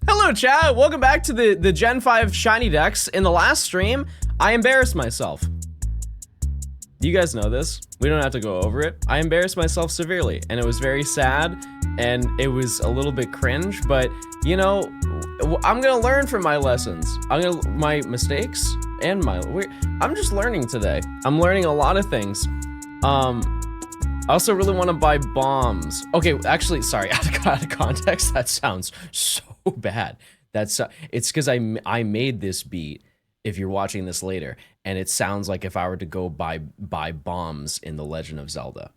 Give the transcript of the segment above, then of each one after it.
Hello chat, welcome back to the Gen 5 shiny decks. In the last stream, I embarrassed myself. You guys know this, we don't have to go over it. I embarrassed myself severely, and it was very sad, and it was a little bit cringe, but you know, I'm gonna learn from my lessons. My mistakes, and I'm just learning today. I'm learning a lot of things. I also really want to buy bombs. Okay, actually, sorry, out of context, that sounds so bad. It's because I made this beat, if you're watching this later, and it sounds like if I were to go buy bombs in The Legend of Zelda.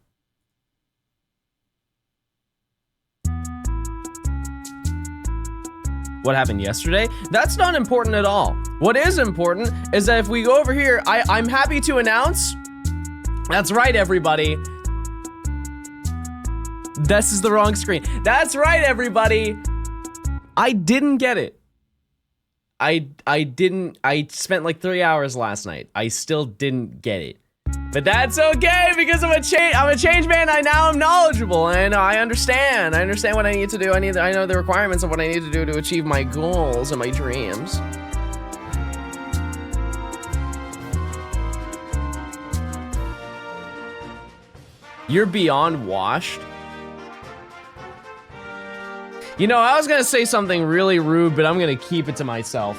What happened yesterday? That's not important at all. What is important is that if we go over here, I'm happy to announce, that's right, everybody. This is the wrong screen. That's right, everybody. I didn't get it. I spent like 3 hours last night. I still didn't get it. But that's okay because I'm a change man. I now am knowledgeable and I understand. I understand what I need to do. I know the requirements of what I need to do to achieve my goals and my dreams. You're beyond washed. You know, I was gonna say something really rude, but I'm gonna keep it to myself.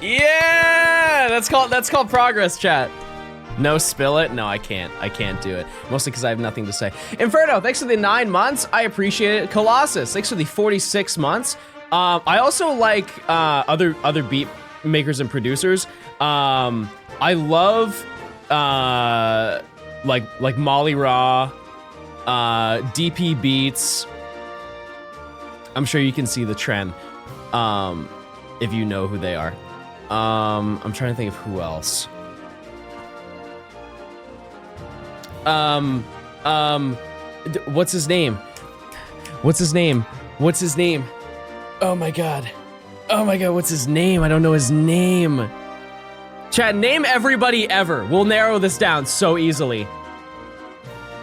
Yeah, that's called progress, chat. No, spill it. No, I can't do it. Mostly because I have nothing to say. Inferno, thanks for the 9 months. I appreciate it. Colossus, thanks for the 46 months. I also like other beat makers and producers. I love like Molly Raw, DP Beats. I'm sure you can see the trend if you know who they are. I'm trying to think of who else. What's his name? What's his name? Oh my god, what's his name? I don't know his name. Chat, name everybody ever. We'll narrow this down so easily.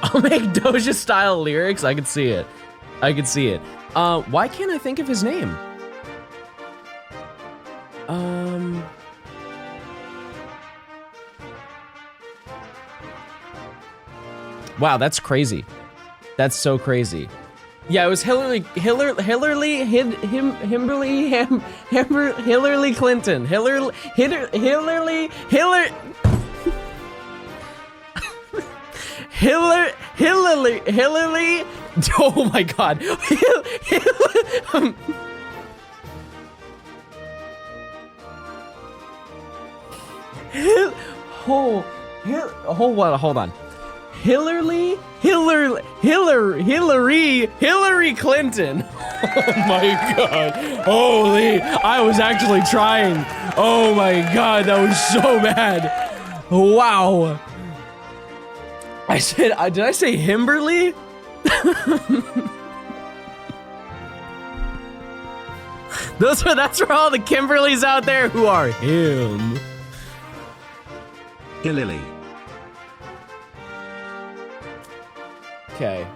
I'll make Doja style lyrics. I can see it. Why can't I think of his name? Wow, that's crazy. That's so crazy. Yeah, it was Hillary Clinton. Hillary. Oh my god. Hold on. Hillary Clinton. Oh my god. Holy, I was actually trying. Oh my god, that was so bad. Wow. Did I say Himberly? That's for all the Kimberlys out there who are him. Hillary. Okay.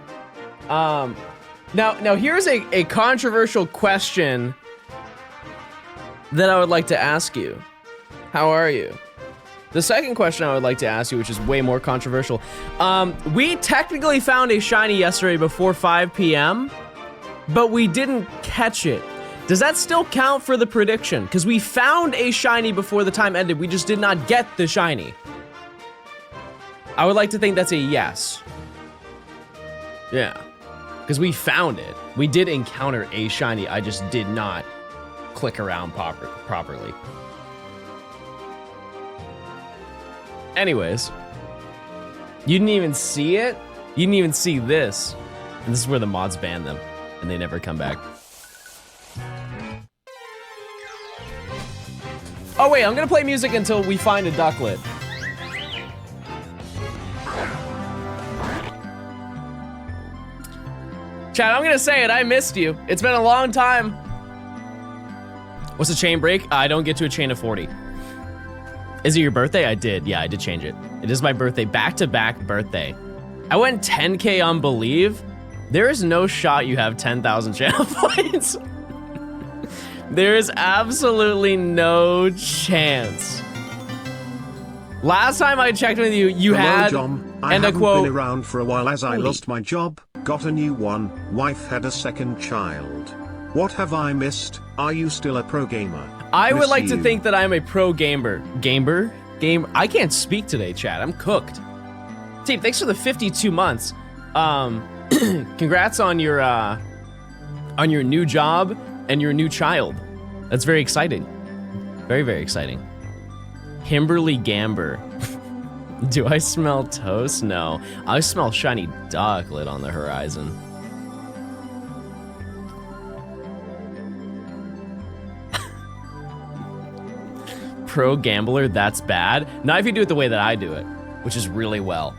Now here's a controversial question that I would like to ask you. How are you? The second question I would like to ask you, which is way more controversial. We technically found a shiny yesterday before 5 p.m., but we didn't catch it. Does that still count for the prediction? Because we found a shiny before the time ended, we just did not get the shiny. I would like to think that's a yes. Yeah, because we found it. We did encounter a shiny, I just did not click around properly. Anyways, you didn't even see it? You didn't even see this. And this is where the mods ban them, and they never come back. Oh wait, I'm gonna play music until we find a Ducklett. Chat, I'm gonna say it, I missed you. It's been a long time. What's the chain break? I don't get to a chain of 40. Is it your birthday? I did. Yeah, I did change it. It is my birthday, back-to-back birthday. I went 10K on Believe. There is no shot you have 10,000 channel points. There is absolutely no chance. Last time I checked with you, you Hello, had, John. and I a haven't quote, been around for a while as I Holy. lost my job, got a new one, wife had a second child. What have I missed? Are you still a pro gamer? I would Miss like to you. think that I'm a pro gamer. I can't speak today, Chad. I'm cooked. Team, thanks for the 52 months. Congrats on your new job and your new child. That's very exciting. Very, very exciting. Kimberly Gamber. Do I smell toast? No. I smell shiny Ducklett on the horizon. Pro gambler, that's bad. Not if you do it the way that I do it, which is really well.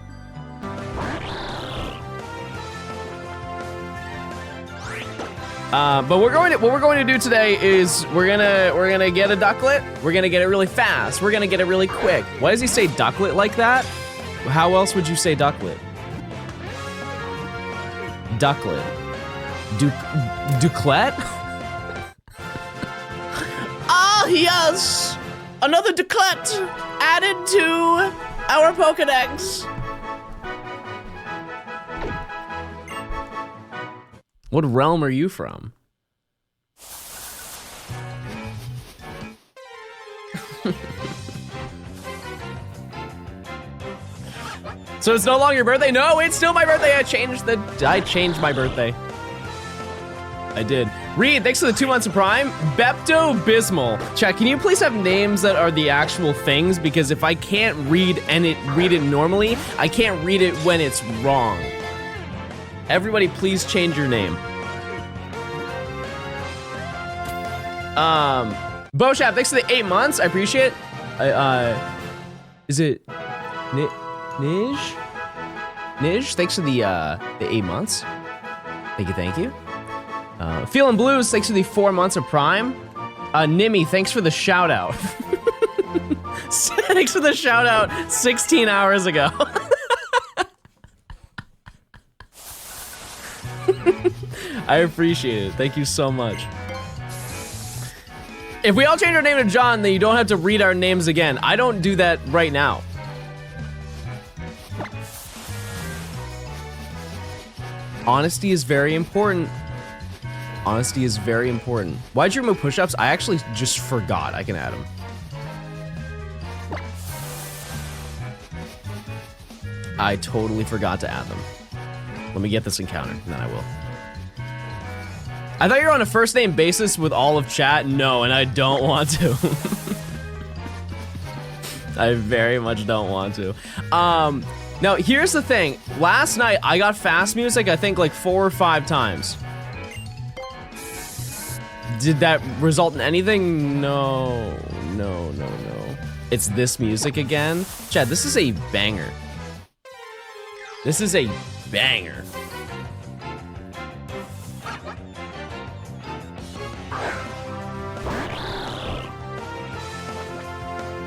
But what we're going to do today is we're gonna get a Ducklett. We're gonna get it really fast. We're gonna get it really quick. Why does he say Ducklett like that? How else would you say Ducklett? Ducklett. Ducklett? Ah, yes! Another Ducklett added to our Pokedex. What realm are you from? So it's no longer your birthday? No, it's still my birthday. I changed my birthday. I did. Reed, thanks for the 2 months of Prime. Bepto-Bismol. Chat, can you please have names that are the actual things? Because if I can't read it normally, I can't read it when it's wrong. Everybody, please change your name. Boshap, thanks for the 8 months. I appreciate it. Is it Nij? Nij, thanks for the 8 months. Thank you. Feeling Blues, thanks for the 4 months of Prime. Nimmy, thanks for the shout out. Thanks for the shout out 16 hours ago. I appreciate it. Thank you so much. If we all change our name to John, then you don't have to read our names again. I don't do that right now. Honesty is very important. Honesty is very important. Why'd you remove push-ups? I actually just forgot. I can add them. I totally forgot to add them. Let me get this encounter, and then I will. I thought you were on a first name basis with all of chat. No, and I don't want to. I very much don't want to. Now, here's the thing. Last night, I got fast music, I think, like 4 or 5 times. Did that result in anything? No. It's this music again. Chad, this is a banger. This is a banger.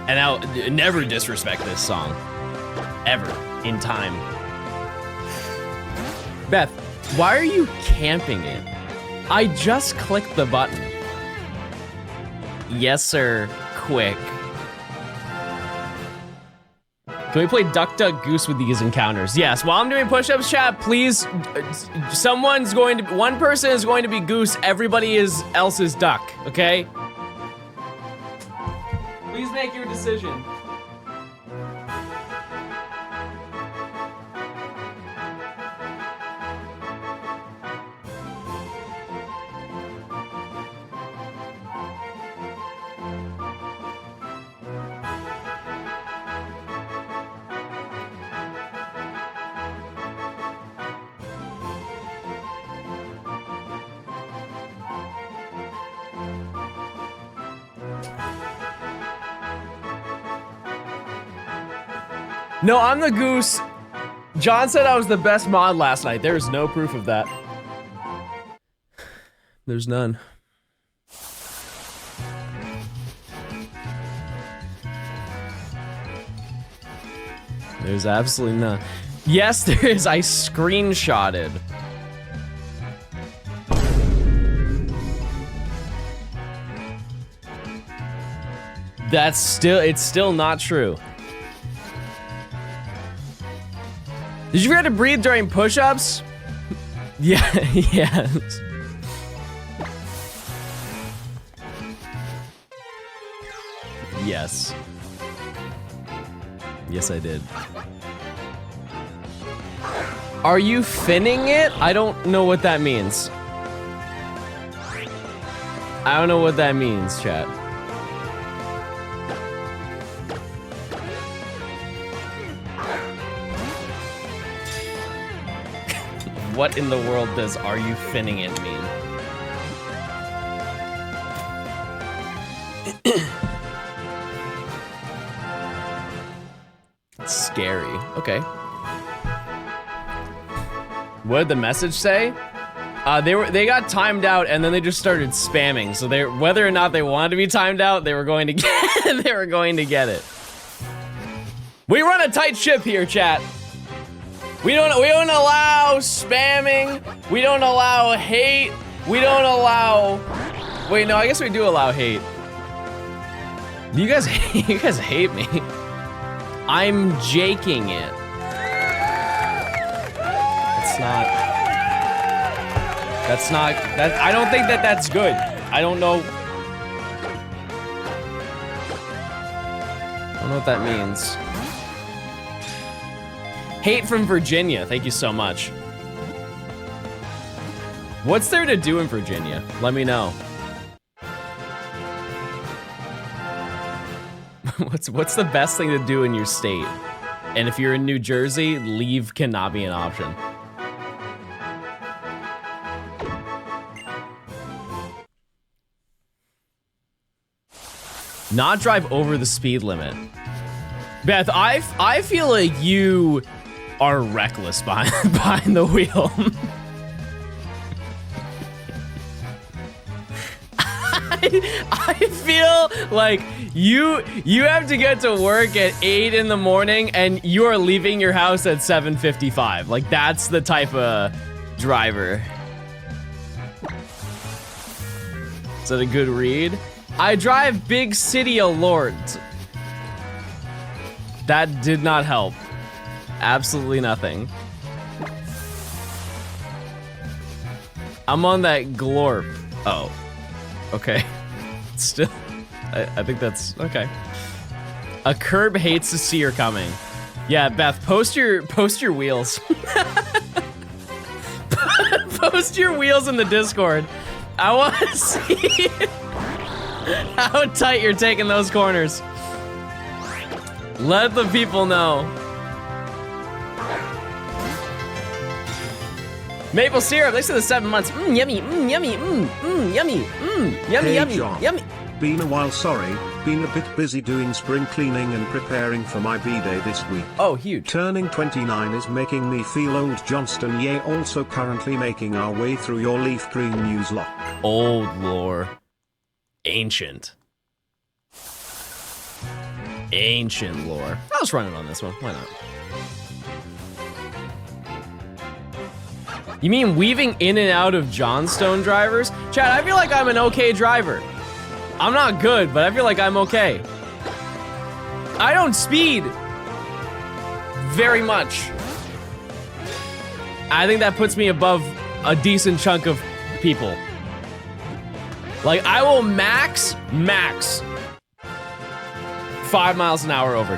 And I'll never disrespect this song. Ever. In time. Beth, why are you camping it? I just clicked the button. Yes, sir. Quick. Can we play Duck, Duck, Goose with these encounters? Yes, while I'm doing push-ups, chat, please, one person is going to be Goose, everybody else is Duck, okay? Please make your decision. No, I'm the Goose. John said I was the best mod last night. There is no proof of that. There's none. There's absolutely none. Yes, there is. I screenshotted. It's still not true. Did you forget to breathe during push-ups? Yeah, yes. Yes. Yes, I did. Are you finning it? I don't know what that means. I don't know what that means, chat. What in the world does "are you finning it" mean? It's scary. Okay. What did the message say? They got timed out and then they just started spamming. So whether or not they wanted to be timed out, they were going to get they were going to get it. We run a tight ship here, chat. We don't allow spamming. We don't allow hate. We don't allow. Wait, no, I guess we do allow hate. You guys hate me. I'm jaking it. That's not I don't think that's good. I don't know what that means. Hate from Virginia, thank you so much. What's there to do in Virginia? Let me know. What's the best thing to do in your state? And if you're in New Jersey, leave cannot be an option. Not drive over the speed limit. Beth, I feel like you are reckless behind the wheel. I feel like you have to get to work at 8 in the morning and you are leaving your house at 7:55. Like, that's the type of driver. Is that a good read? I drive big city alort. That did not help. Absolutely nothing. I'm on that glorp. Oh. Okay. Still, I think that's okay. A curb hates to see her coming. Yeah, Beth, post your wheels. Post your wheels in the Discord. I want to see how tight you're taking those corners. Let the people know. Maple syrup, thanks for the 7 months. Yummy, yummy, yummy, yummy, Hey, yummy, John. yummy. Been a while, sorry. Been a bit busy doing spring cleaning and preparing for my B-day this week. Oh, huge. Turning 29 is making me feel old. Johnstone, yeah, also currently making our way through your leaf green news lock. Old lore. Ancient. Ancient lore. I'll just run it on this one. Why not? You mean weaving in and out of Johnstone drivers? Chad, I feel like I'm an okay driver. I'm not good, but I feel like I'm okay. I don't speed very much. I think that puts me above a decent chunk of people. Like, I will max 5 miles an hour over.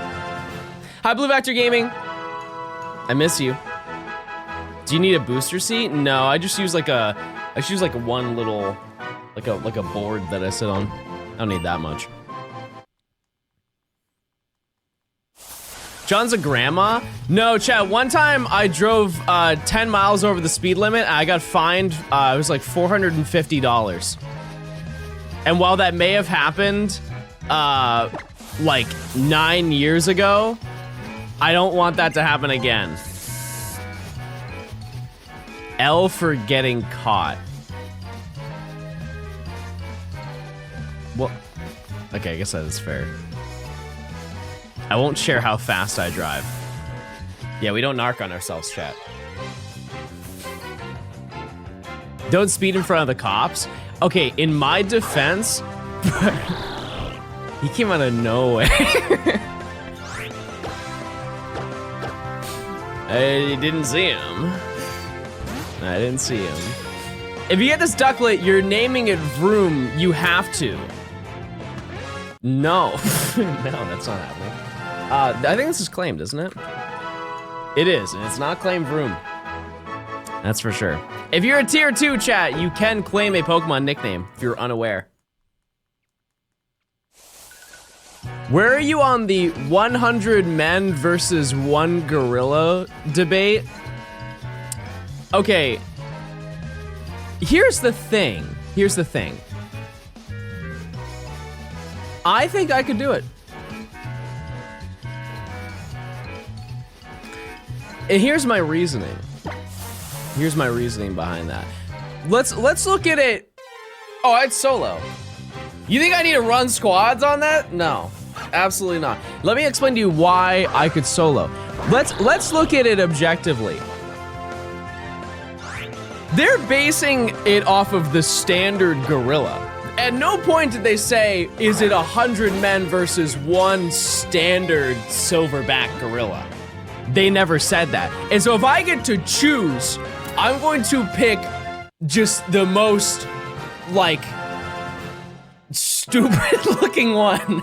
Hi, Blue Vector Gaming. I miss you. Do you need a booster seat? No, I just use like one little, like a board that I sit on. I don't need that much. John's a grandma? No, Chad, one time I drove 10 miles over the speed limit and I got fined, it was like $450. And while that may have happened, like 9 years ago, I don't want that to happen again. L for getting caught. Well, okay, I guess that is fair. I won't share how fast I drive. Yeah, we don't narc on ourselves, chat. Don't speed in front of the cops. Okay, in my defense, he came out of nowhere. I didn't see him. I didn't see him. If you get this Ducklett, you're naming it Vroom. You have to. No. No, that's not happening. I think this is claimed, isn't it? It is, and it's not claimed Vroom. That's for sure. If you're a tier 2 chat, you can claim a Pokemon nickname if you're unaware. Where are you on the 100 men versus 1 gorilla debate? Okay. Here's the thing. I think I could do it. And here's my reasoning. Here's my reasoning behind that. Let's look at it. Oh, I'd solo. You think I need to run squads on that? No, absolutely not. Let me explain to you why I could solo. Let's look at it objectively. They're basing it off of the standard gorilla. At no point did they say, is it 100 men versus 1 standard silverback gorilla? They never said that. And so if I get to choose, I'm going to pick just the most, like, stupid looking one.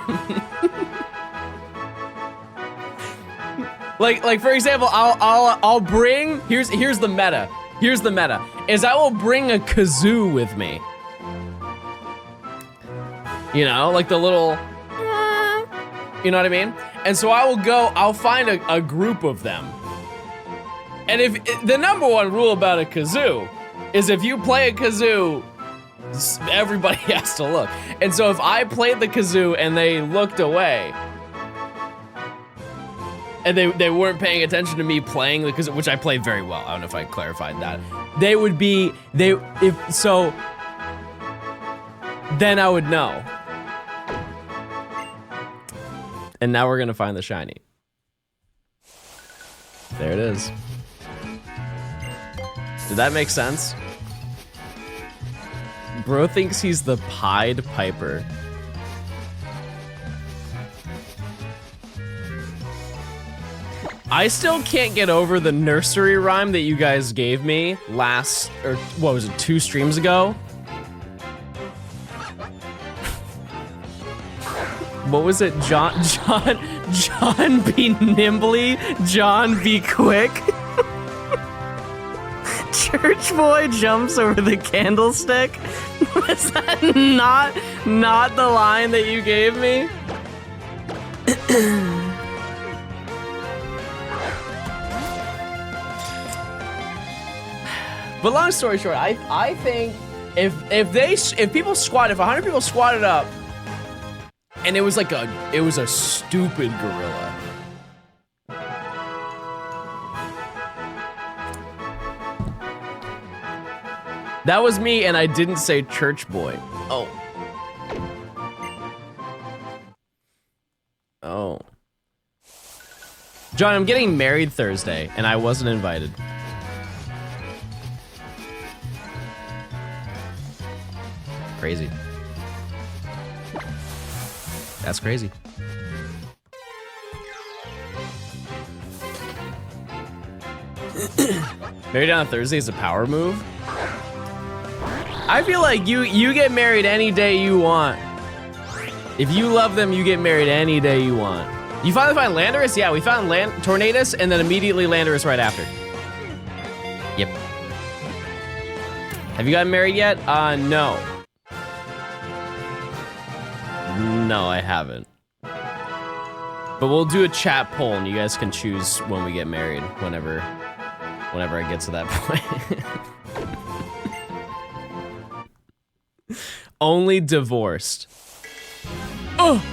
like for example, I'll bring, here's the meta. Here's the meta, is I will bring a kazoo with me. You know, like the little, you know what I mean? And so I'll find a group of them. And if the number one rule about a kazoo is if you play a kazoo, everybody has to look. And so if I played the kazoo and they looked away, and they weren't paying attention to me playing the kazoo, which I played very well. I don't know if I clarified that. Then I would know. And now we're gonna find the shiny. There it is. Did that make sense? Bro thinks he's the Pied Piper. I still can't get over the nursery rhyme that you guys gave me last, or what was it, 2 streams ago? What was it? John be nimbly, John be quick. Church boy jumps over the candlestick. Was that not the line that you gave me? But long story short, I think if 100 people squatted up, and it was a stupid gorilla. That was me, and I didn't say church boy. Oh. Oh. John, I'm getting married Thursday, and I wasn't invited. Crazy. That's crazy. Married on a Thursday is a power move. I feel like you get married any day you want. If you love them, you get married any day you want. You finally find Landorus? Yeah, we found Tornadus and then immediately Landorus right after. Yep. Have you gotten married yet? No. No, I haven't. But we'll do a chat poll and you guys can choose when we get married, whenever I get to that point. Only divorced. Oh!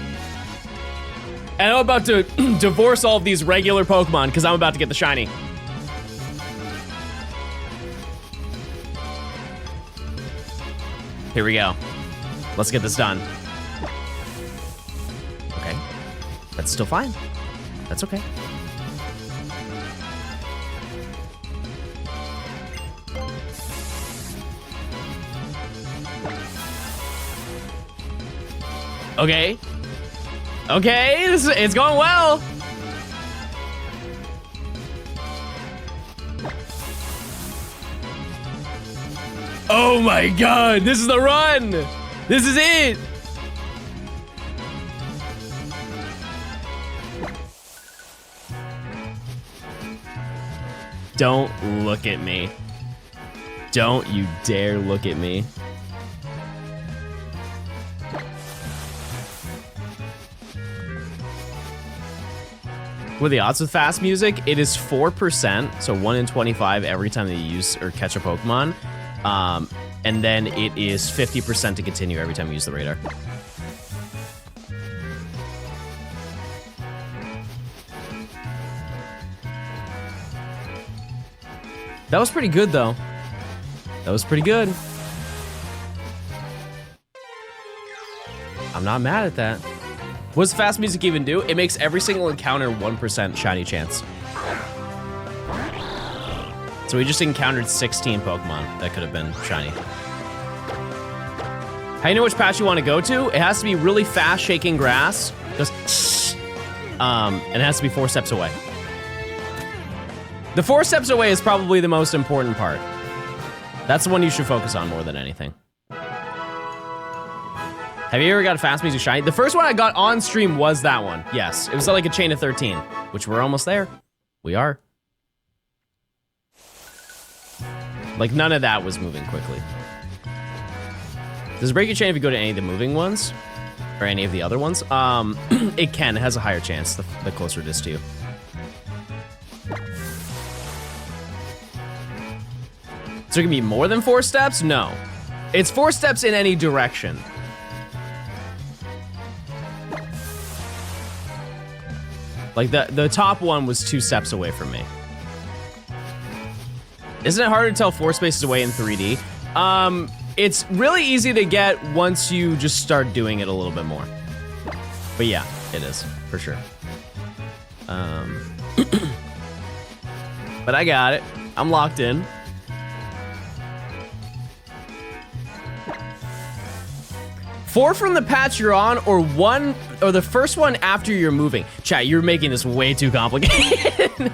And I'm about to divorce all of these regular Pokemon because I'm about to get the shiny. Here we go. Let's get this done. Okay. That's still fine. That's okay. Okay. Okay, it's going well. Oh my god, this is the run. This is it. Don't look at me. Don't you dare look at me. What are the odds with fast music? It is 4%, so 1 in 25 every time they use or catch a Pokemon. And then it is 50% to continue every time you use the radar. That was pretty good, though. That was pretty good. I'm not mad at that. What does fast music even do? It makes every single encounter 1% shiny chance. So we just encountered 16 Pokemon that could have been shiny. How do you know which patch you want to go to? It has to be really fast shaking grass. Just, and it has to be 4 steps away. The 4 steps away is probably the most important part. That's the one you should focus on more than anything. Have you ever got a fast music shiny? The first one I got on stream was that one. Yes, it was like a chain of 13, which we're almost there. We are. Like none of that was moving quickly. Does it break your chain if you go to any of the moving ones? Or any of the other ones? It can, it has a higher chance the closer it is to you. So it can be more than 4 steps? No. It's 4 steps in any direction. Like the top one was 2 steps away from me. Isn't it harder to tell 4 spaces away in 3D? It's really easy to get once you just start doing it a little bit more. But yeah, it is, for sure. But I got it. I'm locked in. Four from the patch you're on, or one, or the first one after you're moving. Chat, you're making this way too complicated.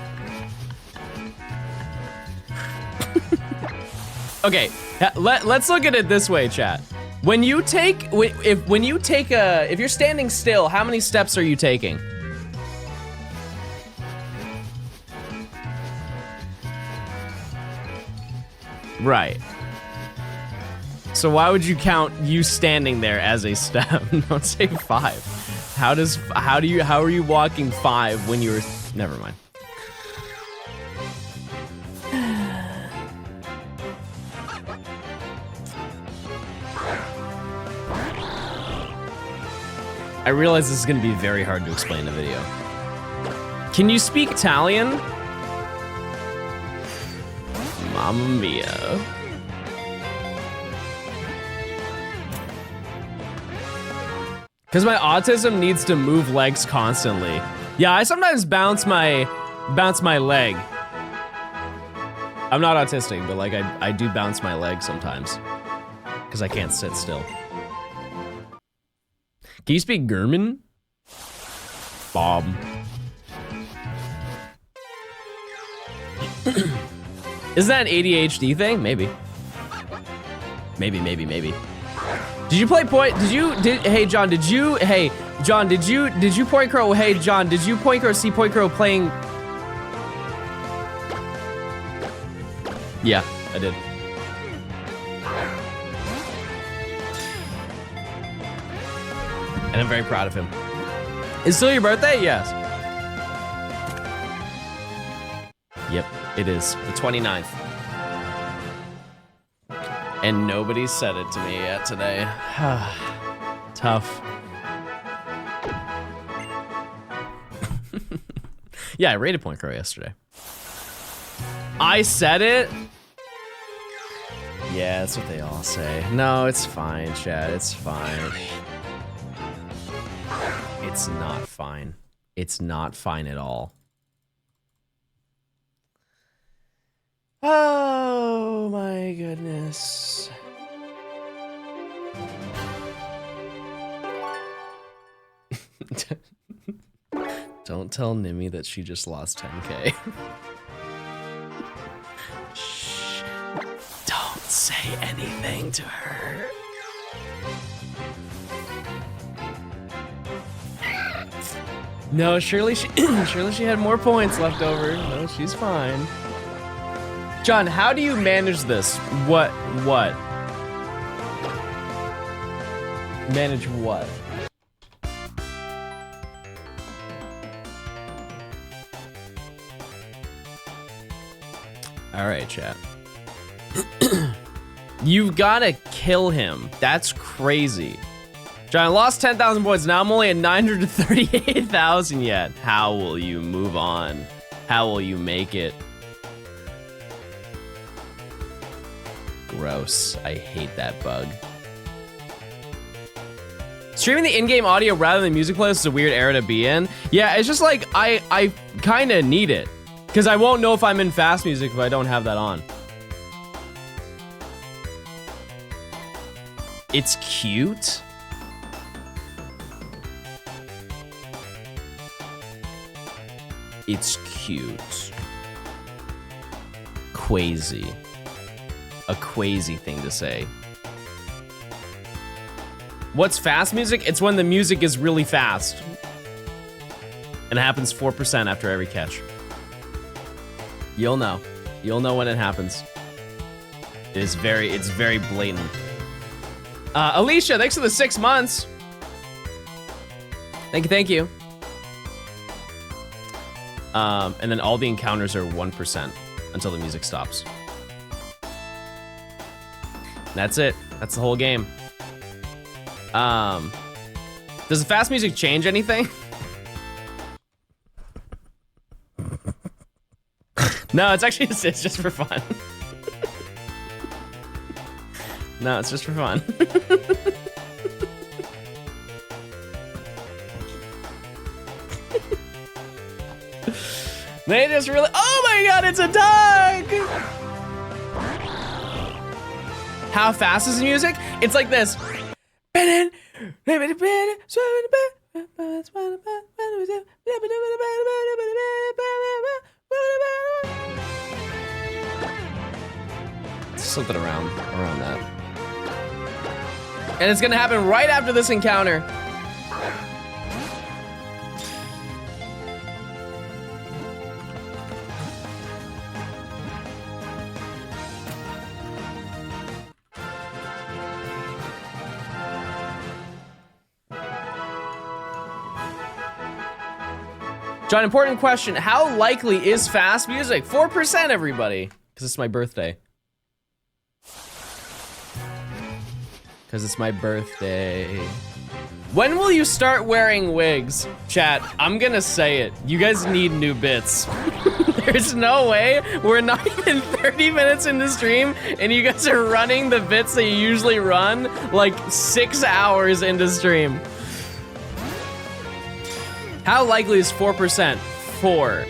Okay, let's look at it this way, chat. When you take, if you're standing still, how many steps are you taking? Right. So why would you count you standing there as a step? Don't say 5. How are you walking 5 when you're, never mind. I realize this is gonna be very hard to explain in the video. Can you speak Italian? Mamma mia. Because my autism needs to move legs constantly. Yeah, I sometimes bounce my leg. I'm not autistic, but like I do bounce my leg sometimes. Because I can't sit still. Can you speak German? Bob. Is that an ADHD thing? Maybe. Maybe. Did you play point? Hey John, did you Point Crow? Hey John, did you Point Crow see Point Crow playing? Yeah, I did. And I'm very proud of him. Is still your birthday? Yes. Yep, it is. The 29th. And nobody said it to me yet today. Tough. Yeah, I rated Point Crow yesterday. I said it? Yeah, that's what they all say. No, it's fine, Chad. It's fine. It's not fine. It's not fine at all. Oh my goodness. Don't tell Nimmy that she just lost 10K. Shh. Don't say anything to her. No, surely she had more points left over. No, she's fine. John, how do you manage this? What? Manage what? All right, chat. You've got to kill him. That's crazy. John, I lost 10,000 points. Now I'm only at 938,000 yet. How will you move on? How will you make it? Gross. I hate that bug. Streaming the in-game audio rather than music playlist is a weird era to be in. Yeah, it's just like, I kind of need it. Because I won't know if I'm in fast music if I don't have that on. It's cute. It's cute. Quasi. A quasi thing to say. What's fast music? It's when the music is really fast. And it happens 4% after every catch. You'll know. You'll know when it happens. It's very blatant. Alicia, thanks for the 6 months. Thank you. And then all the encounters are 1% until the music stops. That's it. That's the whole game. Does the fast music change anything? No, it's actually it's just for fun. No, it's just for fun. They just really, oh my god, it's a dog! How fast is the music? It's like this. Something around that. And it's gonna happen right after this encounter. John, important question. How likely is fast music? 4%, everybody. Because it's my birthday. Because it's my birthday. When will you start wearing wigs? Chat, I'm gonna say it. You guys need new bits. There's no way we're not even 30 minutes into stream and you guys are running the bits that you usually run like 6 hours into stream. How likely is 4%? 4.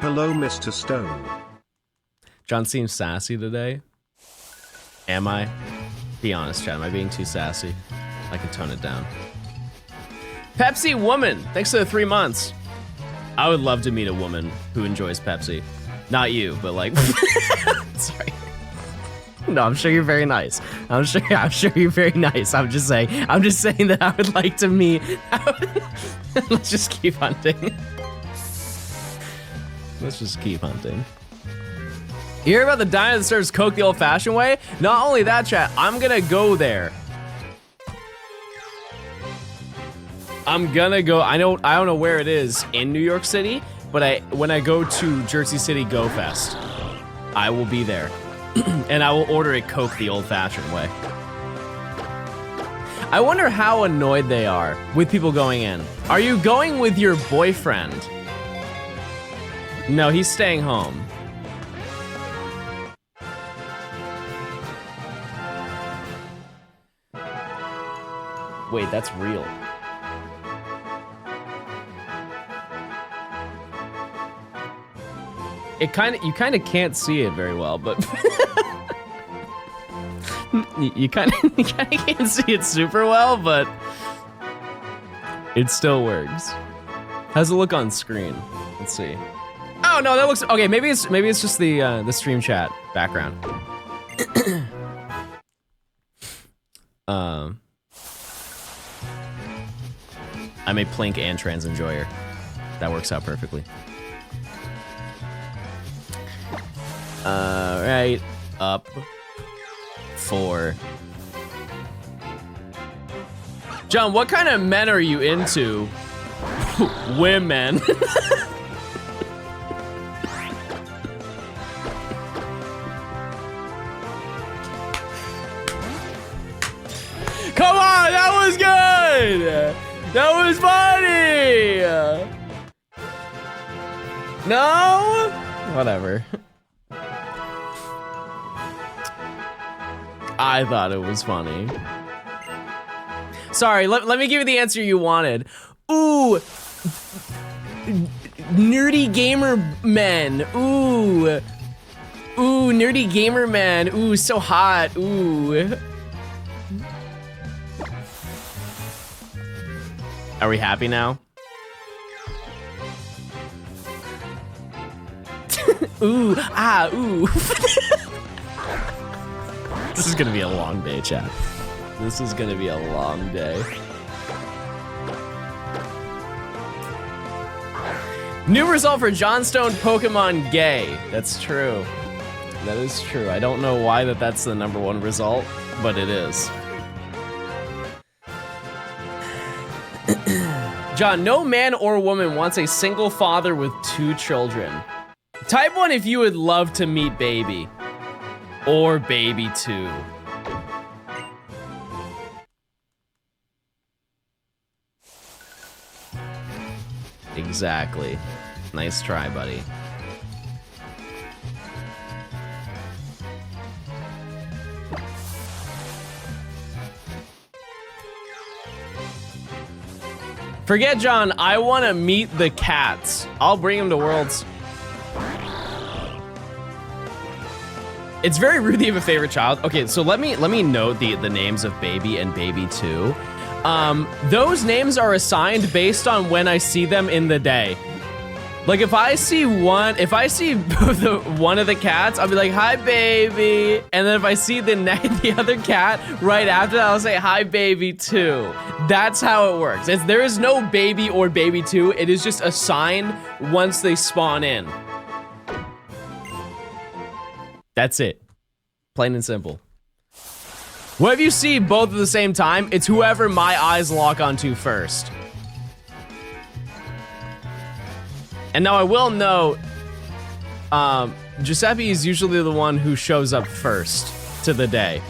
Hello, Mr. Stone. John seems sassy today. Am I? Be honest, Chad. Am I being too sassy? I can tone it down. Pepsi Woman, thanks for the 3 months. I would love to meet a woman who enjoys Pepsi. Not you, but like, sorry. No, I'm sure you're very nice. I'm sure you're very nice. I'm just saying that I would like to meet. Let's just keep hunting. Let's just keep hunting. You hear about the diner that serves Coke the old-fashioned way? Not only that, chat, I'm gonna go there. I'm gonna go. I don't know where it is in New York City, but when I go to Jersey City Go Fest, I will be there, and I will order a Coke the old-fashioned way. I wonder how annoyed they are with people going in. Are you going with your boyfriend? No, he's staying home. Wait, that's real. you kind of can't see it very well, but you kind of can't see it super well, but it still works. How's it look on screen? Let's see. Oh no, that looks okay. Maybe it's just the stream chat background. I'm a Plink and Trans enjoyer. That works out perfectly. Right, up, 4. John, what kind of men are you into? Women. Come on, that was good! That was funny! No? Whatever. I thought it was funny. Sorry, let me give you the answer you wanted. Ooh, nerdy gamer men. Ooh, nerdy gamer man. Ooh, so hot. Ooh. Are we happy now? Ooh, ooh. This is gonna be a long day, chat. This is gonna be a long day. New result for Johnstone Pokemon gay. That's true. That is true. I don't know why that's the #1 result, but it is. John, no man or woman wants a single father with 2 children. Type 1 if you would love to meet baby. Or baby 2. Exactly. Nice try, buddy. Forget John, I want to meet the cats. I'll bring them to Worlds. It's very rude that you have a favorite child. Okay, so let me note the names of baby and baby 2. Those names are assigned based on when I see them in the day. Like if I see one of the cats, I'll be like, hi baby. And then if I see the other cat right after that, I'll say, hi baby 2. That's how it works. There is no baby or baby 2. It is just assigned once they spawn in. That's it. Plain and simple. What if you see both at the same time? It's whoever my eyes lock onto first. And now I will note, Giuseppe is usually the one who shows up first to the day.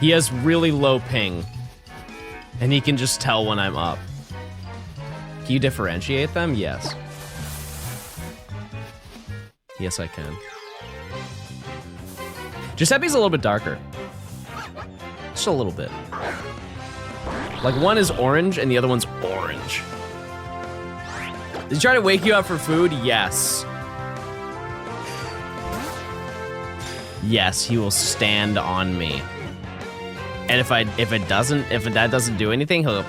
He has really low ping, and he can just tell when I'm up. Can you differentiate them? Yes. Yes, I can. Giuseppe's a little bit darker. Just a little bit. Like one is orange and the other one's orange. Did he try to wake you up for food? Yes. Yes, he will stand on me. And if that doesn't do anything, he'll go.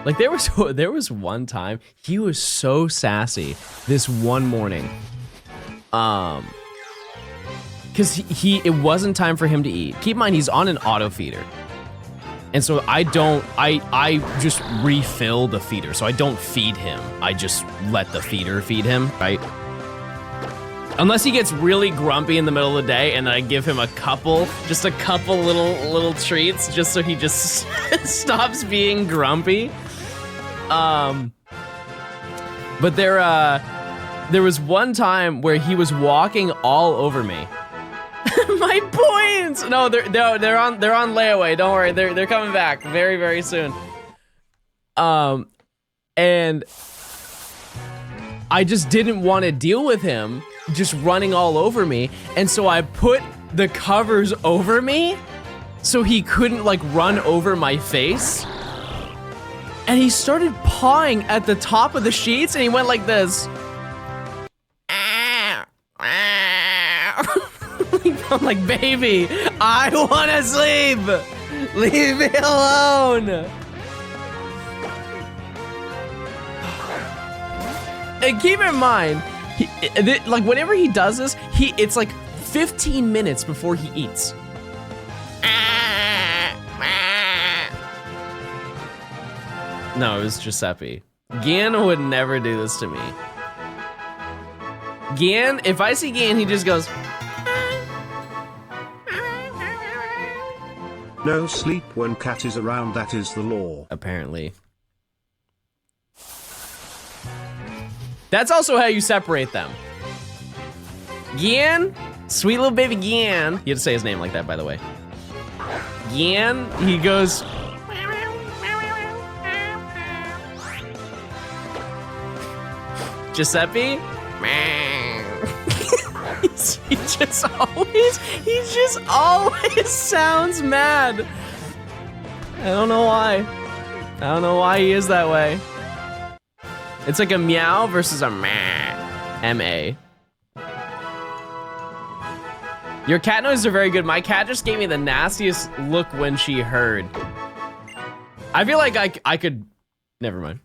Like there was one time he was so sassy this one morning. Cause it wasn't time for him to eat. Keep in mind he's on an auto feeder. And so I just refill the feeder. So I don't feed him. I just let the feeder feed him, right? Unless he gets really grumpy in the middle of the day and I give him a couple little treats just so he just stops being grumpy. But there was one time where he was walking all over me. My points! No, they're on layaway. Don't worry, they're coming back very, very soon. And I just didn't want to deal with him just running all over me, and so I put the covers over me so he couldn't like run over my face. And he started pawing at the top of the sheets and he went like this. I'm like, baby, I wanna sleep. Leave me alone. And keep in mind, like whenever he does this, it's like 15 minutes before he eats. No, it was Giuseppe. Gian would never do this to me. Gian, if I see Gian, he just goes. No sleep when cat is around, that is the law. Apparently. That's also how you separate them. Gian, sweet little baby Gian. You have to say his name like that, by the way. Gian, he goes. Giuseppe. he just always sounds mad. I don't know why. I don't know why he is that way. It's like a meow versus a meh. M-A. Your cat noises are very good. My cat just gave me the nastiest look when she heard. I feel like I could, never mind.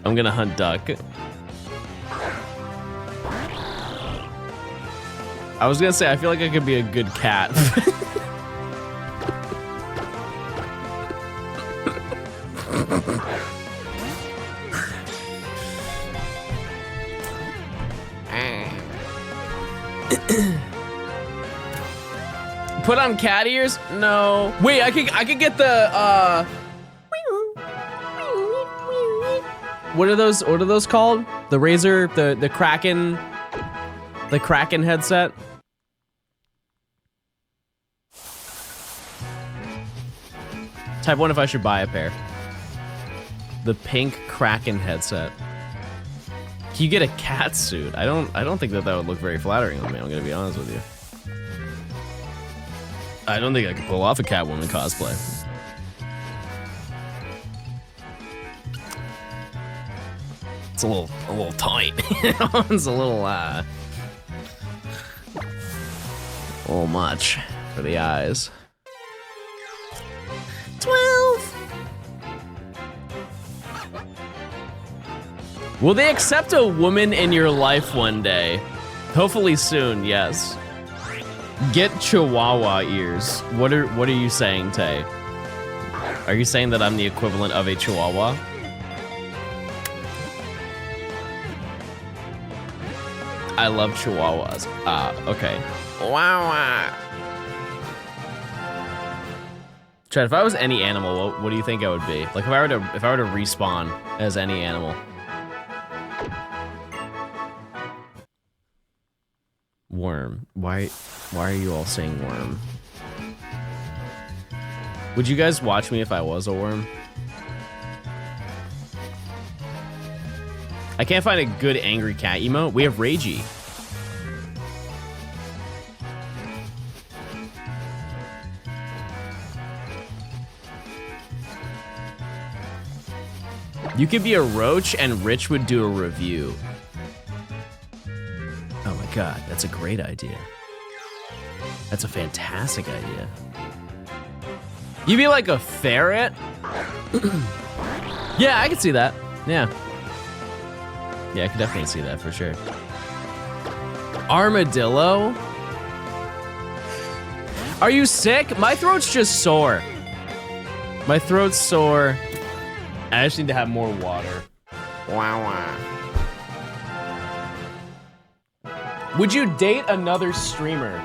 I'm gonna hunt duck. I was gonna say, I feel like I could be a good cat. Put on cat ears? No. Wait, I could get the what are those called? The Razer, the Kraken headset. Type 1 if I should buy a pair. The pink Kraken headset. Can you get a cat suit? I don't think that would look very flattering on me, I'm gonna be honest with you. I don't think I could pull off a Catwoman cosplay. It's a little tight. It's a little much for the eyes. 12. Will they accept a woman in your life one day? Hopefully soon, yes. Get Chihuahua ears. What are you saying, Tay? Are you saying that I'm the equivalent of a Chihuahua? I love Chihuahuas. Okay. Wow. Chad, if I was any animal, what do you think I would be? Like if I were to respawn as any animal. Worm. Why are you all saying worm? Would you guys watch me if I was a worm? I can't find a good angry cat emote. We have Ragey. You could be a roach and Rich would do a review. Oh my god, that's a great idea. That's a fantastic idea. You'd be like a ferret? Yeah, I could see that. Yeah. Yeah, I could definitely see that for sure. Armadillo? Are you sick? My throat's just sore. My throat's sore. I just need to have more water. Wow. Would you date another streamer?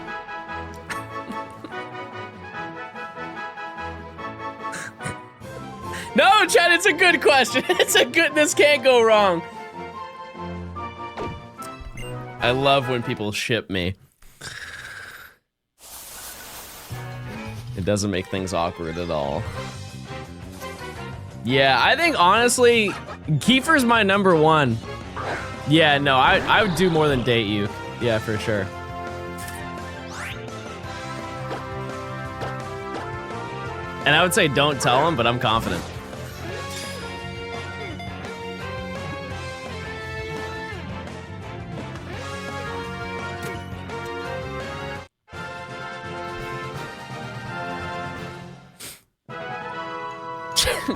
No, Chad, it's a good question. This can't go wrong. I love when people ship me. It doesn't make things awkward at all. Yeah, I think honestly, Kiefer's my number one. Yeah, no, I would do more than date you. Yeah, for sure. And I would say don't tell him, but I'm confident.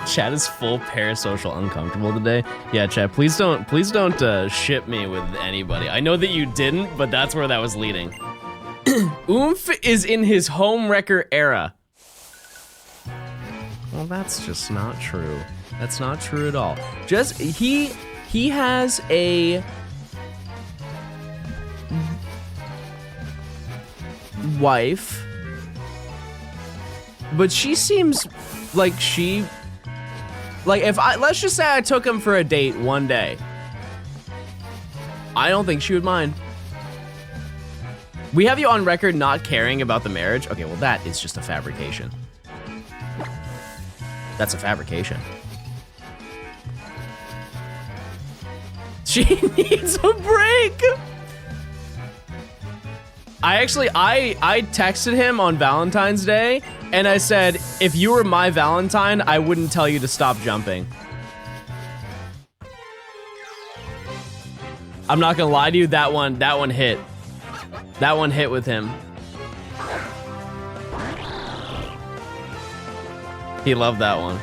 Chad is full parasocial uncomfortable today. Yeah, Chad, please don't ship me with anybody. I know that you didn't, but that's where that was leading. Oomph is in his home wrecker era. Well, that's just not true. That's not true at all. Just he has a wife, but she seems like let's just say I took him for a date one day. I don't think she would mind. We have you on record not caring about the marriage. Okay, well that is just a fabrication. That's a fabrication. She needs a break. I texted him on Valentine's Day and I said, if you were my Valentine, I wouldn't tell you to stop jumping. I'm not gonna lie to you, that one hit. That one hit with him. He loved that one.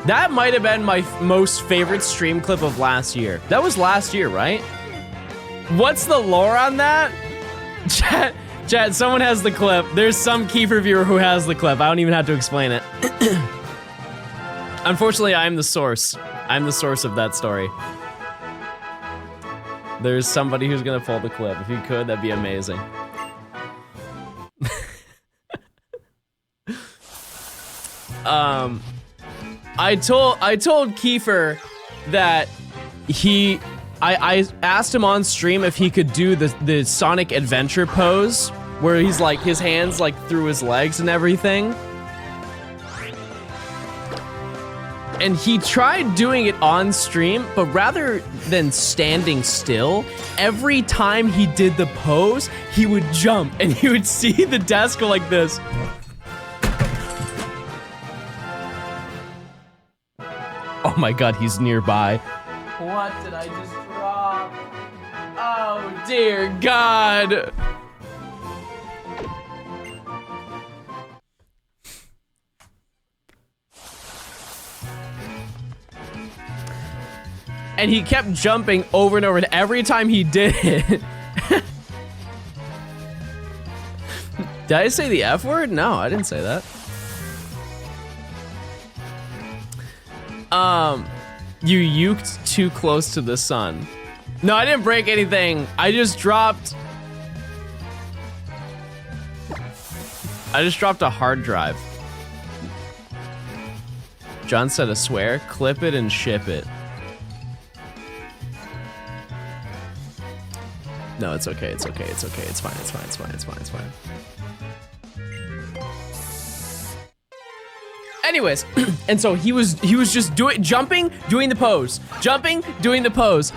That might have been my most favorite stream clip of last year. That was last year, right? What's the lore on that? Chat, someone has the clip. There's some Kiefer viewer who has the clip. I don't even have to explain it. Unfortunately, I'm the source. I'm the source of that story. There's somebody who's gonna pull the clip. If you could, that'd be amazing. I told Kiefer that I asked him on stream if he could do the Sonic Adventure pose where he's like his hands like through his legs and everything. And he tried doing it on stream, but rather than standing still, every time he did the pose, he would jump and he would see the desk go like this. Oh my god, he's nearby. What did I just drop? Oh dear god. And he kept jumping over and over, and every time he did it. Did I say the F word? No, I didn't say that. You uked too close to the sun. No, I didn't break anything. I just dropped a hard drive. John said a swear, clip it and ship it. No, it's okay, it's okay, it's okay, it's fine, it's fine, it's fine, it's fine, it's fine. Anyways, and so he was just jumping, doing the pose, jumping, doing the pose,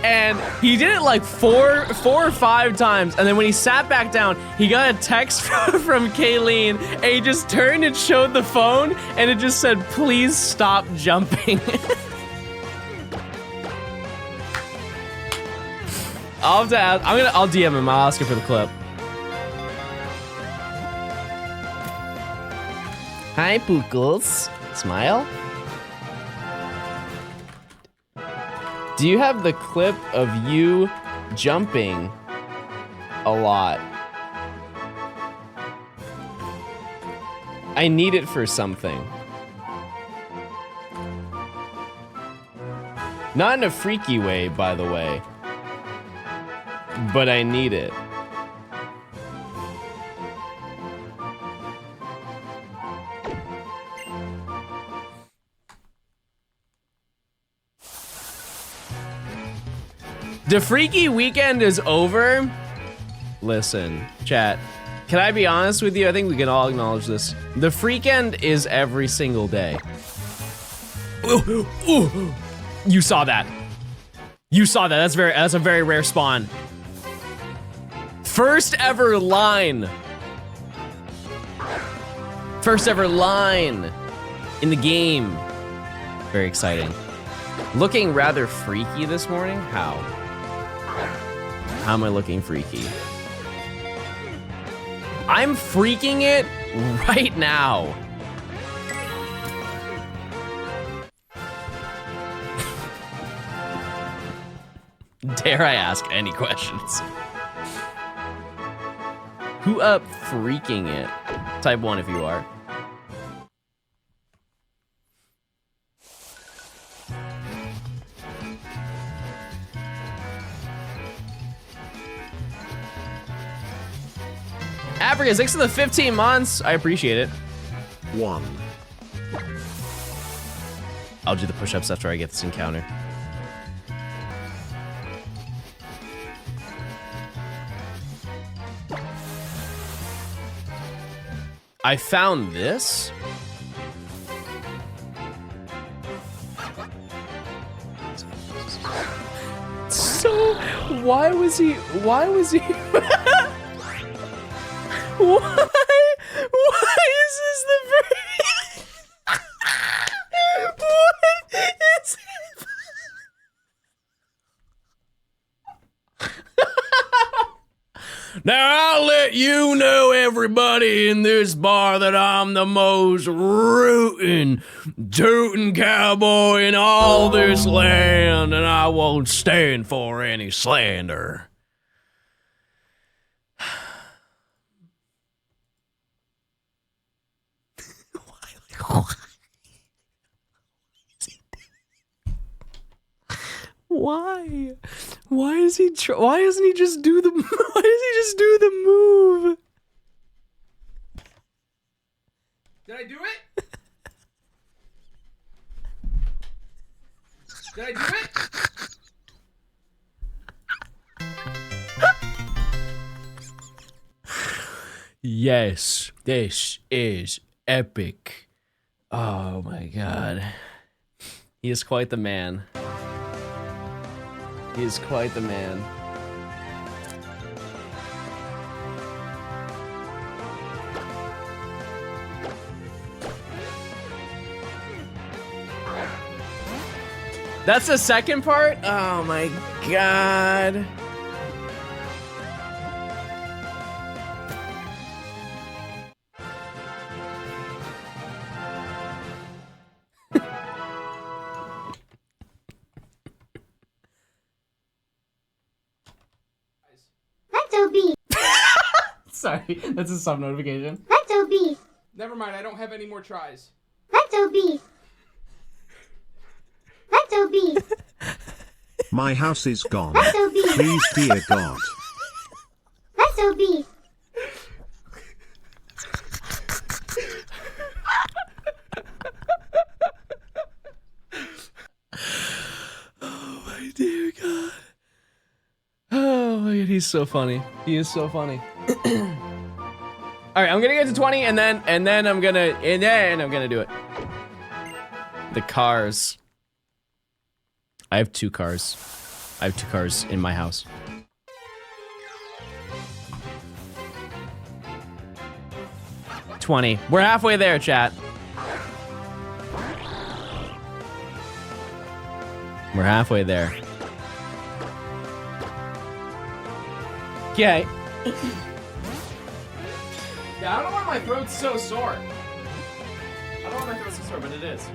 and he did it like four or five times. And then when he sat back down, he got a text from Kayleen, and he just turned and showed the phone, and it just said, "Please stop jumping." I'll have to ask, I'll DM him. I'll ask him for the clip. Hi, Pookles. Smile. Do you have the clip of you jumping a lot? I need it for something. Not in a freaky way, by the way. But I need it. The freaky weekend is over. Listen, chat. Can I be honest with you? I think we can all acknowledge this. The freakend is every single day. Ooh, ooh. You saw that. You saw that. That's a very rare spawn. First ever line. First ever line in the game. Very exciting. Looking rather freaky this morning? How? How am I looking freaky? I'm freaking it right now. Dare I ask any questions? Who up freaking it? Type 1 if you are. Africa, thanks for the 15 months. I appreciate it. 1. I'll do the push-ups after I get this encounter. I found this. So, why was he? Why is this the first? What is it? Now I'll let you know, everybody in this bar, that I'm the most rootin', tootin' cowboy in all this land, and I won't stand for any slander. Why? Why is he why doesn't he just do the why does he just do the move? Did I do it? Did I do it? Yes, this is epic. Oh my god. He is quite the man. He is quite the man. That's the second part? Oh my god. Sorry, that's a sub notification. Let's beef. Never mind, I don't have any more tries. Let's beef. Let's beef. My house is gone. Let's beef. Please, dear God. Let's beef. Oh my dear God. Oh my God, he's so funny. He is so funny. All right, I'm gonna get to 20, and then I'm gonna do it. The cars. I have 2 cars. I have 2 cars in my house. $20. We're halfway there, chat. We're halfway there. Okay. Yeah, I don't know why my throat's so sore. I don't know why my throat's so sore, but it is.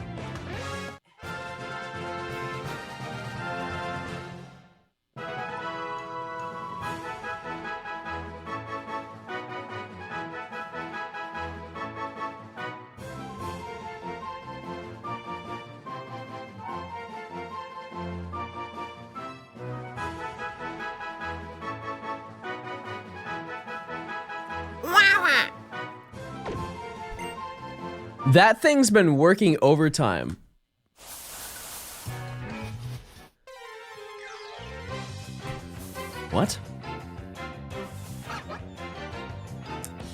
That thing's been working overtime. What?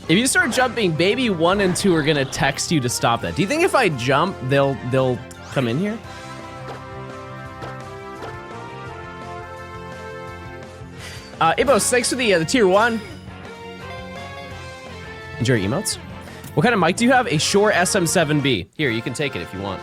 If you start jumping, baby 1 and 2 are gonna text you to stop that. Do you think if I jump, they'll come in here? Ibos, thanks for the tier 1. Enjoy your emotes. What kind of mic do you have? A Shure SM7B. Here, you can take it if you want.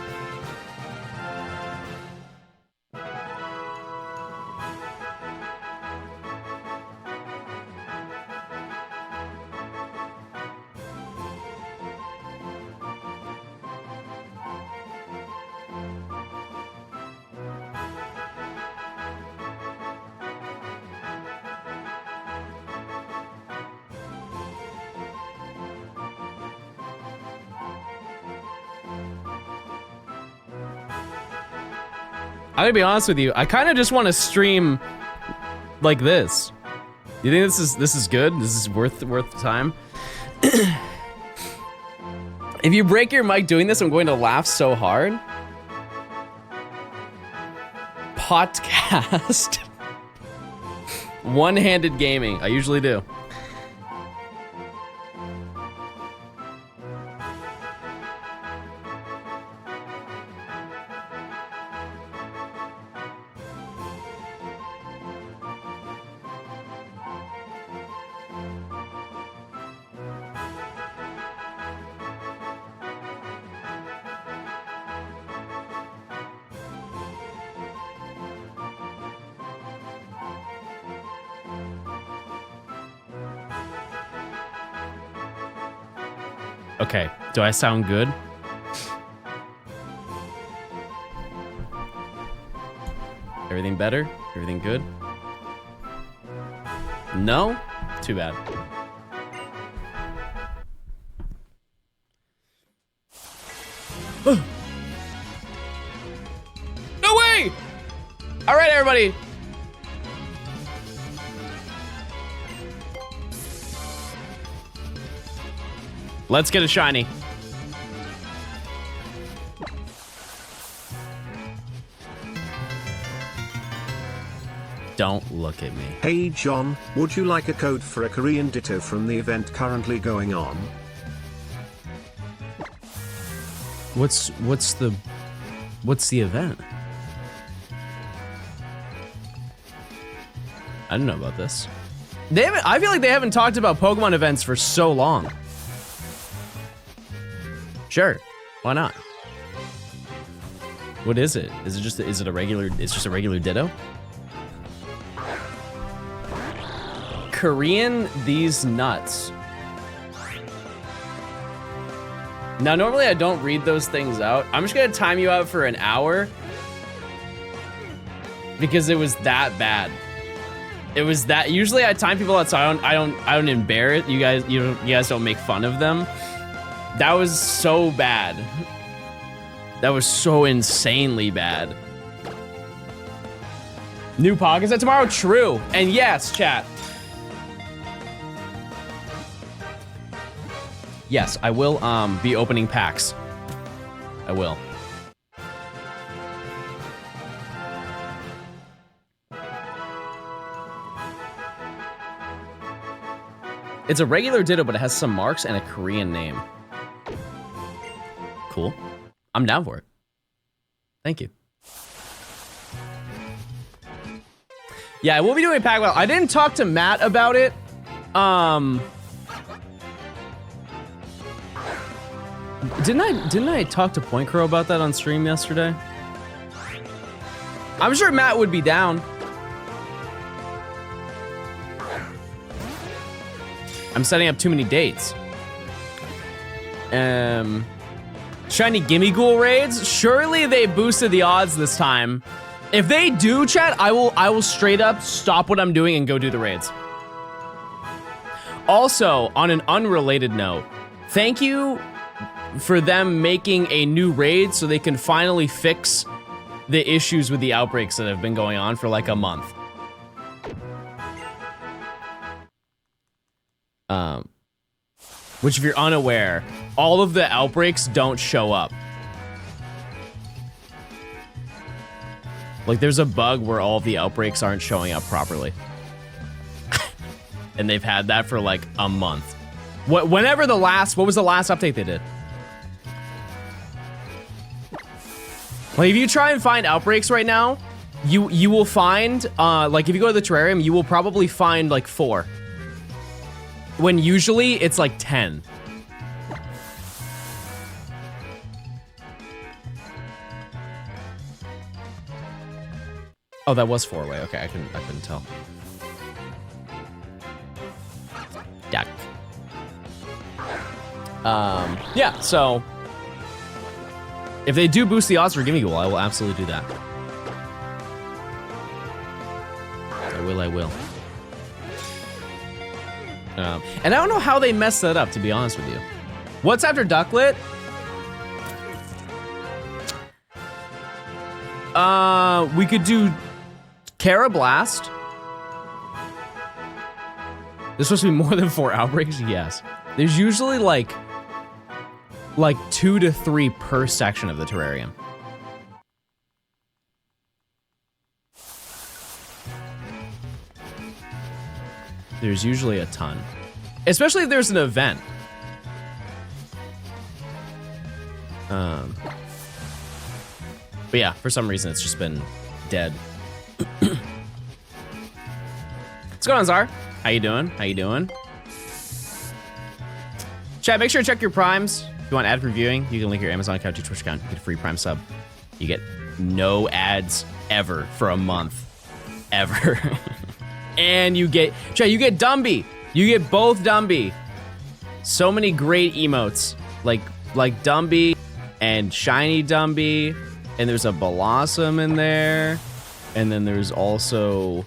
I'm gonna be honest with you. I kind of just want to stream like this. You think this is good? This is worth the time? If you break your mic doing this, I'm going to laugh so hard. Podcast. One-handed gaming. I usually do. Okay, do I sound good? Everything better? Everything good? No? Too bad. No way! All right, everybody. Let's get a shiny. Don't look at me. Hey John, would you like a code for a Korean Ditto from the event currently going on? What's the event? I don't know about this. I feel like they haven't talked about Pokemon events for so long. Sure, why not? What is it? Is it a regular? It's just a regular Ditto. Korean these nuts. Now, normally I don't read those things out. I'm just gonna time you out for an hour because it was that bad. It was that. Usually I time people out so I don't embarrass you guys. You guys don't make fun of them. That was so bad. That was so insanely bad. New Pocket set tomorrow? True. And yes, chat. Yes, I will be opening packs. I will. It's a regular Ditto, but it has some marks and a Korean name. Cool. I'm down for it. Thank you. Yeah, we'll be doing pack well. I didn't talk to Matt about it. Didn't I talk to Point Crow about that on stream yesterday? I'm sure Matt would be down. I'm setting up too many dates. Shiny Gimme Ghoul raids? Surely they boosted the odds this time. If they do, chat, I will straight up stop what I'm doing and go do the raids. Also, on an unrelated note, thank you for them making a new raid so they can finally fix the issues with the outbreaks that have been going on for like a month. Which, if you're unaware, all of the outbreaks don't show up. Like, there's a bug where all of the outbreaks aren't showing up properly. And they've had that for like a month. Whenever what was the last update they did? Like, if you try and find outbreaks right now, you will find, like, if you go to the terrarium, you will probably find, like, 4. When usually, it's, like, 10. Oh, that was 4-way. Okay, I couldn't tell. Duck. Yeah, so if they do boost the odds for Gimme Ghoul, I will absolutely do that. I will. And I don't know how they messed that up, to be honest with you. What's after Ducklett? We could do Carablast. There's supposed to be more than 4 outbreaks? Yes. There's usually like 2 to 3 per section of the terrarium. There's usually a ton. Especially if there's an event. But yeah, for some reason it's just been dead. What's going on, Czar? How you doing? How you doing? Chat, make sure to check your primes. If you want ad reviewing, you can link your Amazon account to your Twitch account. You get a free Prime sub. You get no ads ever for a month. Ever. And you get, chat, you get Dumby. You get both Dumby. So many great emotes. Like Dumby and Shiny Dumby. And there's a Blossom in there. And then there's also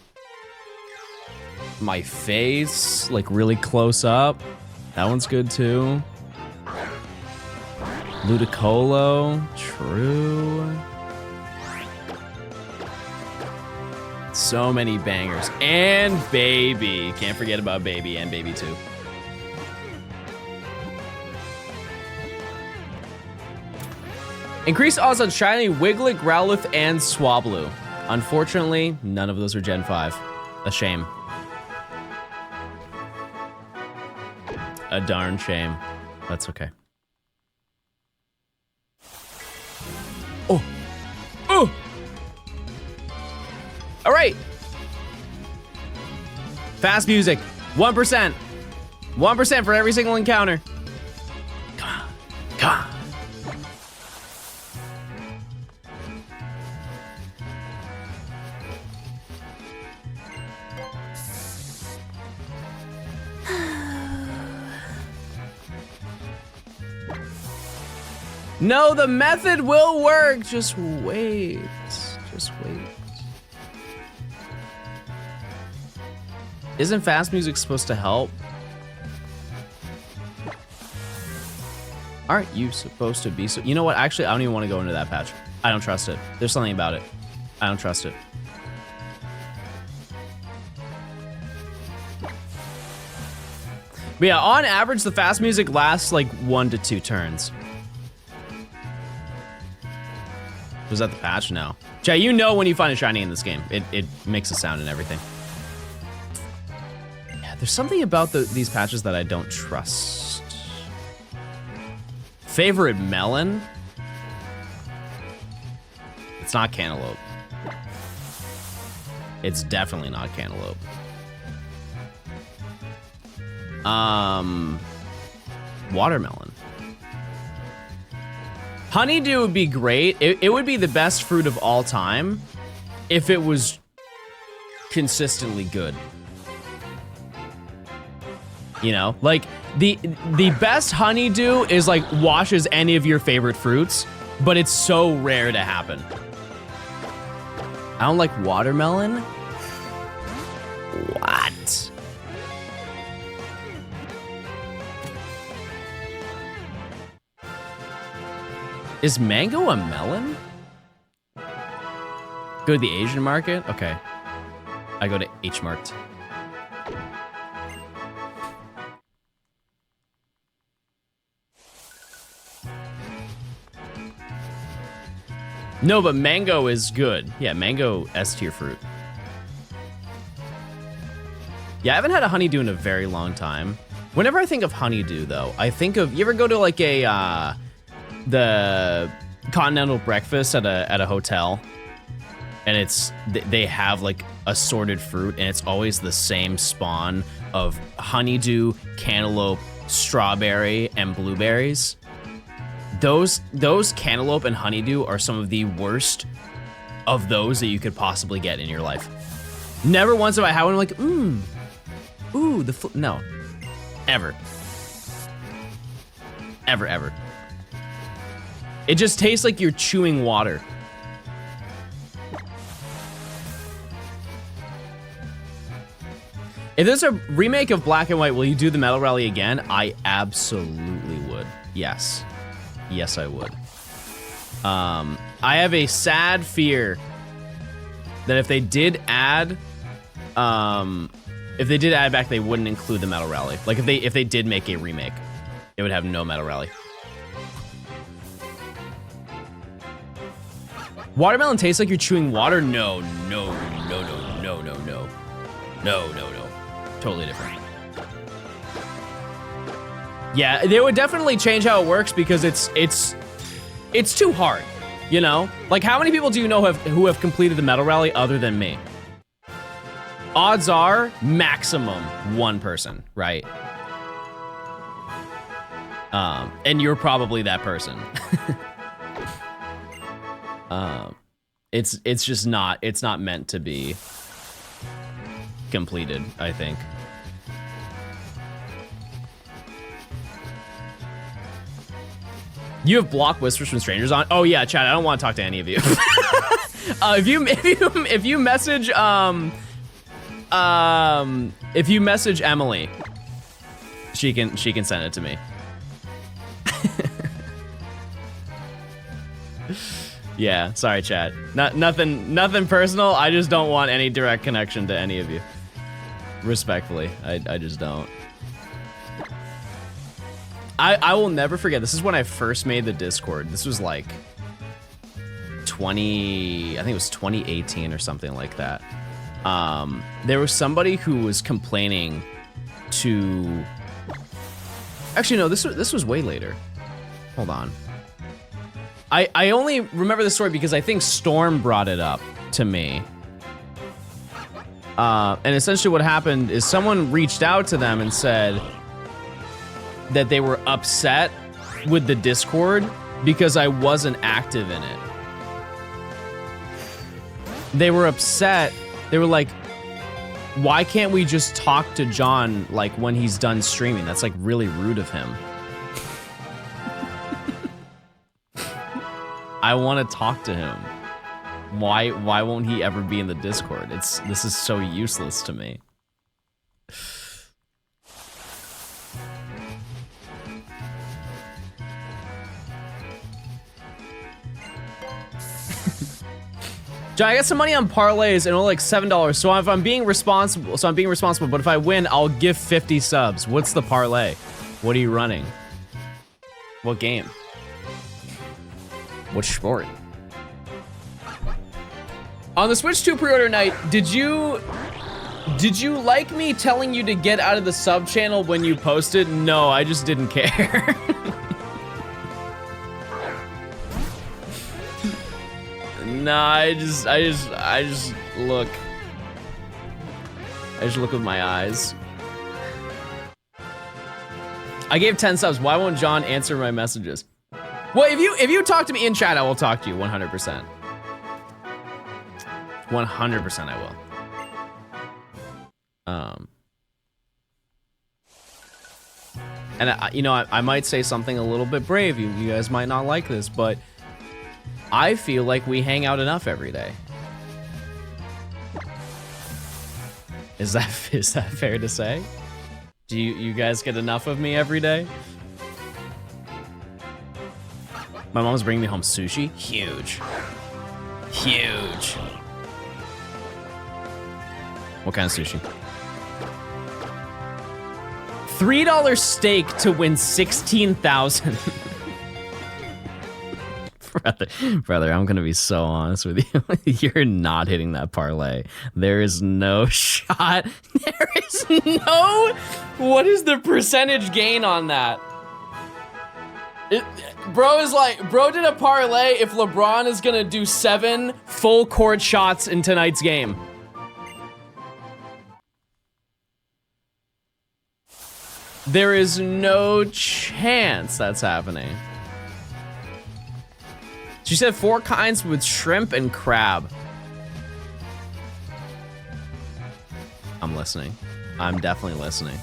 my face, like really close up. That one's good too. Ludicolo, true. So many bangers. And Baby. Can't forget about Baby and Baby 2. Increased odds on Shiny, Wiglet, Growlithe, and Swablu. Unfortunately, none of those are Gen 5. A shame. A darn shame. That's okay. Oh. Oh. All right. Fast music. 1%. 1% for every single encounter. Come on. Come on. No, the method will work. Just wait. Just wait. Isn't fast music supposed to help? Aren't you supposed to be so? You know what? Actually, I don't even want to go into that patch. I don't trust it. There's something about it. I don't trust it. But yeah, on average, the fast music lasts like 1 to 2 turns. Was that the patch? No. Chat, you know when you find a shiny in this game. It makes a sound and everything. Yeah, there's something about these patches that I don't trust. Favorite melon? It's not cantaloupe. It's definitely not cantaloupe. Watermelon. Honeydew would be great. It would be the best fruit of all time if it was consistently good. You know, like the best honeydew is like washes any of your favorite fruits, but it's so rare to happen. I don't like watermelon. What? Is mango a melon? Go to the Asian market? Okay. I go to H Mart. No, but mango is good. Yeah, mango S tier fruit. Yeah, I haven't had a honeydew in a very long time. Whenever I think of honeydew, though, I think of, you ever go to like a the continental breakfast at a hotel, and they have like assorted fruit, and it's always the same spawn of honeydew, cantaloupe, strawberry, and blueberries. Those cantaloupe and honeydew are some of the worst of those that you could possibly get in your life. Never once have I had one like, ooh, no, ever. Ever. It just tastes like you're chewing water. If there's a remake of Black and White, will you do the Metal Rally again? I absolutely would. Yes. Yes, I would. I have a sad fear that if they did add back, they wouldn't include the Metal Rally. Like if they did make a remake, it would have no Metal Rally. Watermelon tastes like you're chewing water? No. Totally different. Yeah, they would definitely change how it works because it's too hard, you know? Like, how many people do you know who have completed the Metal Rally other than me? Odds are maximum one person, right? And you're probably that person. It's just not, it's not meant to be completed, I think. You have blocked whispers from strangers on? Oh yeah, chat, I don't want to talk to any of you. If you message Emily, she can send it to me. Yeah, sorry chat. Nothing personal. I just don't want any direct connection to any of you. Respectfully, I just don't. I will never forget. This is when I first made the Discord. This was like I think it was 2018 or something like that. There was somebody who was complaining to. Actually, no. This was way later. Hold on. I only remember the story because I think Storm brought it up to me. And essentially what happened is someone reached out to them and said that they were upset with the Discord because I wasn't active in it. They were upset. They were like, why can't we just talk to John like when he's done streaming? That's like really rude of him. I want to talk to him. Why won't he ever be in the Discord? This is so useless to me. John, I got some money on parlays and only like $7. So if I'm being responsible, but if I win, I'll give 50 subs. What's the parlay? What are you running? What game? What sport? On the Switch 2 pre-order night, did you like me telling you to get out of the sub channel when you posted? No, I just didn't care. Nah, I just look. I just look with my eyes. I gave 10 subs. Why won't John answer my messages? Well, if you talk to me in chat, I will talk to you 100%. 100% I will. And I might say something a little bit brave. You guys might not like this, but I feel like we hang out enough every day. Is that fair to say? Do you guys get enough of me every day? My mom's bringing me home sushi. Huge. Huge. What kind of sushi? $3 steak to win 16,000. brother, I'm gonna be so honest with you. You're not hitting that parlay. There is no shot. There is no. What is the percentage gain on that? Bro did a parlay if LeBron is gonna do 7 full court shots in tonight's game. There is no chance that's happening. She said 4 kinds with shrimp and crab. I'm listening. I'm definitely listening.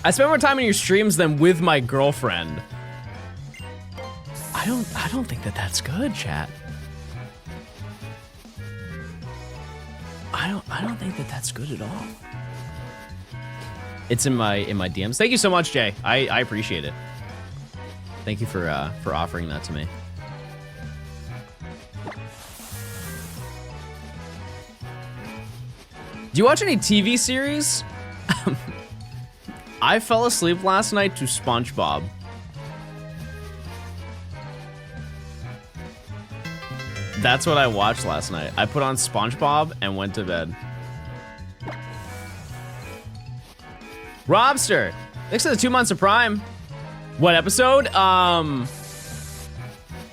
I spend more time in your streams than with my girlfriend. I don't think that that's good, chat. I don't think that that's good at all. It's in my DMs. Thank you so much, Jay. I appreciate it. Thank you for offering that to me. Do you watch any TV series? I fell asleep last night to SpongeBob. That's what I watched last night. I put on SpongeBob and went to bed. Robster, thanks for the 2 months of Prime. What episode?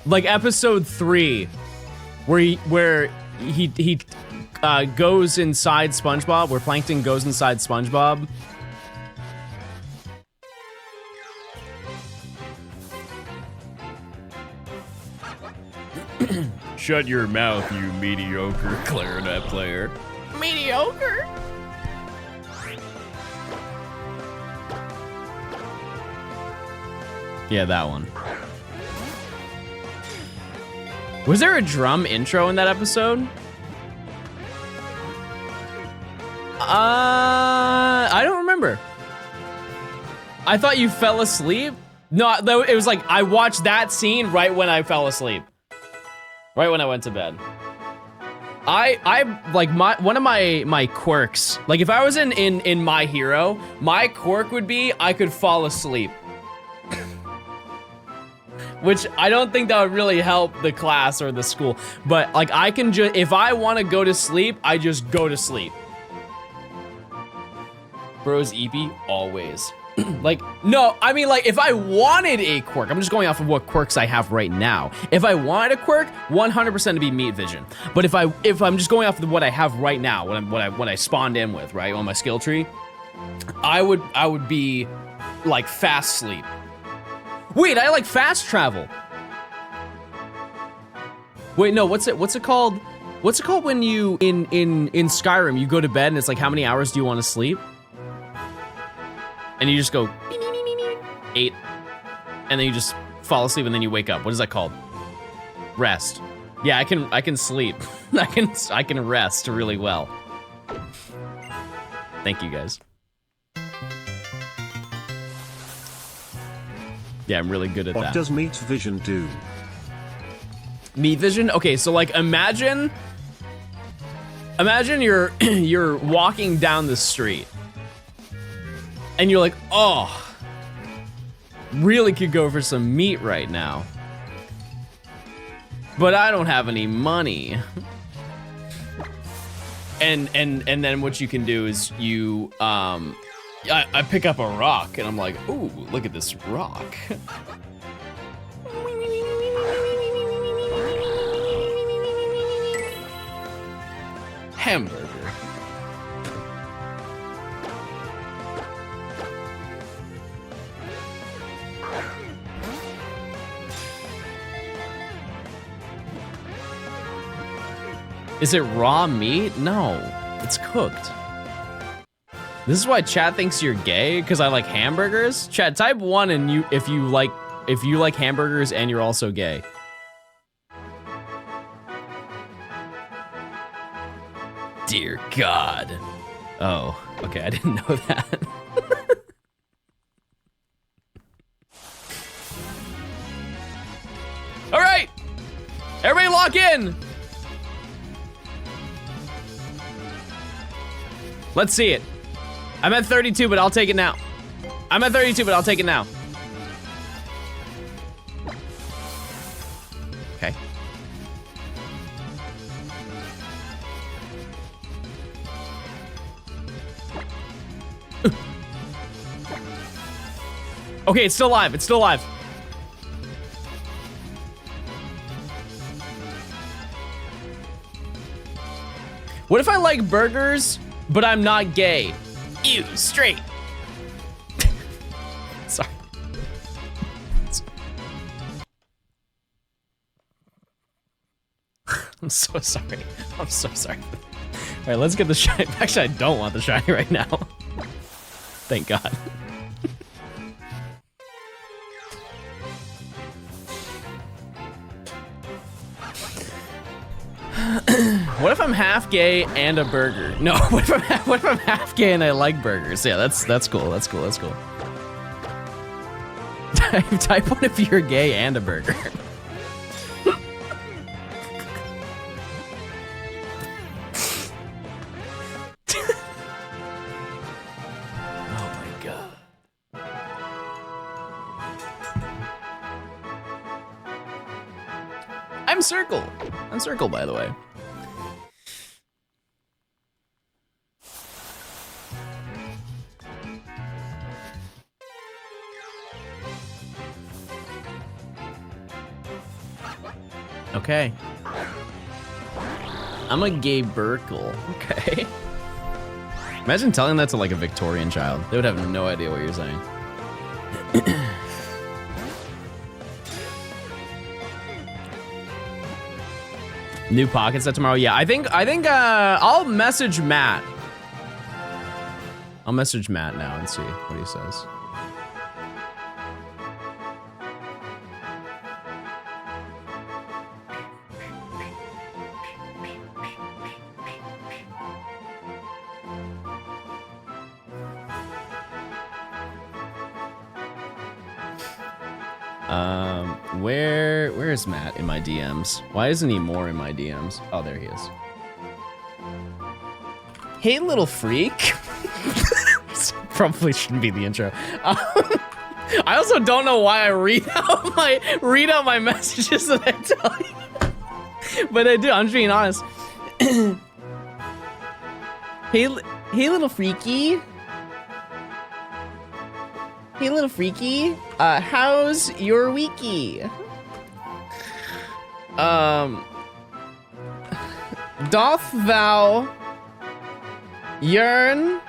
Like episode 3, where he goes inside SpongeBob, where Plankton goes inside SpongeBob. Shut your mouth, you mediocre clarinet player. Mediocre? Yeah, that one. Was there a drum intro in that episode? I don't remember. I thought you fell asleep. No, it was like I watched that scene right when I fell asleep. Right when I went to bed. I like one of my quirks. Like if I was in My Hero, my quirk would be I could fall asleep. Which I don't think that would really help the class or the school. But like I can just, if I want to go to sleep, I just go to sleep. Bros EP always. Like, no, I mean like if I wanted a quirk, I'm just going off of what quirks I have right now. If I wanted a quirk, 100% to be meat vision. But if I'm just going off of what I have right now, what I spawned in with, right, on my skill tree, I would be like fast sleep. Wait, I like fast travel. Wait, no, what's it called? What's it called when you in Skyrim you go to bed and it's like how many hours do you want to sleep? And you just go 8, and then you just fall asleep and then you wake up. What is that called? Rest. Yeah, I can sleep. I can rest really well. Thank you guys. Yeah, I'm really good at that. What does meat vision do? Meat vision? Okay, so like imagine you're walking down the street. And you're like, oh, really could go for some meat right now. But I don't have any money. And then what you can do is you, I pick up a rock and I'm like, ooh, look at this rock. Hamburger. Is it raw meat? No, it's cooked. This is why chat thinks you're gay, because I like hamburgers. Chat, type 1 and if you like hamburgers and you're also gay. Dear God. Oh, okay, I didn't know that. All right, everybody lock in. Let's see it. I'm at 32, but I'll take it now. I'm at 32, but I'll take it now. Okay, it's still alive. It's still alive. What if I like burgers, but I'm not gay? Ew, straight. Sorry. I'm so sorry. I'm so sorry. All right, let's get the shiny. Actually, I don't want the shiny right now. Thank God. What if I'm half gay and a burger? No, what if I'm half gay and I like burgers? Yeah, that's cool. That's cool. That's cool. Type 1 if you're gay and a burger. Oh my God. I'm Circle. I'm Circle, by the way. Okay. I'm a gay Burkle. Okay. Imagine telling that to like a Victorian child. They would have no idea what you're saying. New pocket set tomorrow. Yeah, I think I'll message Matt. I'll message Matt now and see what he says. Where is Matt in my DMs? Why isn't he more in my DMs? Oh, there he is. Hey, little freak. Probably shouldn't be the intro. I also don't know why I read out my messages that I tell you, but I do. I'm just being honest. Hey, little freaky. Hey, little freaky. How's your weeky? Doth thou yearn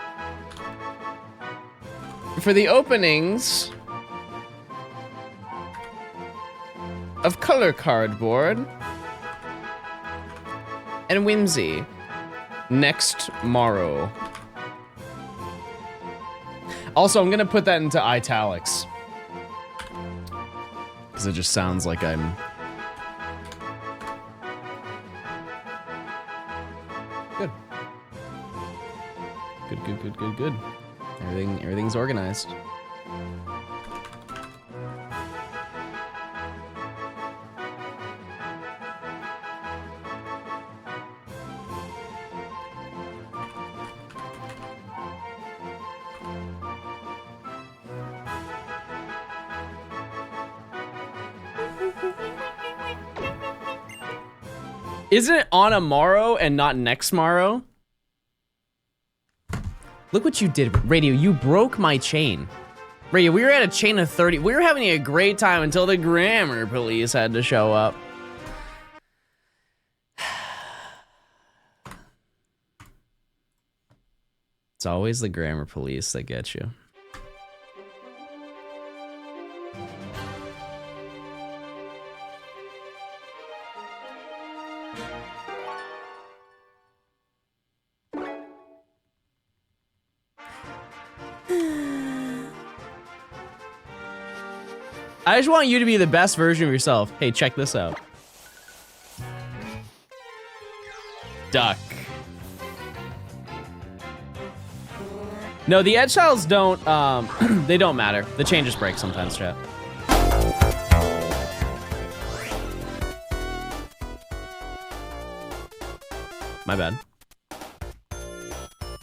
for the openings of color cardboard and whimsy next morrow? Also, I'm gonna put that into italics because it just sounds like I'm good. Good. Everything's organized. Isn't it on a morrow and not next morrow? Look what you did, Radio. You broke my chain. Radio, we were at a chain of 30. We were having a great time until the grammar police had to show up. It's always the grammar police that get you. I just want you to be the best version of yourself. Hey, check this out. Duck. No, the edge tiles don't, they don't matter. The chain just breaks sometimes, chat. My bad.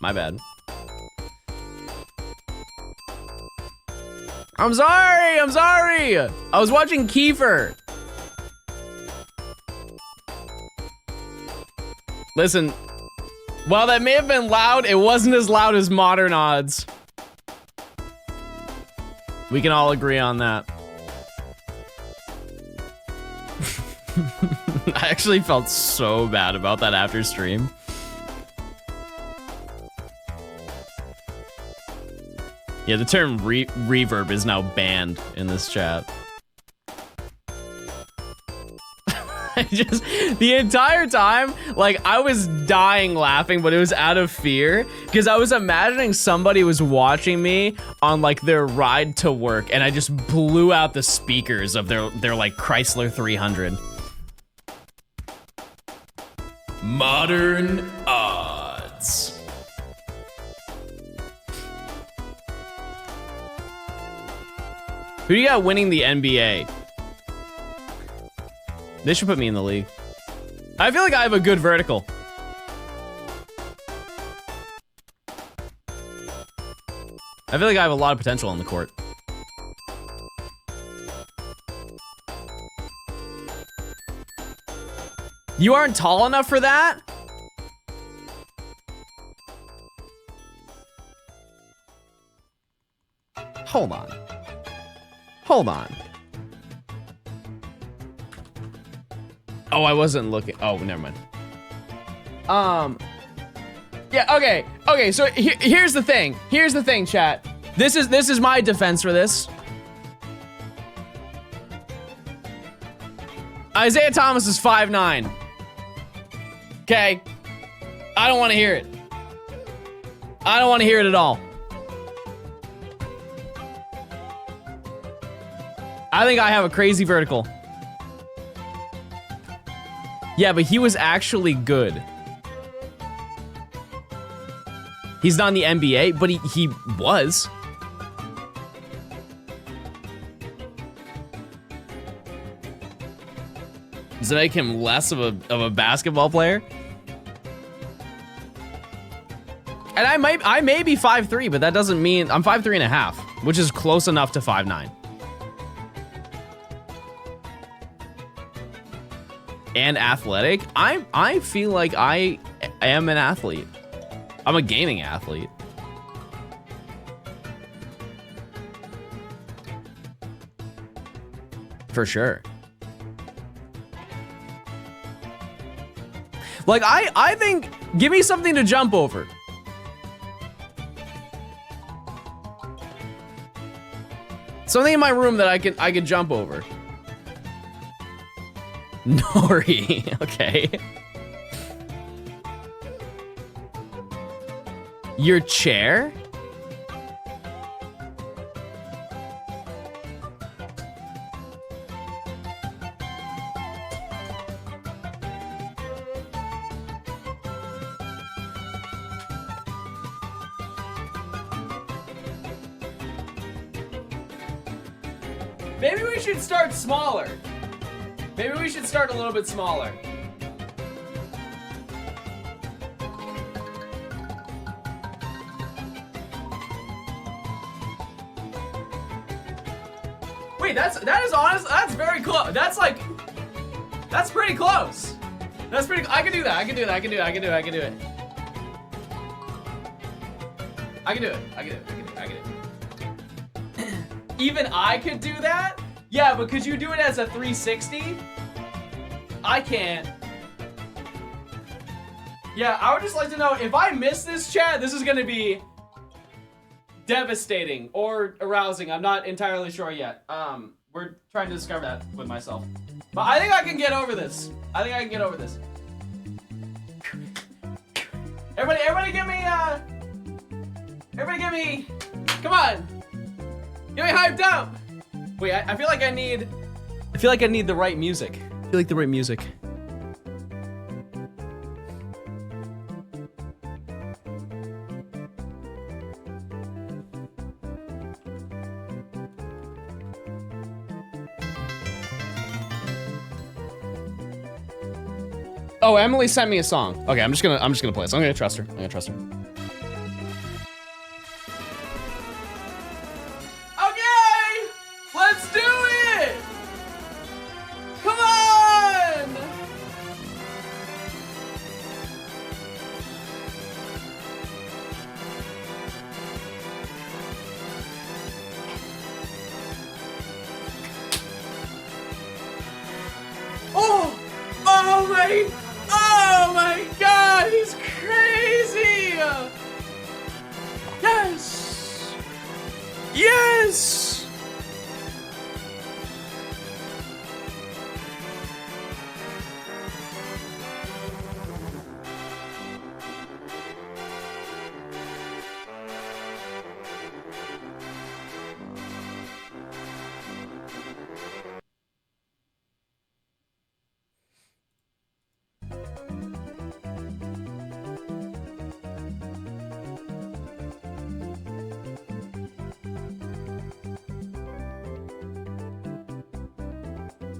My bad. I'm sorry! I'm sorry! I was watching Kiefer. Listen, while that may have been loud, it wasn't as loud as Modern Odds. We can all agree on that. I actually felt so bad about that after stream. Yeah, the term reverb is now banned in this chat. The entire time, like, I was dying laughing, but it was out of fear because I was imagining somebody was watching me on like their ride to work, and I just blew out the speakers of their like Chrysler 300. Modern odds. Who do you got winning the NBA? They should put me in the league. I feel like I have a good vertical. I feel like I have a lot of potential on the court. You aren't tall enough for that? Hold on. Hold on. Oh, I wasn't looking. Oh, never mind. Yeah, okay. Okay, so here's the thing. Here's the thing, chat. This is my defense for this. Isaiah Thomas is 5'9". Okay. I don't want to hear it. I don't want to hear it at all. I think I have a crazy vertical. Yeah, but he was actually good. He's not in the NBA, but he was. Does it make him less of a basketball player? And I may be 5'3", but that doesn't mean I'm 5'3.5", which is close enough to 5'9". And athletic. I feel like I am an athlete. I'm a gaming athlete. For sure. Like I think give me something to jump over. Something in my room that I could jump over. Nori, okay. Your chair? Maybe we should start smaller. Maybe we should start a little bit smaller. Wait, that is honest. That's very close. That's pretty close. That's pretty. I can do that. I can do it. I can do it. I can do it. I can do it. I can do it. I can do it. I can do it. Even I could do that? Yeah, but could you do it as a 360? I can't. Yeah, I would just like to know, if I miss this, chat, this is gonna be devastating or arousing. I'm not entirely sure yet. We're trying to discover that with myself. But I think I can get over this. I think I can get over this. Everybody give me, come on. Get me hyped up! Wait, I feel like I need the right music. I feel like the right music. Oh, Emily sent me a song. Okay, I'm just gonna play this. I'm gonna trust her. I'm gonna trust her. Let's do it! Come on!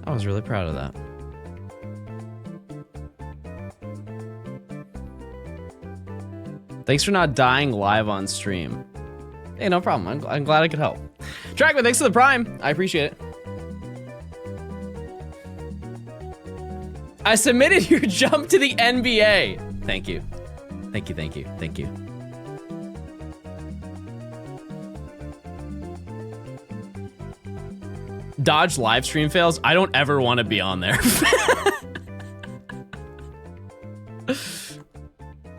I was really proud of that. Thanks for not dying live on stream. Hey, no problem. I'm glad I could help. Trackman, thanks for the prime. I appreciate it. I submitted your jump to the NBA. Thank you. Thank you, thank you, thank you. Dodge live stream fails. I don't ever want to be on there.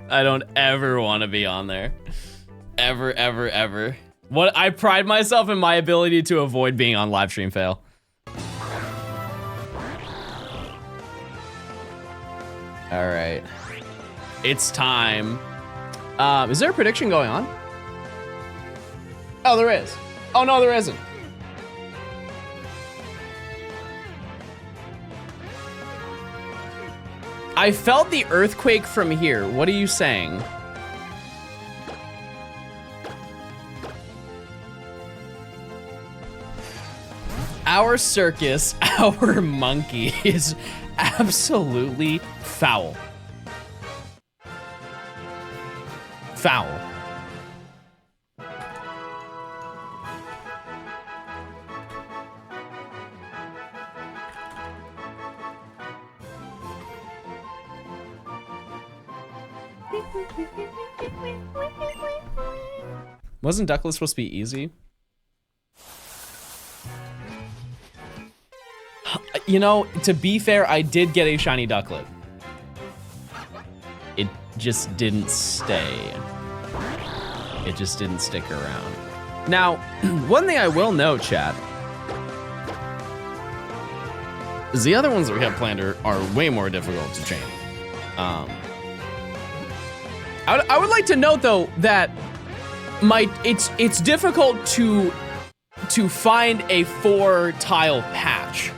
I don't ever want to be on there. Ever, ever, ever. What I pride myself in my ability to avoid being on live stream fail. All right. It's time. Is there a prediction going on? Oh, there is. Oh, no, there isn't. I felt the earthquake from here. What are you saying? Our circus, our monkey is absolutely foul. Foul. Wasn't Ducklett supposed to be easy? You know, to be fair, I did get a shiny Ducklett. It just didn't stay. It just didn't stick around. Now, one thing I will note, chat, is the other ones that we have planned are way more difficult to chain. I would like to note though that it's difficult to find a 4-tile patch.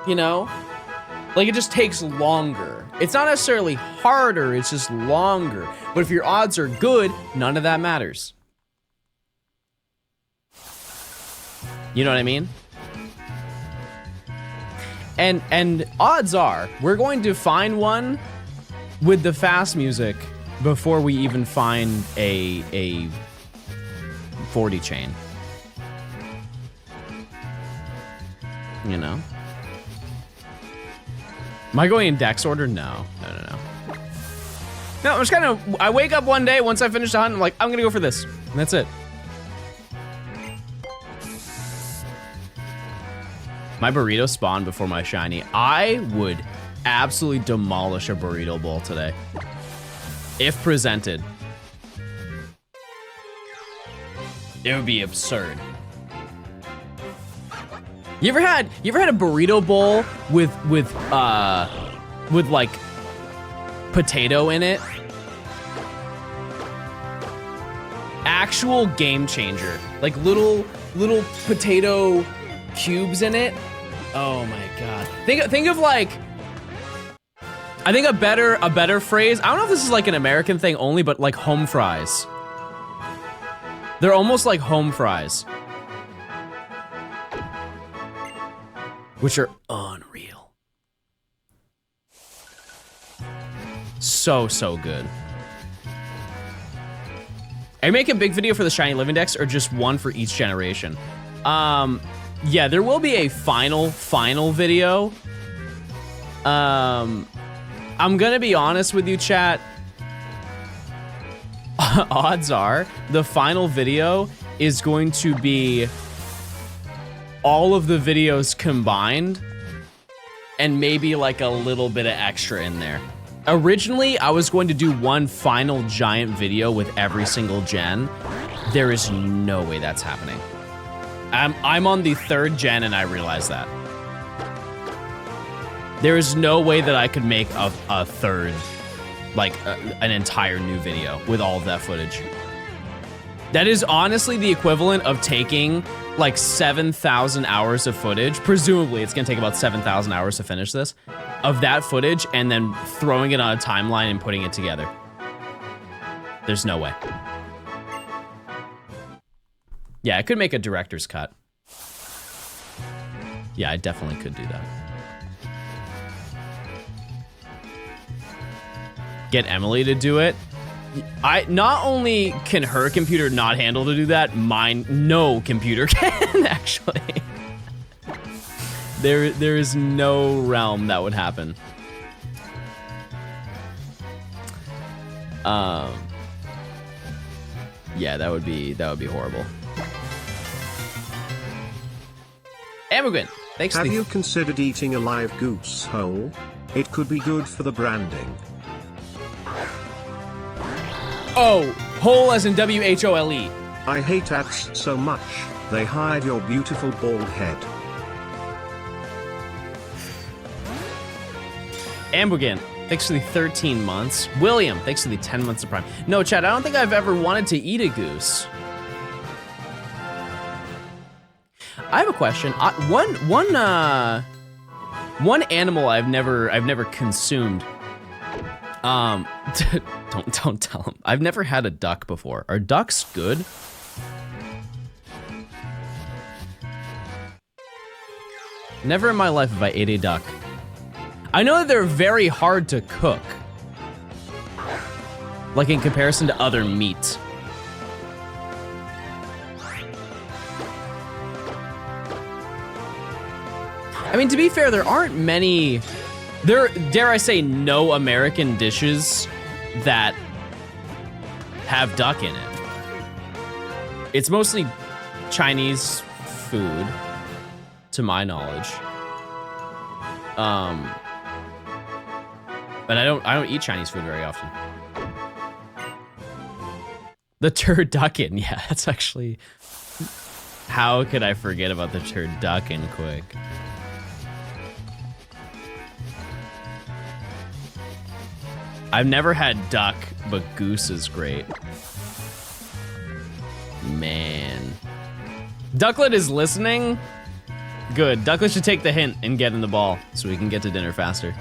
You know? Like, it just takes longer. It's not necessarily harder, it's just longer. But if your odds are good, none of that matters. You know what I mean? And odds are, we're going to find one with the fast music before we even find a 40 chain. You know? Am I going in dex order? No. No, I'm just kind of, I wake up one day, once I finish the hunt, I'm like, I'm gonna go for this. And that's it. My burrito spawned before my shiny. I would absolutely demolish a burrito bowl today. If presented. It would be absurd. You ever had a burrito bowl with like potato in it? Actual game changer. Like little potato cubes in it. Oh my god. Think of like, I think a better phrase, I don't know if this is like an American thing only, but like home fries. They're almost like home fries. Which are unreal. So good. Are you making a big video for the Shiny Living Dex or just one for each generation? Yeah, there will be a final video. I'm gonna be honest with you, chat. Odds are the final video is going to be all of the videos combined and maybe like a little bit of extra in there. Originally, I was going to do one final giant video with every single gen. There is no way that's happening. I'm on the 3rd gen and I realize that. There is no way that I could make a third, like an entire new video with all of that footage. That is honestly the equivalent of taking like 7,000 hours of footage. Presumably it's gonna take about 7,000 hours to finish this, of that footage, and then throwing it on a timeline and putting it together. There's no way. Yeah, I could make a director's cut. Yeah, I definitely could do that. Get Emily to do it. I not only can her computer not handle to do that, mine no computer can actually. There is no realm that would happen. Yeah, that would be horrible. Amugen, thanks. Have you considered eating a live goose whole? It could be good for the branding. Oh, whole as in W-H-O-L-E. I hate ads so much, they hide your beautiful bald head. Ambugan, thanks for the 13 months. William, thanks for the 10 months of Prime. No, Chad, I don't think I've ever wanted to eat a goose. I have a question. One animal I've never consumed. Don't tell him. I've never had a duck before. Are ducks good? Never in my life have I ate a duck. I know that they're very hard to cook. Like in comparison to other meat. I mean, to be fair, there aren't many, dare I say, no American dishes that have duck in it. It's mostly Chinese food, to my knowledge. But I don't eat Chinese food very often. The turducken, yeah, that's actually, how could I forget about the turducken quick? I've never had duck, but goose is great. Man. Ducklett is listening? Good, Ducklett should take the hint and get in the ball so we can get to dinner faster.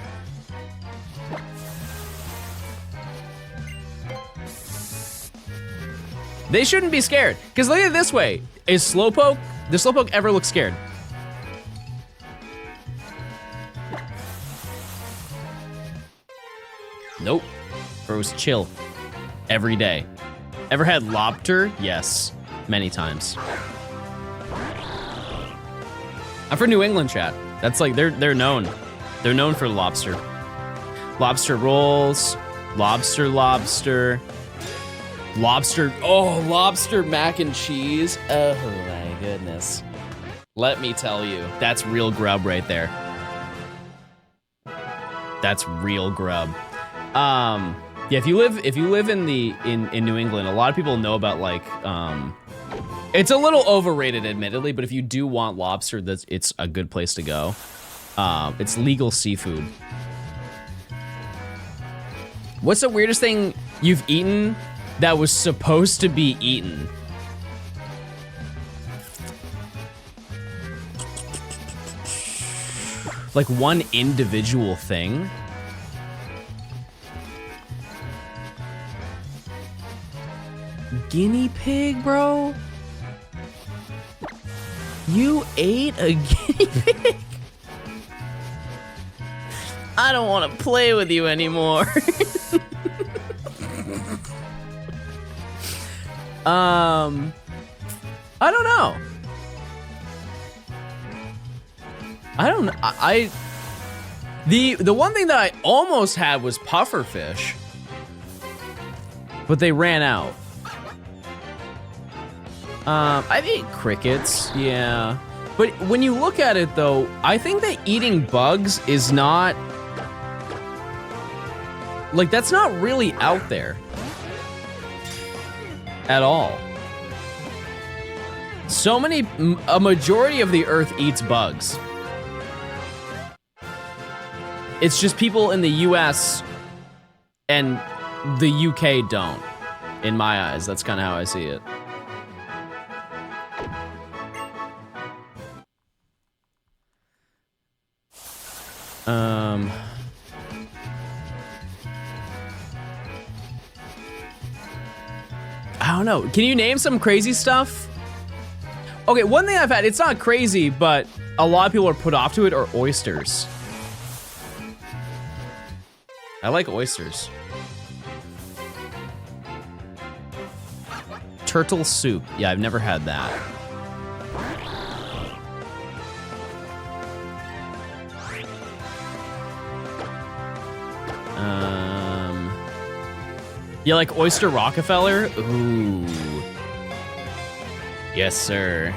They shouldn't be scared, because look at it this way. Does Slowpoke ever look scared? Nope. Bro's chill. Every day. Ever had lobster? Yes. Many times. I'm from New England, chat. That's like, they're known. They're known for lobster. Lobster rolls. Lobster. Lobster mac and cheese. Oh my goodness. Let me tell you, that's real grub right there. That's real grub. Yeah, if you live in New England, a lot of people know about like it's a little overrated admittedly, but if you do want lobster, it's a good place to go. It's legal seafood. What's the weirdest thing you've eaten that was supposed to be eaten? Like one individual thing? Guinea pig, bro? You ate a guinea pig? I don't want to play with you anymore. I don't know. The one thing that I almost had was puffer fish, but they ran out. I ate crickets, yeah. But when you look at it though, I think that eating bugs is not, like that's not really out there at all. A majority of the earth eats bugs. It's just people in the US and the UK don't, in my eyes. That's kind of how I see it. I don't know. Can you name some crazy stuff? Okay, one thing I've had, it's not crazy, but a lot of people are put off to it are oysters. I like oysters. Turtle soup. Yeah, I've never had that. Yeah, like Oyster Rockefeller? Ooh. Yes, sir.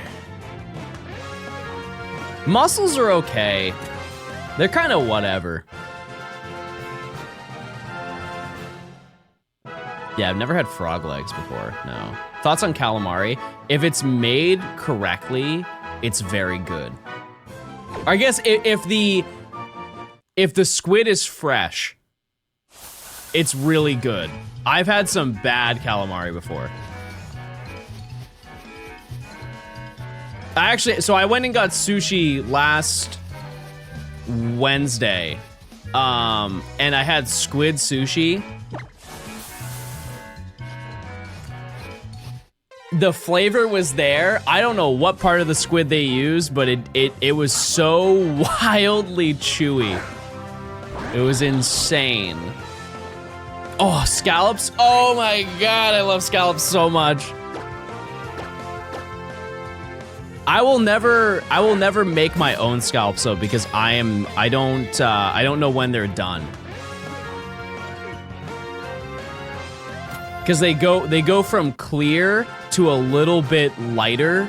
Mussels are okay. They're kind of whatever. Yeah, I've never had frog legs before, no. Thoughts on calamari? If it's made correctly, it's very good. I guess if the squid is fresh, it's really good. I've had some bad calamari before. So I went and got sushi last Wednesday, and I had squid sushi. The flavor was there. I don't know what part of the squid they used, but it was so wildly chewy. It was insane. Oh, scallops. Oh my God, I love scallops so much. I will never make my own scallops though, because I don't know when they're done. Because they go from clear to a little bit lighter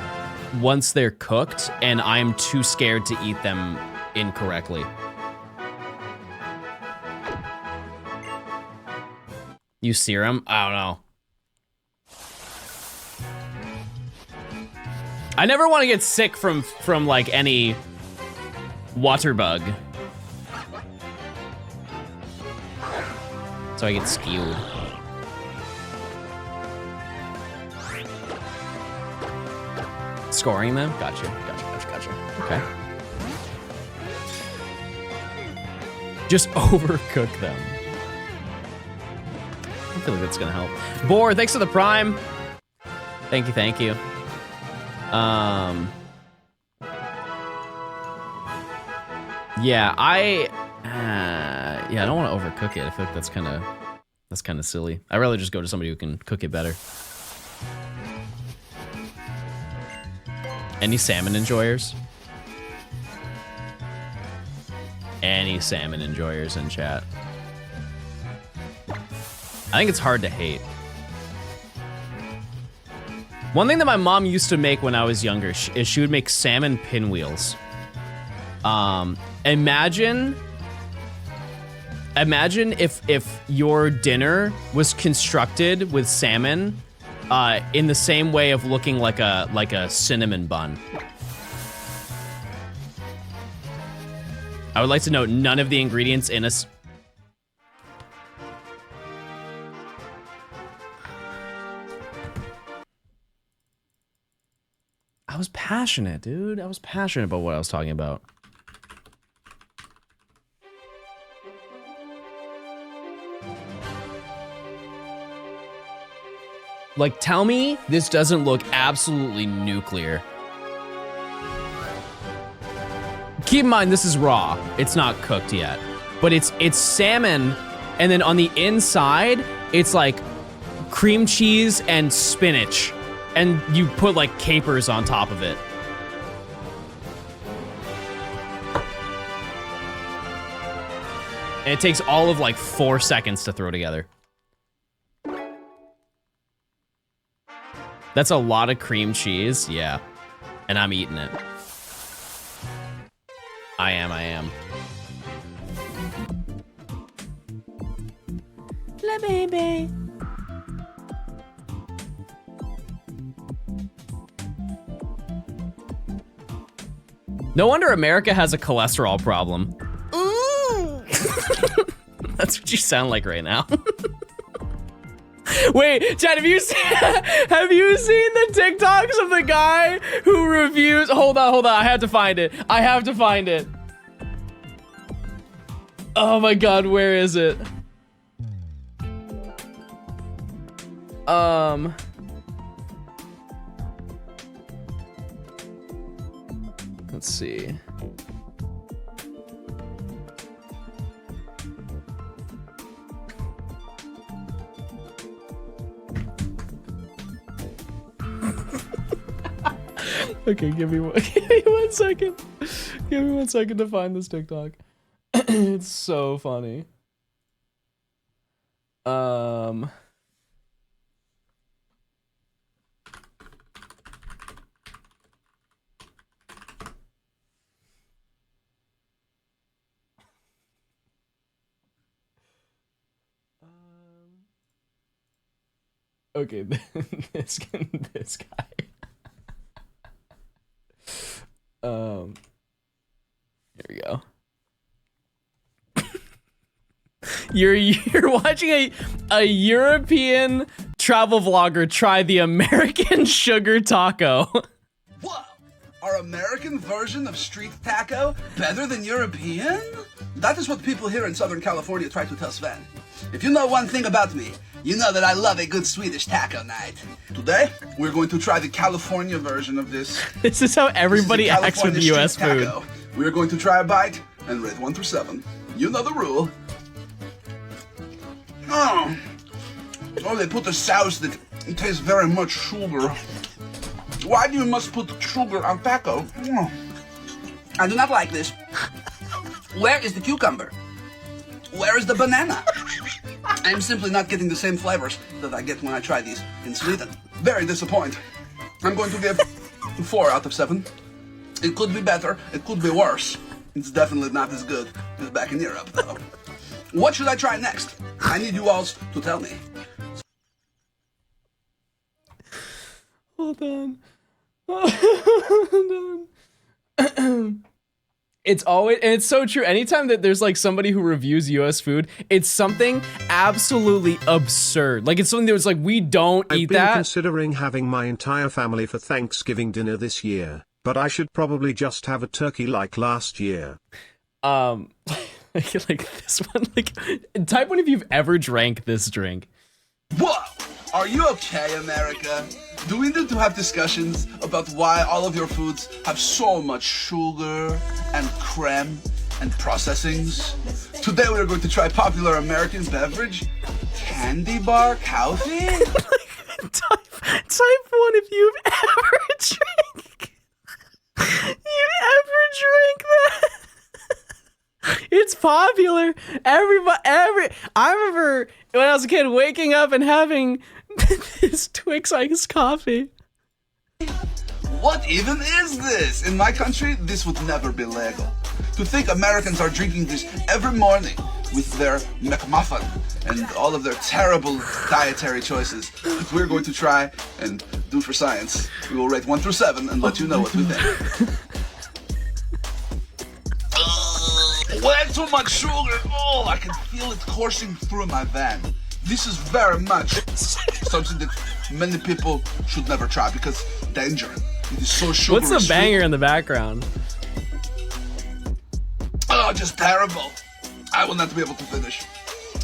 once they're cooked, and I'm too scared to eat them incorrectly. You sear them? I don't know. I never want to get sick from like any water bug. So I get skewed. Scoring them? Gotcha. Okay. Just overcook them. I feel like that's gonna help. Boar, thanks for the prime. Thank you. Yeah, I don't want to overcook it. I feel like that's kind of silly. I'd rather just go to somebody who can cook it better. Any salmon enjoyers? Any salmon enjoyers in chat? I think it's hard to hate. One thing that my mom used to make when I was younger is she would make salmon pinwheels. Imagine if your dinner was constructed with salmon in the same way of looking like a cinnamon bun. I would like to note none of the ingredients in a... I was passionate, dude. I was passionate about what I was talking about. Like, tell me this doesn't look absolutely nuclear. Keep in mind, this is raw. It's not cooked yet. But it's salmon, and then on the inside, it's like cream cheese and spinach. And you put like capers on top of it. And it takes all of like 4 seconds to throw together. That's a lot of cream cheese, yeah. And I'm eating it. I am. La baby. No wonder America has a cholesterol problem. Ooh. That's what you sound like right now. Wait, Chad, have you seen the TikToks of the guy who reviews? Hold on, I have to find it. Oh my God, where is it? Let's let's see. Okay, give me 1 second. Give me 1 second to find this TikTok. It's so funny. Okay, this guy. Here we go. You're watching a European travel vlogger try the American sugar taco. Whoa! Our American version of street taco better than European? That is what people here in Southern California try to tell Sven. If you know one thing about me, you know that I love a good Swedish taco night. Today, we're going to try the California version of this. This is how everybody acts with US food. Taco. We're going to try a bite and rate 1 through 7. You know the rule. Oh, they put the sauce that it tastes very much sugar. Why do you must put sugar on taco? Oh. I do not like this. Where is the cucumber? Where is the banana? I'm simply not getting the same flavors that I get when I try these in Sweden. Very disappointed. I'm going to give 4 out of 7. It could be better, it could be worse. It's definitely not as good as back in Europe, though. What should I try next? I need you all to tell me. Hold on. Hold on. It's always, and it's so true. Anytime that there's like somebody who reviews US food, it's something absolutely absurd. Like it's something that was like, we don't eat that. I've been considering having my entire family for Thanksgiving dinner this year, but I should probably just have a turkey like last year. Like this one, like type 1 if you've ever drank this drink. Whoa! Are you okay, America? Do we need to have discussions about why all of your foods have so much sugar and creme and processings? Today we are going to try popular American beverage, candy bar coffee. type 1 if you've ever drank that. It's popular. I remember when I was a kid waking up and having this Twix iced coffee. What even is this? In my country, this would never be legal. To think Americans are drinking this every morning with their McMuffin and all of their terrible dietary choices. We're going to try and do for science. We will rate 1 through 7 and let you know what we think. Way too much sugar. Oh, I can feel it coursing through my van. This is very much something that many people should never try because danger. It is so sugary. What's the banger in the background? Oh, just terrible. I will not be able to finish.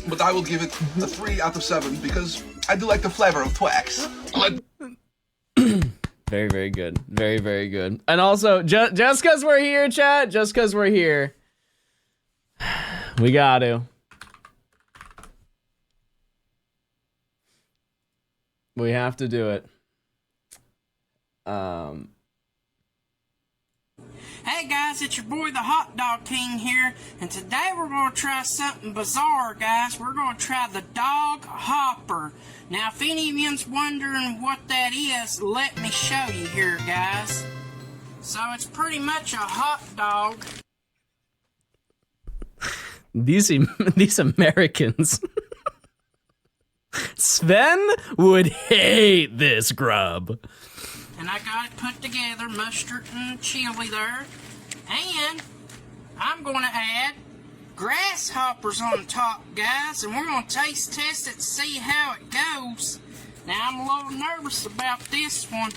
But I will give it a 3 out of 7 because I do like the flavor of Twix. Very, very good. Very, very good. And also, just because we're here, chat, just because we're here, we got to. We have to do it. Hey guys, it's your boy the Hot Dog King here, and today we're going to try something bizarre, guys. We're going to try the Dog Hopper. Now, if any of you's wondering what that is, let me show you here, guys. So it's pretty much a hot dog. These Americans. Sven would hate this grub. And I got it put together, mustard and chili there. And I'm going to add grasshoppers on top, guys. And we're going to taste test it and see how it goes. Now, I'm a little nervous about this one,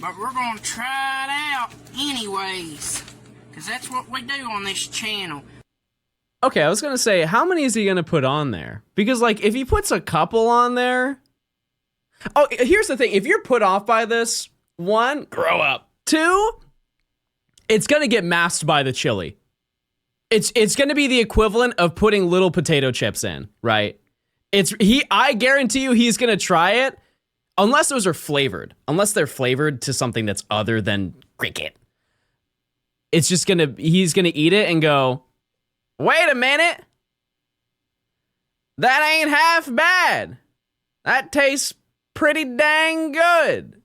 but we're going to try it out anyways. Because that's what we do on this channel. Okay, I was going to say, how many is he going to put on there? Because, like, if he puts a couple on there... Oh, here's the thing. If you're put off by this, 1, grow up. 2, it's gonna get masked by the chili. It's gonna be the equivalent of putting little potato chips in, right? I guarantee you he's gonna try it, unless those are flavored. Unless they're flavored to something that's other than cricket. He's gonna eat it and go, wait a minute. That ain't half bad. That tastes pretty dang good.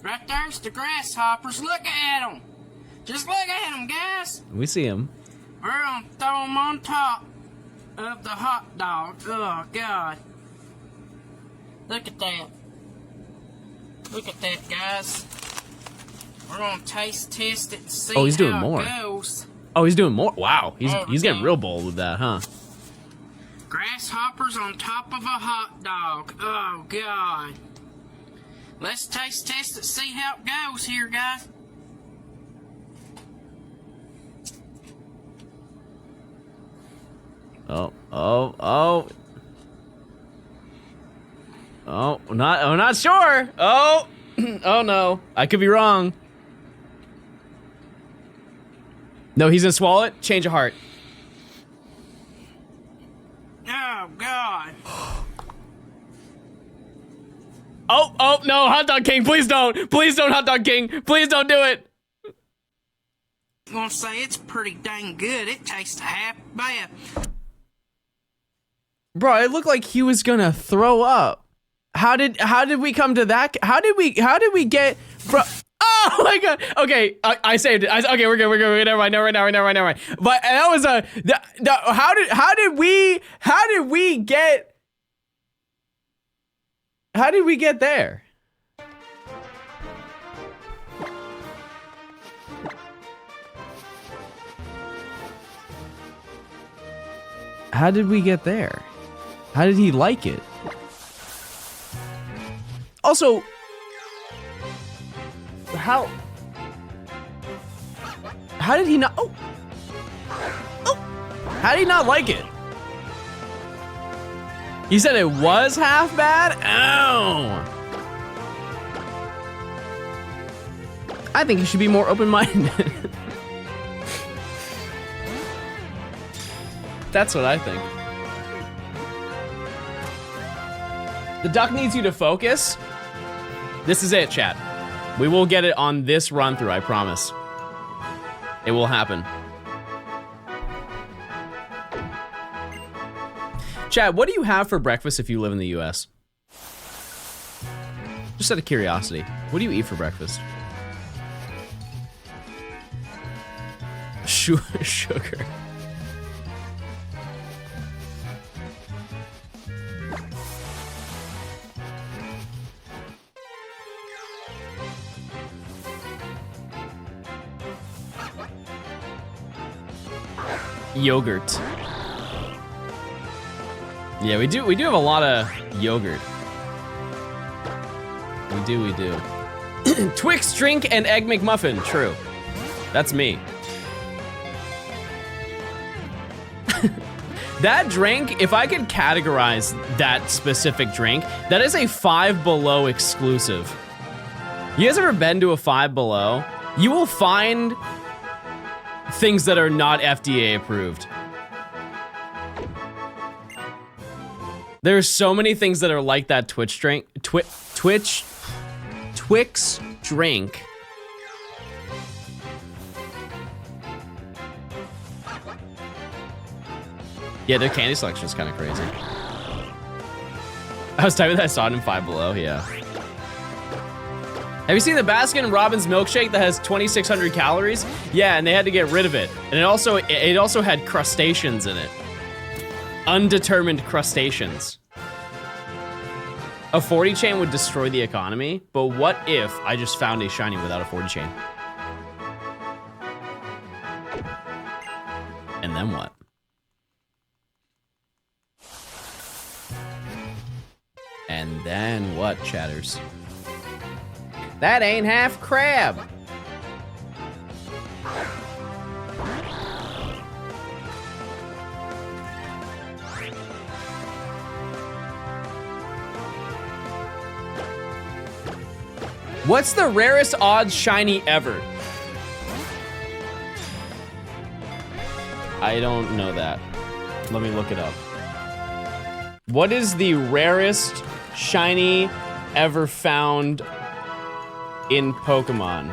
Right there's the grasshoppers. Look at them. Just look at them, guys. We see him. We're gonna throw them on top of the hot dog. Oh, God. Look at that. Look at that, guys. We're gonna taste test it and see He's doing how more. it goes. Oh, he's doing more. Wow, he's Oh, getting damn. real bold with that, huh? Grasshoppers on top of a hot dog. Oh, God. Let's taste test it, see how it goes here, guys. Not sure. Oh, oh no, I could be wrong. No, he's gonna swallow it. Change of heart. Oh, God. Oh no, Hot Dog King, please don't, Hot Dog King, please don't do it. I'm gonna say it's pretty dang good. It tastes half bad. Bro, it looked like he was gonna throw up. How did we come to that? How did we get, bro? Oh my God. Okay, I saved it. Okay, we're good. Never mind. But that was how did we get there? How did we get there? How did he like it? Also, how did he not? How did he not like it? He said it was half bad? Oh. I think he should be more open-minded. That's what I think. The duck needs you to focus. This is it, chat. We will get it on this run through, I promise. It will happen. Chat, what do you have for breakfast if you live in the US? Just out of curiosity, what do you eat for breakfast? Sugar. Yogurt. Yeah, we do have a lot of yogurt. We do. Twix drink and egg McMuffin, true. That's me. That drink, if I could categorize that specific drink, that is a Five Below exclusive. You guys ever been to a Five Below? You will find things that are not FDA approved. There's so many things that are like that Twix drink. Twix drink. Yeah, their candy selection is kind of crazy. I was typing that I saw it in Five Below, yeah. Have you seen the Baskin Robbins milkshake that has 2,600 calories? Yeah, and they had to get rid of it. And it also had crustaceans in it. Undetermined crustaceans. A 40 chain would destroy the economy, but what if I just found a shiny without a 40 chain? And then what? And then what, chatters? That ain't half crab. What's the rarest odds shiny ever? I don't know that. Let me look it up. What is the rarest shiny ever found in Pokemon?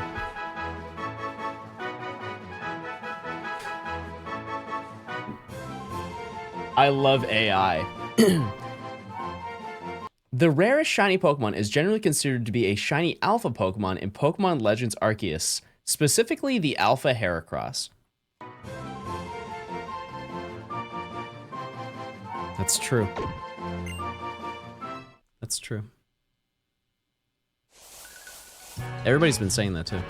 I love AI. The rarest shiny Pokemon is generally considered to be a shiny alpha Pokemon in Pokemon Legends Arceus, specifically the Alpha Heracross. That's true. That's true. Everybody's been saying that too.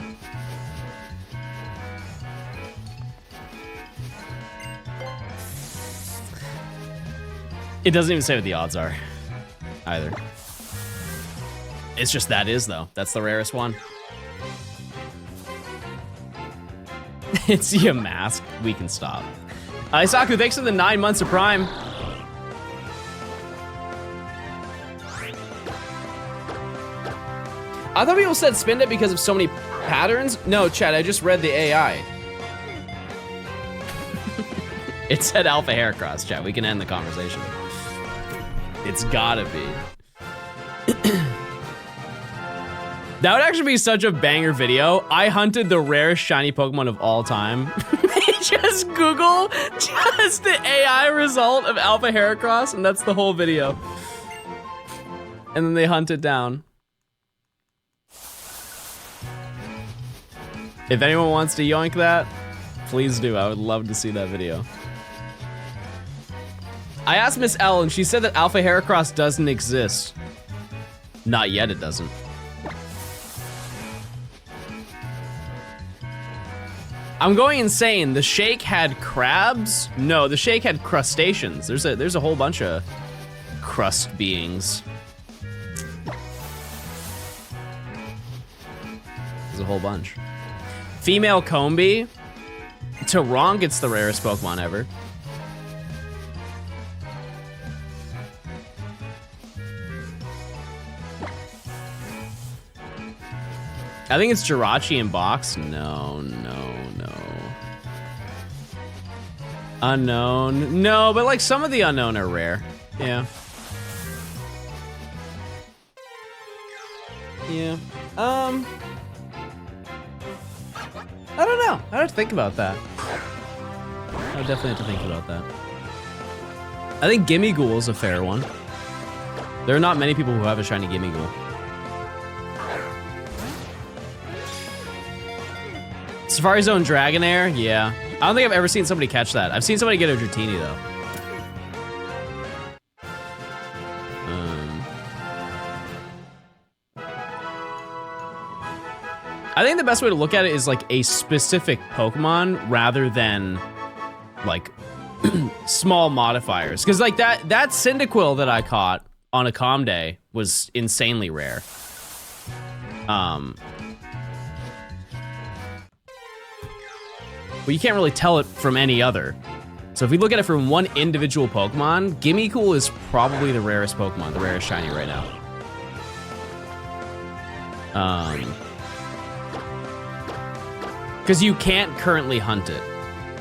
It doesn't even say what the odds are either. It's just that is though. That's the rarest one. It's a mask. We can stop. Isaku, thanks for the 9 months of Prime. I thought people said spin it because of so many patterns. No, Chad, I just read the AI. It said Alpha Heracross, Chad. We can end the conversation. It's gotta be. That would actually be such a banger video. I hunted the rarest shiny Pokemon of all time. Just Google just the AI result of Alpha Heracross, and that's the whole video. And then they hunt it down. If anyone wants to yoink that, please do. I would love to see that video. I asked Miss L, and she said that Alpha Heracross doesn't exist. Not yet, it doesn't. I'm going insane. The shake had crabs? No, the shake had crustaceans. There's a whole bunch of crust beings. There's a whole bunch. Female Combee. Taronk, it's the rarest Pokemon ever. I think it's Jirachi in box. No. Unknown. No, but like some of the unknown are rare. Yeah. Yeah. I don't know. I have to think about that. I would definitely have to think about that. I think Gimmighoul is a fair one. There are not many people who have a shiny Gimmighoul. Safari Zone Dragonair, yeah. I don't think I've ever seen somebody catch that. I've seen somebody get a Dratini though. I think the best way to look at it is like a specific Pokemon rather than like small modifiers. Cause like that Cyndaquil that I caught on a comm day was insanely rare. But you can't really tell it from any other. So if we look at it from one individual Pokemon, Gimmighoul is probably the rarest Pokemon, the rarest shiny right now. Because you can't currently hunt it.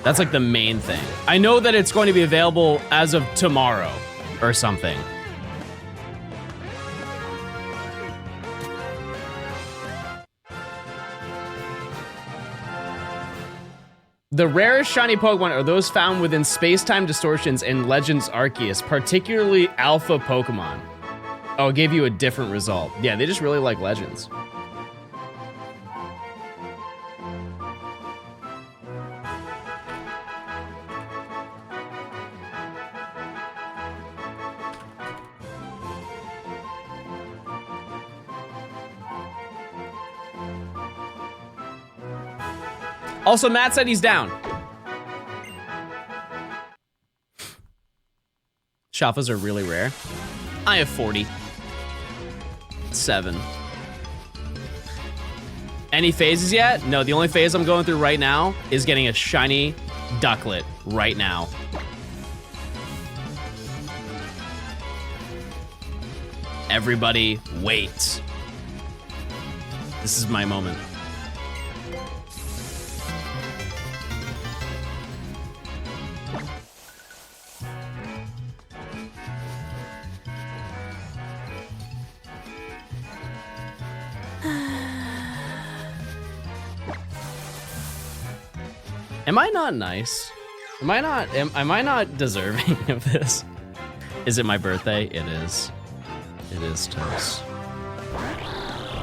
That's like the main thing. I know that it's going to be available as of tomorrow or something. The rarest shiny Pokemon are those found within space-time distortions in Legends Arceus, particularly alpha Pokemon. Oh, it gave you a different result. Yeah, they just really like Legends. Also, Matt said he's down. Shafas are really rare. I have 47. Any phases yet? No, the only phase I'm going through right now is getting a shiny Ducklett right now. Everybody, wait. This is my moment. Am I not nice? Am I not deserving of this? Is it my birthday? It is. It is toast.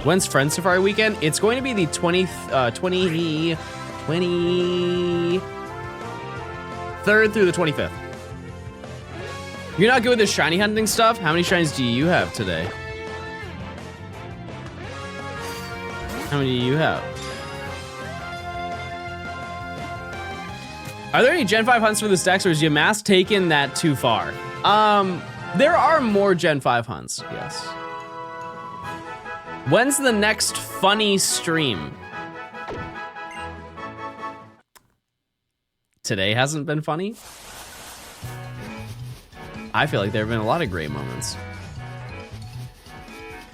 When's Friend Safari weekend? It's going to be the 23rd through the 25th. You're not good with the shiny hunting stuff? How many shinies do you have today? How many do you have? Are there any Gen 5 hunts for this dex, or is Yamask taken that too far? There are more Gen 5 hunts, yes. When's the next funny stream? Today hasn't been funny? I feel like there have been a lot of great moments.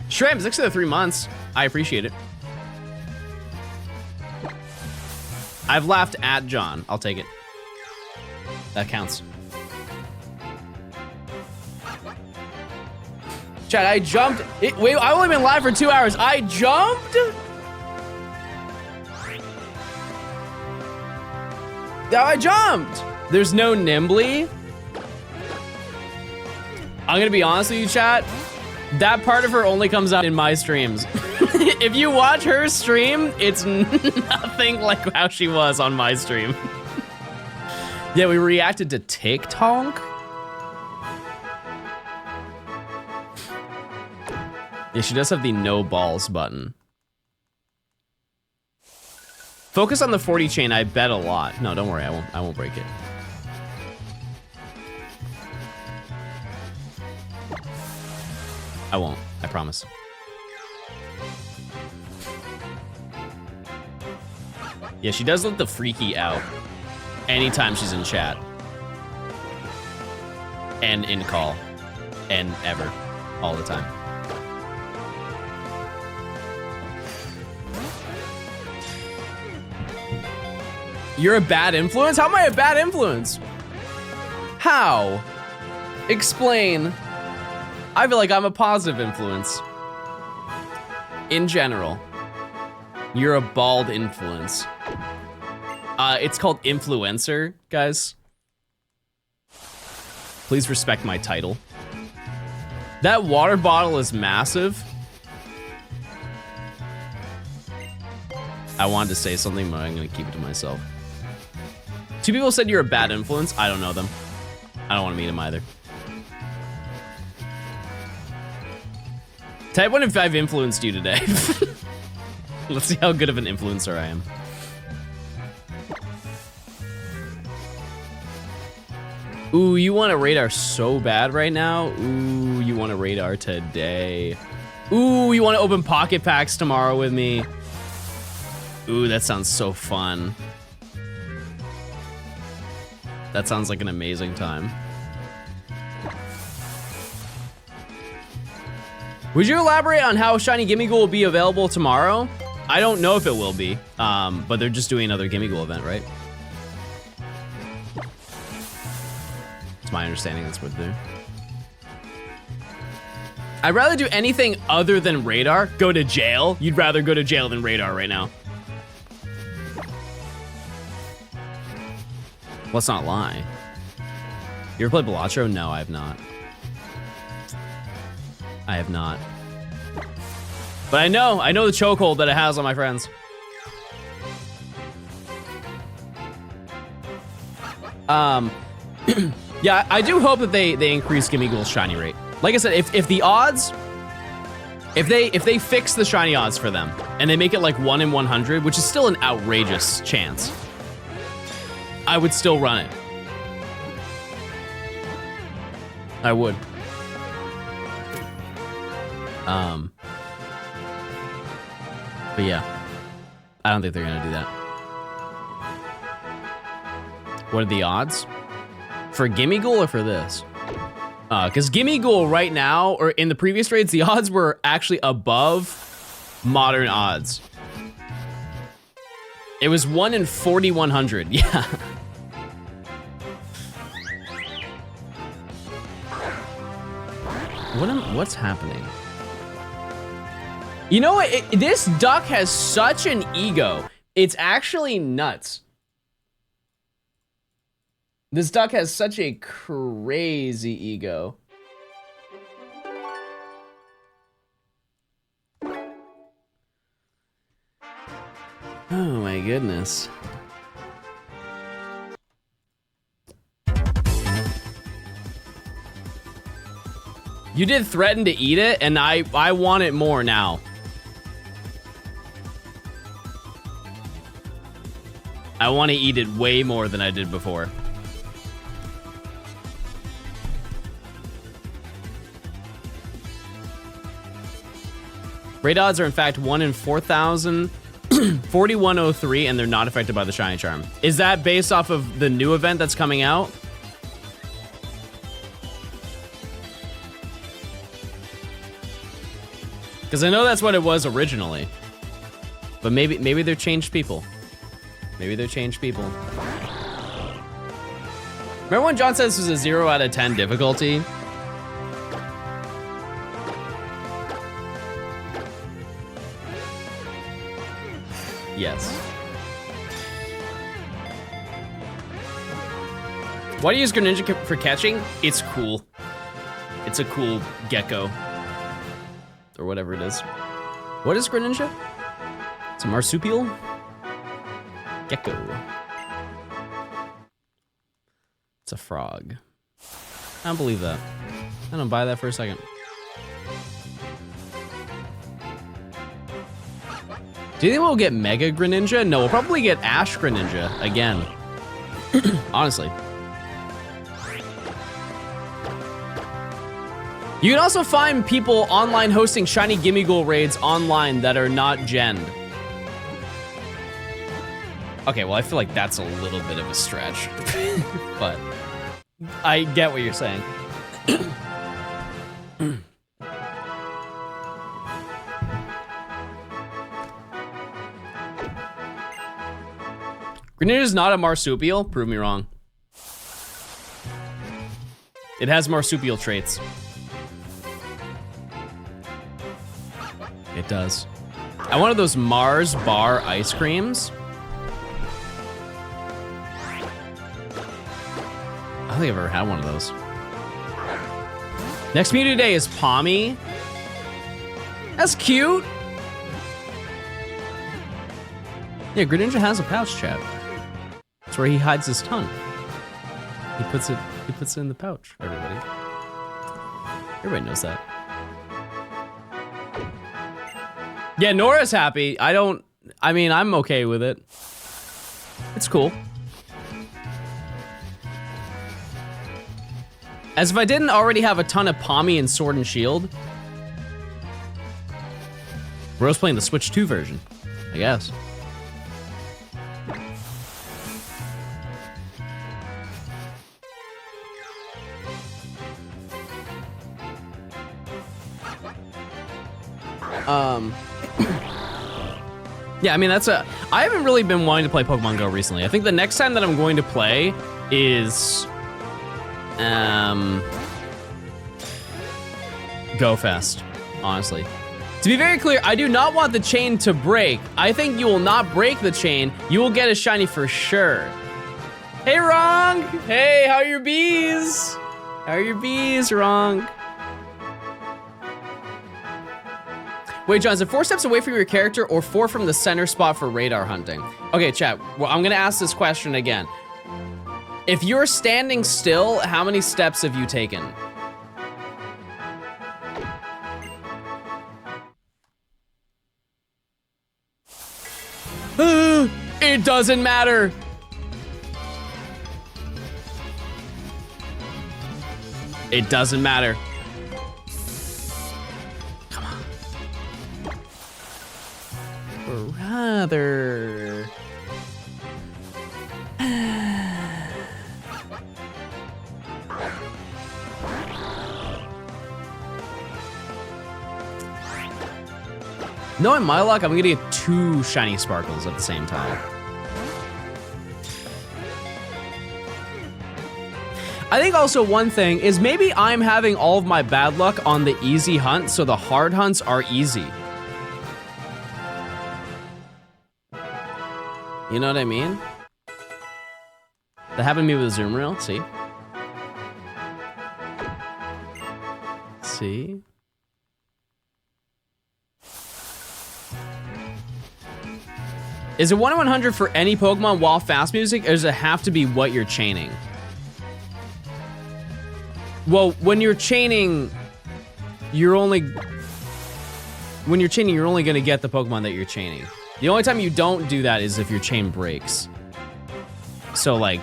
Shrimp, thanks for the 3 months. I appreciate it. I've laughed at John. I'll take it. That counts. Chat, I jumped. Wait, I've only been live for 2 hours. I jumped? I jumped. There's no Nimbly. I'm gonna be honest with you, chat. That part of her only comes out in my streams. If you watch her stream, it's nothing like how she was on my stream. Yeah, we reacted to TikTok. Yeah, she does have the no balls button. Focus on the 40 chain, I bet a lot. No, don't worry, I won't break it. I won't, I promise. Yeah, she does let the freaky out anytime she's in chat. And in call. And ever. All the time. You're a bad influence? How am I a bad influence? How? Explain. I feel like I'm a positive influence. In general. You're a bald influence. It's called influencer, guys. Please respect my title. That water bottle is massive. I wanted to say something, but I'm gonna keep it to myself. 2 people said you're a bad influence. I don't know them. I don't want to meet them either. Type 1 if I've influenced you today. Let's see how good of an influencer I am. Ooh, you want a radar so bad right now? Ooh, you want a radar today. Ooh, you want to open pocket packs tomorrow with me? Ooh, that sounds so fun. That sounds like an amazing time. Would you elaborate on how Shiny Gimme Ghoul will be available tomorrow? I don't know if it will be, but they're just doing another Gimme Ghoul event, right? It's my understanding that's what they're doing. I'd rather do anything other than radar. Go to jail. You'd rather go to jail than radar right now. Let's not lie. You ever played Balatro? No, I have not. I have not. But I know the chokehold that it has on my friends. Yeah, I do hope that they increase Gimme Ghoul's shiny rate. Like I said, if the odds, if they fix the shiny odds for them and they make it like 1 in 100, which is still an outrageous chance, I would still run it. I would. But yeah, I don't think they're gonna do that. What are the odds? For Gimme Ghoul or for this? Because Gimme Ghoul right now, or in the previous raids, the odds were actually above modern odds. It was 1 in 4,100, yeah. What's happening? You know what? This duck has such an ego. It's actually nuts. This duck has such a crazy ego. Oh my goodness. You did threaten to eat it, and I want it more now. I want to eat it way more than I did before. Raid odds are in fact 1 in 4,000, 4103, and they're not affected by the shiny charm. Is that based off of the new event that's coming out? Because I know that's what it was originally. But maybe they're changed people. Maybe they're changed people. Remember when John said this was a 0 out of 10 difficulty? Yes. Why do you use Greninja for catching? It's cool. It's a cool gecko. Or whatever it is. What is Greninja? It's a marsupial? Gecko. It's a frog. I don't believe that. I don't buy that for a second. Do you think we'll get Mega Greninja? No, we'll probably get Ash Greninja again. Honestly. You can also find people online hosting shiny Gimmighoul raids online that are not genned. Okay, well, I feel like that's a little bit of a stretch. But I get what you're saying. Greninja's not a marsupial? Prove me wrong. It has marsupial traits. It does. I wanted those Mars bar ice creams. I don't think I've ever had one of those. Next meeting today is Pommy. That's cute. Yeah, Greninja has a pouch, chat. That's where he hides his tongue. He puts it in the pouch, everybody. Everybody knows that. Yeah, Nora's happy. I mean, I'm okay with it. It's cool. As if I didn't already have a ton of Pommy and Sword and Shield. Bro's playing the Switch 2 version, I guess. Yeah, I mean, I haven't really been wanting to play Pokemon Go recently. I think the next time that I'm going to play is, Go Fest, honestly. To be very clear, I do not want the chain to break. I think you will not break the chain. You will get a shiny for sure. Hey, Wrong! Hey, how are your bees? How are your bees, Wrong? Wait, John, is it 4 steps away from your character or 4 from the center spot for radar hunting? Okay, chat, well, I'm gonna ask this question again. If you're standing still, how many steps have you taken? It doesn't matter. It doesn't matter. Brother. Knowing my luck, I'm gonna get 2 shiny sparkles at the same time. I think also one thing is maybe I'm having all of my bad luck on the easy hunt, so the hard hunts are easy. You know what I mean? That happened to me with a zoom reel. See? See? Is it 1 in 100 for any Pokemon while fast music, or does it have to be what you're chaining? Well, when you're chaining, you're only gonna get the Pokemon that you're chaining. The only time you don't do that is if your chain breaks. So like,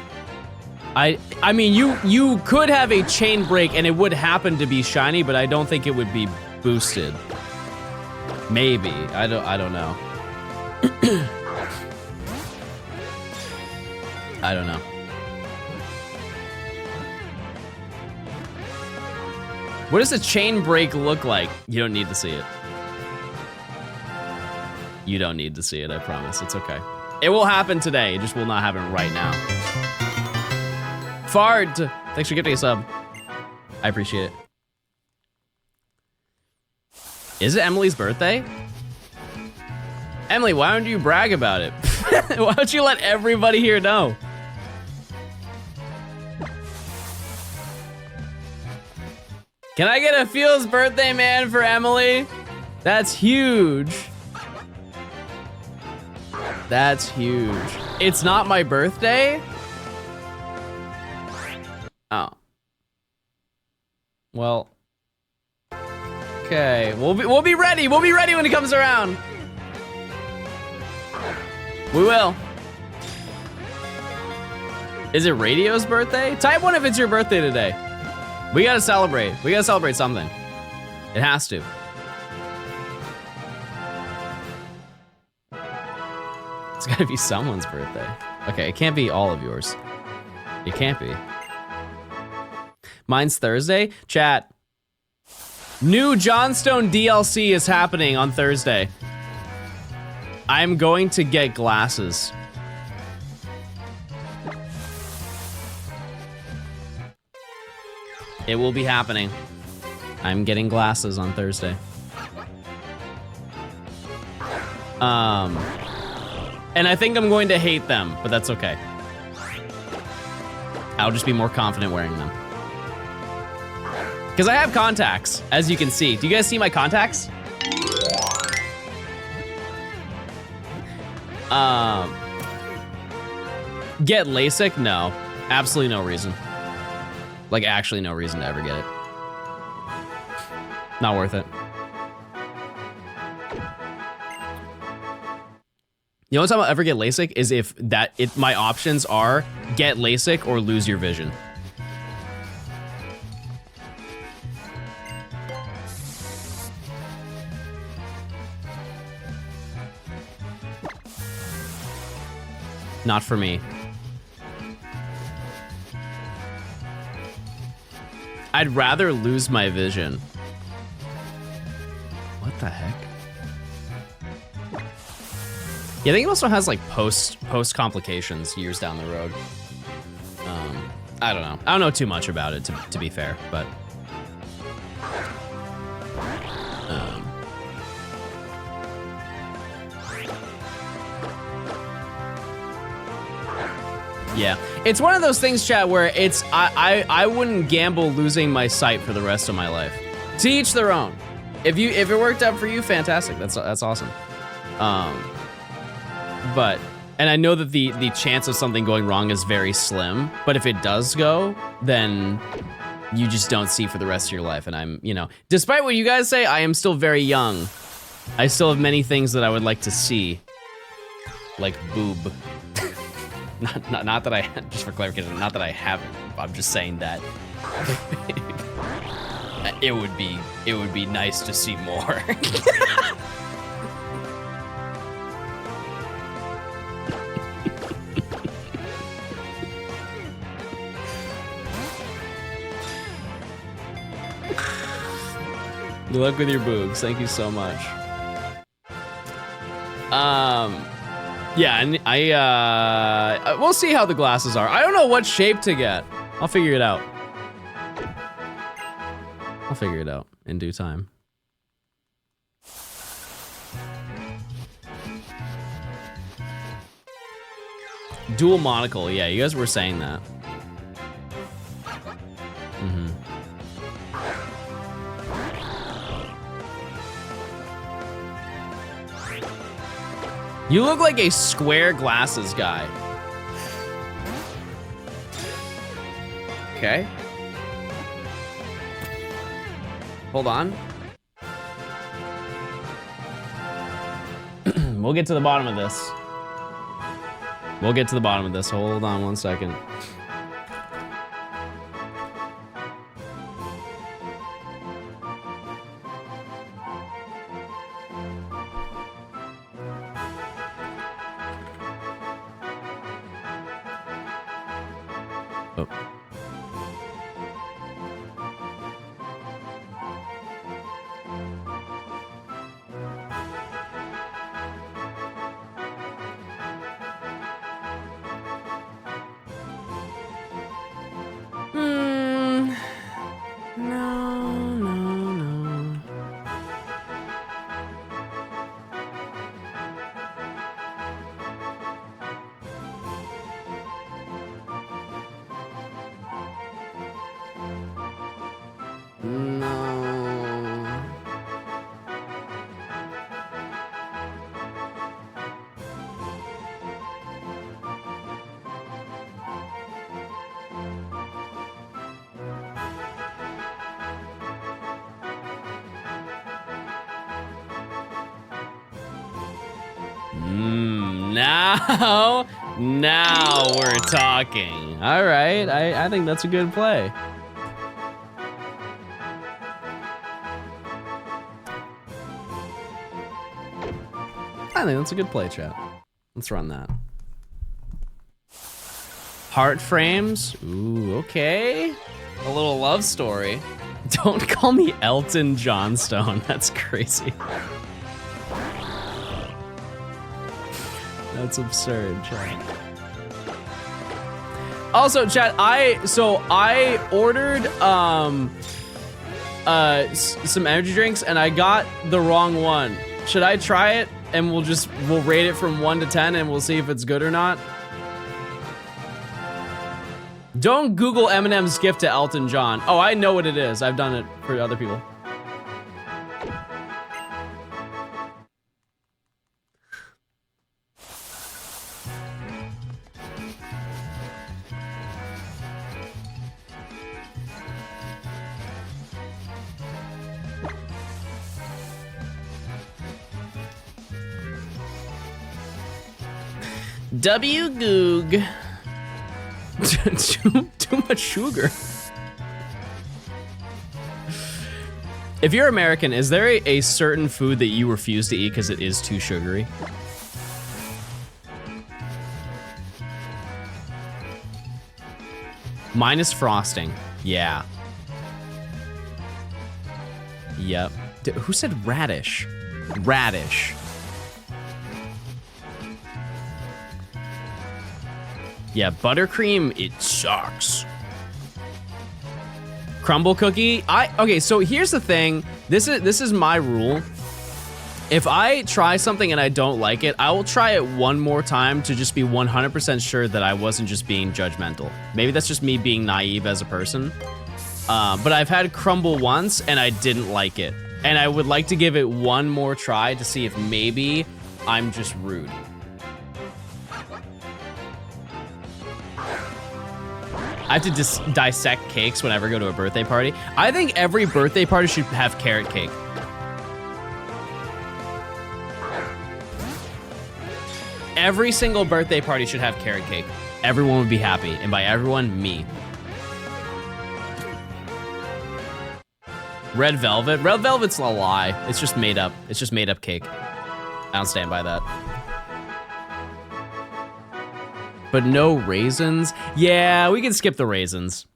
I mean, you could have a chain break and it would happen to be shiny, but I don't think it would be boosted. Maybe, I don't know. I don't know. What does a chain break look like? You don't need to see it. You don't need to see it, I promise. It's okay. It will happen today. It just will not happen right now. Fard, thanks for gifting a sub. I appreciate it. Is it Emily's birthday? Emily, why don't you brag about it? Why don't you let everybody here know? Can I get a Feels birthday man for Emily? That's huge. That's huge. It's not my birthday? Oh. Well. Okay, we'll be ready. We'll be ready when it comes around. We will. Is it Radio's birthday? Type 1 if it's your birthday today. We gotta celebrate. We gotta celebrate something. It has to. It's gotta be someone's birthday. Okay, it can't be all of yours. It can't be. Mine's Thursday. Chat. New Johnstone DLC is happening on Thursday. I'm going to get glasses. It will be happening. I'm getting glasses on Thursday. And I think I'm going to hate them, but that's okay. I'll just be more confident wearing them. Because I have contacts, as you can see. Do you guys see my contacts? Get LASIK? No. Absolutely no reason. Like, actually no reason to ever get it. Not worth it. The only time I'll ever get LASIK is if my options are get LASIK or lose your vision. Not for me. I'd rather lose my vision. What the heck? Yeah, I think it also has like post complications years down the road. I don't know. I don't know too much about it to be fair, but yeah, it's one of those things, chat, where it's I wouldn't gamble losing my sight for the rest of my life. To each their own. If it worked out for you, fantastic. That's awesome. But and I know that the chance of something going wrong is very slim. But if it does go, then you just don't see for the rest of your life. And I'm, you know, despite what you guys say, I am still very young. I still have many things that I would like to see, like boob. Not that I, just for clarification, not that I haven't. I'm just saying that it would be nice to see more. Good luck with your boobs. Thank you so much. Yeah, and we'll see how the glasses are. I don't know what shape to get. I'll figure it out. I'll figure it out in due time. Dual monocle. Yeah, you guys were saying that. You look like a square glasses guy. Okay. Hold on. We'll get to the bottom of this. We'll get to the bottom of this. Hold on 1 second. Oh. No. No. Now we're talking. All right, I think that's a good play. I think that's a good play, chat. Let's run that. Heart frames. Ooh, okay. A little love story. Don't call me Elton Johnstone. That's crazy. That's absurd, chat. Also, chat, I ordered some energy drinks and I got the wrong one. Should I try it and we'll rate it from 1 to 10 and we'll see if it's good or not? Don't Google Eminem's gift to Elton John. Oh, I know what it is. I've done it for other people. W Goog. too much sugar. If you're American, is there a certain food that you refuse to eat because it is too sugary? Mine is frosting. Yeah. Yep. Who said radish? Radish. Yeah, buttercream, it sucks. Crumble cookie, okay, so here's the thing. This is my rule. If I try something and I don't like it, I will try it one more time to just be 100% sure that I wasn't just being judgmental. Maybe that's just me being naive as a person. But I've had crumble once and I didn't like it. And I would like to give it one more try to see if maybe I'm just rude. I have to just dissect cakes whenever I go to a birthday party. I think every birthday party should have carrot cake. Every single birthday party should have carrot cake. Everyone would be happy, and by everyone, me. Red velvet? Red velvet's a lie. It's just made up. It's just made up cake. I don't stand by that. But no raisins? Yeah, we can skip the raisins.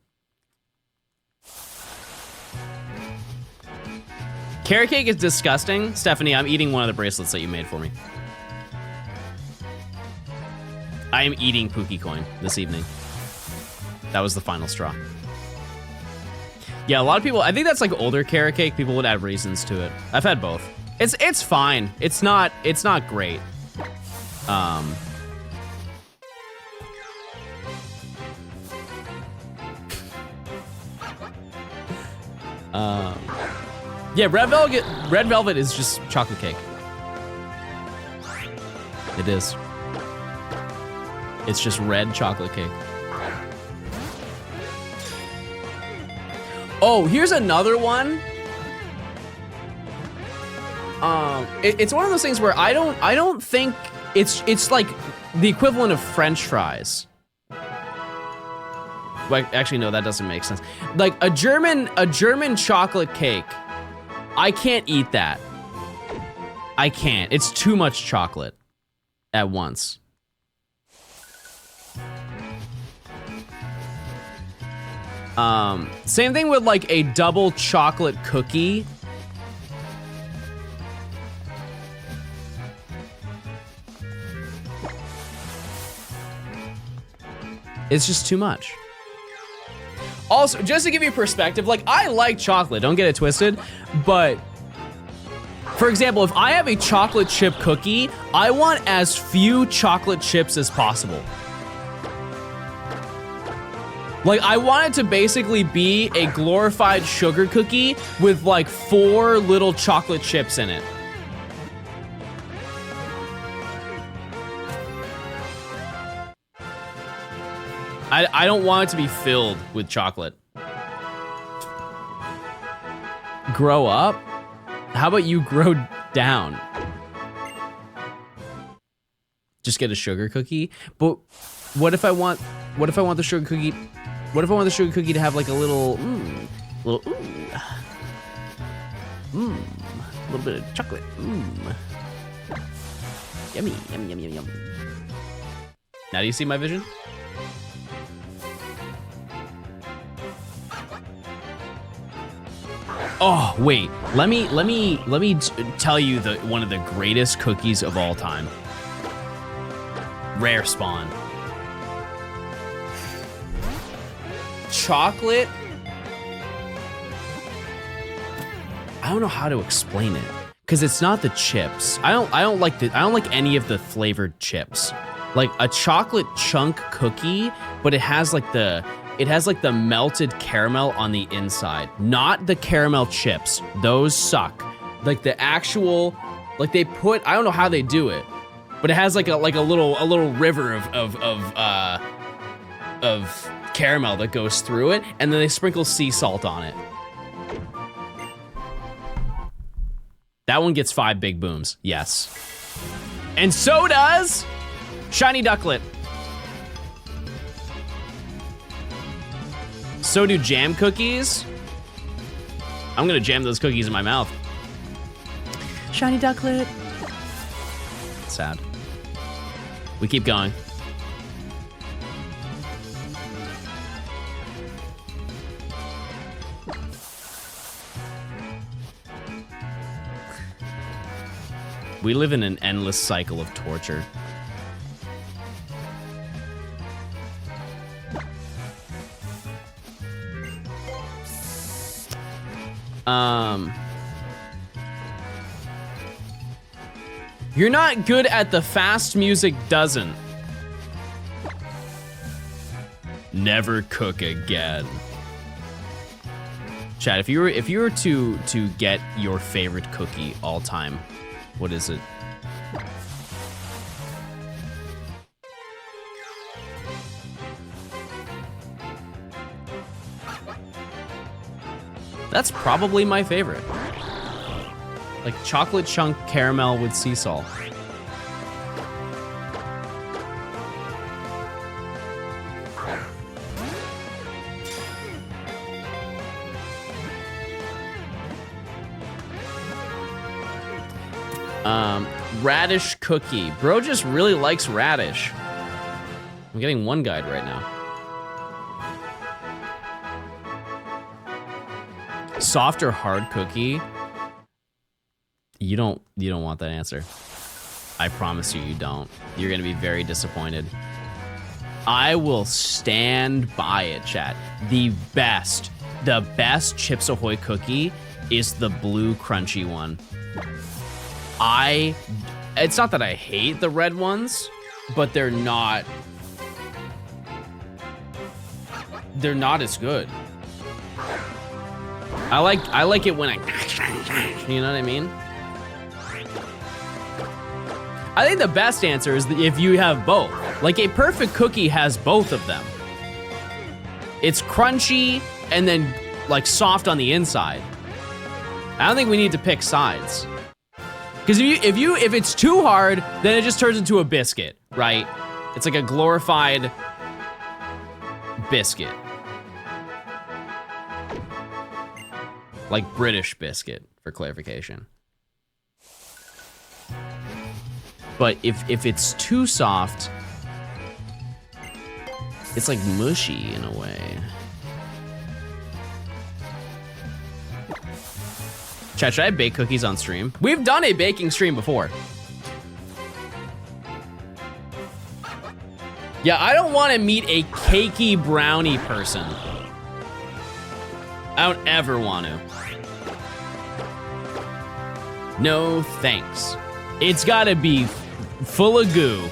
Carrot cake is disgusting. Stephanie, I'm eating one of the bracelets that you made for me. I am eating Pookie Coin this evening. That was the final straw. Yeah, a lot of people, I think that's like older carrot cake. People would add raisins to it. I've had both. It's fine. It's not great. Yeah, red velvet is just chocolate cake. It is. It's just red chocolate cake. Oh, here's another one. It's one of those things where I don't think it's like the equivalent of French fries. Like, actually, no, that doesn't make sense. Like a German chocolate cake. I can't eat that. I can't. It's too much chocolate at once. Same thing with like a double chocolate cookie. It's just too much. Also, just to give you perspective, like I like chocolate, don't get it twisted, but for example, if I have a chocolate chip cookie, I want as few chocolate chips as possible. Like I want it to basically be a glorified sugar cookie with like 4 little chocolate chips in it. I don't want it to be filled with chocolate. Grow up? How about you grow down? Just get a sugar cookie? But what if I want the sugar cookie? What if I want the sugar cookie to have like a little little bit of chocolate. Yummy, yum, yum, yum, yum. Now do you see my vision? Oh, wait, let me tell you one of the greatest cookies of all time. Rare Spawn. Chocolate. I don't know how to explain it, because it's not the chips. I don't like any of the flavored chips. Like a chocolate chunk cookie, but it has like the melted caramel on the inside, not the caramel chips. Those suck. Like the actual, like they put, I don't know how they do it, but it has like a little river of caramel that goes through it, and then they sprinkle sea salt on it. That one gets 5 big booms, yes. And so does Shiny Ducklett. So do jam cookies. I'm gonna jam those cookies in my mouth. Shiny Ducklett. Sad. We keep going. We live in an endless cycle of torture. You're not good at the fast music doesn't. Never cook again. Chad, if you were to get your favorite cookie all time, what is it? That's probably my favorite. Like chocolate chunk caramel with sea salt. Radish cookie. Bro just really likes radish. I'm getting one guide right now. Soft or hard cookie? You don't want that answer. I promise you don't. You're gonna be very disappointed. I will stand by it, chat. The best Chips Ahoy cookie is the blue crunchy one. It's not that I hate the red ones, but they're not as good. I like it when I, you know what I mean? I think the best answer is if you have both. Like a perfect cookie has both of them. It's crunchy and then like soft on the inside. I don't think we need to pick sides. Because if it's too hard, then it just turns into a biscuit, right? It's like a glorified biscuit. Like British biscuit, for clarification. But if it's too soft, it's like mushy in a way. Chat, should I bake cookies on stream? We've done a baking stream before. Yeah, I don't want to meet a cakey brownie person. I don't ever want to. No thanks. It's gotta be full of goo.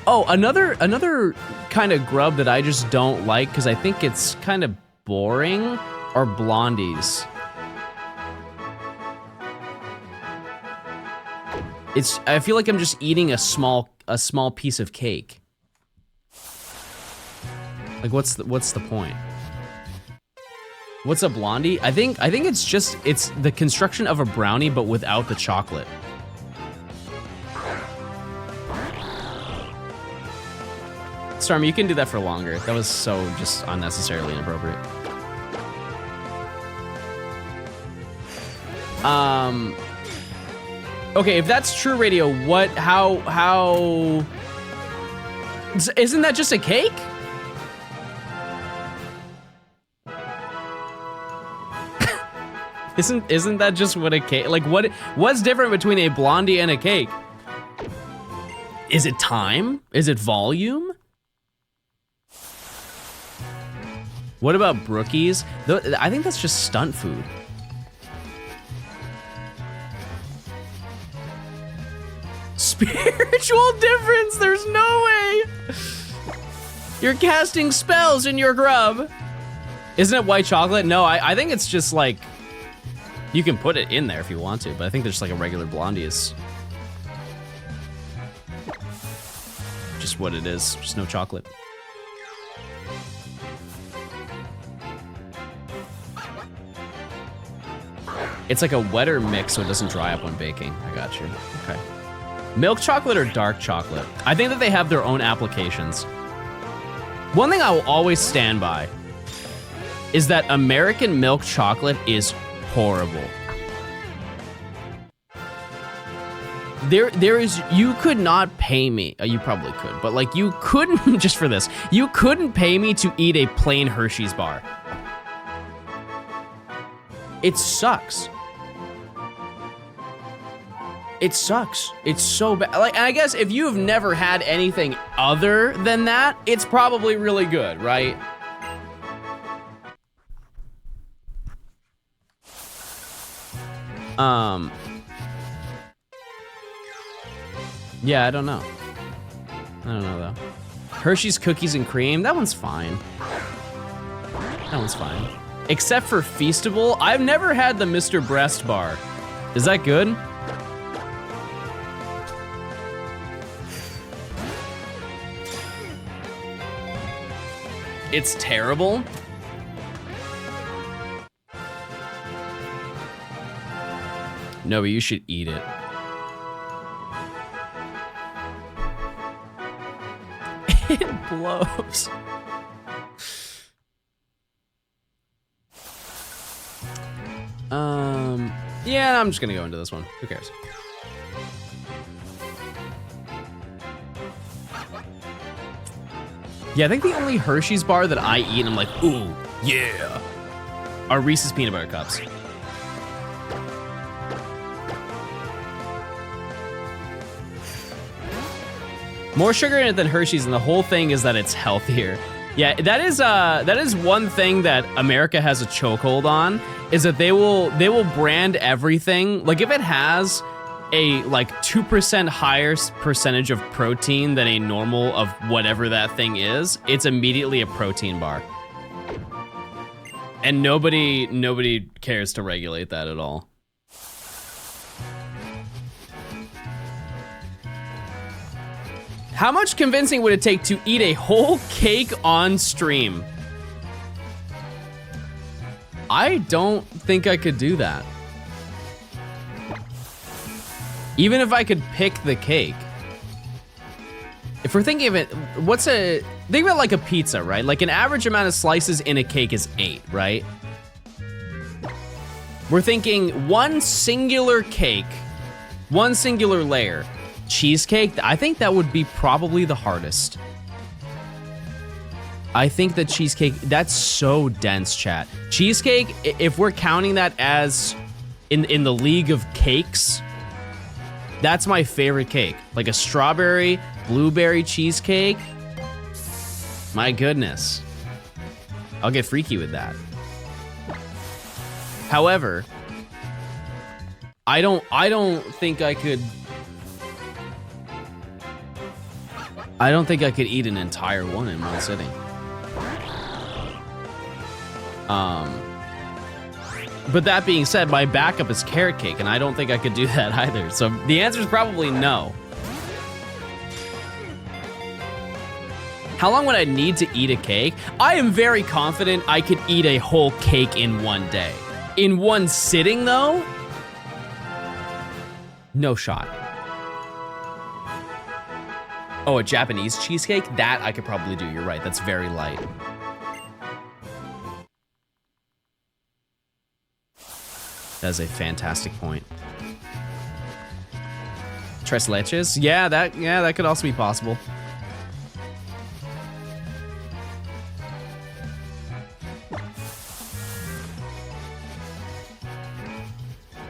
Oh, another kind of grub that I just don't like because I think it's kind of boring are blondies. I feel like I'm just eating a small piece of cake. Like what's the point? What's a blondie? I think it's the construction of a brownie but without the chocolate. Storm, you can do that for longer. That was so just unnecessarily inappropriate. Okay, if that's true radio, how isn't that just a cake? Isn't that just what a cake, like what's different between a blondie and a cake? Is it time? Is it volume? What about Brookies? I think that's just stunt food. Spiritual difference, there's no way. You're casting spells in your grub. Isn't it white chocolate? No, I think it's just like, you can put it in there if you want to, but I think there's like a regular blondie is just what it is, just no chocolate. It's like a wetter mix so it doesn't dry up when baking. I got you, okay. Milk chocolate or dark chocolate? I think that they have their own applications. One thing I will always stand by is that American milk chocolate is horrible. There is, you could not pay me, you probably could, but like you couldn't, just for this, you couldn't pay me to eat a plain Hershey's bar. It sucks. It sucks. It's so bad. Like, and I guess if you've never had anything other than that, it's probably really good, right? Yeah, I don't know. I don't know though. Hershey's cookies and cream, that one's fine. That one's fine. Except for Feastable, I've never had the Mr. Breast bar. Is that good? It's terrible. No, but you should eat it. It blows. Yeah, I'm just gonna go into this one. Who cares? Yeah, I think the only Hershey's bar that I eat and I'm like, ooh, yeah, are Reese's peanut butter cups. More sugar in it than Hershey's, and the whole thing is that it's healthier. Yeah, that is one thing that America has a chokehold on, is that they will brand everything. Like if it has a like 2% higher percentage of protein than a normal of whatever that thing is, it's immediately a protein bar. And nobody cares to regulate that at all. How much convincing would it take to eat a whole cake on stream? I don't think I could do that. Even if I could pick the cake. If we're thinking of it, think about like a pizza, right? Like an average amount of slices in a cake is 8, right? We're thinking one singular cake, one singular layer. Cheesecake, I think that would be probably the hardest. I think that cheesecake, that's so dense, chat. Cheesecake, if we're counting that as in the league of cakes, that's my favorite cake. Like a strawberry, blueberry cheesecake. My goodness. I'll get freaky with that. However, I don't think I could eat an entire one in one sitting. But that being said, my backup is carrot cake, and I don't think I could do that either. So the answer is probably no. How long would I need to eat a cake? I am very confident I could eat a whole cake in one day. In one sitting, though? No shot. Oh, a Japanese cheesecake? That I could probably do. You're right. That's very light. That's a fantastic point. Tres leches? Yeah, that could also be possible.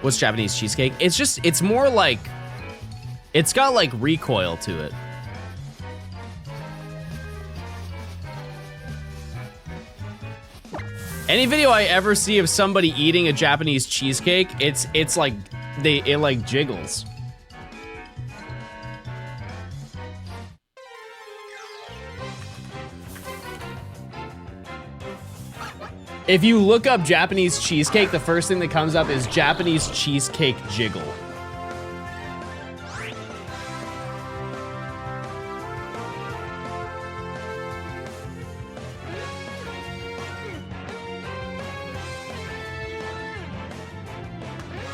What's Japanese cheesecake? It's more like, it's got like recoil to it. Any video I ever see of somebody eating a Japanese cheesecake, it's like it like jiggles. If you look up Japanese cheesecake, the first thing that comes up is Japanese cheesecake jiggle.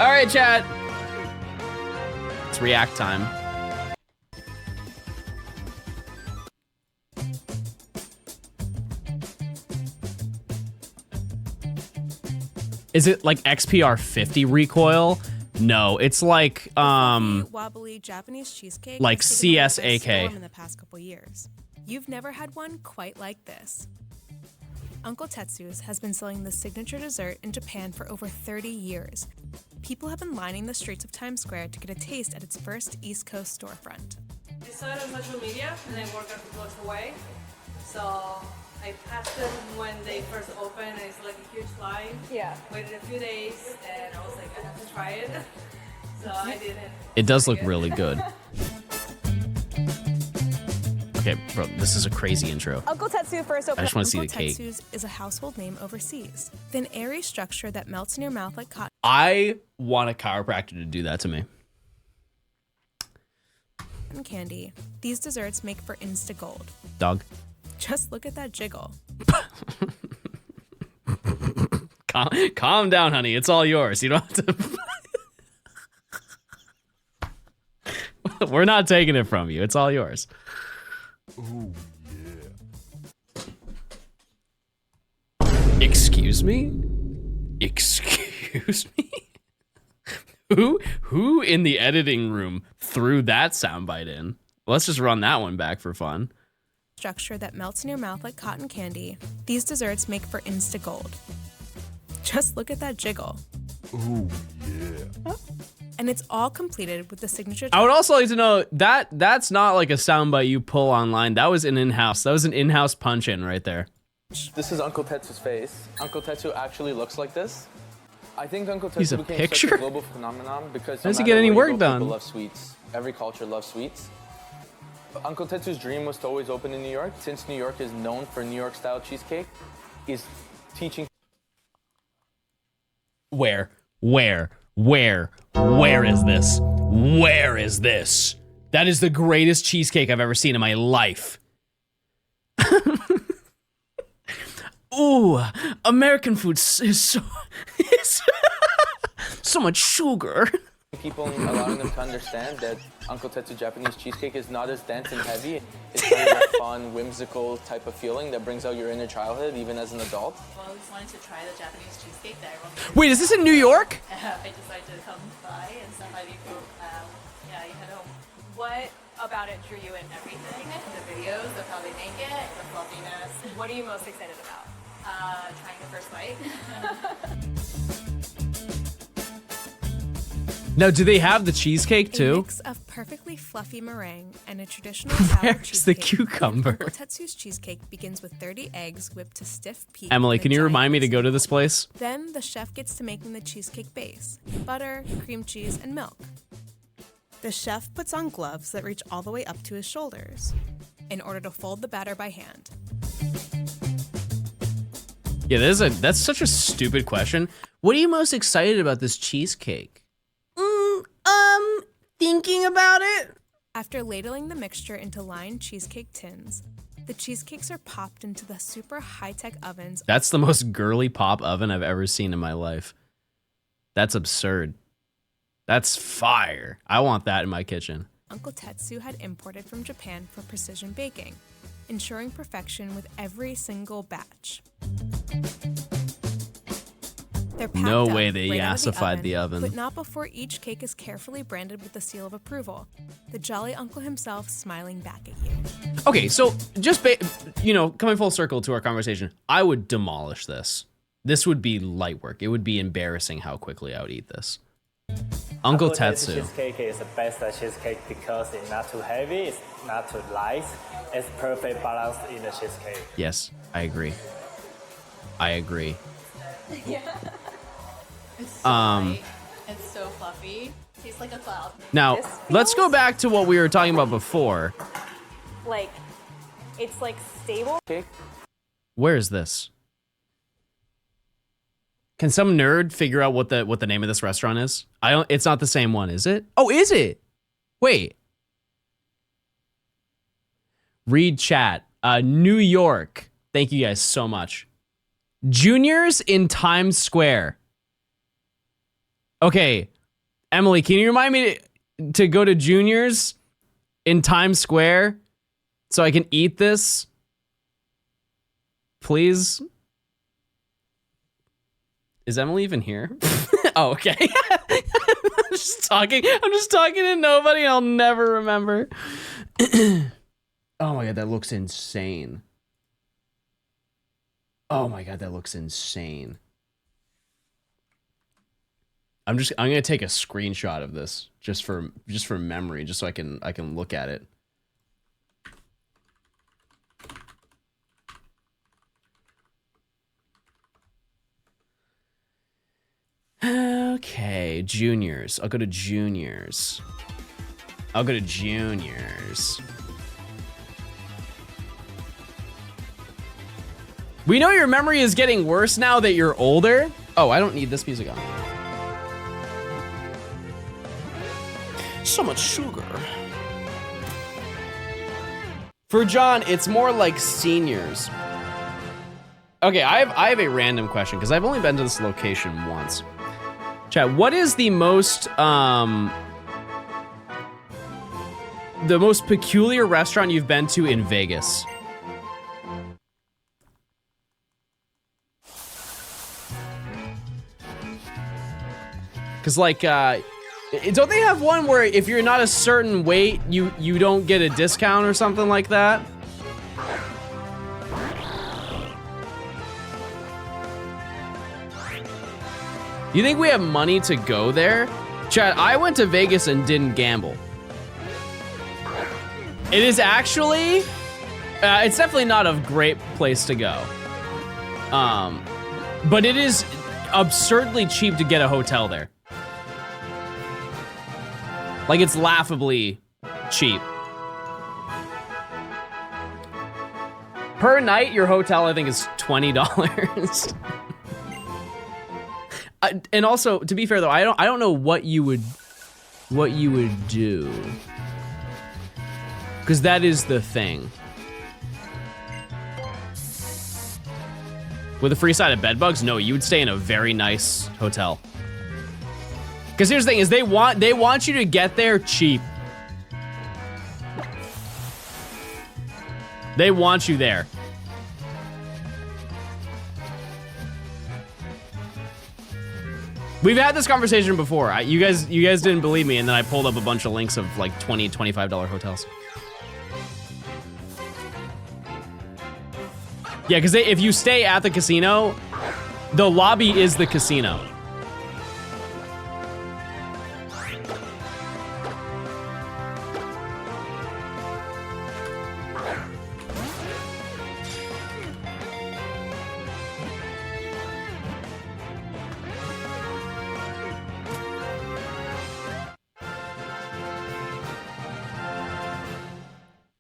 All right, chat. It's react time. Is it like XPR 50 recoil? No, it's like wobbly Japanese cheesecake like has taken over the CSAK. storm in the past couple years. You've never had one quite like this. Uncle Tetsu's has been selling the signature dessert in Japan for over 30 years. People have been lining the streets of Times Square to get a taste at its first East Coast storefront. I saw it on social media and I work at close away. So I passed them when they first opened and it's like a huge line. Yeah. Waited a few days and I was like, I have to try it. So I did it. It does look really good. Okay, bro, this is a crazy intro. Uncle Tetsu first opened. I just want to see the Uncle cake. Tetsu's is a household name overseas. An airy structure that melts in your mouth like cotton I want a chiropractor to do that to me. candy. These desserts make for insta gold. Dog. Just look at that jiggle. Calm down, honey. It's all yours. You don't have to. We're not taking it from you. It's all yours. Ooh, yeah. Excuse me? Excuse me? Who in the editing room threw that soundbite in? Let's just run that one back for fun. Structure that melts in your mouth like cotton candy. These desserts make for insta gold. Just look at that jiggle. Ooh, yeah. And it's all completed with the signature. I would also like to know that that's not like a soundbite you pull online. That was an in-house. That was an in-house punch-in right there. This is Uncle Tetsu's face. Uncle Tetsu actually looks like this. I think Uncle He's Tetsu a became picture? such a global phenomenon because How does he no get matter any where you work go, done? People love sweets. Every culture loves sweets. Uncle Tetsu's dream was to always open in New York. Since New York is known for New York-style cheesecake, he's teaching. Where is this? Where is this? That is the greatest cheesecake I've ever seen in my life. Ooh, American food is so so much sugar. People, allowing them to understand that Uncle Tetsu Japanese cheesecake is not as dense and heavy. It's kind of a fun, whimsical type of feeling that brings out your inner childhood, even as an adult. Well, I just wanted to try the Japanese cheesecake that everyone. Wait, is this in New York? I decided to come by and stop by before. Yeah, you head home. What about it drew you in? Everything? The videos of how they make it, the fluffiness. What are you most excited about? Trying the first bite. Now, do they have the cheesecake A too? mix of perfectly fluffy meringue and a traditional sour Where's the cheesecake. cucumber? Uncle Tetsu's cheesecake begins with 30 eggs whipped to stiff peak. Emily, with can a you giant remind me to go to this place? Then the chef gets to making the cheesecake base: butter, cream cheese, and milk. The chef puts on gloves that reach all the way up to his shoulders in order to fold the batter by hand. Yeah, that's such a stupid question. What are you most excited about this cheesecake? Thinking about it. After ladling the mixture into lined cheesecake tins, the cheesecakes are popped into the super high-tech ovens. That's the most girly pop oven I've ever seen in my life. That's absurd. That's fire. I want that in my kitchen. Uncle Tetsu had imported from Japan for precision baking, ensuring perfection with every single batch. They're packed No up way they right out of yassified the oven. But not before each cake is carefully branded with the seal of approval, the jolly uncle himself smiling back at you. Okay, so just coming full circle to our conversation, I would demolish this. This would be light work. It would be embarrassing how quickly I would eat this. Uncle Tetsu. Cheesecake is the best cheesecake because it's not too heavy, it's not too light. It's perfect balance in the cheesecake. Yes, I agree. I agree. Yeah. It's so light. It's so fluffy. Tastes like a cloud. Now, This let's go feels back to what we were talking about before. like it's like stable. Where is this? Can some nerd figure out what the name of this restaurant is? It's not the same one, is it? Oh, is it? Wait. Read chat. New York. Thank you guys so much. Juniors in Times Square. Okay. Emily, can you remind me to go to Juniors in Times Square so I can eat this? Please? Is Emily even here? Oh, okay. I'm just talking to nobody. I'll never remember. Oh my god, that looks insane. Oh my god, that looks insane. I'm gonna take a screenshot of this just for memory, just so I can look at it. Okay, Juniors. I'll go to Juniors. We know your memory is getting worse now that you're older. Oh, I don't need this music on. So much sugar. For John, it's more like seniors. Okay, I have a random question because I've only been to this location once. Chat, what is the most peculiar restaurant you've been to in Vegas? Cause like, don't they have one where if you're not a certain weight, you don't get a discount or something like that? You think we have money to go there? Chad, I went to Vegas and didn't gamble. It is actually, it's definitely not a great place to go. But it is absurdly cheap to get a hotel there. Like, it's laughably cheap. Per night, your hotel, I think, is $20. And also, to be fair though, I don't know what you would do, because that is the thing. With a free side of bed bugs, no, you would stay in a very nice hotel. Because here's the thing: is they want you to get there cheap. They want you there. We've had this conversation before. You guys didn't believe me, and then I pulled up a bunch of links of like $20, $25 hotels. Yeah, because if you stay at the casino, the lobby is the casino.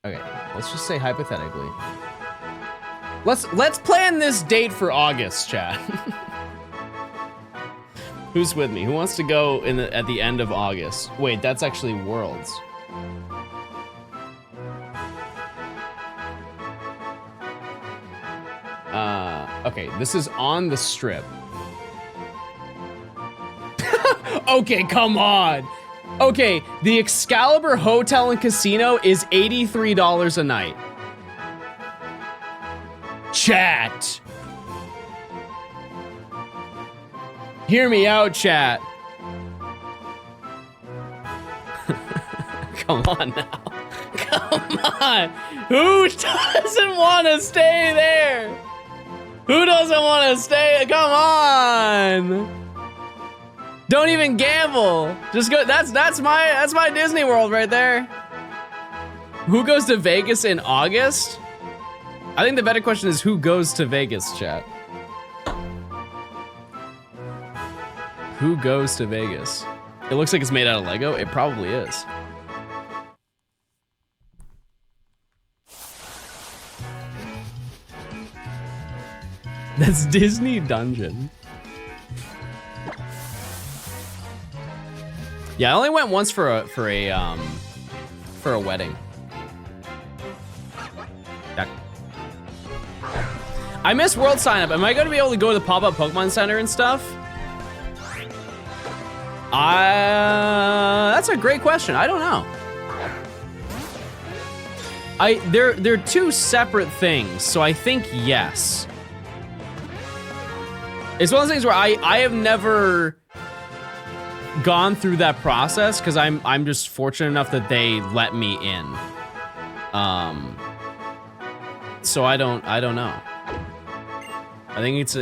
Okay, let's just say hypothetically. Let's plan this date for August, chat. Who's with me? Who wants to go at the end of August? Wait, that's actually Worlds. Okay, this is on the Strip. Okay, come on. Okay, the Excalibur Hotel and Casino is $83 a night. Chat. Hear me out, chat. Come on now. Come on. Who doesn't want to stay there? Who doesn't want to stay? Come on. Don't even gamble. Just go. That's my Disney World right there. Who goes to Vegas in August? I think the better question is who goes to Vegas, chat. Who goes to Vegas? It looks like it's made out of Lego. It probably is. That's Disney Dungeon. Yeah, I only went once for a wedding. I miss World Sign Up. Am I gonna be able to go to the pop-up Pokemon Center and stuff? That's a great question. I don't know. They're two separate things, so I think yes. It's one of those things where I have never gone through that process because I'm just fortunate enough that they let me in. So I don't know. I think it's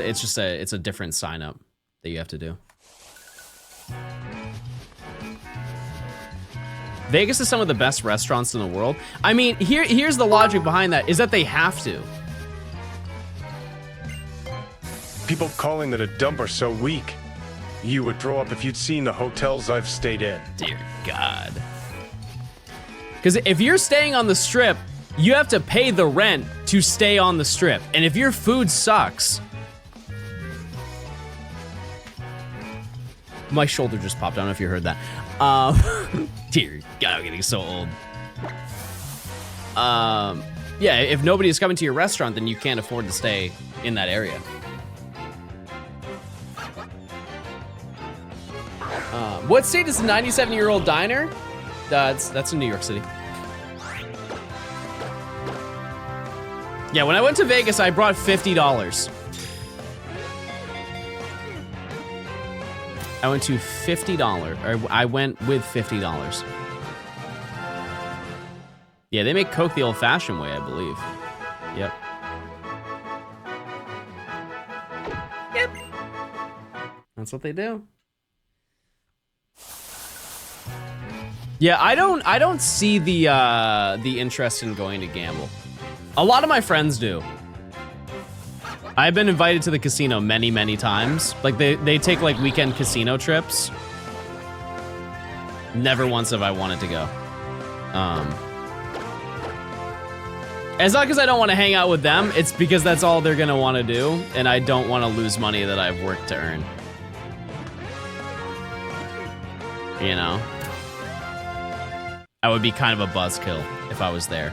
a different sign up that you have to do. Vegas is some of the best restaurants in the world. I mean, here's the logic behind that, is that they have to. People calling it a dump are so weak. You would throw up if you'd seen the hotels I've stayed in. Dear God. Because if you're staying on the Strip, you have to pay the rent to stay on the Strip. And if your food sucks... My shoulder just popped. I don't know if you heard that. Dear God, I'm getting so old. Yeah, if nobody is coming to your restaurant, then you can't afford to stay in that area. What state is the 97-year-old diner? That's in New York City. Yeah, when I went to Vegas, I brought $50. I went to $50, or I went with $50. Yeah, they make Coke the old-fashioned way, I believe. Yep. Yep. That's what they do. Yeah, I don't see the interest in going to gamble. A lot of my friends do. I've been invited to the casino many, many times. Like they take like weekend casino trips. Never once have I wanted to go. It's not because I don't want to hang out with them. It's because that's all they're gonna want to do, and I don't want to lose money that I've worked to earn. You know? I would be kind of a buzzkill if I was there.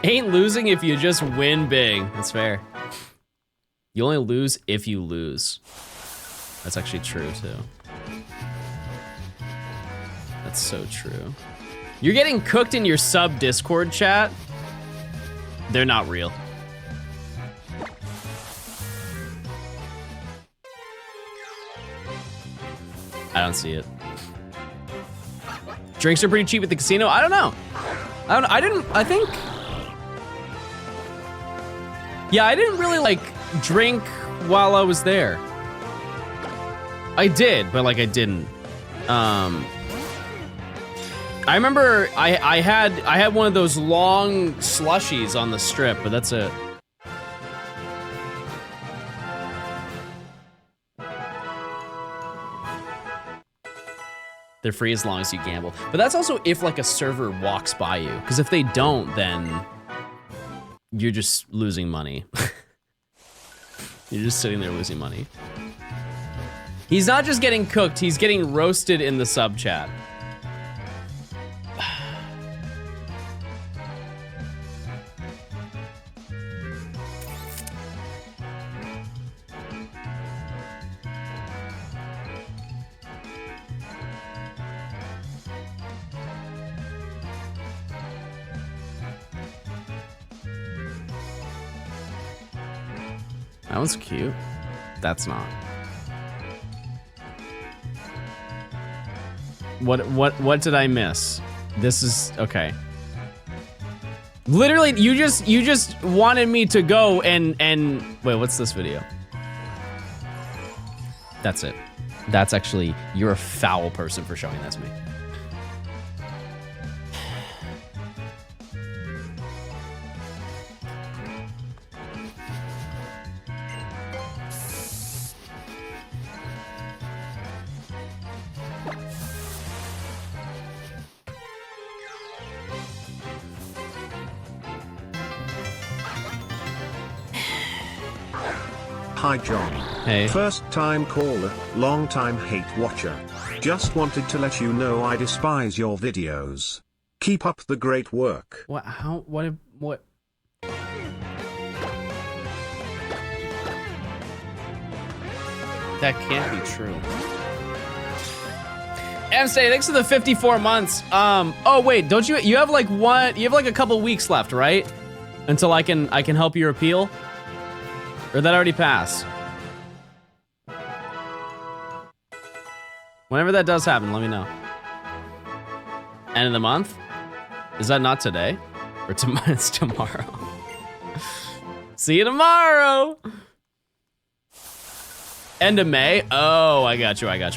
Ain't losing if you just win big. That's fair. You only lose if you lose. That's actually true, too. That's so true. You're getting cooked in your sub Discord chat. They're not real. I don't see it. Drinks are pretty cheap at the casino. I don't know. I think. Yeah, I didn't really like drink while I was there. I did, but like I didn't. I remember I had one of those long slushies on the strip, but that's it. They're free as long as you gamble. But that's also if like a server walks by you. Because if they don't, then you're just losing money. You're just sitting there losing money. He's not just getting cooked, he's getting roasted in the sub chat. That was cute. That's not. What did I miss? This is okay. Literally, you just wanted me to go and wait, what's this video? That's it. That's actually, you're a foul person for showing that to me. Hi John. Hey. First time caller, long time hate watcher. Just wanted to let you know I despise your videos. Keep up the great work. What? How? What? That can't be true. M-Stay, thanks for the 54 months. Oh wait, don't you have like a couple weeks left, right? Until I can help your appeal? Or that already passed? Whenever that does happen, let me know. End of the month? Is that not today? Or it's tomorrow? See you tomorrow! End of May? Oh, I got you. Yeah,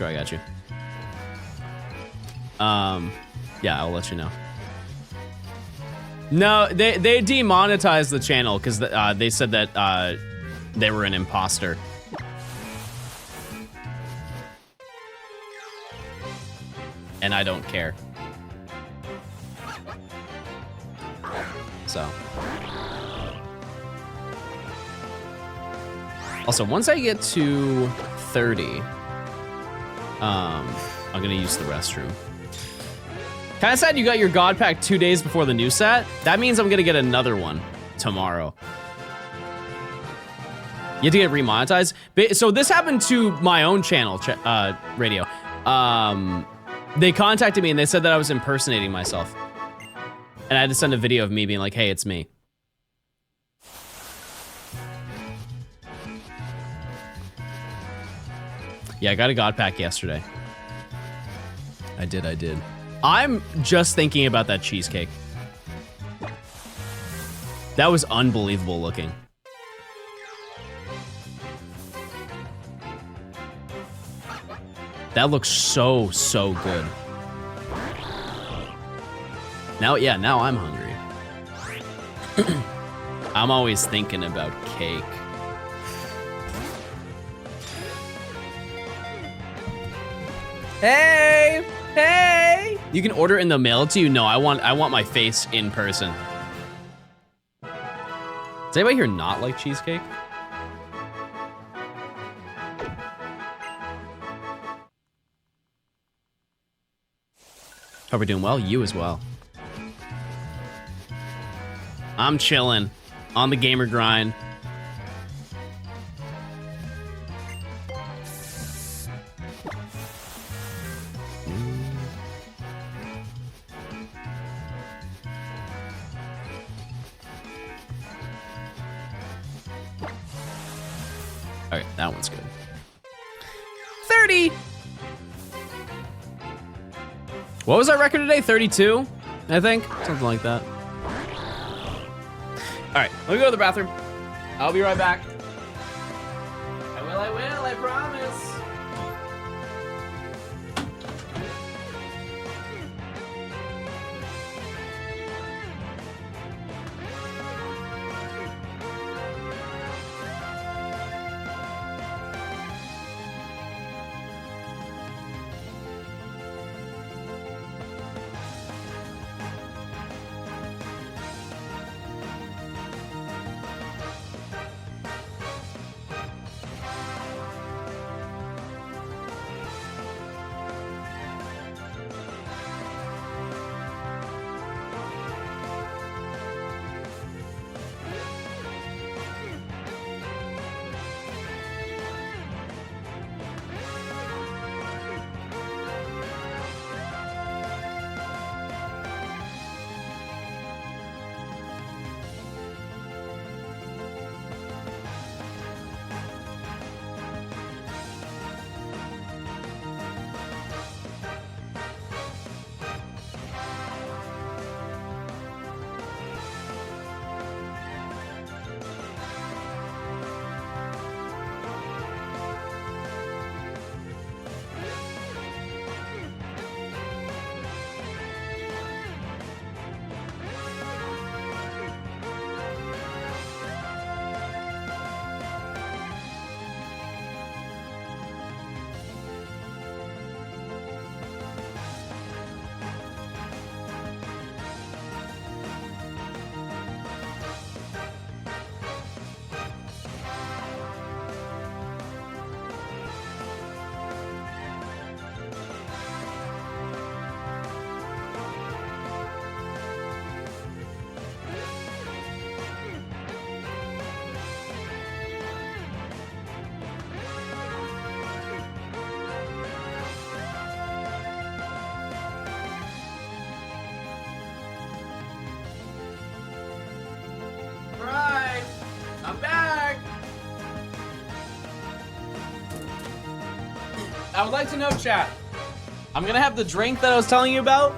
I'll let you know. No, they demonetized the channel because they said that they were an imposter. And I don't care. So. Also, once I get to 30, I'm gonna use the restroom. Kinda sad you got your God Pack 2 days before the new set. That means I'm gonna get another one tomorrow. You have to get remonetized. So this happened to my own channel, Radio. They contacted me and they said that I was impersonating myself. And I had to send a video of me being like, hey, it's me. Yeah, I got a God Pack yesterday. I did. I'm just thinking about that cheesecake. That was unbelievable looking. That looks so good. Now I'm hungry. I'm always thinking about cake. Hey! You can order in the mail to you? No, I want my face in person. Does anybody here not like cheesecake? Hope you're doing well. You as well. I'm chilling on the gamer grind. All right, that one's good. 30. What was our record today? 32, I think, something like that. All right, let me go to the bathroom. I'll be right back. I will, I promise. Right, I'm back. I would like to know, chat. I'm gonna have the drink that I was telling you about.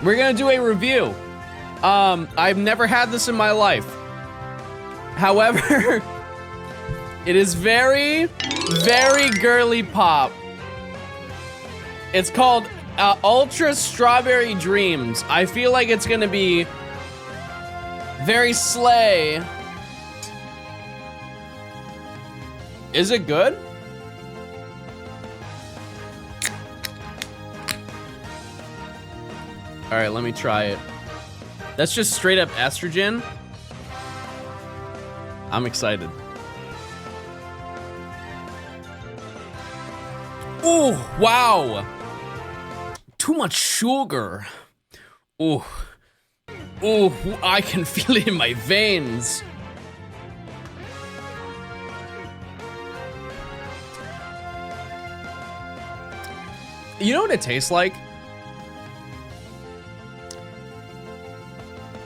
We're gonna do a review. I've never had this in my life. However, it is very, very girly pop. It's called Ultra Strawberry Dreams. I feel like it's gonna be very slay. Is it good? All right, let me try it. That's just straight up estrogen. I'm excited. Ooh, wow. Too much sugar. Ooh. Ooh, I can feel it in my veins. You know what it tastes like?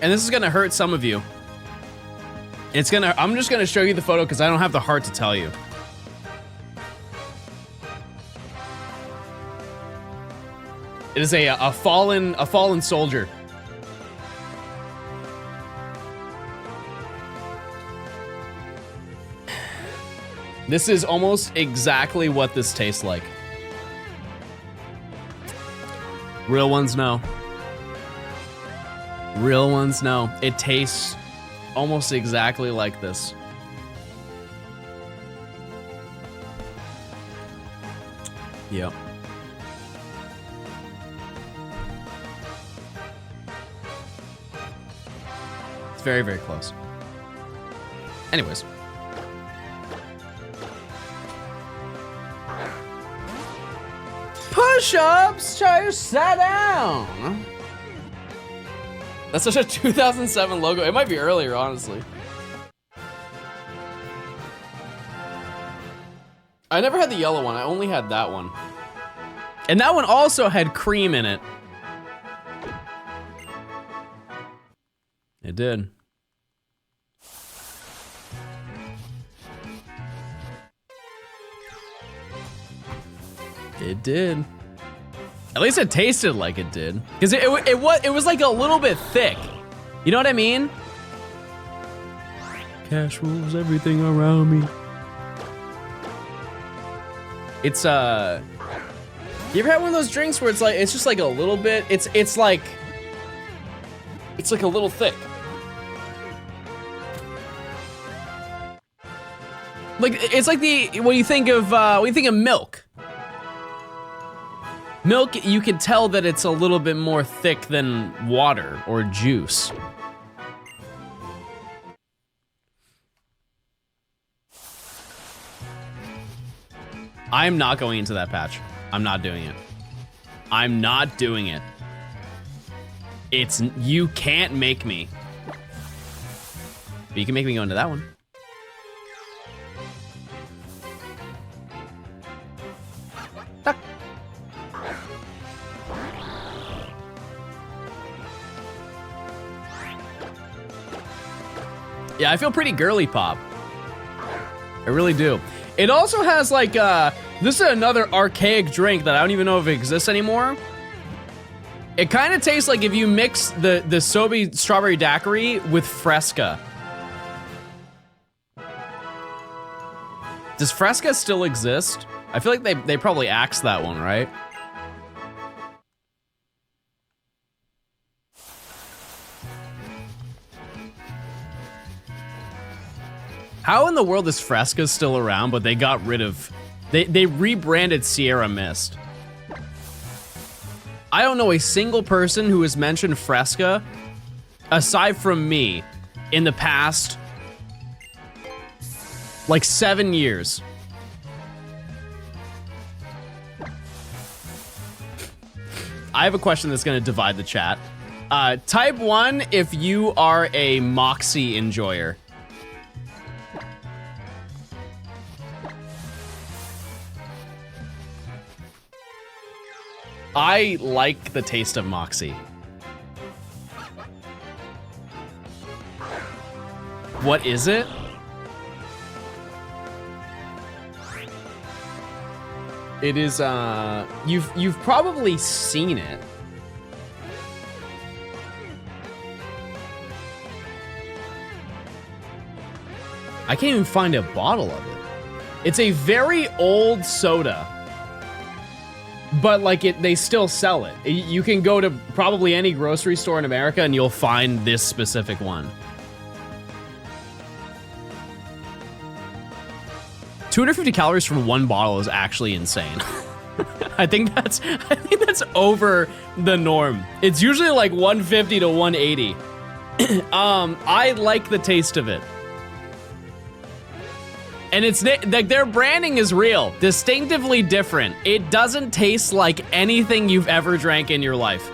And this is gonna hurt some of you. I'm just gonna show you the photo because I don't have the heart to tell you. It is a fallen soldier. This is almost exactly what this tastes like. Real ones know. Real ones know. It tastes almost exactly like this. Yep. It's very, very close. Anyways. push-ups. Try to sit down. That's such a 2007 logo. It might be earlier, honestly. I never had the yellow one. I only had that one. And that one also had cream in it. It did. It did. At least it tasted like it did. Because it was like a little bit thick. You know what I mean? Cash rules everything around me. It's, you ever had one of those drinks where it's like, it's just like a little bit, it's like a little thick. Like, it's like when you think of milk. Milk, you can tell that it's a little bit more thick than water or juice. I'm not going into that patch. I'm not doing it. I'm not doing it. You can't make me. But you can make me go into that one. Duck. Yeah, I feel pretty girly pop. I really do. It also has like, this is another archaic drink that I don't even know if it exists anymore. It kind of tastes like if you mix the Sobe strawberry daiquiri with Fresca. Does Fresca still exist? I feel like they probably axed that one, right? How in the world is Fresca still around, but they got rid of... They rebranded Sierra Mist. I don't know a single person who has mentioned Fresca, aside from me, in the past, like 7 years. I have a question that's gonna divide the chat. Type 1 if you are a Moxie enjoyer. I like the taste of Moxie. What is it? It is, you've probably seen it. I can't even find a bottle of it. It's a very old soda. But like they still sell it. You can go to probably any grocery store in America and you'll find this specific one. 250 calories from one bottle is actually insane. I think that's over the norm. It's usually like 150 to 180. I like the taste of it. And it's like their branding is real, distinctively different. It doesn't taste like anything you've ever drank in your life.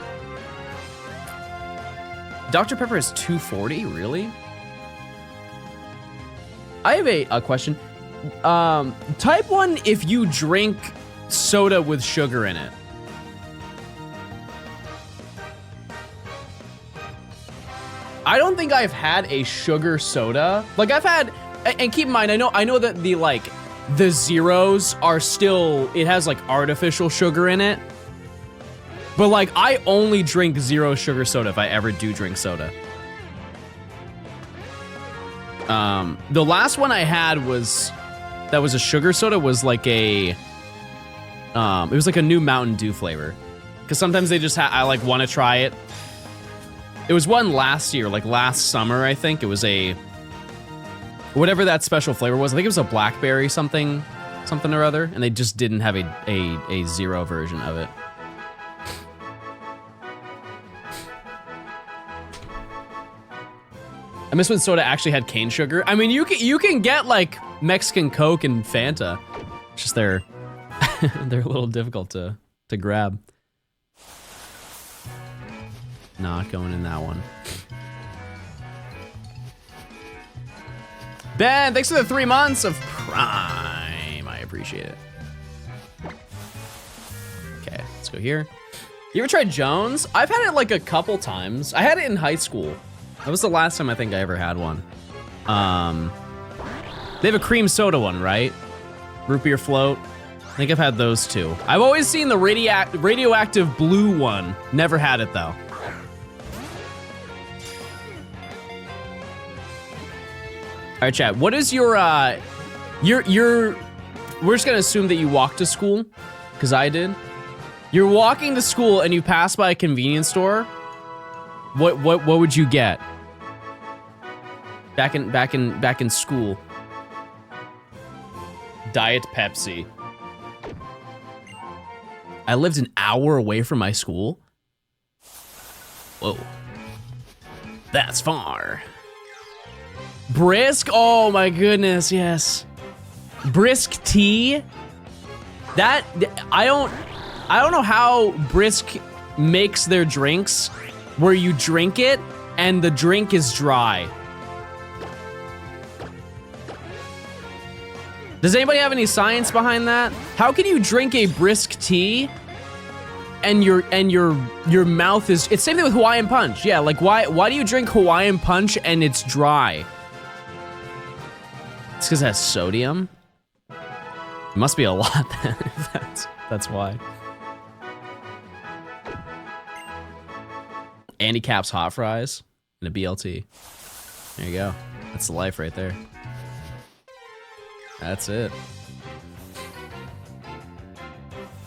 Dr. Pepper is 240, really? I have a question. Type 1 if you drink soda with sugar in it. I don't think I've had a sugar soda. Like I've had, and keep in mind, I know that the zeros are still, it has like artificial sugar in it. But like I only drink zero sugar soda if I ever do drink soda. The last one I had that was a sugar soda was like it was like a new Mountain Dew flavor. Cause sometimes they just I like want to try it. It was one last year, like last summer, I think. It was whatever that special flavor was. I think it was a blackberry something or other, and they just didn't have a zero version of it. I miss when soda actually had cane sugar. I mean, you can get like Mexican Coke and Fanta. It's just they're a little difficult to to grab. Not going in that one. Ben, thanks for the 3 months of Prime. I appreciate it. Okay, let's go here. You ever tried Jones? I've had it like a couple times. I had it in high school. That was the last time I think I ever had one. They have a cream soda one, right? Root beer float. I think I've had those two. I've always seen the radioactive blue one. Never had it though. All right, chat. What is your we're just gonna assume that you walk to school, because I did. You're walking to school and you pass by a convenience store. What would you get? Back in school. Diet Pepsi. I lived an hour away from my school. Whoa. That's far. Brisk? Oh my goodness, yes. Brisk tea? That, I don't know how Brisk makes their drinks where you drink it and the drink is dry. Does anybody have any science behind that? How can you drink a Brisk tea and your mouth is, it's same thing with Hawaiian Punch. Yeah, like why do you drink Hawaiian Punch and it's dry? It's because it has sodium. It must be a lot then, if that's why. Andy Capp's hot fries and a BLT. There you go. That's the life right there. That's it.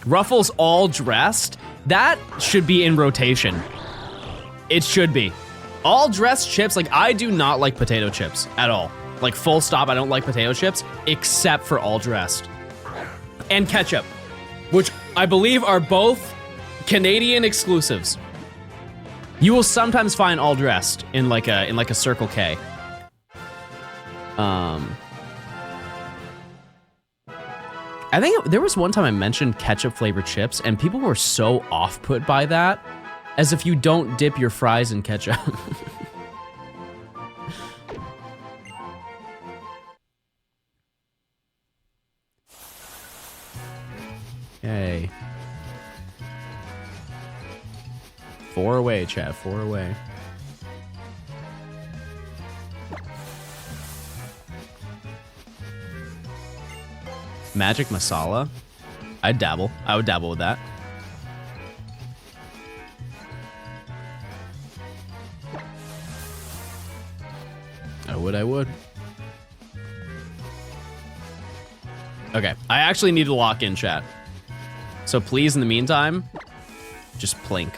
Ruffles all dressed? That should be in rotation. It should be. All dressed chips, like I do not like potato chips at all. Like full stop, I don't like potato chips, except for all dressed. And ketchup, which I believe are both Canadian exclusives. You will sometimes find all dressed in like a Circle K. I think there was one time I mentioned ketchup flavored chips and people were so off-put by that, as if you don't dip your fries in ketchup. Okay. 4 away, chat, 4 away. Magic masala? I'd dabble. I would dabble with that. I would. Okay, I actually need to lock in, chat. So please, in the meantime, just plink.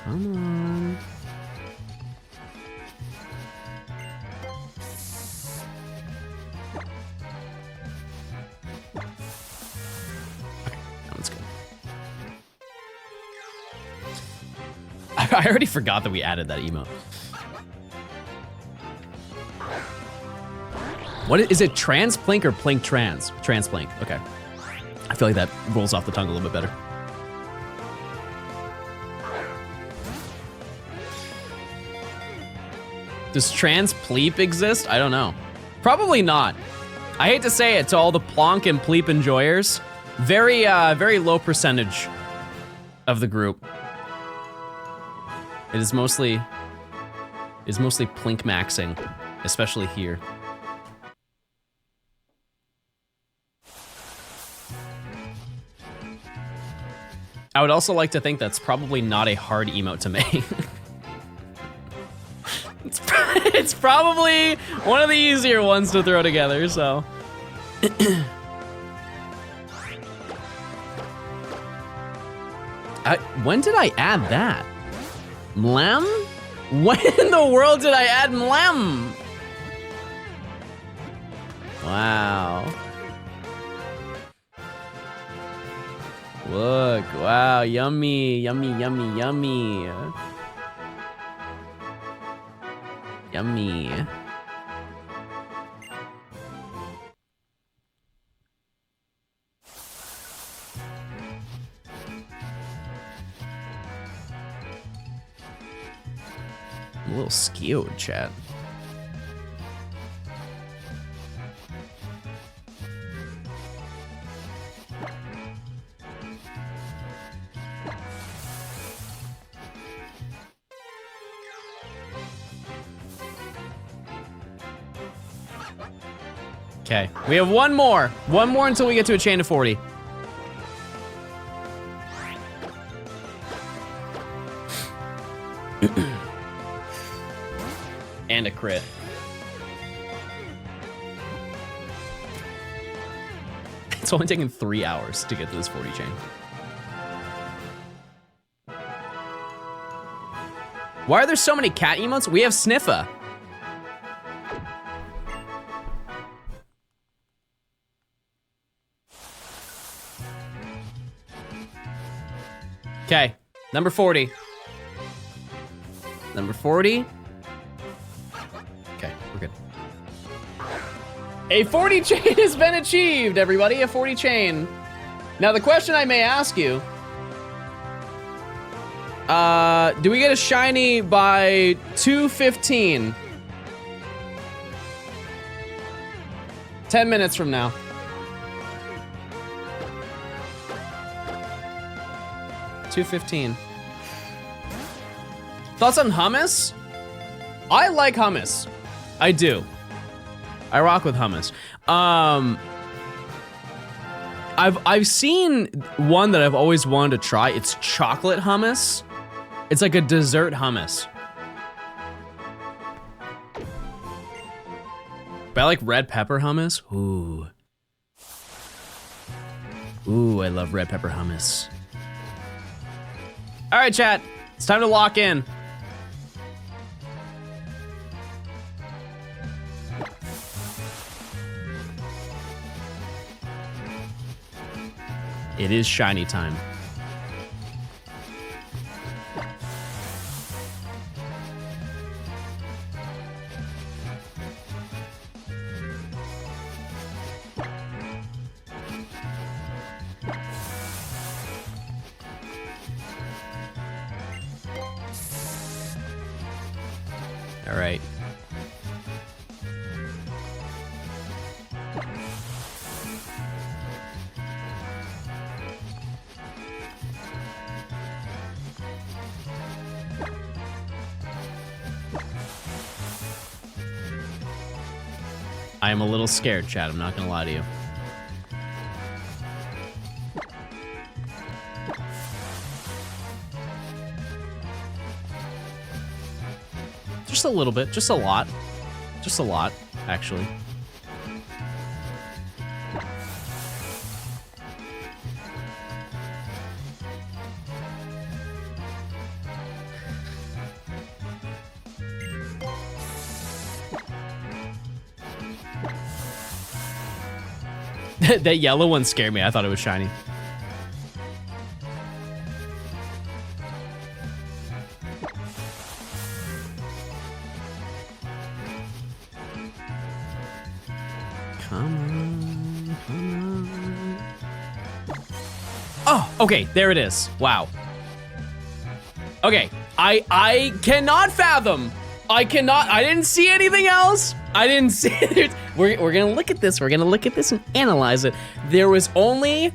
Come on. Okay, that one's good. I already forgot that we added that emote. What is it, transplink or plink trans? Transplink, okay. I feel like that rolls off the tongue a little bit better. Does trans pleep exist? I don't know. Probably not. I hate to say it to all the plonk and pleep enjoyers. Very low percentage of the group. It is mostly plink maxing, especially here. I would also like to think that's probably not a hard emote to make. It's probably one of the easier ones to throw together, so. When did I add that? Mlam? When in the world did I add Mlem? Wow. Look, wow, yummy, yummy, yummy, yummy. Yummy. I'm a little skewed, chat. Okay, we have one more. One more until we get to a chain of 40. And a crit. It's only taken 3 hours to get to this 40 chain. Why are there so many cat emotes? We have Sniffa. Okay, number 40. Number 40. Okay, we're good. A 40 chain has been achieved, everybody, a 40 chain. Now the question I may ask you, do we get a shiny by 2:15? 10 minutes from now. $2.15. Thoughts on hummus? I like hummus. I do. I rock with hummus. I've seen one that I've always wanted to try. It's chocolate hummus. It's like a dessert hummus. But I like red pepper hummus. Ooh. Ooh, I love red pepper hummus. All right, chat. It's time to lock in. It is shiny time. All right. I am a little scared, chat. I'm not gonna lie to you. Just a little bit, just a lot. Just a lot, actually. That yellow one scared me. I thought it was shiny. Come on. Oh, okay, there it is. Wow. Okay, I cannot fathom. I didn't see anything else. I didn't see it. We're gonna look at this. We're gonna look at this and analyze it. There was only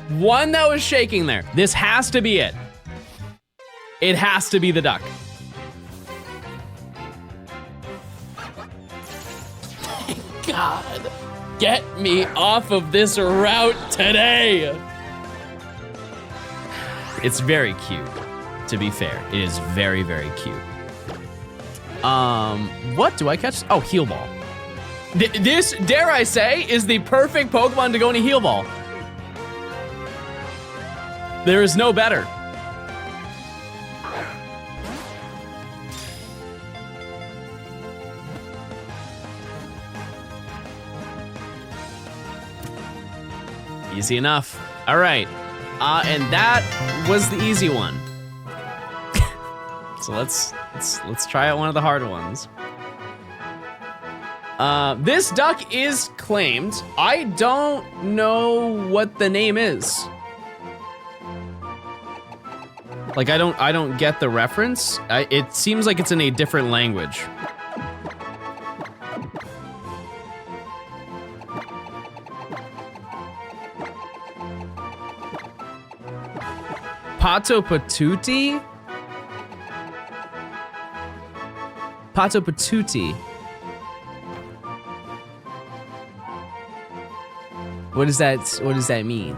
one that was shaking there. This has to be it. It has to be the duck. Thank God. Get me off of this route today. It's very cute, to be fair. It is very, very cute. What do I catch? Oh, Heal Ball. This, dare I say, is the perfect Pokemon to go into Heal Ball. There is no better. Easy enough. All right. And that was the easy one. So let's try out one of the harder ones. This duck is claimed. I don't know what the name is. Like I don't get the reference. It seems like it's in a different language. Pato Patuti? Pato Patuti. What does that mean?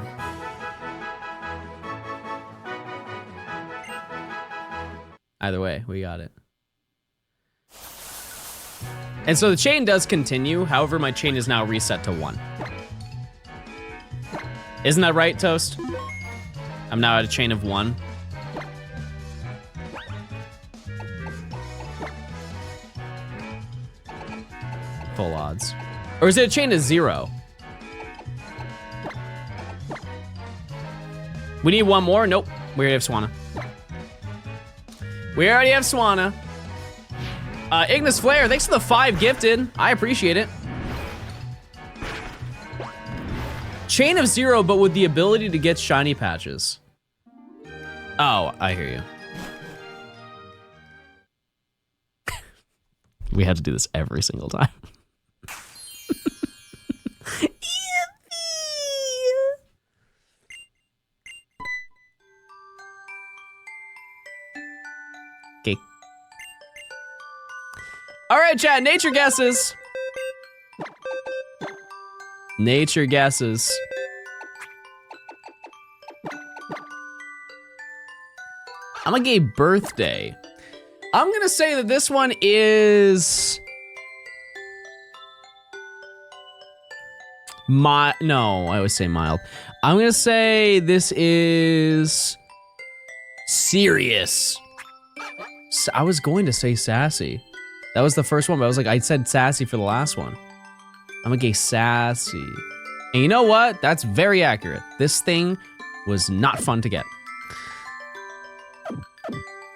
Either way, we got it. And so the chain does continue, however, my chain is now reset to 1. Isn't that right, Toast? I'm now at a chain of 1. Full odds. Or is it a chain of 0? We need one more? Nope. We already have Swanna. We already have Swanna. Ignis Flare, thanks for the 5 gifted. I appreciate it. Chain of 0, but with the ability to get shiny patches. Oh, I hear you. We had to do this every single time. Okay. All right, chat, nature guesses. Nature guesses. I'm gonna get birthday. I'm gonna say that this one is no, I always say mild. I'm gonna say this is serious. I was going to say sassy. That was the first one, but I was like, I said sassy for the last one. I'm gonna get sassy. And you know what? That's very accurate. This thing was not fun to get.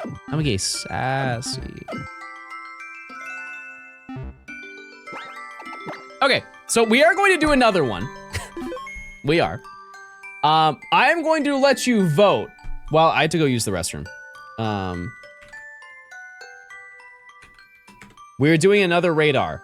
I'm gonna get sassy. Okay, so we are going to do another one. We are. I am going to let you vote. Well, I had to go use the restroom. We're doing another radar.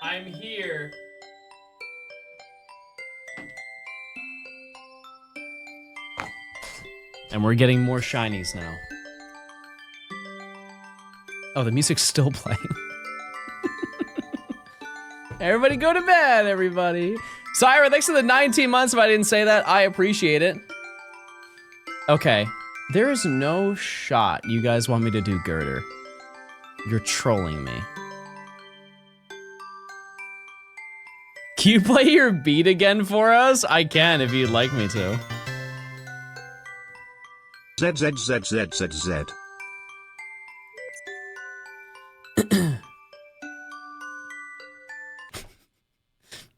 I'm here. And we're getting more shinies now. Oh, the music's still playing. Everybody go to bed, everybody. Syra, thanks for the 19 months. If I didn't say that, I appreciate it. Okay, there is no shot you guys want me to do Gurdurr. You're trolling me. Can you play your beat again for us? I can if you'd like me to. ZZZZZZ.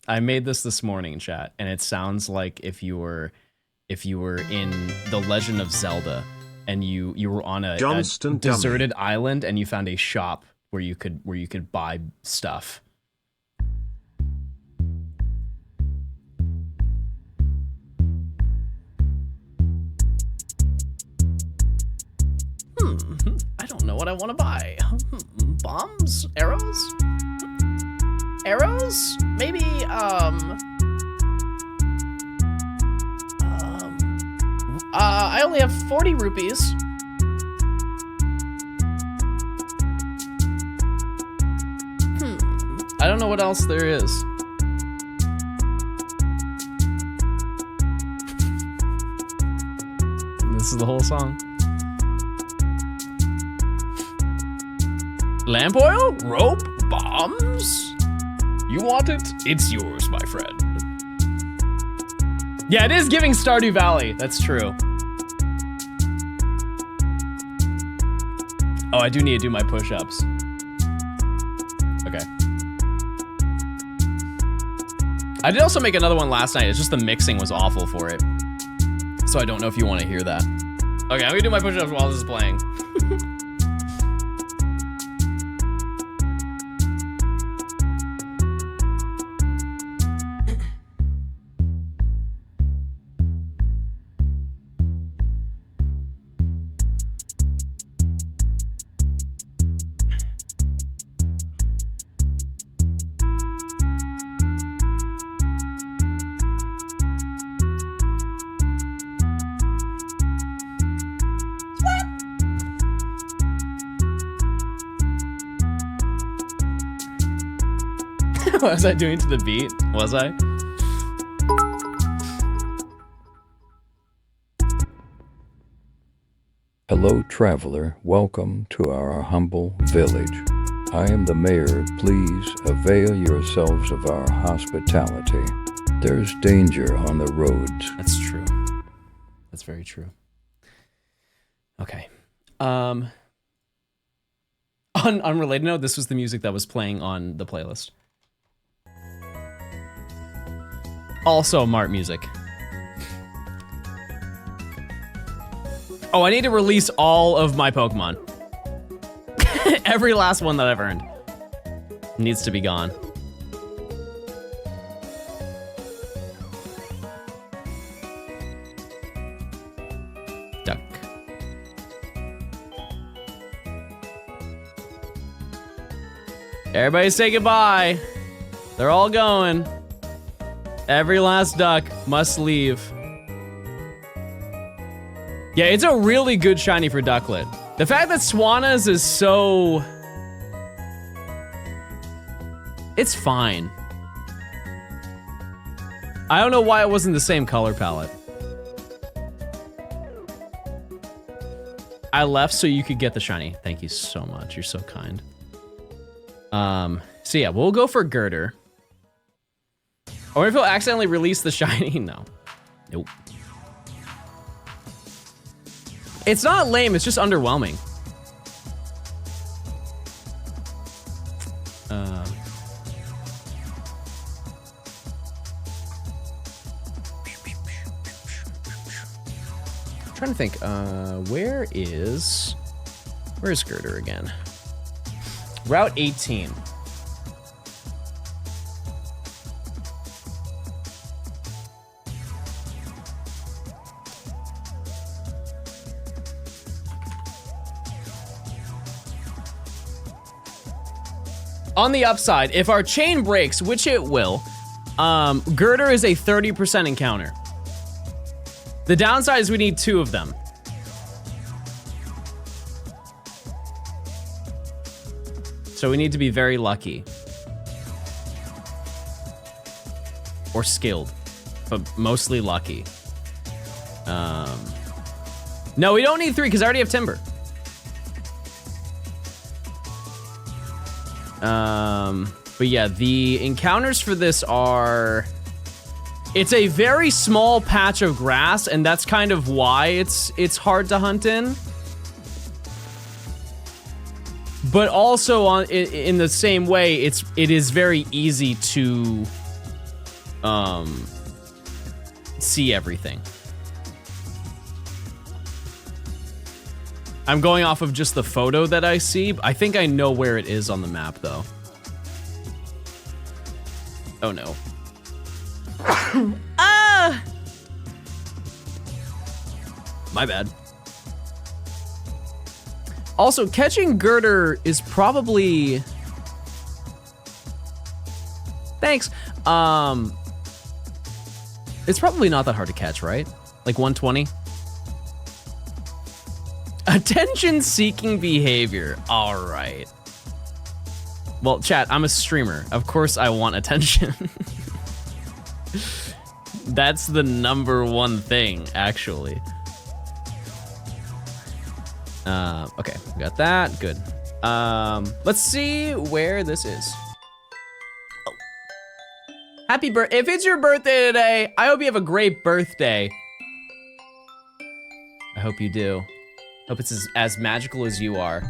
I made this morning, chat, and it sounds like if you were in The Legend of Zelda and you were on a Johnstone deserted island and you found a shop where you could buy stuff. I don't know what I want to buy. Bombs? Arrows? Arrows? Maybe, I only have 40 rupees. I don't know what else there is. This is the whole song. Lamp oil? Rope? Bombs? You want it? It's yours, my friend. Yeah, it is giving Stardew Valley. That's true. Oh, I do need to do my push-ups. Okay. I did also make another one last night. It's just the mixing was awful for it. So I don't know if you want to hear that. Okay, I'm gonna do my push-ups while this is playing. What was I doing to the beat? Was I? Hello, traveler. Welcome to our humble village. I am the mayor. Please avail yourselves of our hospitality. There's danger on the roads. That's true. That's very true. Okay. On unrelated note, this was the music that was playing on the playlist. Also Mart music. Oh, I need to release all of my Pokemon. Every last one that I've earned needs to be gone. Duck. Everybody say goodbye. They're all going. Every last duck must leave. Yeah, it's a really good shiny for Ducklett. The fact that Swana's is so... It's fine. I don't know why it wasn't the same color palette. I left so you could get the shiny. Thank you so much. You're so kind. So yeah, we'll go for Gurdurr. Or if he'll accidentally release the shiny, no. Nope. It's not lame, it's just underwhelming. I'm trying to think, where is Gurdurr again? Route 18. On the upside, if our chain breaks, which it will, Gurdurr is a 30% encounter. The downside is we need 2 of them. So we need to be very lucky. Or skilled, but mostly lucky. No, we don't need 3 because I already have timber. But yeah, the encounters for this are, it's a very small patch of grass, and that's kind of why it's hard to hunt in. But also in the same way, it is very easy to see everything. I'm going off of just the photo that I see. I think I know where it is on the map, though. Oh, no. Ah! My bad. Also, catching Gurdurr is probably... Thanks. It's probably not that hard to catch, right? Like 120? Attention-seeking behavior. All right. Well, chat, I'm a streamer. Of course I want attention. That's the #1 thing, actually. Okay, we got that. Good. Let's see where this is. Oh. Happy birthday. If it's your birthday today, I hope you have a great birthday. I hope you do. Hope it's as magical as you are.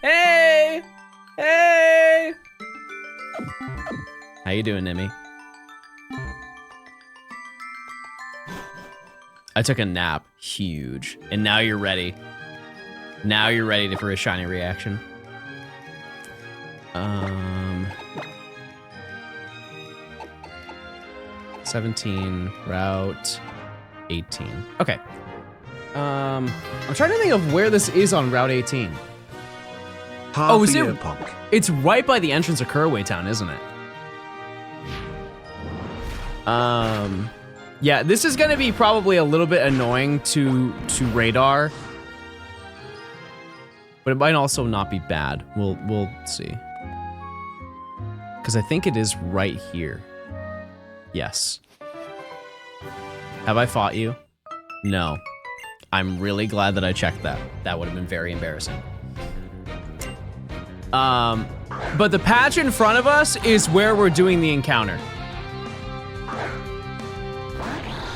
Hey! Hey! How you doing, Nimmy? I took a nap. Huge. And now you're ready. Now you're ready for a shiny reaction. 17, route 18. Okay. I'm trying to think of where this is on Route 18. Oh, is it? It's right by the entrance of Curraway Town, isn't it? Yeah, this is gonna be probably a little bit annoying to radar, but it might also not be bad. We'll see. Because I think it is right here. Yes. Have I fought you? No. I'm really glad that I checked that. That would have been very embarrassing. But the patch in front of us is where we're doing the encounter.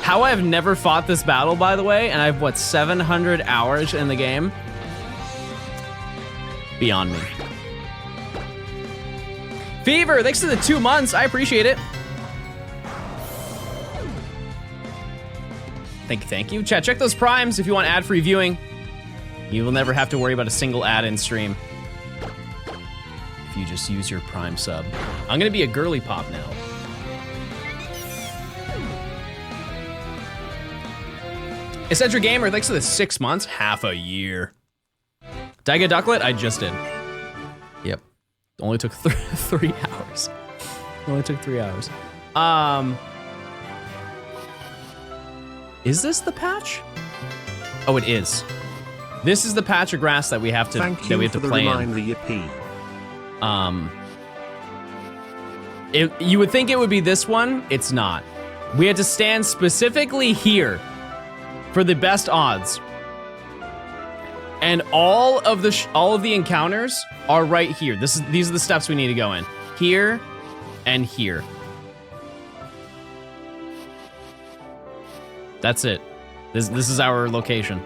How I've never fought this battle, by the way, and I have, what, 700 hours in the game? Beyond me. Fever, thanks to the 2 months. I appreciate it. Thank you. Chat, check those primes if you want ad-free viewing. You will never have to worry about a single ad in stream if you just use your prime sub. I'm gonna be a girly pop now. Eccentric Gamer, thanks for the 6 months. Half a year. Did I get Ducklett? I just did. Yep. Only took 3 hours. Only took 3 hours. Is this the patch? Oh, it is. This is the patch of grass that we have to Thank you for the play reminder, in. Yippee. You would think it would be this one. It's not. We had to stand specifically here for the best odds. And all of the encounters are right here. These are the steps we need to go in. Here and here. That's it. This is our location.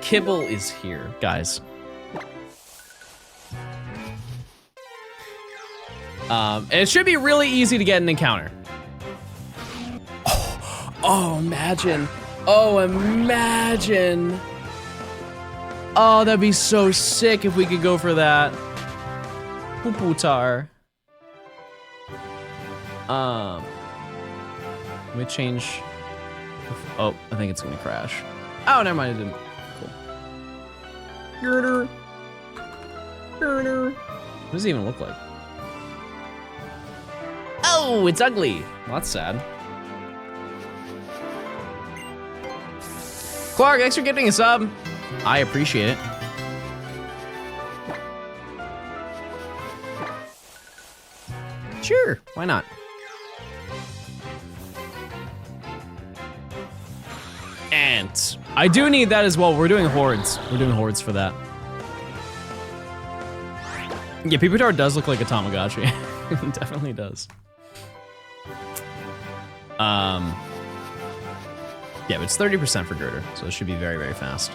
Kibble is here, guys. And it should be really easy to get an encounter. Oh, imagine. Oh, imagine. Oh, that'd be so sick if we could go for that. Puputar. Let me change. Oh, I think it's gonna crash. Oh, never mind, it didn't. Cool. Gurdurr. Gurdurr. What does it even look like? Oh, it's ugly. Well, that's sad. Clark, thanks for gifting a sub. I appreciate it. Sure, why not? And I do need that as well. We're doing hordes. We're doing hordes for that. Yeah, Pupitar does look like a Tamagotchi. It definitely does. Yeah, but it's 30% for Gurdurr, so it should be very, very fast.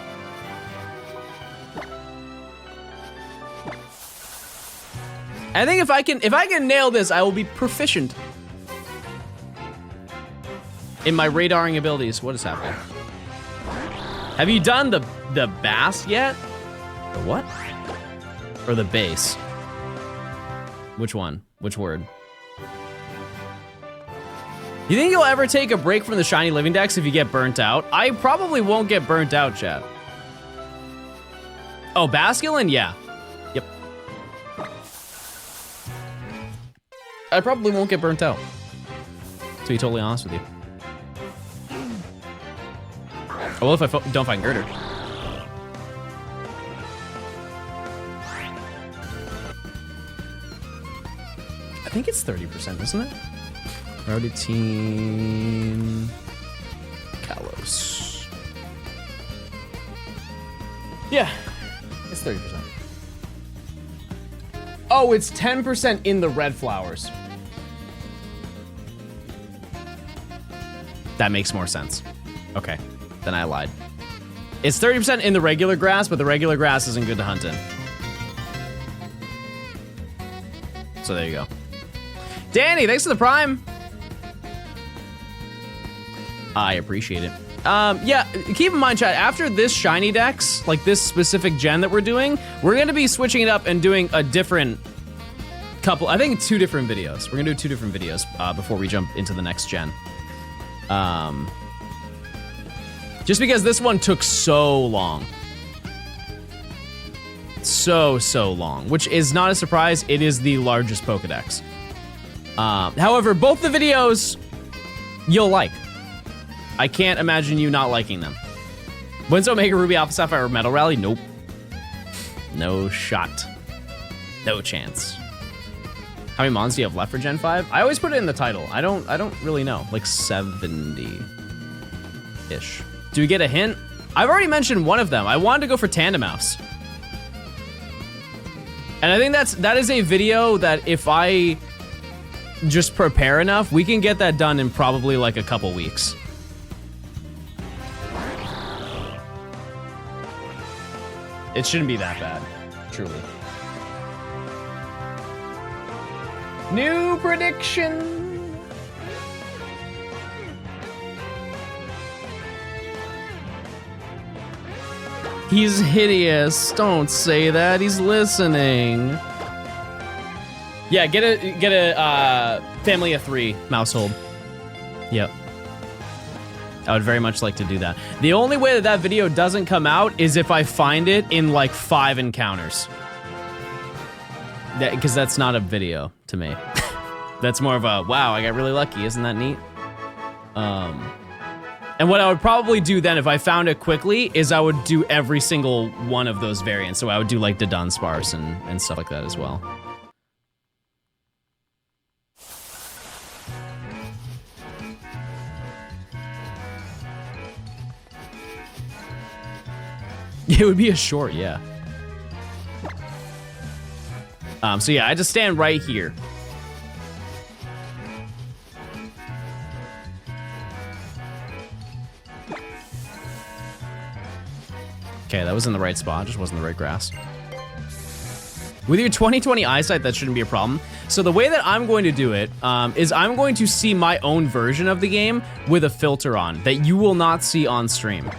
I think if I can nail this, I will be proficient in my radaring abilities. What is happening? Have you done the bass yet? The what? Or the bass? Which one? Which word? You think you'll ever take a break from the shiny living dex if you get burnt out? I probably won't get burnt out, chat. Oh, Basculin? Yeah. Yep. I probably won't get burnt out. To be totally honest with you. Oh, well, if I don't find Gurdurr. I think it's 30%, isn't it? Roditine, Kalos. Yeah, it's 30%. Oh, it's 10% in the red flowers. That makes more sense. Okay, then I lied. It's 30% in the regular grass, but the regular grass isn't good to hunt in. So there you go. Danny, thanks for the prime. I appreciate it. Yeah, keep in mind, chat, after this shiny dex, like this specific gen that we're doing, we're gonna be switching it up and doing a different couple, I think 2 different videos. We're gonna do 2 different videos before we jump into the next gen. Just because this one took so long. So long, which is not a surprise. It is the largest Pokedex. However, both the videos you'll like. I can't imagine you not liking them. When's Omega Ruby Alpha Sapphire Metal Rally? Nope. No shot. No chance. How many mons do you have left for Gen 5? I always put it in the title. I don't really know. Like 70-ish. Do we get a hint? I've already mentioned one of them. I wanted to go for Tandemaus. And I think that is a video that if I just prepare enough, we can get that done in probably like a couple weeks. It shouldn't be that bad, truly. New prediction. He's hideous. Don't say that. He's listening. Yeah, get a family of 3 mousehold. Yep. I would very much like to do that. The only way that video doesn't come out is if I find it in like 5 encounters. Because that's not a video to me. That's more of a, wow, I got really lucky. Isn't that neat? And what I would probably do then if I found it quickly is I would do every single one of those variants. So I would do like the Dunsparce and stuff like that as well. It would be a short, yeah. So yeah, I just stand right here. Okay, that was in the right spot, just wasn't the right grass. With your 20/20 eyesight, that shouldn't be a problem. So the way that I'm going to do it is I'm going to see my own version of the game with a filter on that you will not see on stream.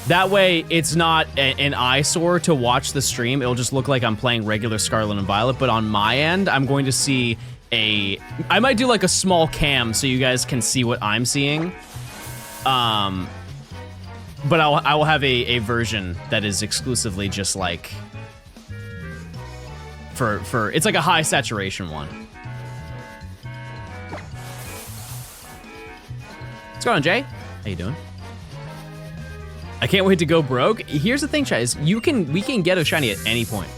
That way, it's not an eyesore to watch the stream. It'll just look like I'm playing regular Scarlet and Violet, but on my end, I'm going to see I might do like a small cam so you guys can see what I'm seeing. But I will have a version that is exclusively just like for it's like a high saturation one. What's going on, Jay? How you doing? I can't wait to go broke. Here's the thing, chat, is we can get a shiny at any point.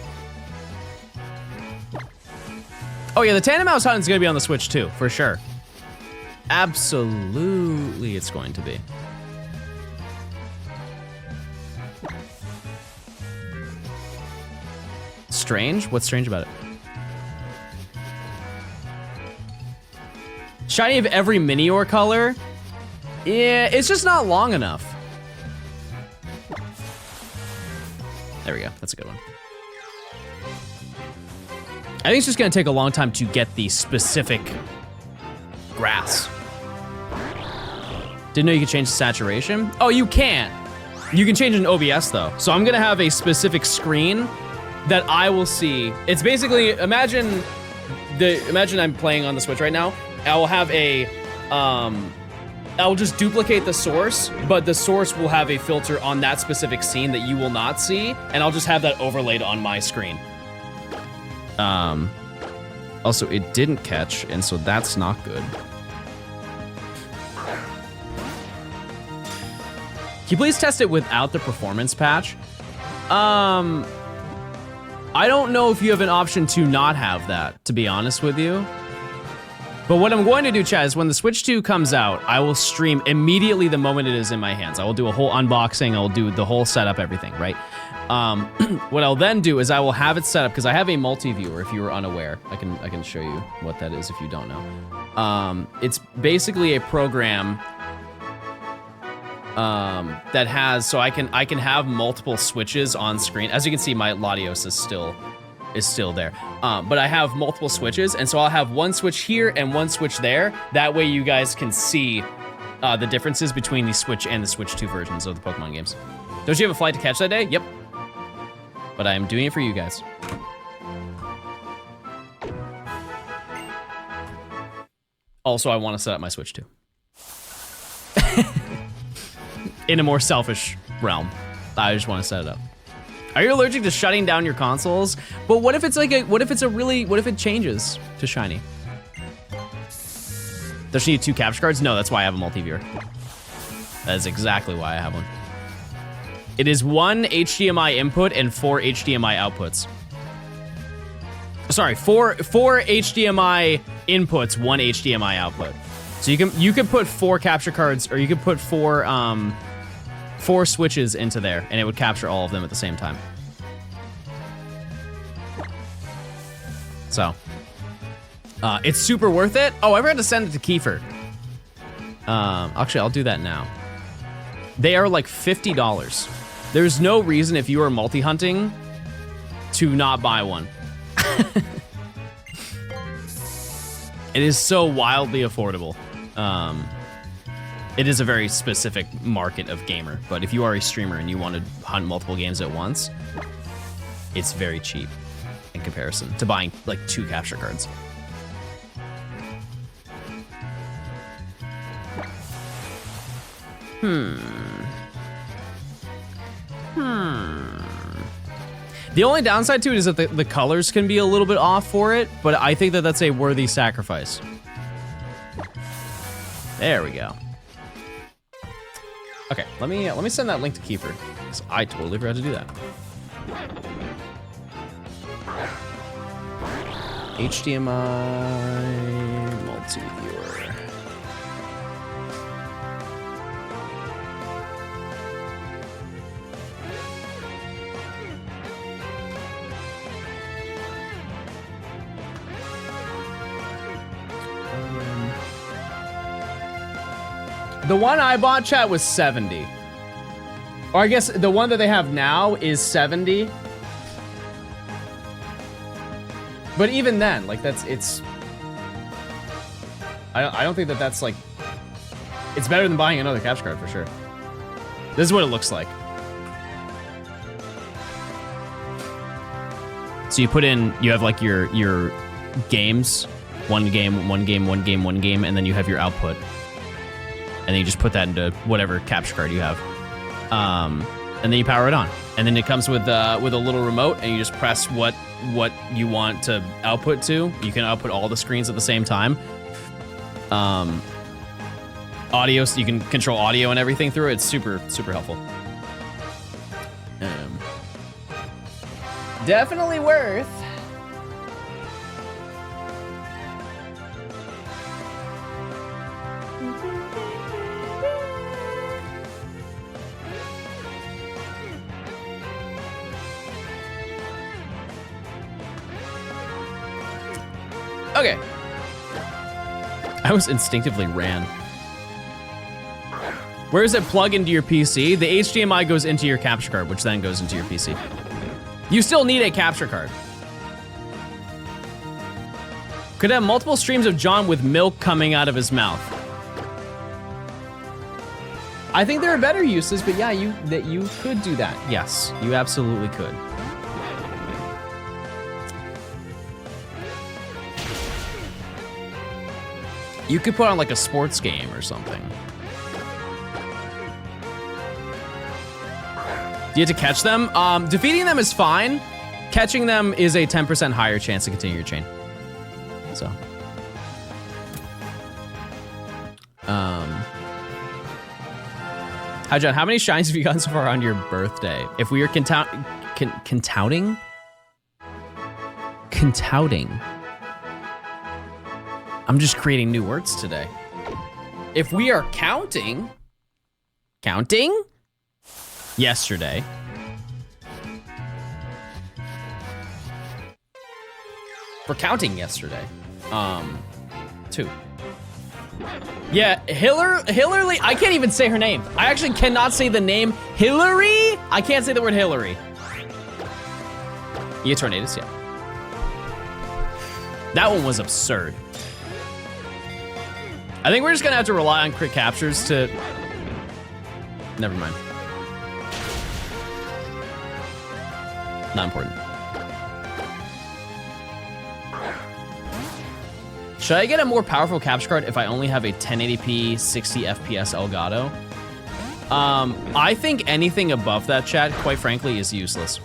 Oh yeah, the Tandem Mouse Hunt is gonna be on the Switch too, for sure. Absolutely, it's going to be. Strange? What's strange about it? Shiny of every Minior color? Yeah, it's just not long enough. There we go, that's a good one. I think it's just gonna take a long time to get the specific grass. Didn't know you could change the saturation. Oh, you can't. You can change it in OBS though. So I'm gonna have a specific screen that I will see. It's basically, imagine I'm playing on the Switch right now. I will have a, I'll just duplicate the source, but the source will have a filter on that specific scene that you will not see, and I'll just have that overlaid on my screen. Also, it didn't catch, and so that's not good. Can you please test it without the performance patch? I don't know if you have an option to not have that, to be honest with you. But what I'm going to do, chat, is when the Switch 2 comes out, I will stream immediately the moment it is in my hands. I will do a whole unboxing, I'll do the whole setup, everything, right? What I'll then do is I will have it set up, because I have a multi-viewer, if you were unaware. I can show you what that is if you don't know. It's basically a program that has, so I can have multiple switches on screen. As you can see, my Latios is still there. But I have multiple switches, and so I'll have one switch here and one switch there. That way you guys can see the differences between the Switch and the Switch 2 versions of the Pokemon games. Don't you have a flight to catch that day? Yep. But I am doing it for you guys. Also, I want to set up my Switch 2. In a more selfish realm. I just want to set it up. Are you allergic to shutting down your consoles? But what if it's like what if it changes to shiny? Does she need 2 capture cards? No, that's why I have a multi-viewer. That is exactly why I have one. It is 1 HDMI input and 4 HDMI outputs. Sorry, 4 HDMI inputs, 1 HDMI output. So you can put 4 capture cards, or you could put 4 switches into there, and it would capture all of them at the same time. So, it's super worth it. Oh, I forgot to send it to Kiefer. Actually, I'll do that now. They are like $50. There's no reason if you are multi-hunting to not buy one. It is so wildly affordable. It is a very specific market of gamer, but if you are a streamer and you want to hunt multiple games at once, it's very cheap in comparison to buying like 2 capture cards. The only downside to it is that the colors can be a little bit off for it, but I think that that's a worthy sacrifice. There we go. Okay, let me send that link to Kiefer, because I totally forgot to do that. HDMI multi-viewer. The one I bought, chat, was 70. Or I guess the one that they have now is 70. But even then, like it's... I don't think that that's like... It's better than buying another capture card for sure. This is what it looks like. So you put in, you have like your games, one game, and then you have your output. And then you just put that into whatever capture card you have. and then you power it on. And then it comes with a little remote, and you just press what you want to output to. You can output all the screens at the same time. Audio, so you can control audio and everything through it. It's super, super helpful. Definitely worth. Okay. I was instinctively ran. Where does it plug into your PC? The HDMI goes into your capture card, which then goes into your PC. You still need a capture card. Could have multiple streams of John with milk coming out of his mouth. I think there are better uses, but yeah, you could do that. Yes, you absolutely could. You could put on like a sports game or something. Do you have to catch them? Defeating them is fine. Catching them is a 10% higher chance to continue your chain. So. Hi, John. How many shines have you gotten so far on your birthday? If we are contouting? I'm just creating new words today. If we are counting? Yesterday. We're counting yesterday. 2. Yeah, Hillary, I can't even say her name. I actually cannot say the name Hillary. I can't say the word Hillary. Yeah, tornadoes, yeah. That one was absurd. I think we're just gonna have to rely on crit captures to... Never mind. Not important. Should I get a more powerful capture card if I only have a 1080p 60 FPS Elgato? I think anything above that, chat, quite frankly, is useless.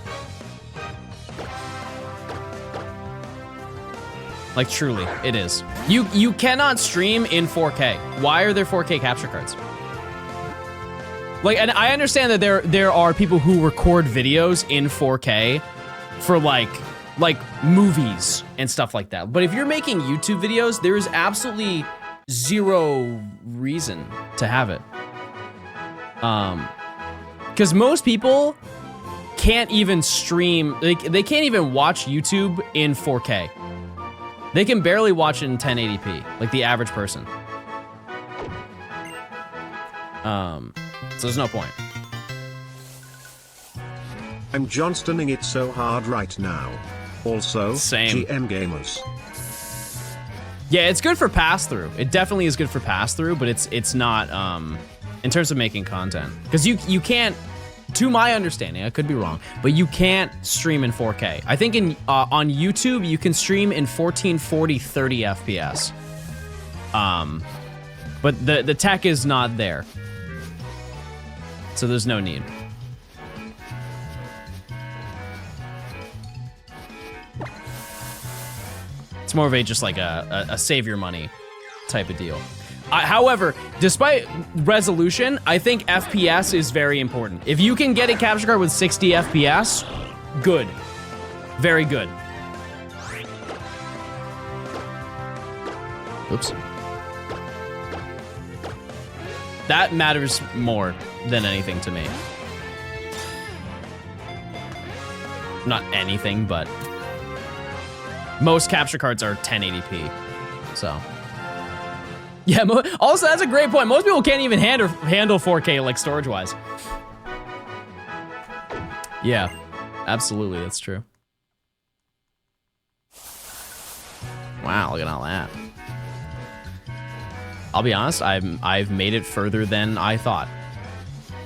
Like, truly, it is. You cannot stream in 4K. Why are there 4K capture cards? Like, and I understand that there are people who record videos in 4K for like movies and stuff like that. But if you're making YouTube videos, there is absolutely zero reason to have it. Because most people can't even stream, they can't even watch YouTube in 4K. They can barely watch it in 1080p, like the average person. So there's no point. I'm Johnstoning it so hard right now. Also, Same. GM Gamers. Yeah, it's good for pass-through. It definitely is good for pass-through, but it's not in terms of making content. Because you can't, to my understanding, I could be wrong, but you can't stream in 4K. I think on YouTube you can stream in 1440 30 FPS. But the tech is not there. So there's no need. It's more of a just like a save your money type of deal. However, despite resolution, I think FPS is very important. If you can get a capture card with 60 FPS, good. Very good. Oops. That matters more than anything to me. Not anything, but most capture cards are 1080p, so. Yeah, also that's a great point. Most people can't even handle 4K like storage-wise. Yeah, absolutely, that's true. Wow, look at all that. I'll be honest, I've made it further than I thought.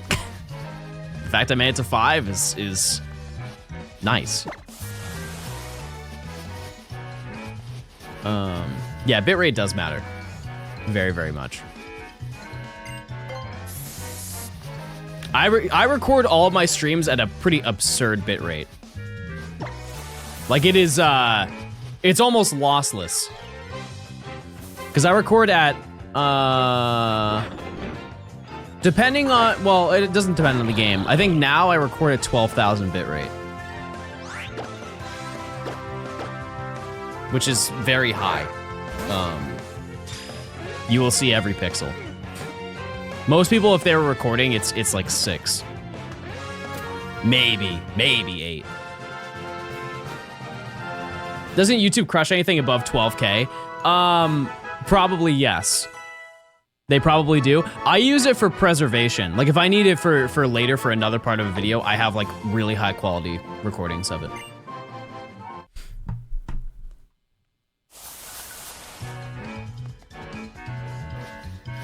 The fact I made it to 5 is nice. Yeah, bitrate does matter. Very, very much. I record all of my streams at a pretty absurd bit rate. Like it is, it's almost lossless. Because I record at, depending on, well, it doesn't depend on the game. I think now I record at 12,000 bit rate. Which is very high. You will see every pixel. Most people, if they were recording, it's like 6. Maybe 8. Doesn't YouTube crush anything above 12K? Probably yes. They probably do. I use it for preservation. Like if I need it for later for another part of a video, I have like really high quality recordings of it.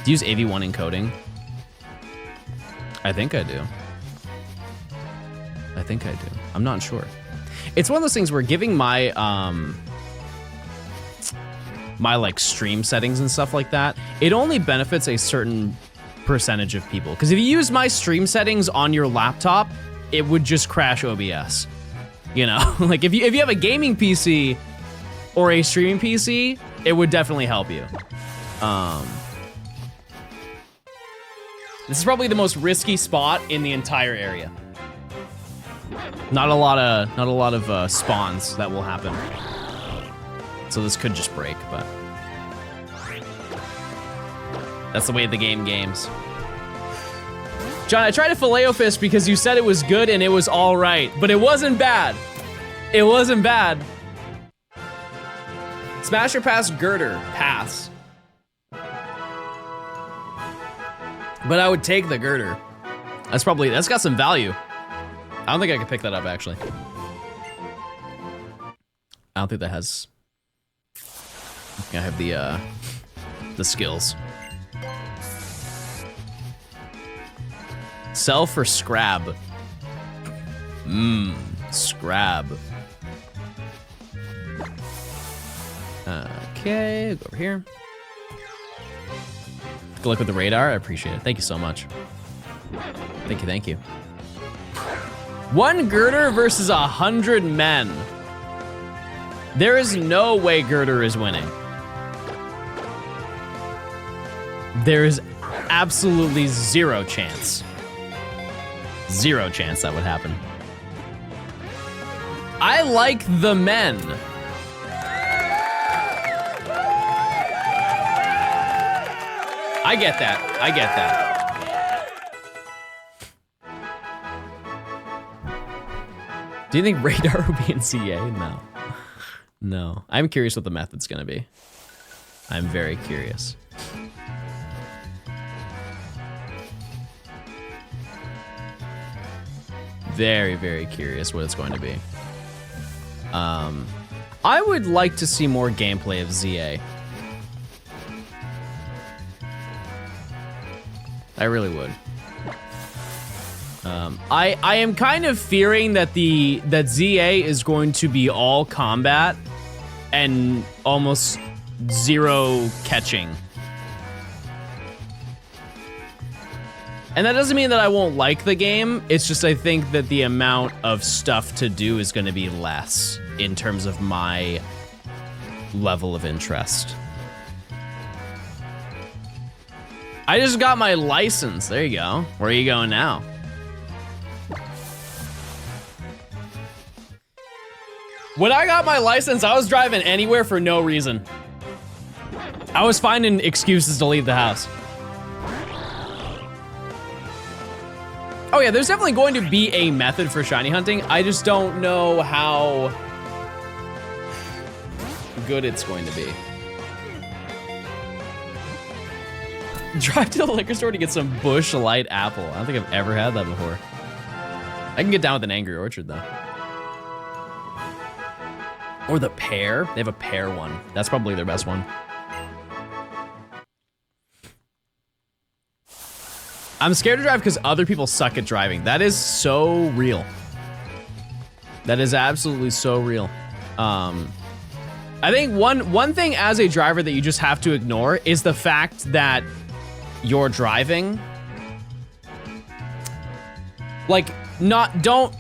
Do you use AV1 encoding? I think I do. I'm not sure. It's one of those things where giving my my like stream settings and stuff like that, it only benefits a certain percentage of people. Because if you use my stream settings on your laptop, it would just crash OBS. You know, like if you have a gaming PC or a streaming PC, it would definitely help you. This is probably the most risky spot in the entire area. Not a lot of spawns that will happen. So this could just break, but that's the way the game games. John, I tried a Filet-O-Fish because you said it was good and it was all right, but it wasn't bad. It wasn't bad. Smash or pass Gurdurr? Pass. But I would take the Gurdurr. That's got some value. I don't think I could pick that up, actually. I don't think that has... I have the skills. Sell for scrab. Scrab. Okay, go over here. Good luck with the radar. I appreciate it. Thank you so much. Thank you. 1 Gurdurr versus 100 men. There is no way Gurdurr is winning. There is absolutely zero chance. Zero chance that would happen. I like the men. I get that. Do you think radar will be in CA? No. No. I'm curious what the method's gonna be. I'm very curious. Very, very curious what it's going to be. I would like to see more gameplay of ZA. I really would. I am kind of fearing that that ZA is going to be all combat and almost zero catching. And that doesn't mean that I won't like the game. It's just I think that the amount of stuff to do is going to be less in terms of my level of interest. I just got my license. There you go. Where are you going now? When I got my license, I was driving anywhere for no reason. I was finding excuses to leave the house. Oh yeah, there's definitely going to be a method for shiny hunting. I just don't know how good it's going to be. Drive to the liquor store to get some Bush Light Apple. I don't think I've ever had that before. I can get down with an Angry Orchard though. Or the pear. They have a pear one. That's probably their best one. I'm scared to drive because other people suck at driving. That is so real. That is absolutely so real. I think one thing as a driver that you just have to ignore is the fact that you're driving Like, don't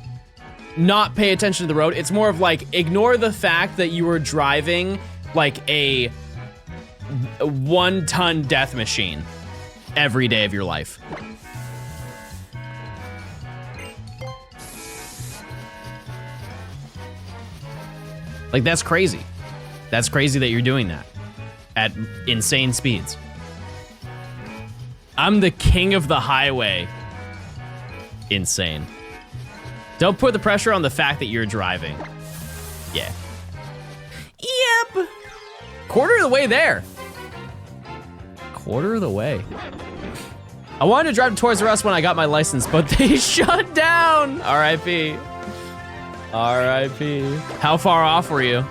not pay attention to the road. It's more of like, ignore the fact that you were driving like a 1-ton death machine every day of your life. Like, that's crazy. That's crazy that you're doing that at insane speeds. I'm the king of the highway. Insane. Don't put the pressure on the fact that you're driving. Yeah. Yep. Quarter of the way there. Quarter of the way. I wanted to drive to Toys R Us when I got my license, but they shut down. R.I.P. R.I.P. How far off were you?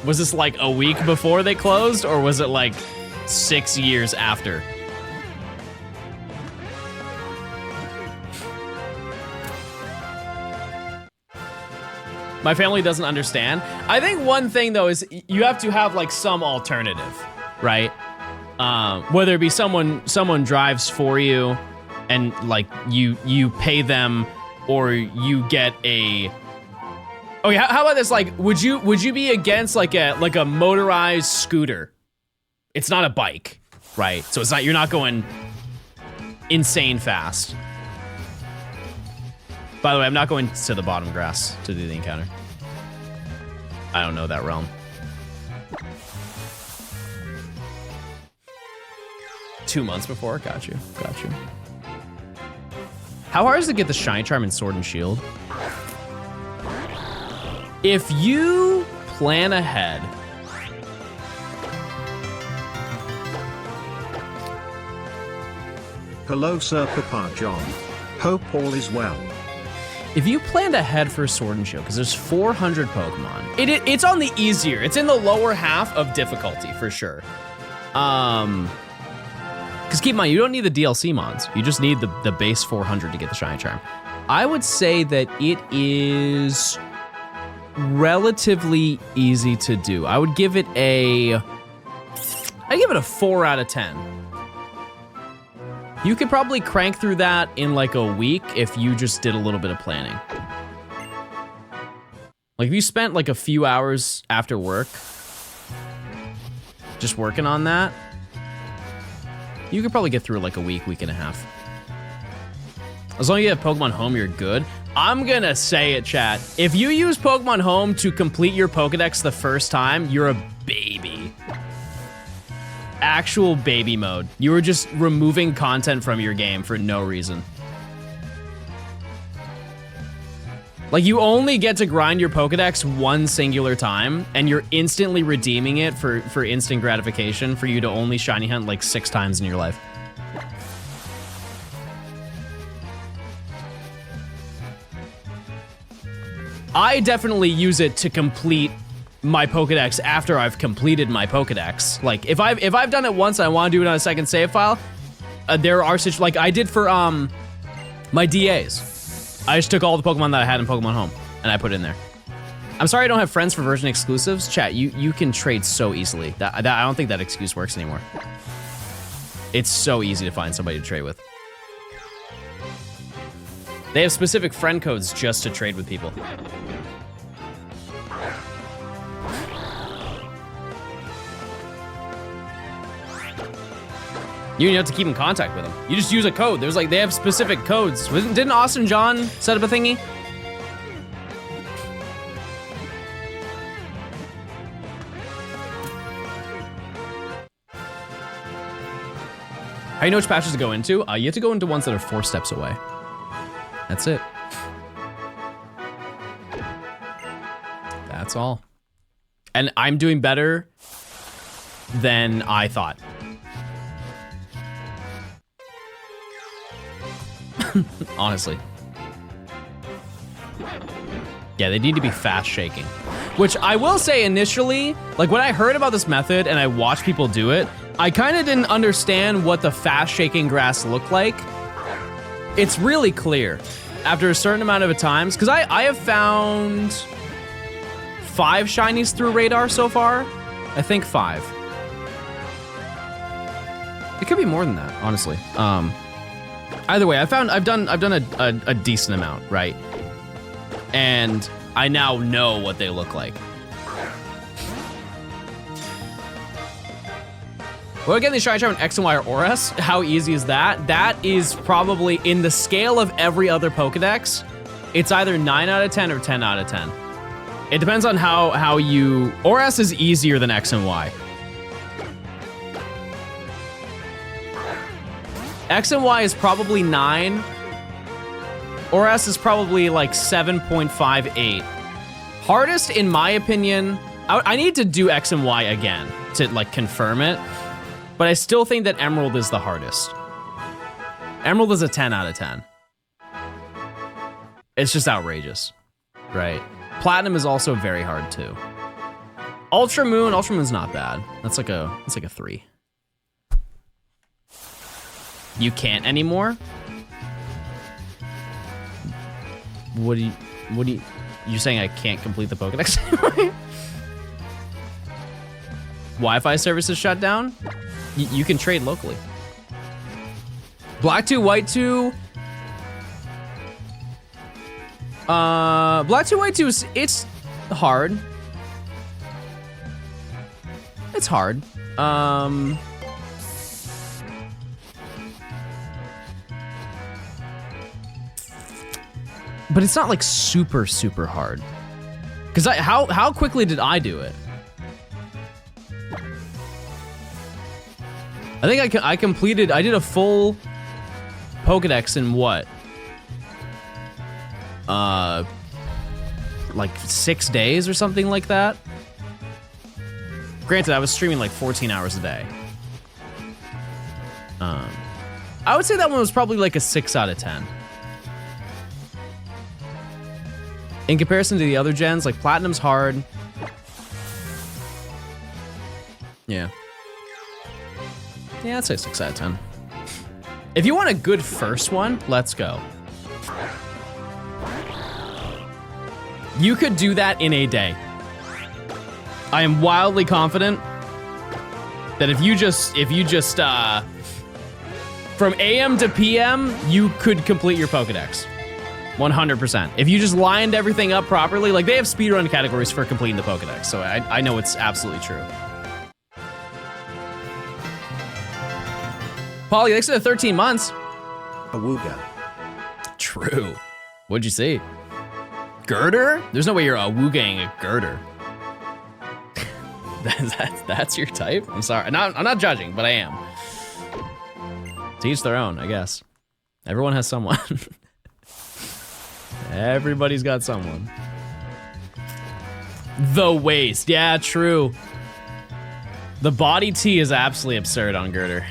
Was this like a week before they closed, or was it like 6 years after? My family doesn't understand. I think one thing though is you have to have like some alternative, right? Whether it be someone drives for you and like you pay them, or you get a... Okay, how about this? Like, would you be against like a motorized scooter? It's not a bike, right? So you're not going insane fast. By the way, I'm not going to the bottom grass to do the encounter. I don't know that realm. Two months before, got you. How hard is it to get the shiny charm in Sword and Shield? If you plan ahead, Hello Sir Papa John. Hope all is well. if you planned ahead for Sword and Shield, because there's 400 Pokemon, it's on the easier. It's in the lower half of difficulty for sure. Because keep in mind, you don't need the DLC mods. You just need the base 400 to get the Shiny Charm. I would say that it is relatively easy to do. I would give it a 4 out of 10. You could probably crank through that in like a week if you just did a little bit of planning. Like if you spent like a few hours after work just working on that, you could probably get through like a week and a half. As long as you have Pokemon Home, you're good. I'm gonna say it, chat. If you use Pokemon Home to complete your Pokedex the first time, you're a baby. Actual baby mode. You were just removing content from your game for no reason. Like, you only get to grind your Pokedex one singular time, and you're instantly redeeming it for instant gratification for you to only shiny hunt like 6 times in your life. I definitely use it to complete my Pokedex after I've completed my Pokedex. Like, if I've done it once and I want to do it on a second save file, there are such, like I did for my DAs. I just took all the Pokemon that I had in Pokemon Home and I put it in there. I'm sorry I don't have friends for version exclusives. Chat, you can trade so easily. That I don't think that excuse works anymore. It's so easy to find somebody to trade with. They have specific friend codes just to trade with people. You don't have to keep in contact with them. You just use a code. There's like, they have specific codes. Didn't Austin John set up a thingy? How do you know which patches to go into? You have to go into ones that are 4 steps away. That's it. That's all. And I'm doing better than I thought. Honestly. Yeah, they need to be fast shaking. Which I will say initially, like when I heard about this method and I watched people do it, I kind of didn't understand what the fast shaking grass looked like. It's really clear after a certain amount of times, because I have found 5 shinies through radar so far. I think 5. It could be more than that, honestly. Either way, I've done a decent amount, right? And I now know what they look like. Well, again, these shiny charm X and Y or ORAS. How easy is that? That is probably in the scale of every other Pokedex. It's either 9 out of 10 or 10 out of 10. It depends on how you. ORAS is easier than X and Y. X and Y is probably 9. ORAS is probably like 7.58. Hardest, in my opinion, I need to do X and Y again to like confirm it. But I still think that Emerald is the hardest. Emerald is a 10 out of 10. It's just outrageous, right? Platinum is also very hard too. Ultramoon's not bad. That's like a 3. You can't anymore? What do you, you're saying I can't complete the Pokedex anymore? Wi-Fi services shut down? You can trade locally. Black 2, White 2. Black 2, White 2 it's hard. It's hard. But it's not like super hard. Cause how quickly did I do it? I think I did a full Pokedex in what? Like 6 days or something like that. Granted, I was streaming like 14 hours a day. I would say that one was probably like a 6 out of 10. In comparison to the other gens, like Platinum's hard. Yeah. Yeah, I'd say 6 out of 10. If you want a good first one, let's go. You could do that in a day. I am wildly confident that if you just from AM to PM, you could complete your Pokedex. 100%. If you just lined everything up properly, like they have speedrun categories for completing the Pokedex, so I know it's absolutely true. Polly, thanks for the 13 months. Awooga. True. What'd you see? Gurdurr? There's no way you're awoogaing a Gurdurr. That's your type? I'm sorry. I'm not judging, but I am. To each their own, I guess. Everyone has someone. Everybody's got someone. The waist. Yeah, true. The body T is absolutely absurd on Gurdurr.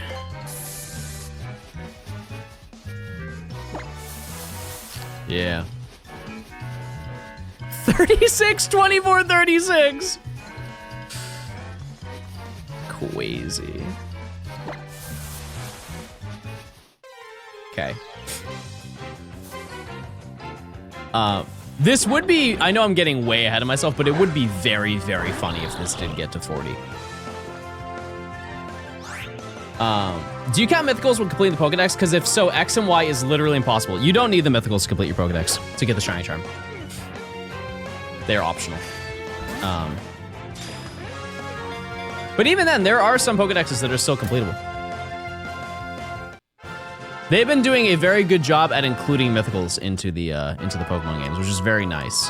Yeah. 36, 24, 36. Crazy. Okay. This would be, I know I'm getting way ahead of myself, but it would be very, very funny if this did get to 40. Do you count mythicals when completing the Pokedex? Because if so, X and Y is literally impossible. You don't need the mythicals to complete your Pokedex to get the shiny charm. They're optional. But even then, there are some Pokedexes that are still completable. They've been doing a very good job at including mythicals into the Pokemon games, which is very nice.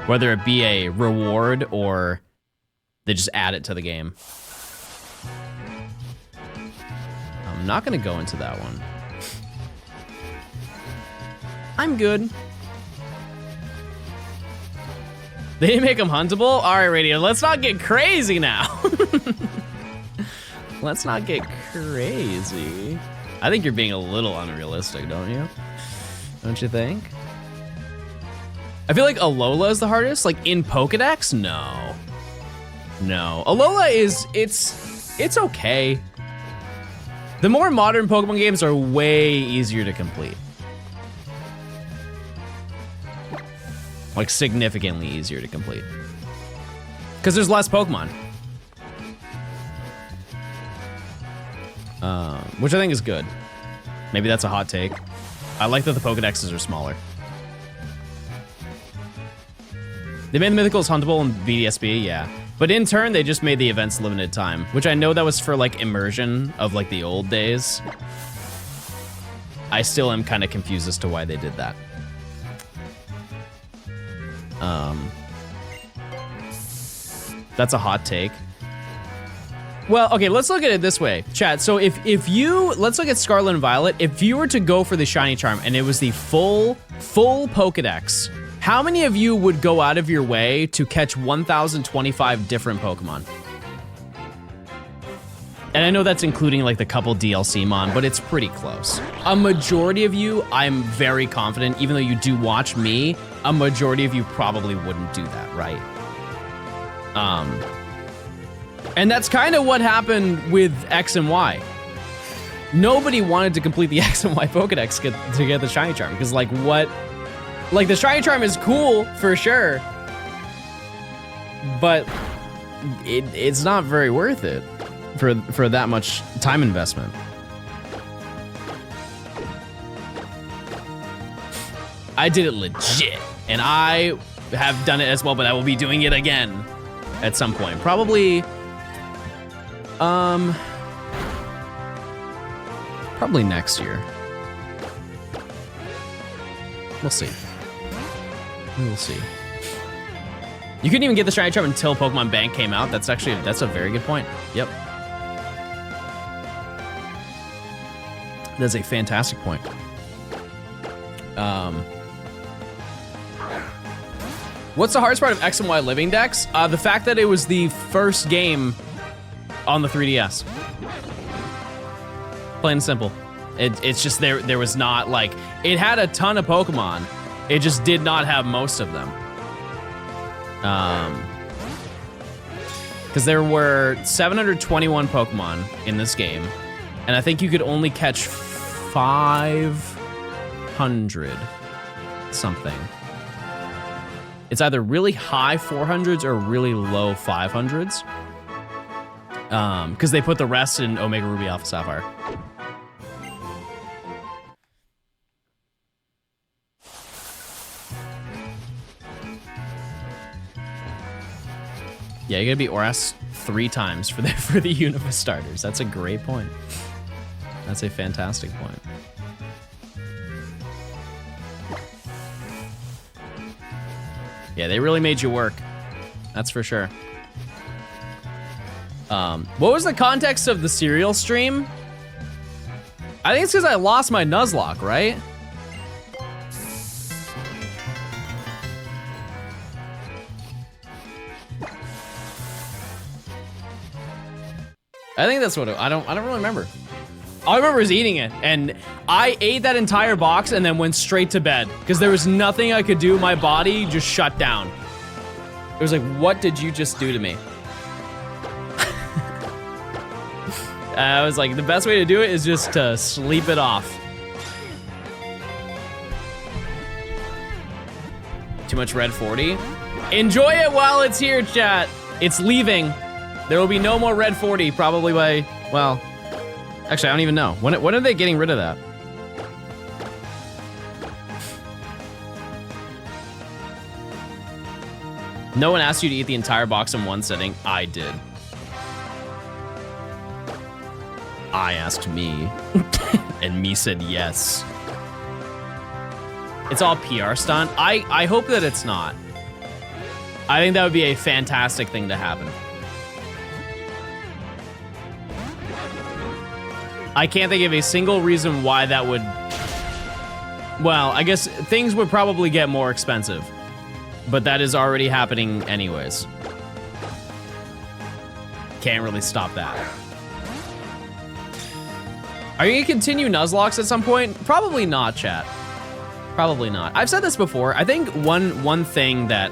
Whether it be a reward or they just add it to the game. I'm not gonna go into that one. I'm good. They didn't make them huntable? All right, Radio, let's not get crazy now. Let's not get crazy. I think you're being a little unrealistic, don't you? Don't you think? I feel like Alola is the hardest. Like in Pokedex? No. No. Alola is, it's okay. The more modern Pokemon games are way easier to complete. Like significantly easier to complete. Because there's less Pokemon. which I think is good. Maybe that's a hot take. I like that the Pokedexes are smaller. They made the Mythicals huntable in BDSB, yeah. But in turn, they just made the events limited time, which I know that was for like immersion of like the old days. I still am kind of confused as to why they did that. That's a hot take. Well, okay, let's look at it this way, chat. So if you, let's look at Scarlet and Violet. If you were to go for the shiny charm and it was the full Pokedex, how many of you would go out of your way to catch 1,025 different Pokemon? And I know that's including like the couple DLC mon, but it's pretty close. A majority of you, I'm very confident, even though you do watch me, a majority of you probably wouldn't do that, right? And that's kind of what happened with X and Y. Nobody wanted to complete the X and Y Pokedex to get the shiny charm, because like what? Like the shiny charm is cool for sure, but it's not very worth it for that much time investment. I did it legit, and I have done it as well, but I will be doing it again at some point. Probably, probably next year. We'll see. We will see. You couldn't even get the shiny charm until Pokemon Bank came out. That's a very good point. Yep. That's a fantastic point. What's the hardest part of X and Y Living Dex? The fact that it was the first game on the 3DS. Plain and simple. It's just there was not like, it had a ton of Pokemon. It just did not have most of them. Because there were 721 Pokemon in this game, and I think you could only catch 500 something. It's either really high 400s or really low 500s. Because they put the rest in Omega Ruby Alpha Sapphire. Yeah, you gotta beat Oras 3 times for the Unova starters. That's a great point. That's a fantastic point. Yeah, they really made you work. That's for sure. What was the context of the cereal stream? I think it's because I lost my Nuzlocke, right? I think that's what I don't really remember. All I remember is eating it, and I ate that entire box and then went straight to bed because there was nothing I could do. My body just shut down. It was like, what did you just do to me? I was like, the best way to do it is just to sleep it off. Too much Red 40? Enjoy it while it's here, chat. It's leaving. There will be no more Red 40 probably by, well, actually, I don't even know. When are they getting rid of that? No one asked you to eat the entire box in one sitting. I did. I asked me, and me said yes. It's all PR stunt. I hope that it's not. I think that would be a fantastic thing to happen. I can't think of a single reason why that would... Well, I guess things would probably get more expensive, but that is already happening anyways. Can't really stop that. Are you gonna continue Nuzlocke at some point? Probably not, chat. Probably not. I've said this before. I think one thing that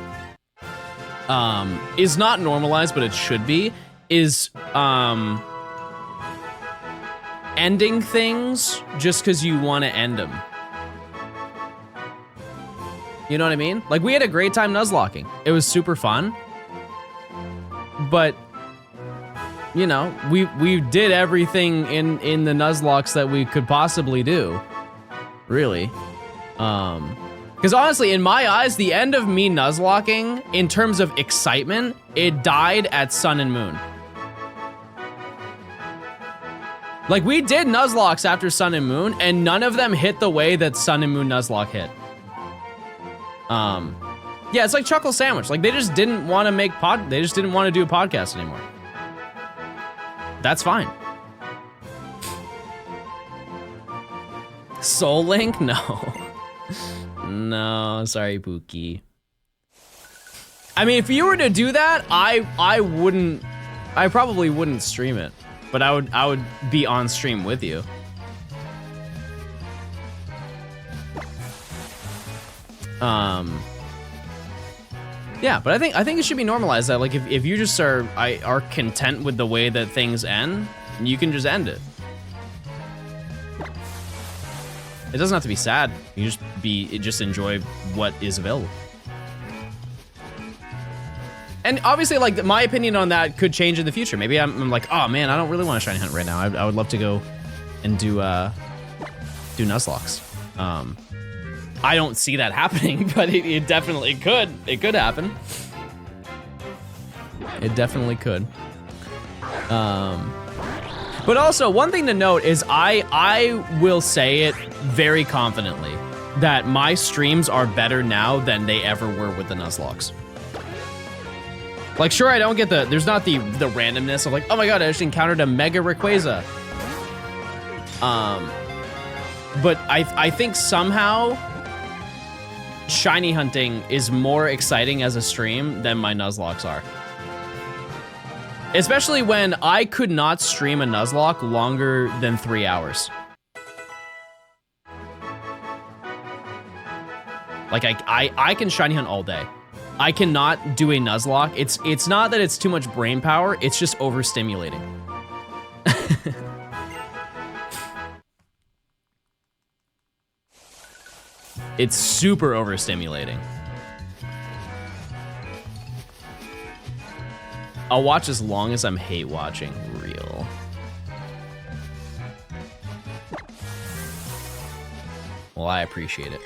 is not normalized, but it should be, is ending things just because you want to end them. You know what I mean? Like, we had a great time Nuzlocking. It was super fun. But you know, we did everything in the Nuzlockes that we could possibly do. Really. Because honestly, in my eyes, the end of me Nuzlocking, in terms of excitement, it died at Sun and Moon. Like, we did Nuzlocks after Sun and Moon, and none of them hit the way that Sun and Moon Nuzlocke hit. Yeah, it's like Chuckle Sandwich. Like, they just didn't want to they just didn't want to do a podcast anymore. That's fine. Soul Link? No. No, sorry, Pookie. I mean, if you were to do that, I probably wouldn't stream it, but I would be on stream with you. Yeah, but I think it should be normalized that, like, if you just are content with the way that things end, you can just end it. It doesn't have to be sad. You just enjoy what is available. And obviously, like, my opinion on that could change in the future. Maybe I'm like, oh man, I don't really want to shiny hunt right now. I would love to go and do Nuzlocks. I don't see that happening, but it definitely could. It could happen. It definitely could. But also, one thing to note is I will say it very confidently that my streams are better now than they ever were with the Nuzlocks. Like, sure, I don't get there's not the randomness of like, oh my god, I just encountered a Mega Rayquaza. But I think somehow shiny hunting is more exciting as a stream than my Nuzlocks are. Especially when I could not stream a Nuzlocke longer than 3 hours. Like, I can shiny hunt all day. I cannot do a Nuzlocke. It's not that it's too much brain power, it's just overstimulating. It's super overstimulating. I'll watch as long as I'm hate watching. Real. Well, I appreciate it.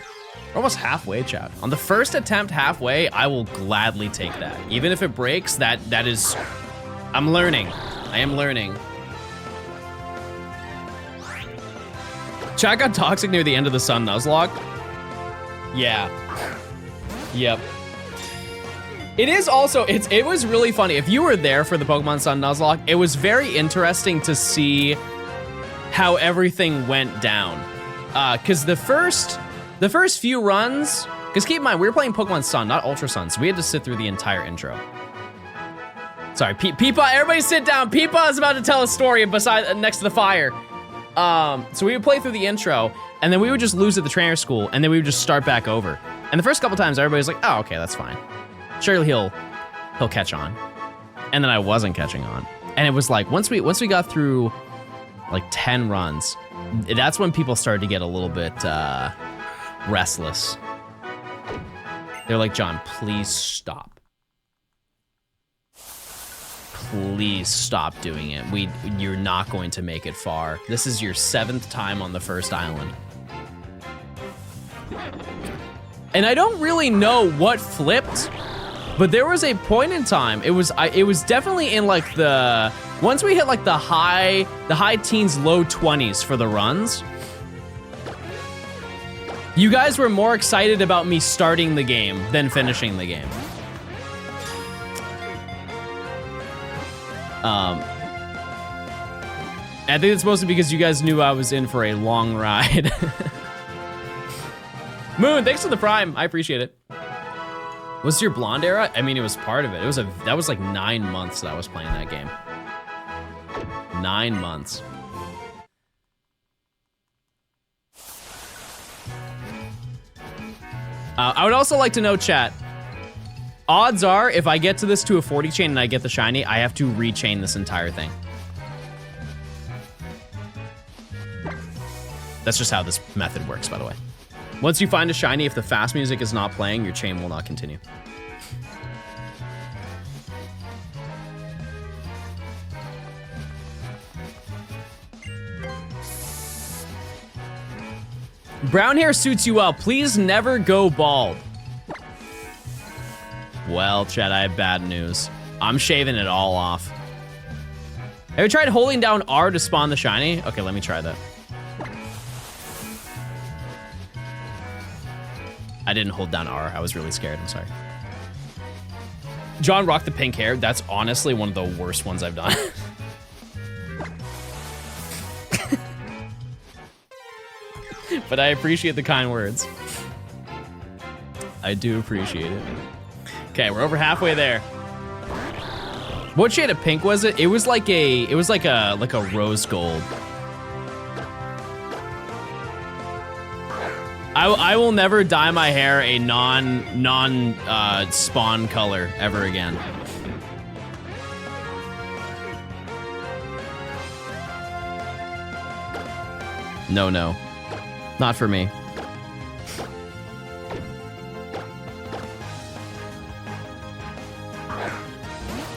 We're almost halfway, chat. On the first attempt halfway, I will gladly take that. Even if it breaks, that is... I'm learning. I am learning. Chat got toxic near the end of the Sun Nuzlocke. Yeah. Yep. It is also, it was really funny. If you were there for the Pokemon Sun Nuzlocke, it was very interesting to see how everything went down. Cause the first few runs, cause keep in mind, we were playing Pokemon Sun, not Ultra Sun, so we had to sit through the entire intro. Sorry, Peepaw, everybody sit down. Peepaw is about to tell a story next to the fire. So we would play through the intro, and then we would just lose at the trainer school, and then we would just start back over. And the first couple times, everybody's like, oh, okay, that's fine. Surely he'll catch on. And then I wasn't catching on. And it was like, once we got through like 10 runs, that's when people started to get a little bit restless. They're like, John, please stop. Please stop doing it. You're not going to make it far. This is your 7th time on the first island. And I don't really know what flipped, but there was a point in time, it was definitely in like once we hit like the high teens, low 20s for the runs, you guys were more excited about me starting the game than finishing the game. I think it's mostly because you guys knew I was in for a long ride. Moon, thanks for the Prime. I appreciate it. Was it your blonde era? I mean, it was part of it. That was like 9 months that I was playing that game. 9 months. I would also like to know, chat, odds are, if I get to this to a 40 chain and I get the shiny, I have to rechain this entire thing. That's just how this method works, by the way. Once you find a shiny, if the fast music is not playing, your chain will not continue. Brown hair suits you well. Please never go bald. Well, Chad, I have bad news. I'm shaving it all off. Have you tried holding down R to spawn the shiny? Okay, let me try that. I didn't hold down R. I was really scared. I'm sorry. John rocked the pink hair. That's honestly one of the worst ones I've done. But I appreciate the kind words. I do appreciate it. Okay, we're over halfway there. What shade of pink was it? It was like a rose gold. I will never dye my hair a non spawn color ever again. No, not for me.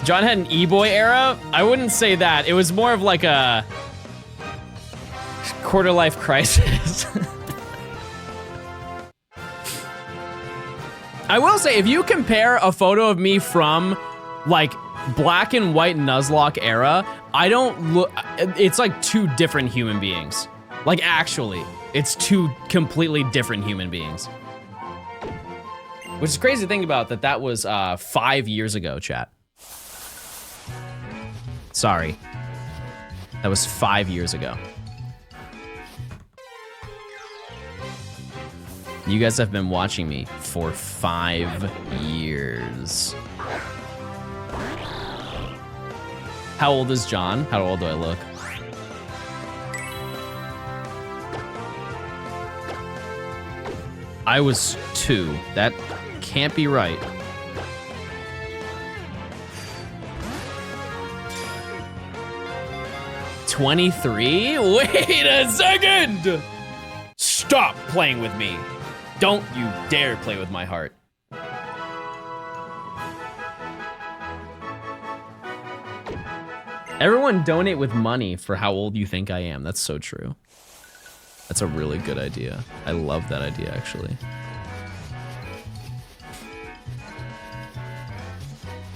John had an e-boy era? I wouldn't say that. It was more of like a quarter-life crisis. I will say, if you compare a photo of me from like black and white Nuzlocke era, I don't look, it's like two different human beings. Like actually, it's two completely different human beings. Which is crazy to think about that was 5 years ago, chat. Sorry. That was 5 years ago. You guys have been watching me for 5 years. How old is John? How old do I look? I was 2. That can't be right. $23? Wait a second! Stop playing with me. Don't you dare play with my heart. Everyone donate with money for how old you think I am. That's so true. That's a really good idea. I love that idea, actually.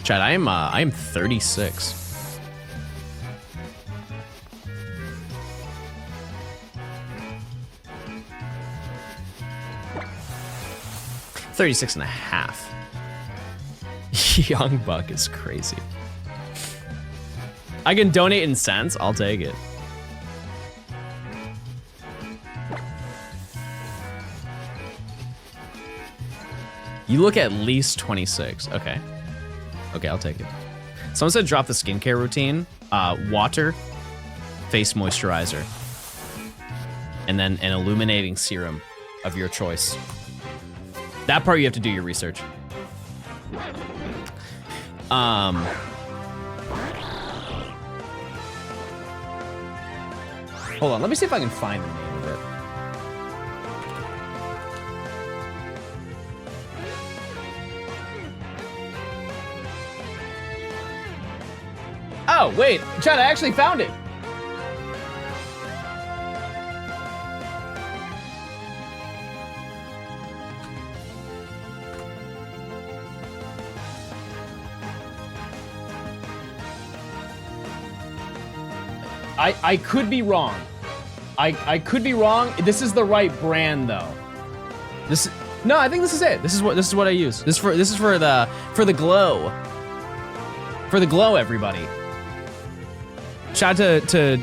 Chad, I am 36. $36 and a half. Young Buck is crazy. I can donate in cents. I'll take it. You look at least 26. Okay. Okay, I'll take it. Someone said drop the skincare routine. Water, face moisturizer, and then an illuminating serum of your choice. That part you have to do your research. Hold on, let me see if I can find the name of it. Oh, wait, Chad, I actually found it. I could be wrong. I could be wrong. This is the right brand though. No, I think this is it. This is what I use. This is for the glow. For the glow, everybody. Shout out to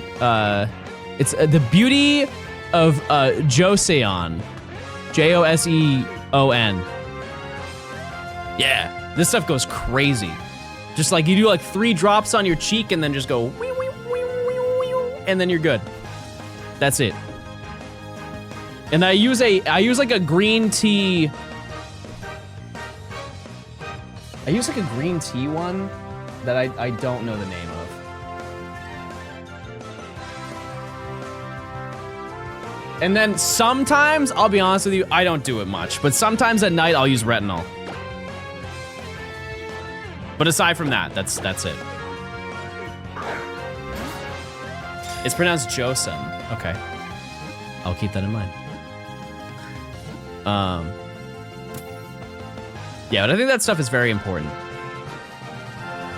it's the beauty of Joseon. Joseon. Yeah, this stuff goes crazy. Just like you do like 3 drops on your cheek and then just go wee, wee, wee, wee, wee, and then you're good. That's it. And I use like a green tea. I use like a green tea one that I don't know the name of. And then sometimes, I'll be honest with you, I don't do it much, but sometimes at night I'll use retinol. But aside from that, that's it. It's pronounced Joseon. Okay. I'll keep that in mind. Yeah, but I think that stuff is very important.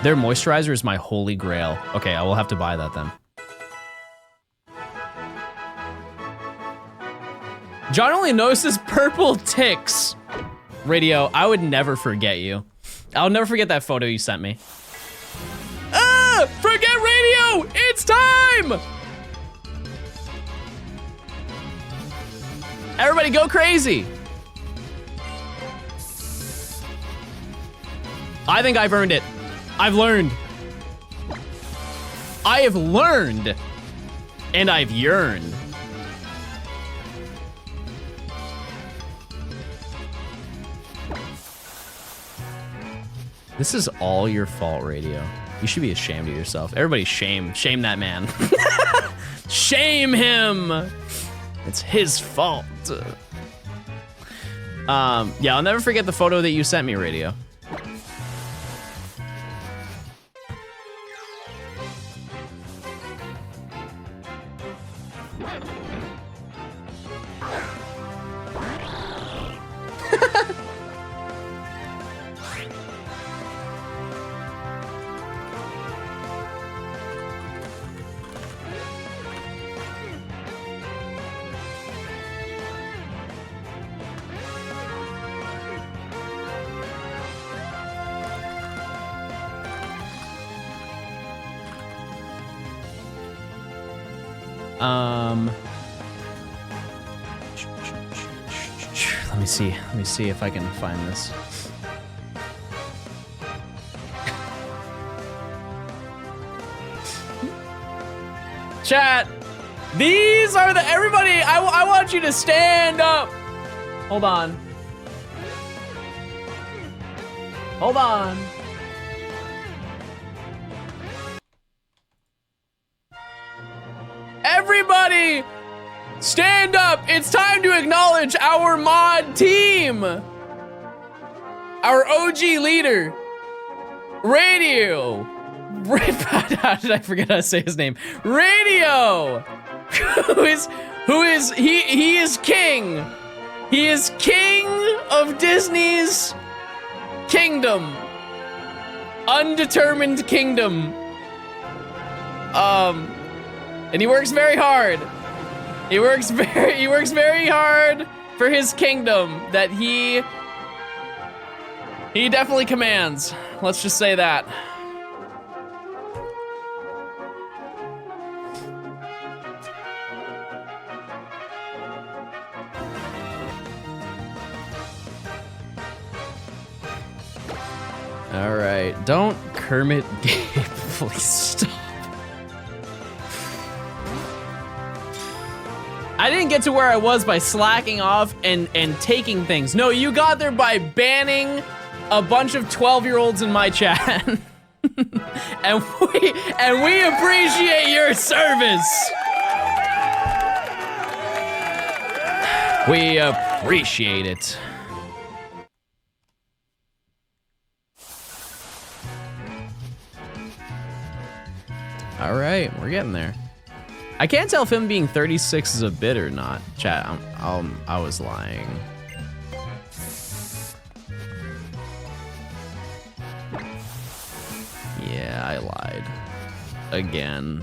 Their moisturizer is my holy grail. Okay, I will have to buy that then. John only notices purple ticks. Radio, I would never forget you. I'll never forget that photo you sent me. Ah! Forget radio! It's time! Everybody go crazy. I think I've earned it. I've learned. I have learned. And I've yearned. This is all your fault, Radio. You should be ashamed of yourself. Everybody shame that man. Shame him. It's his fault. Yeah, I'll never forget the photo that you sent me, Radio. Let me see if I can find this. Chat, these are the, everybody, I want you to stand up. Hold on. Hold on. Everybody, stand up! It's time to acknowledge our mod team! Our OG leader, Radio. How did I forget how to say his name? Radio! He is king. He is king of Disney's kingdom. Undetermined kingdom. And he works very hard. He works very hard for his kingdom that he definitely commands. Let's just say that. All right, don't Kermit Gabe, please stop. I didn't get to where I was by slacking off and taking things. No, you got there by banning a bunch of 12-year-olds in my chat. and we appreciate your service. We appreciate it. All right, we're getting there. I can't tell if him being 36 is a bit or not. Chat, I was lying. Yeah, I lied. Again.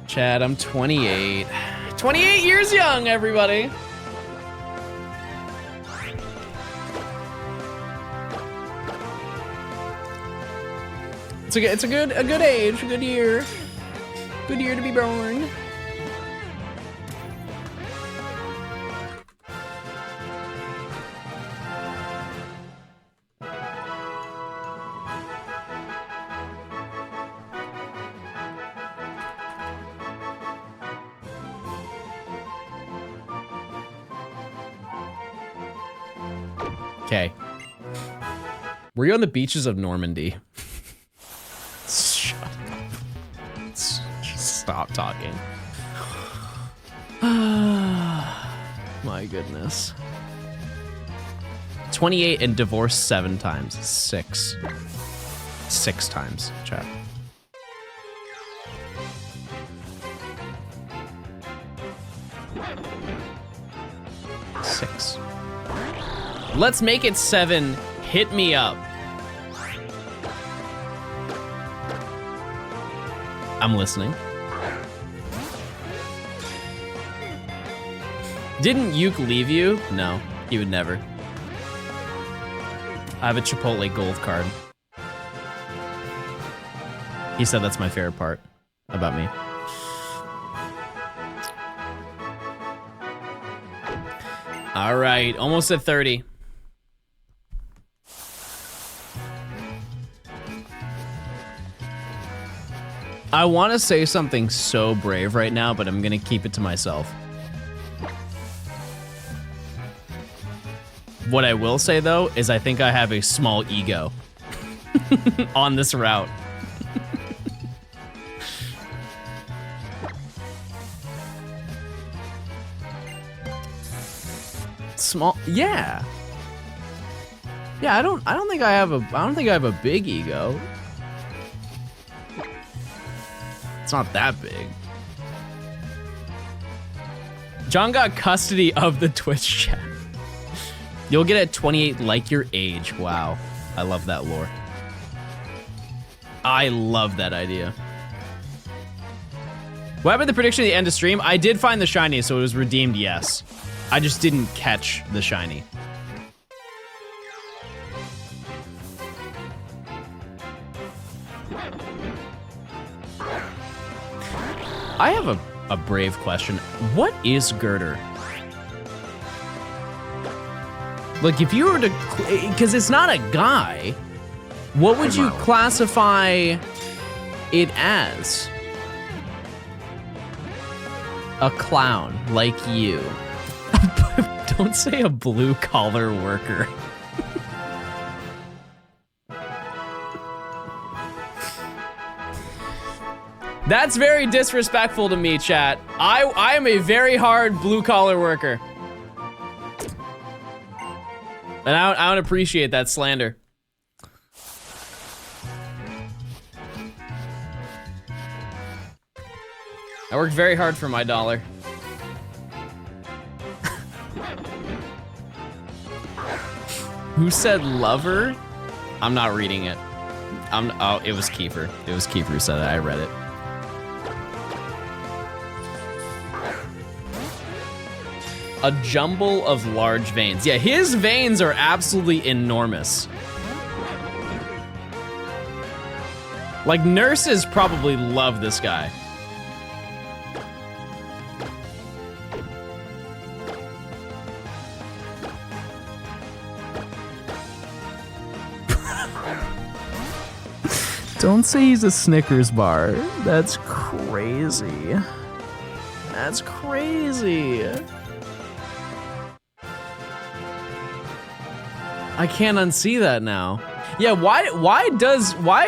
Chat, I'm 28. 28 years young, everybody. It's a good age, a good year to be born. Okay. Were you on the beaches of Normandy? Shut up. Just stop talking. My goodness. 28 and divorced 7 times. 6 times, chat. 6. Let's make it 7. Hit me up. I'm listening. Didn't Yuke leave you? No, he would never. I have a Chipotle gold card. He said that's my favorite part about me. All right, almost at 30. I want to say something so brave right now, but I'm gonna keep it to myself. What I will say though is I think I have a small ego on this route. Small, yeah. Yeah, I don't think I have a big ego. It's not that big. John got custody of the Twitch chat. You'll get at 28 like your age. Wow. I love that lore. I love that idea. What happened to the prediction at the end of stream? I did find the shiny, so it was redeemed, yes. I just didn't catch the shiny. I have a brave question. What is Gurdurr? Like, if you were to, because it's not a guy, what would you classify it as? A clown, like you. Don't say a blue-collar worker. That's very disrespectful to me, chat. I am a very hard blue-collar worker. And I don't appreciate that slander. I work very hard for my dollar. Who said lover? I'm not reading it. Oh, it was Kiefer. It was Kiefer who said it. I read it. A jumble of large veins. Yeah, his veins are absolutely enormous. Like, nurses probably love this guy. Don't say he's a Snickers bar. That's crazy. That's crazy. I can't unsee that now. Yeah, why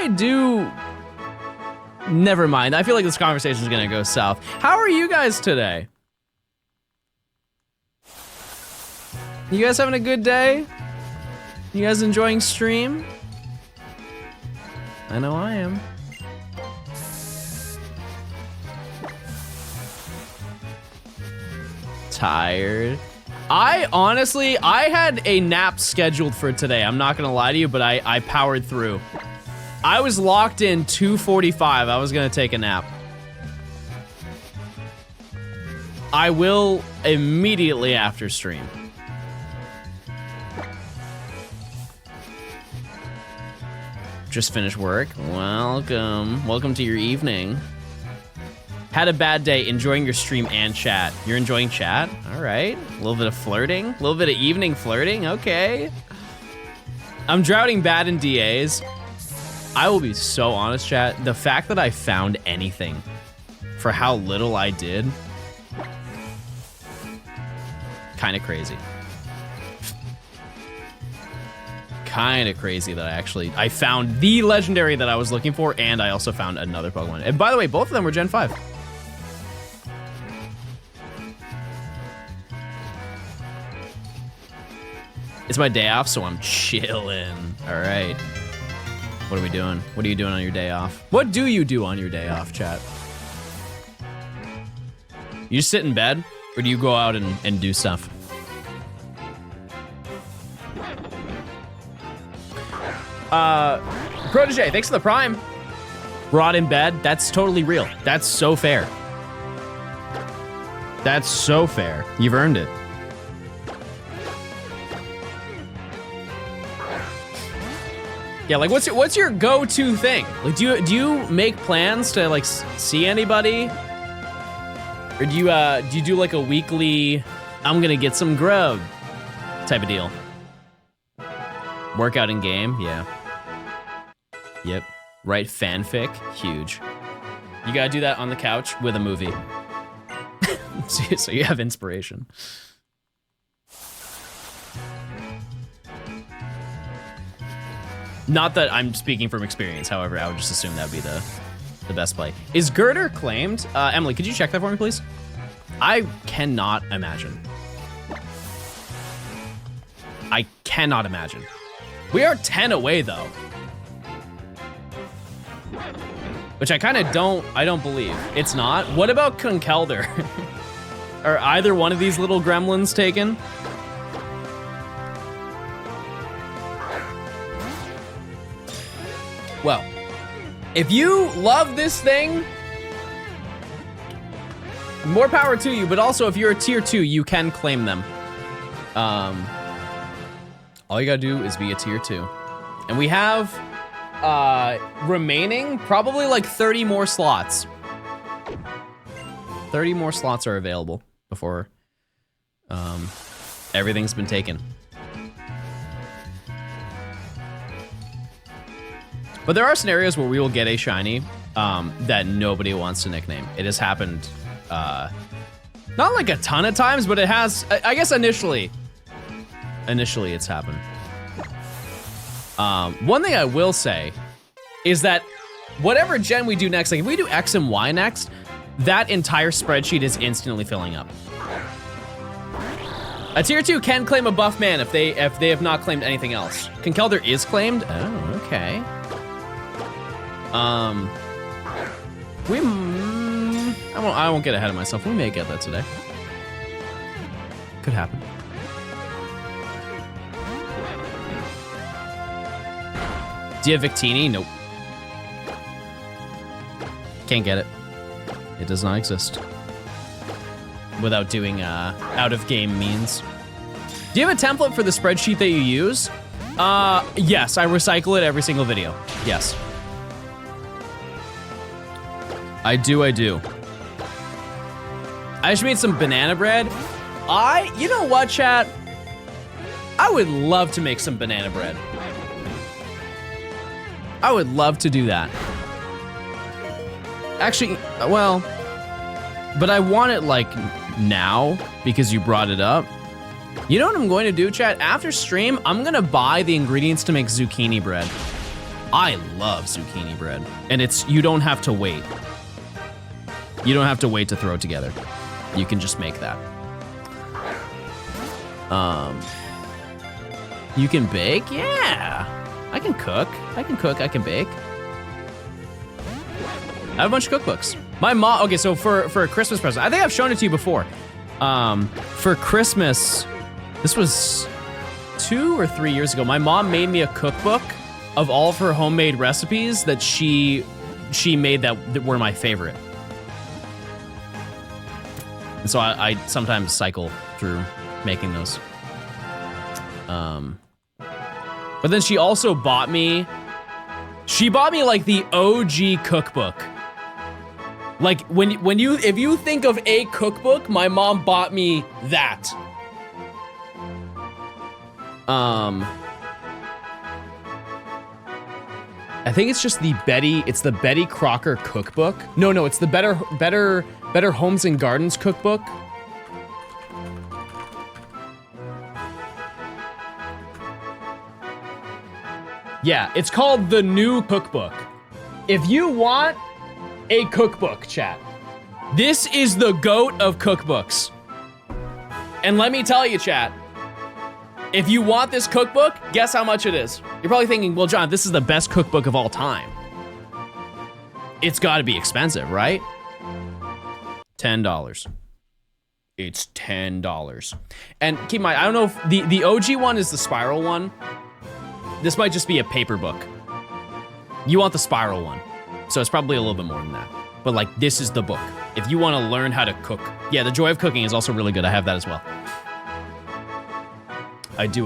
do... Never mind. I feel like this conversation is gonna go south. How are you guys today? You guys having a good day? You guys enjoying stream? I know I am. Tired. I honestly had a nap scheduled for today. I'm not gonna lie to you, but I powered through. I was locked in 2:45. I was gonna take a nap. I will immediately after stream. Just finished work. Welcome. Welcome to your evening. Had a bad day enjoying your stream and chat. You're enjoying chat? All right. A little bit of flirting. A little bit of evening flirting. Okay. I'm drowning bad in DAs. I will be so honest, chat. The fact that I found anything for how little I did, kind of crazy. Kind of crazy that I found the legendary that I was looking for, and I also found another Pokemon. And by the way, both of them were Gen 5. It's my day off, so I'm chilling. All right. What are we doing? What are you doing on your day off? What do you do on your day off, chat? You just sit in bed? Or do you go out and do stuff? Protege, thanks for the prime. Rot in bed, that's totally real. That's so fair. That's so fair. You've earned it. Yeah, like what's your go-to thing? Like do you make plans to like see anybody? Or do you do like a weekly I'm gonna get some grub type of deal? Workout in game, yeah. Yep. Write fanfic, huge. You gotta do that on the couch with a movie. So you have inspiration. Not that I'm speaking from experience, however, I would just assume that would be the best play. Is Gurdurr claimed? Emily, could you check that for me, please? I cannot imagine. I cannot imagine. We are 10 away, though. Which I kind of don't believe. It's not. What about Conkeldurr? Are either one of these little gremlins taken? Well, if you love this thing, more power to you, but also if you're a tier 2, you can claim them. All you gotta do is be a tier 2. And we have remaining probably like 30 more slots. 30 more slots are available before everything's been taken. But there are scenarios where we will get a shiny that nobody wants to nickname. It has happened, not like a ton of times, but it has, I guess initially it's happened. One thing I will say is that whatever gen we do next, like if we do X and Y next, that entire spreadsheet is instantly filling up. A tier 2 can claim a buff man if they have not claimed anything else. Conkeldurr is claimed? Oh, okay. I won't get ahead of myself. We may get that today. Could happen. Do you have Victini? Nope. Can't get it. It does not exist. Without doing out of game means. Do you have a template for the spreadsheet that you use? Yes, I recycle it every single video. Yes. I do. I just made some banana bread. You know what, chat? I would love to make some banana bread. I would love to do that. Actually, well, but I want it like now because you brought it up. You know what I'm going to do, chat? After stream, I'm gonna buy the ingredients to make zucchini bread. I love zucchini bread. And you don't have to wait. You don't have to wait to throw it together. You can just make that. You can bake? Yeah. I can cook. I can bake. I have a bunch of cookbooks. My mom, okay, so for a Christmas present, I think I've shown it to you before. For Christmas, this was 2 or 3 years ago, my mom made me a cookbook of all of her homemade recipes that she made that were my favorite. And so I sometimes cycle through making those. But then she also bought me like the OG cookbook. Like if you think of a cookbook, my mom bought me that. I think it's just the Betty Crocker cookbook. No, it's the Better Homes and Gardens cookbook. Yeah, it's called The New Cookbook. If you want a cookbook, chat, this is the GOAT of cookbooks. And let me tell you, chat, if you want this cookbook, guess how much it is? You're probably thinking, well, John, this is the best cookbook of all time. It's gotta be expensive, right? $10. It's $10. And keep in mind, I don't know if the OG one is the spiral one. This might just be a paper book. You want the spiral one. So it's probably a little bit more than that. But like, this is the book. If you want to learn how to cook. Yeah, The Joy of Cooking is also really good. I have that as well. I do.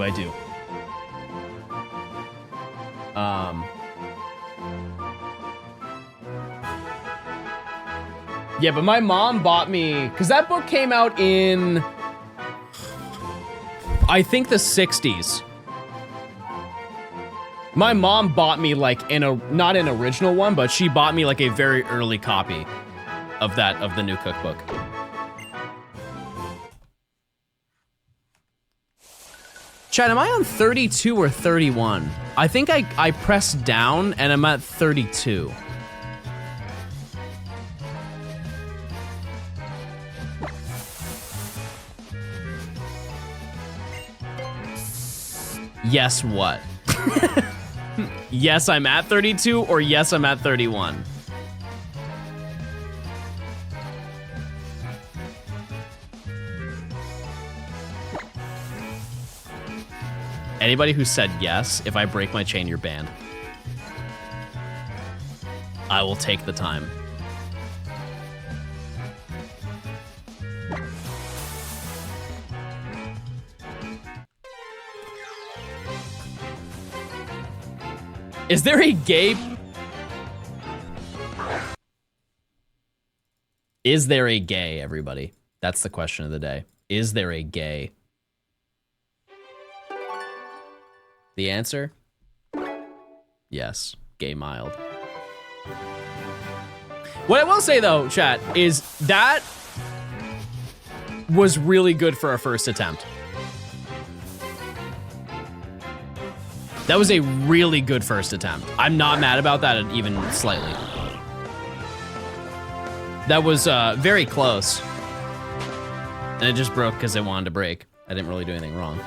Yeah, but my mom bought me, because that book came out in, I think the 60s. My mom bought me like not an original one, but she bought me like a very early copy of the new cookbook. Chat, am I on 32 or 31? I think I pressed down and I'm at 32. Yes, what? Yes, I'm at 32, or yes, I'm at 31. Anybody who said yes, if I break my chain, you're banned. I will take the time. Is there a gay... Is there a gay, everybody? That's the question of the day. Is there a gay? The answer? Yes. Gay mild. What I will say, though, chat, is that was really good for our first attempt. That was a really good first attempt. I'm not mad about that even slightly. That was very close. And it just broke because it wanted to break. I didn't really do anything wrong.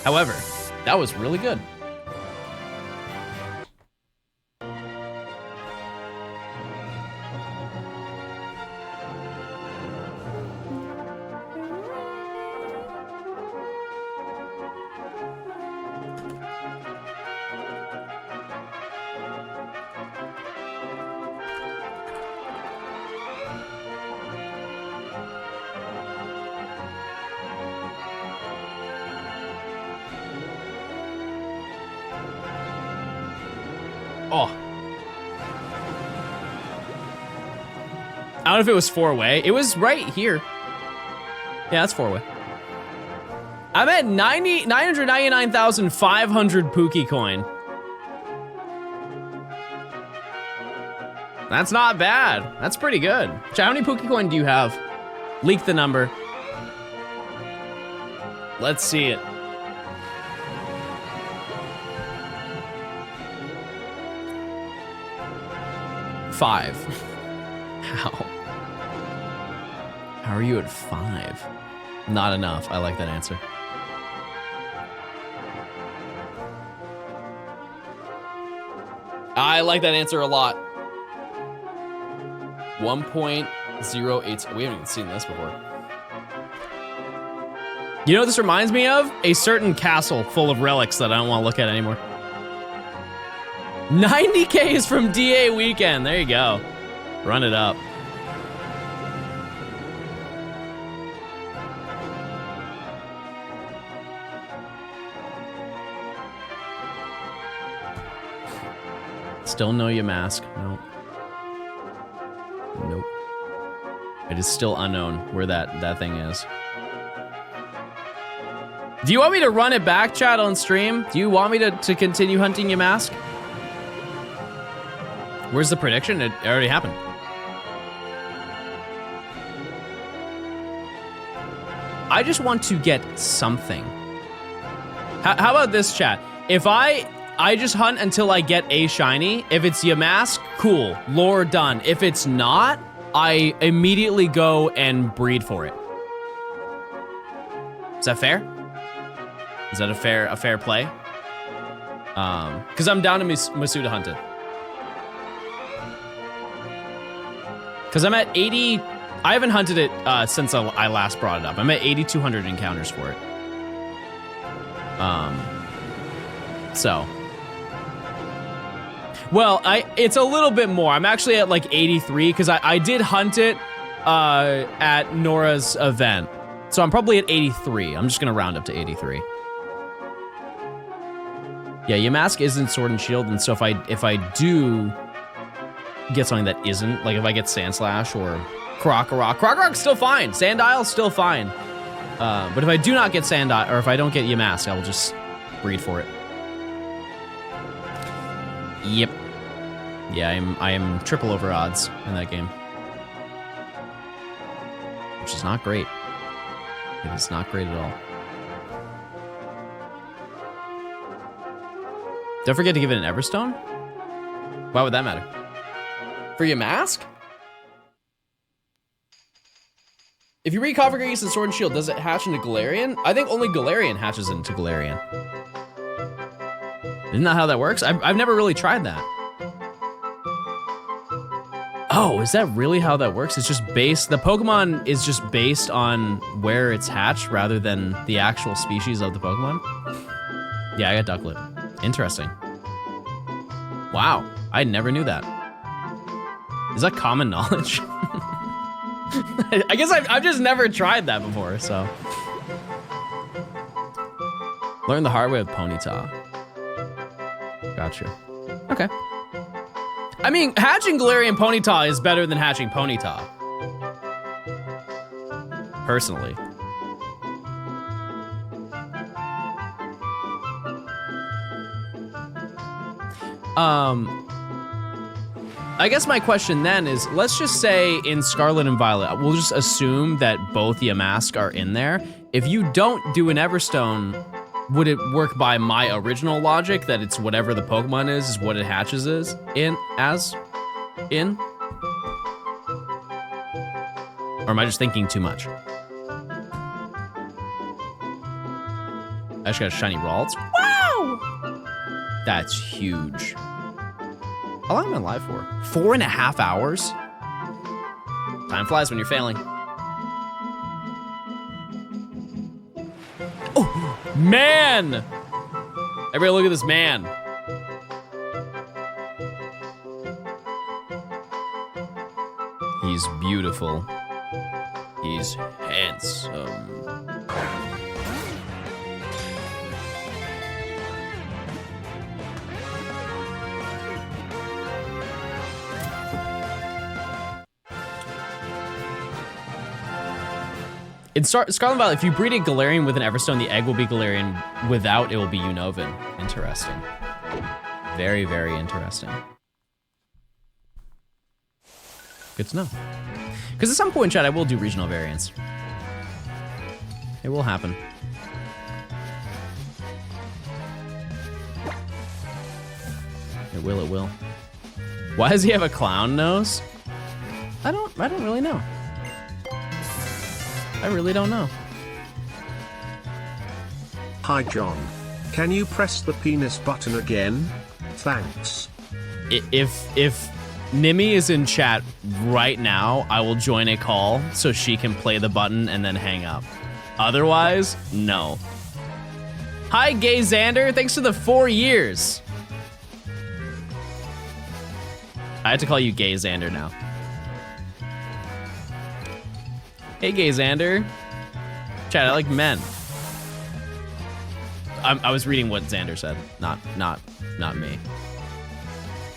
However, that was really good. Oh. I don't know if it was 4-way. It was right here. Yeah, that's 4-way. I'm at 999,500 Pookie coin. That's not bad. That's pretty good. Chat, how many Pookie coin do you have? Leak the number. Let's see it. Five. How? How are you at 5? Not enough. I like that answer. I like that answer a lot. 1.08. We haven't even seen this before. You know what this reminds me of? A certain castle full of relics that I don't want to look at anymore. 90K is from DA Weekend. There you go. Run it up. Still no you mask. Nope. Nope. It is still unknown where that thing is. Do you want me to run it back, chat, on stream? Do you want me to continue hunting you mask? Where's the prediction? It already happened. I just want to get something. How about this, chat? If I just hunt until I get a shiny. If it's Yamask, cool. Lore done. If it's not, I immediately go and breed for it. Is that fair? Is that a fair play? Because I'm down to Masuda hunted. Because I'm at 80. I haven't hunted it since I last brought it up. I'm at 8,200 encounters for it. So. Well, it's a little bit more. I'm actually at like 83 because I did hunt it at Nora's event. So I'm probably at 83. I'm just gonna round up to 83. Yeah, Yamask isn't Sword and Shield, and so if I do get something that isn't, like if I get Sand Slash or Krokorok's still fine. Sandile's still fine. But if I do not get Sandile, or if I don't get Yamask, I will just breed for it. Yep. Yeah, I am triple over odds in that game. Which is not great. It is not great at all. Don't forget to give it an Everstone? Why would that matter? For your mask? If you read Cofagrigus and Sword and Shield, does it hatch into Galarian? I think only Galarian hatches into Galarian. Isn't that how that works? I've never really tried that. Oh, is that really how that works? It's just based, the Pokemon is just based on where it's hatched rather than the actual species of the Pokemon? Yeah, I got Ducklett. Interesting. Wow, I never knew that. Is that common knowledge? I guess I've just never tried that before, so. Learn the hard way with Ponyta. Gotcha. Okay. I mean, hatching Galarian Ponyta is better than hatching Ponyta. Personally. I guess my question then is, let's just say in Scarlet and Violet, we'll just assume that both Yamask are in there. If you don't do an Everstone, would it work by my original logic that it's whatever the Pokemon is what it hatches in? Or am I just thinking too much? I just got a shiny Ralts. Wow! That's huge. How long am I alive for? 4.5 hours? Time flies when you're failing. Oh, man! Everybody look at this man. He's beautiful. He's handsome. In Scarlet and Violet, if you breed a Galarian with an Everstone, the egg will be Galarian. Without, it will be Unova. Interesting. Very, very interesting. Good to know. Because at some point, chat, I will do regional variants. It will happen. It will, it will. Why does he have a clown nose? I don't really know. I really don't know. Hi John. Can you press the penis button again? Thanks. If Nimi is in chat right now, I will join a call so she can play the button and then hang up. Otherwise, no. Hi, Gay Xander. Thanks for the 4 years. I have to call you Gay Xander now. Hey, Gay Xander. Chat, I like men. I was reading what Xander said, not me.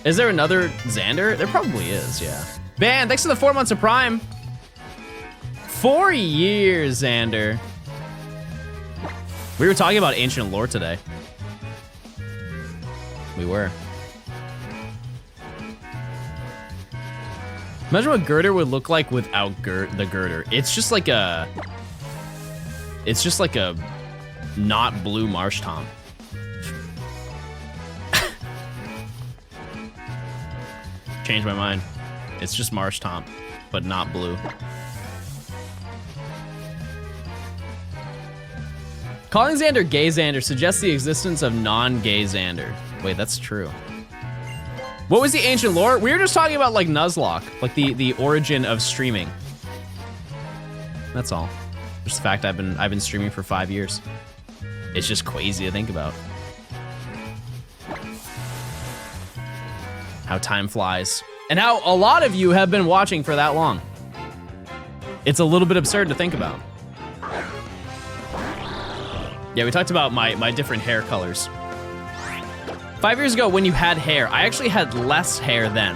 Is there another Xander? There probably is, yeah. Ban, thanks for the 4 months of Prime. 4 years, Xander. We were talking about ancient lore today. We were. Imagine what Gurdurr would look like without the Gurdurr. It's just like a not blue Marsh Tom. Changed my mind. It's just Marsh Tom, but not blue. Calling Xander Gay Xander suggests the existence of non-gay Xander. Wait, that's true. What was the ancient lore? We were just talking about like Nuzlocke, like the origin of streaming. That's all. Just the fact I've been streaming for 5 years. It's just crazy to think about. How time flies. And how a lot of you have been watching for that long. It's a little bit absurd to think about. Yeah, we talked about my different hair colors. 5 years ago, when you had hair, I actually had less hair then.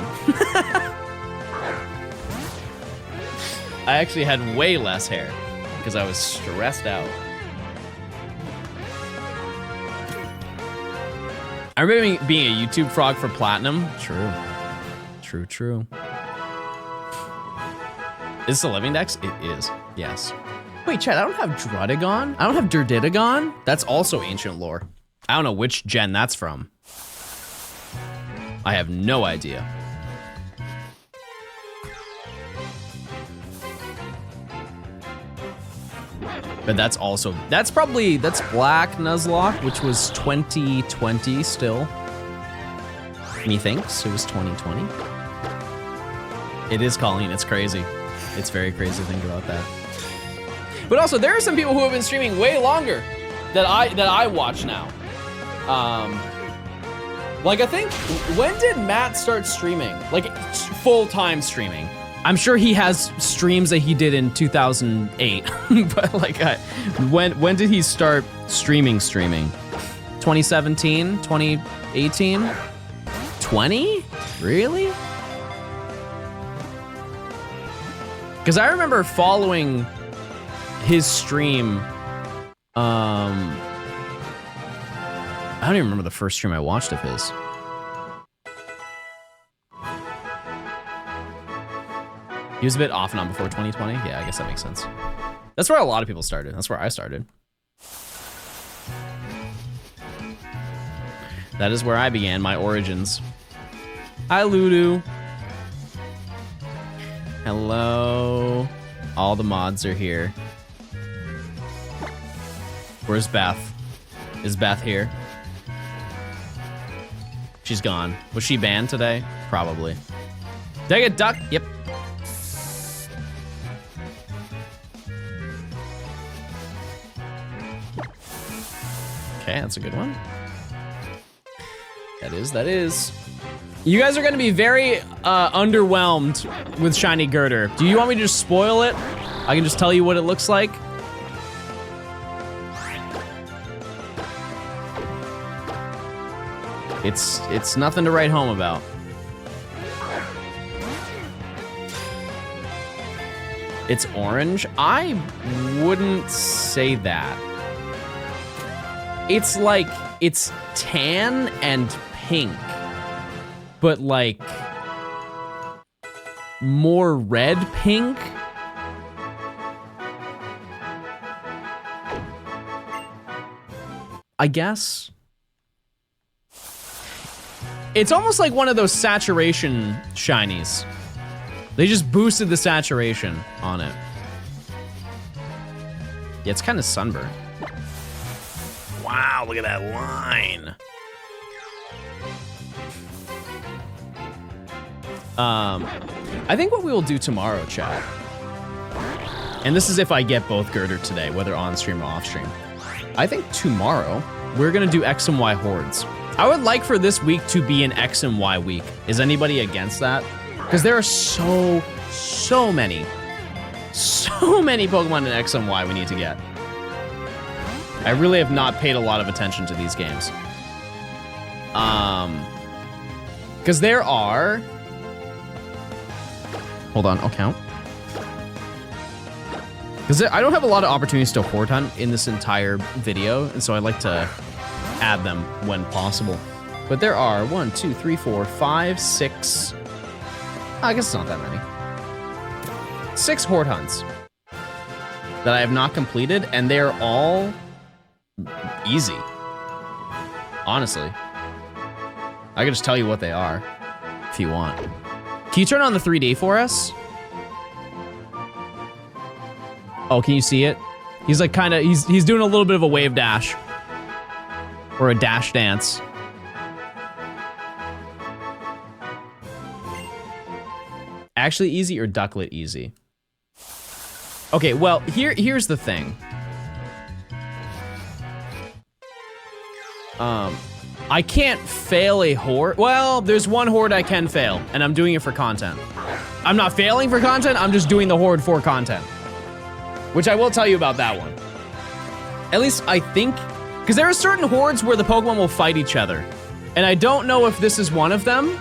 I actually had way less hair because I was stressed out. I remember being a YouTube frog for platinum. True. True, true. Is this a living dex? It is, yes. Wait, Chad, I don't have Drudigon? I don't have Durdidagon? That's also ancient lore. I don't know which gen that's from. I have no idea. But that's Black Nuzlocke, which was 2020 still. Methinks it was 2020. It is Colleen, it's crazy. It's very crazy to think about that. But also, there are some people who have been streaming way longer that I watch now. Like I think, when did Matt start streaming? Like full-time streaming. I'm sure he has streams that he did in 2008, but like, when did he start streaming? 2017, 2018, 20? Really? Because I remember following his stream. I don't even remember the first stream I watched of his. He was a bit off and on before 2020. Yeah, I guess that makes sense. That's where a lot of people started. That's where I started. That is where I began my origins. Hi, Lulu. Hello. All the mods are here. Where's Beth? Is Beth here? She's gone. Was she banned today? Probably. Did I get duck? Yep. Okay, that's a good one. That is. You guys are gonna be very underwhelmed with Shiny Gurdurr. Do you want me to just spoil it? I can just tell you what it looks like. It's nothing to write home about. It's orange? I wouldn't say that. It's like, it's tan and pink, but like more red pink. I guess. It's almost like one of those saturation shinies. They just boosted the saturation on it. Yeah, it's kind of sunburned. Wow, look at that line. I think what we will do tomorrow, chat, and this is if I get both Gurdurr today, whether on stream or off stream. I think tomorrow we're gonna do X and Y hordes. I would like for this week to be an X and Y week. Is anybody against that? Because there are so many Pokemon in X and Y we need to get. I really have not paid a lot of attention to these games. Because there are... Hold on, I'll count. Because I don't have a lot of opportunities to horde hunt in this entire video, and so I like to add them when possible. But there are 1, 2, 3, 4, 5, 6... I guess it's not that many. 6 horde hunts that I have not completed, and they're all easy. Honestly. I can just tell you what they are if you want. Can you turn on the 3D for us? Oh, can you see it? He's like kind of, he's doing a little bit of a wave dash. Or a dash dance. Actually easy or Ducklett easy? Okay, well, here's the thing. I can't fail a horde. Well, there's one horde I can fail, and I'm doing it for content. I'm not failing for content, I'm just doing the horde for content. Which I will tell you about that one. At least I think, because there are certain hordes where the Pokemon will fight each other. And I don't know if this is one of them.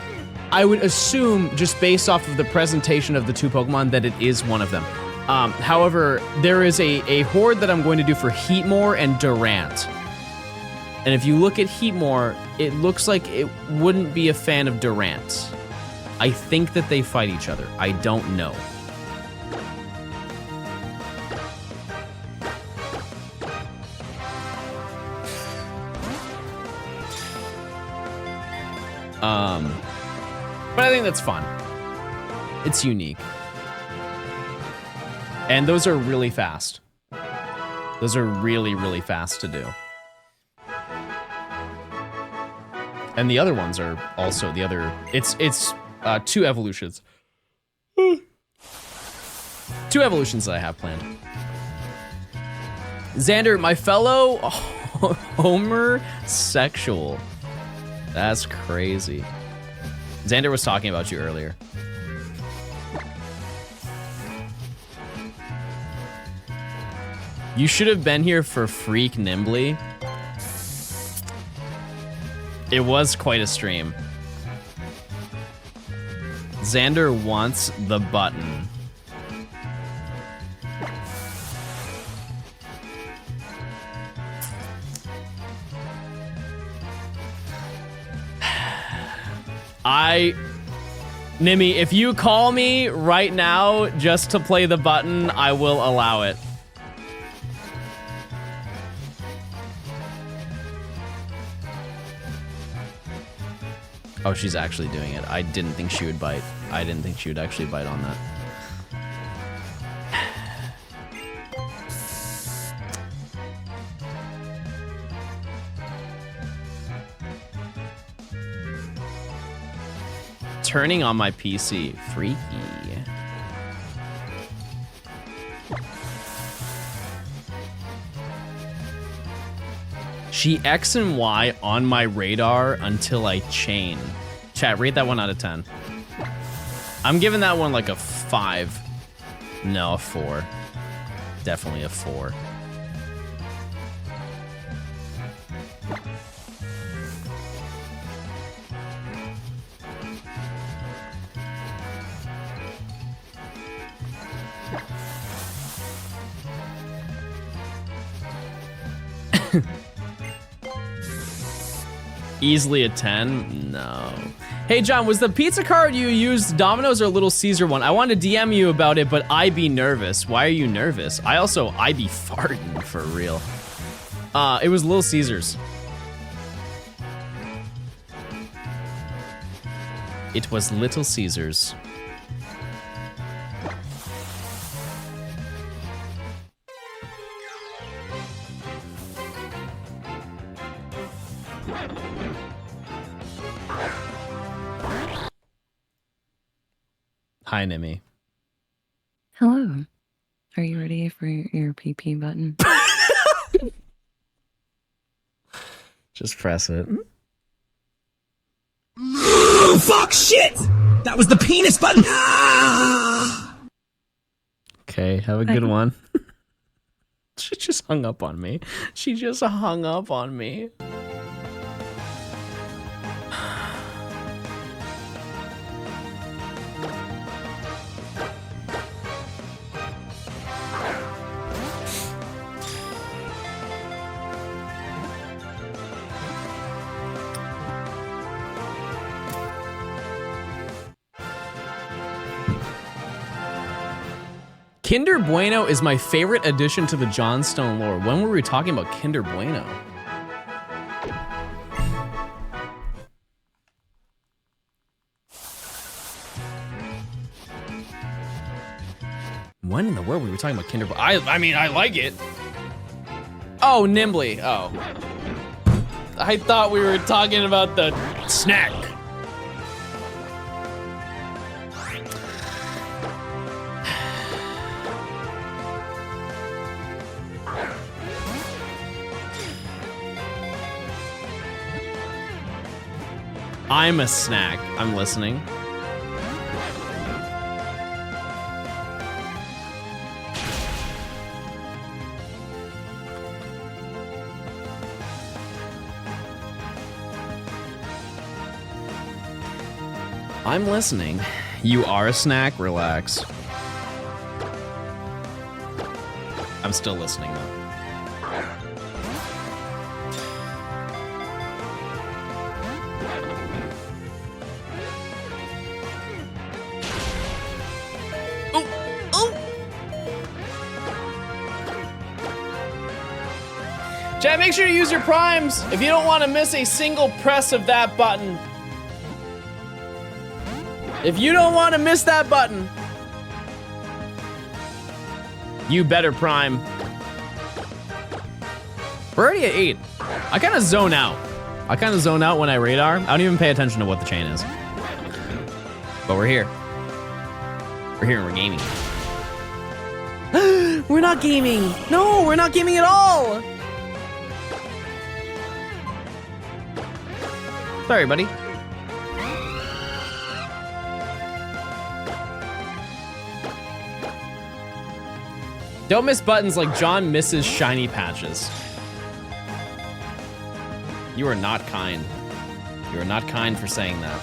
I would assume, just based off of the presentation of the two Pokemon, that it is one of them. However, there is a horde that I'm going to do for Heatmore and Durant. And if you look at Heatmore, it looks like it wouldn't be a fan of Durant. I think that they fight each other. I don't know. But I think that's fun. It's unique. And those are really fast. Those are really, really fast to do. And the other ones are also the other, it's 2 evolutions. 2 evolutions that I have planned. Xander, my fellow homosexual. That's crazy. Xander was talking about you earlier. You should have been here for Freak Nimbly. It was quite a stream. Xander wants the button. Nimmy, if you call me right now just to play the button, I will allow it. Oh, she's actually doing it. I didn't think she would bite. I didn't think she would actually bite on that. Turning on my PC. Freaky. She X and Y on my radar until I chain. Chat, rate that 1 out of 10. I'm giving that one like a 5. No, a 4. Definitely a 4. Easily a 10? No. Hey, John, was the pizza card you used Domino's or Little Caesar one? I wanted to DM you about it, but I be nervous. Why are you nervous? I be farting for real. It was Little Caesar's. It was Little Caesar's. Hi, Nimmy. Hello. Are you ready for your PP button? Just press it. Fuck shit! That was the penis button! Okay, have a good one. She just hung up on me. She just hung up on me. Kinder Bueno is my favorite addition to the Johnstone lore. When were we talking about Kinder Bueno? When in the world were we talking about Kinder Bueno? I mean, I like it. Oh, Nimbly. Oh. I thought we were talking about the snack. I'm a snack. I'm listening. I'm listening. You are a snack? Relax. I'm still listening though. Chat, make sure to use your primes if you don't want to miss a single press of that button. If you don't want to miss that button, you better prime. We're already at 8. I kind of zone out. I kind of zone out when I radar. I don't even pay attention to what the chain is. But we're here. We're here and we're gaming. We're not gaming. No, we're not gaming at all. Sorry, buddy. Don't miss buttons like John misses shiny patches. You are not kind. You are not kind for saying that.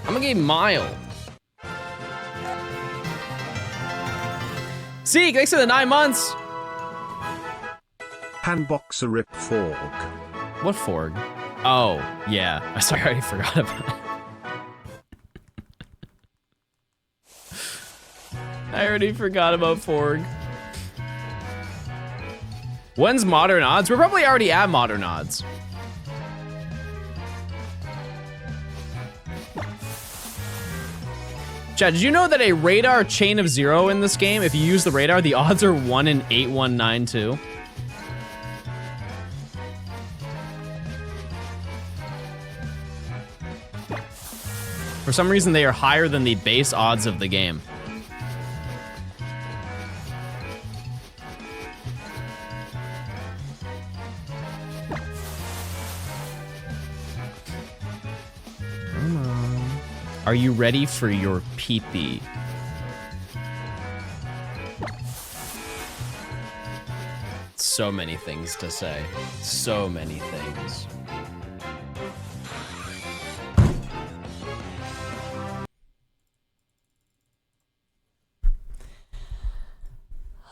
I'm gonna give Mile. Seek, thanks for the 9 months. Handboxer Rip Forg. What Forg? Oh, yeah. Sorry, I already forgot about it. I already forgot about Forg. When's Modern Odds? We're probably already at Modern Odds. Chad, did you know that a radar chain of 0 in this game, if you use the radar, the odds are 1 in 8192? For some reason, they are higher than the base odds of the game. Come on. Are you ready for your pee-pee? So many things to say. So many things.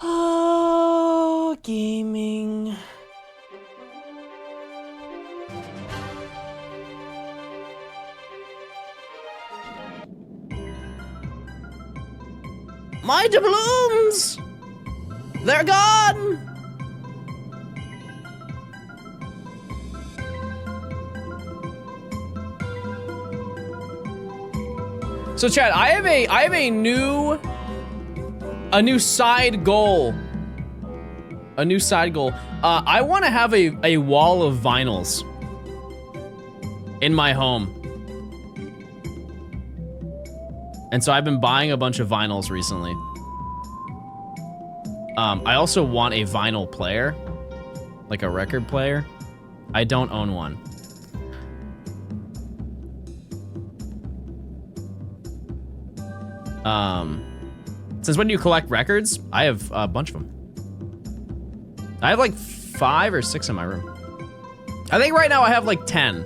Oh, gaming. My doubloons! They're gone! So Chad, I have a new side goal. A new side goal. I want to have a wall of vinyls in my home. And so I've been buying a bunch of vinyls recently. I also want a vinyl player, like a record player. I don't own one. Since when do you collect records? I have a bunch of them. I have like 5 or 6 in my room. I think right now I have like 10.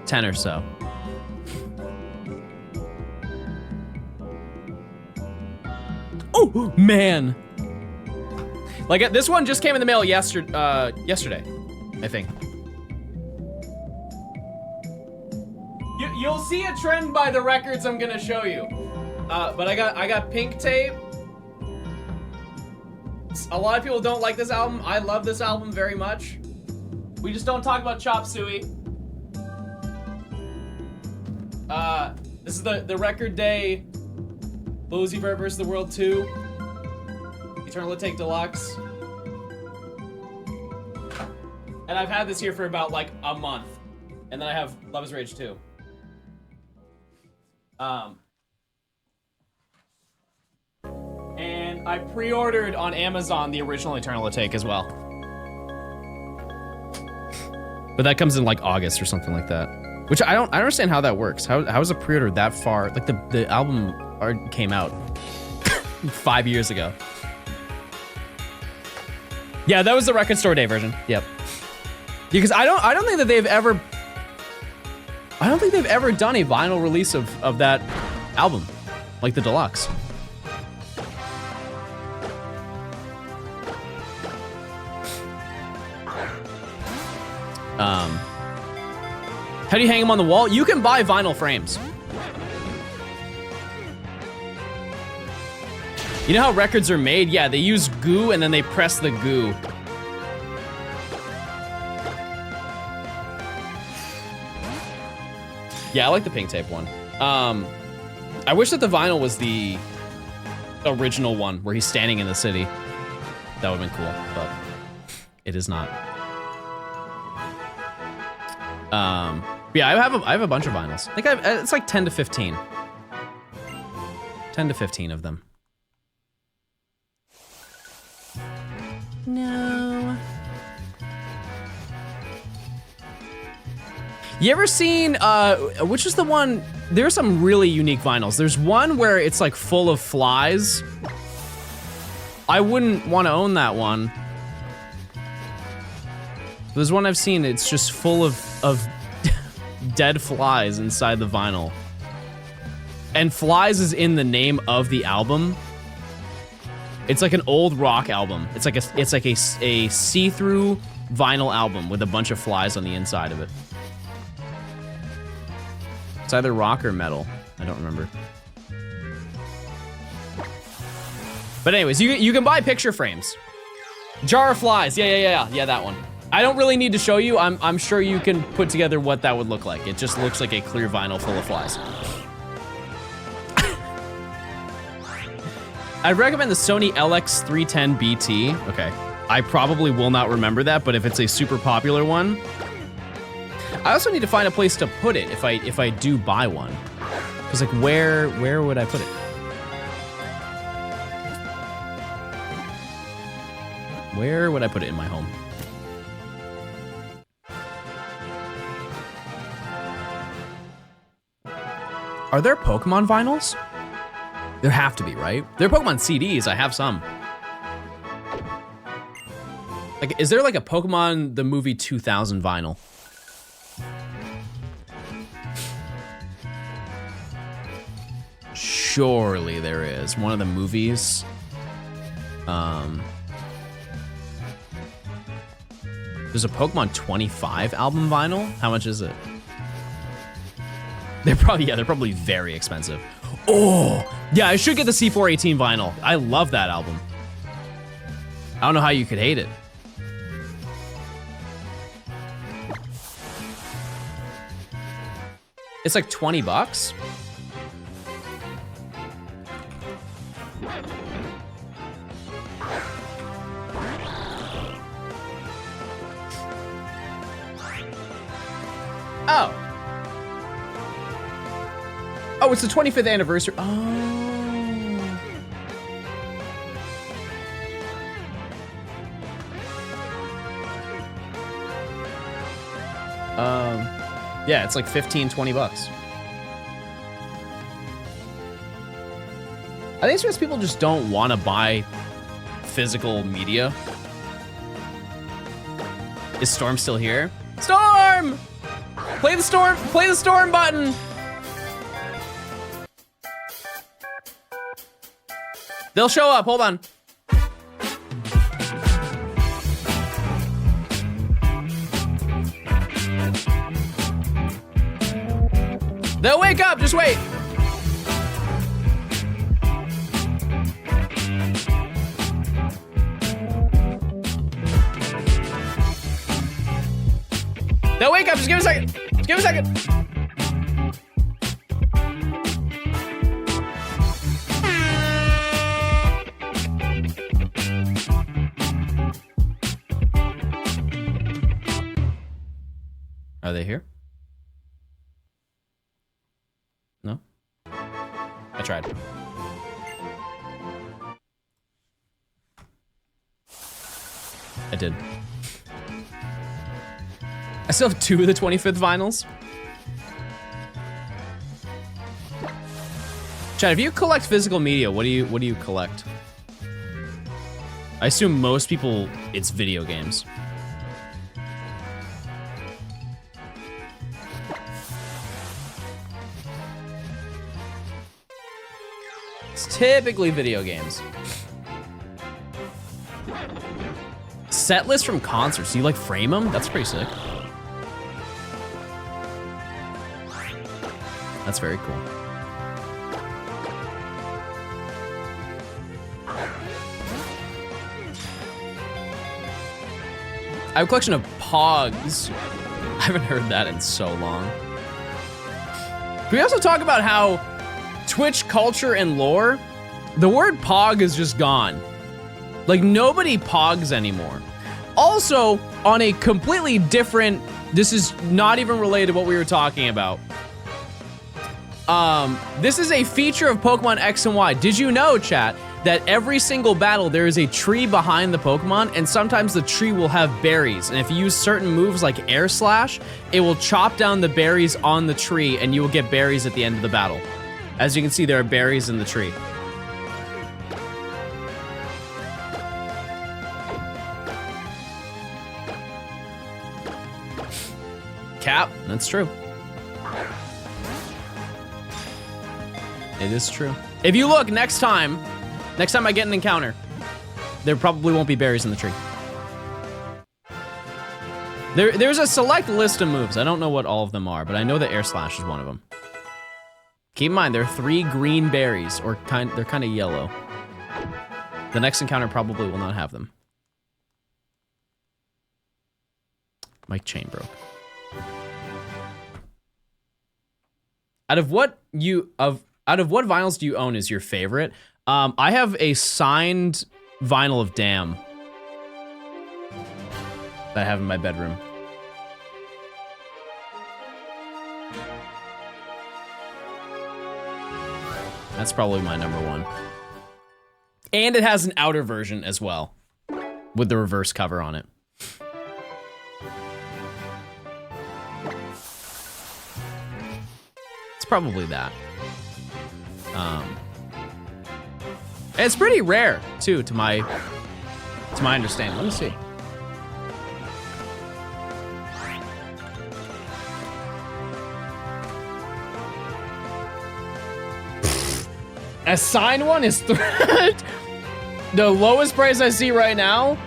10 or so. Oh, man. Like, this one just came in the mail yesterday, I think. You'll see a trend by the records I'm gonna show you. But I got Pink Tape. A lot of people don't like this album. I love this album very much. We just don't talk about Chop Suey. This is the Record Day Lil Uzi Vert vs. the World 2 Eternal Take Deluxe. And I've had this here for about like a month. And then I have Love is Rage 2. And I pre-ordered on Amazon the original Eternal Take as well. But that comes in like August or something like that. Which I don't understand how that works. How is a pre-order that far? Like the album came out 5 years ago. Yeah, that was the record store day version. Yep. Because I don't think that they've ever done a vinyl release of that album, like the deluxe. How do you hang them on the wall? You can buy vinyl frames. You know how records are made? Yeah, they use goo and then they press the goo. Yeah, I like the pink tape one. I wish that the vinyl was the original one where he's standing in the city. That would have been cool, but it is not. Yeah, I have a bunch of vinyls. I think it's like 10 to 15. 10 to 15 of them. No. You ever seen, which is the one, there's some really unique vinyls. There's one where it's like full of flies. I wouldn't want to own that one. There's one I've seen, it's just full of dead flies inside the vinyl. And flies is in the name of the album. It's like an old rock album. It's like a see-through vinyl album with a bunch of flies on the inside of it. It's either rock or metal. I don't remember. But anyways, you can buy picture frames. Jar of Flies. Yeah, that one. I don't really need to show you. I'm sure you can put together what that would look like. It just looks like a clear vinyl full of flies. I'd recommend the Sony LX310BT. Okay. I probably will not remember that, but if it's a super popular one. I also need to find a place to put it if I do buy one. Cause like where would I put it? Where would I put it in my home? Are there Pokemon vinyls? There have to be, right? There are Pokemon CDs, I have some. Like, is there like a Pokemon the movie 2000 vinyl? Surely there is. One of the movies. There's a Pokemon 25 album vinyl. How much is it? They're probably very expensive. Oh, yeah, I should get the C418 vinyl. I love that album. I don't know how you could hate it. It's like 20 bucks. Oh. Oh, it's the 25th anniversary. Oh. Yeah, it's like 15, 20 bucks. I think it's because people just don't want to buy physical media. Is Storm still here? Storm! Play the storm button! They'll show up, hold on. They'll wake up, just wait. They'll wake up, just give it a second. Just give it a second. Are they here? No? I tried. I did. still have 2 of the 25th vinyls. Chad, if you collect physical media, what do you collect? I assume most people, it's video games. It's typically video games. Set list from concerts. Do you like frame them? That's pretty sick. That's very cool. I have a collection of Pogs. I haven't heard that in so long. Can we also talk about how Twitch culture and lore, the word Pog is just gone. Like, nobody Pogs anymore. Also, on a completely different, this is not even related to what we were talking about. This is a feature of Pokemon X and Y. Did you know, chat, that every single battle there is a tree behind the Pokemon, and sometimes the tree will have berries, and if you use certain moves like Air Slash, it will chop down the berries on the tree and you will get berries at the end of the battle. As you can see, there are berries in the tree. Cap, that's true. It is true. If you look next time I get an encounter, there probably won't be berries in the tree. There's a select list of moves. I don't know what all of them are, but I know that Air Slash is one of them. Keep in mind, there are 3 green berries, or they're kind of yellow. The next encounter probably will not have them. My chain broke. Out of what vinyls do you own is your favorite? I have a signed vinyl of Damn that I have in my bedroom. That's probably my #1. And it has an outer version as well, with the reverse cover on it. It's probably that. It's pretty rare too, to my understanding. Let me see. A signed one is the lowest price I see right now.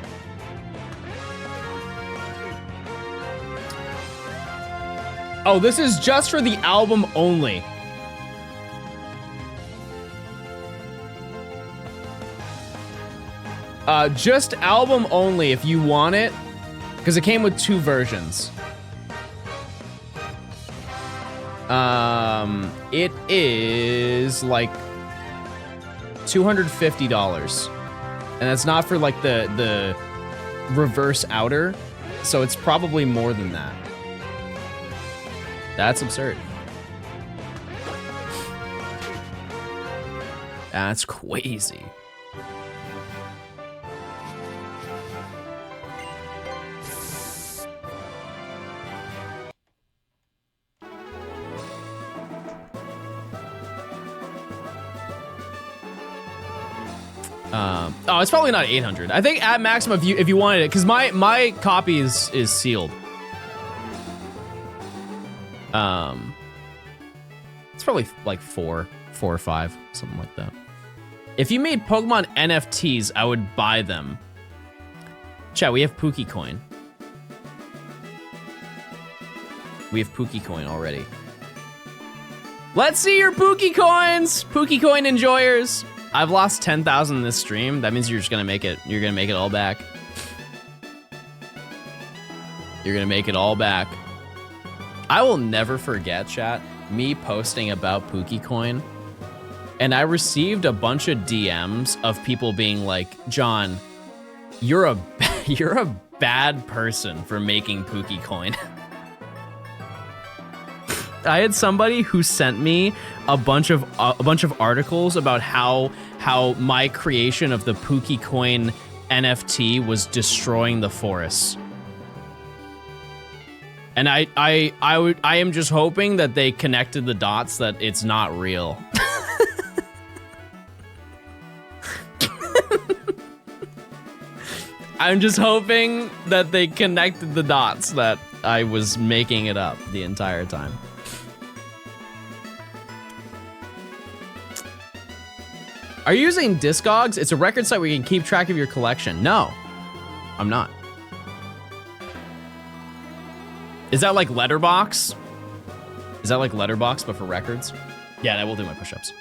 Oh, this is just for the album only. Just album only if you want it, because it came with 2 versions. It is like $250, and that's not for like the reverse outer, so it's probably more than that. That's absurd. That's crazy. Oh, it's probably not 800. I think at maximum if you wanted it, because my copy is sealed. It's probably like 4 or 5, something like that. If you made Pokemon NFTs, I would buy them. Chat, we have Pookie Coin. We have Pookie Coin already. Let's see your Pookie Coins, Pookie Coin enjoyers. I've lost 10,000 in this stream. That means you're just gonna make it. You're gonna make it all back. You're gonna make it all back. I will never forget, chat, me posting about Pookie Coin, and I received a bunch of DMs of people being like, "John, you're a bad person for making Pookie Coin." I had somebody who sent me a bunch of articles about how my creation of the Pookie Coin NFT was destroying the forests. And I am just hoping that they connected the dots that it's not real. I'm just hoping that they connected the dots that I was making it up the entire time. Are you using Discogs? It's a record site where you can keep track of your collection. No, I'm not. Is that like Letterbox? Is that like Letterbox but for records? Yeah, I will do my push-ups.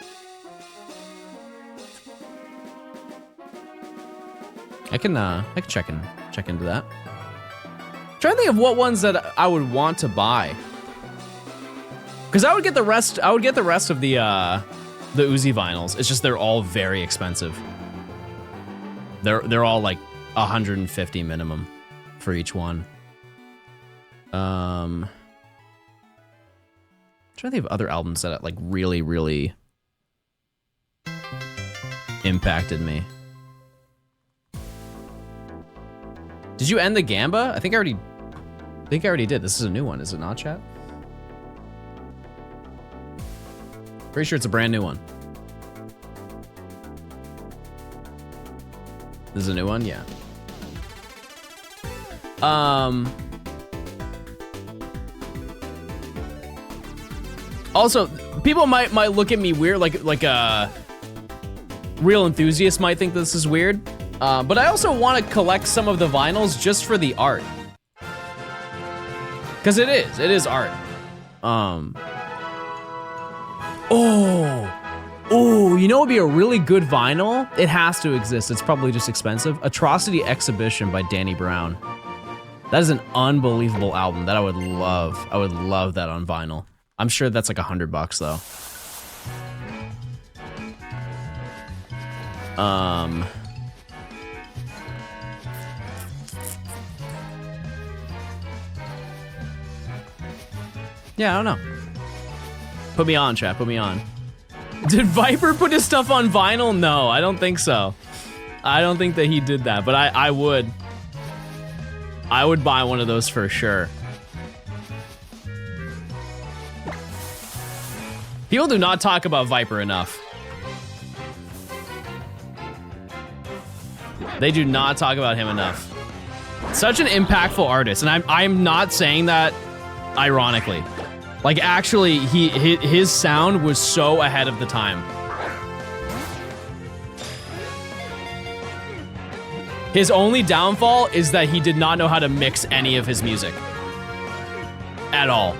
I can check into that. I'm trying to think of what ones that I would want to buy. Cause I would get the rest of the Uzi vinyls. It's just they're all very expensive. They're all like 150 minimum for each one. I'm trying to think of other albums that like really, really impacted me. Did you end the Gamba? I think I already did. This is a new one, is it not, chat? Pretty sure it's a brand new one. This is a new one, yeah. Also, people might look at me weird, like real enthusiasts might think this is weird. But I also want to collect some of the vinyls just for the art. Cause it is art. Oh, you know what'd be a really good vinyl? It has to exist, it's probably just expensive. Atrocity Exhibition by Danny Brown. That is an unbelievable album that I would love. I would love that on vinyl. I'm sure that's like $100 though. Yeah, I don't know. Put me on, chat, put me on. Did Viper put his stuff on vinyl? No, I don't think so. I don't think that he did that, but I would. I would buy one of those for sure. People do not talk about Viper enough. They do not talk about him enough. Such an impactful artist, and I'm not saying that ironically. Like actually, his sound was so ahead of the time. His only downfall is that he did not know how to mix any of his music. At all.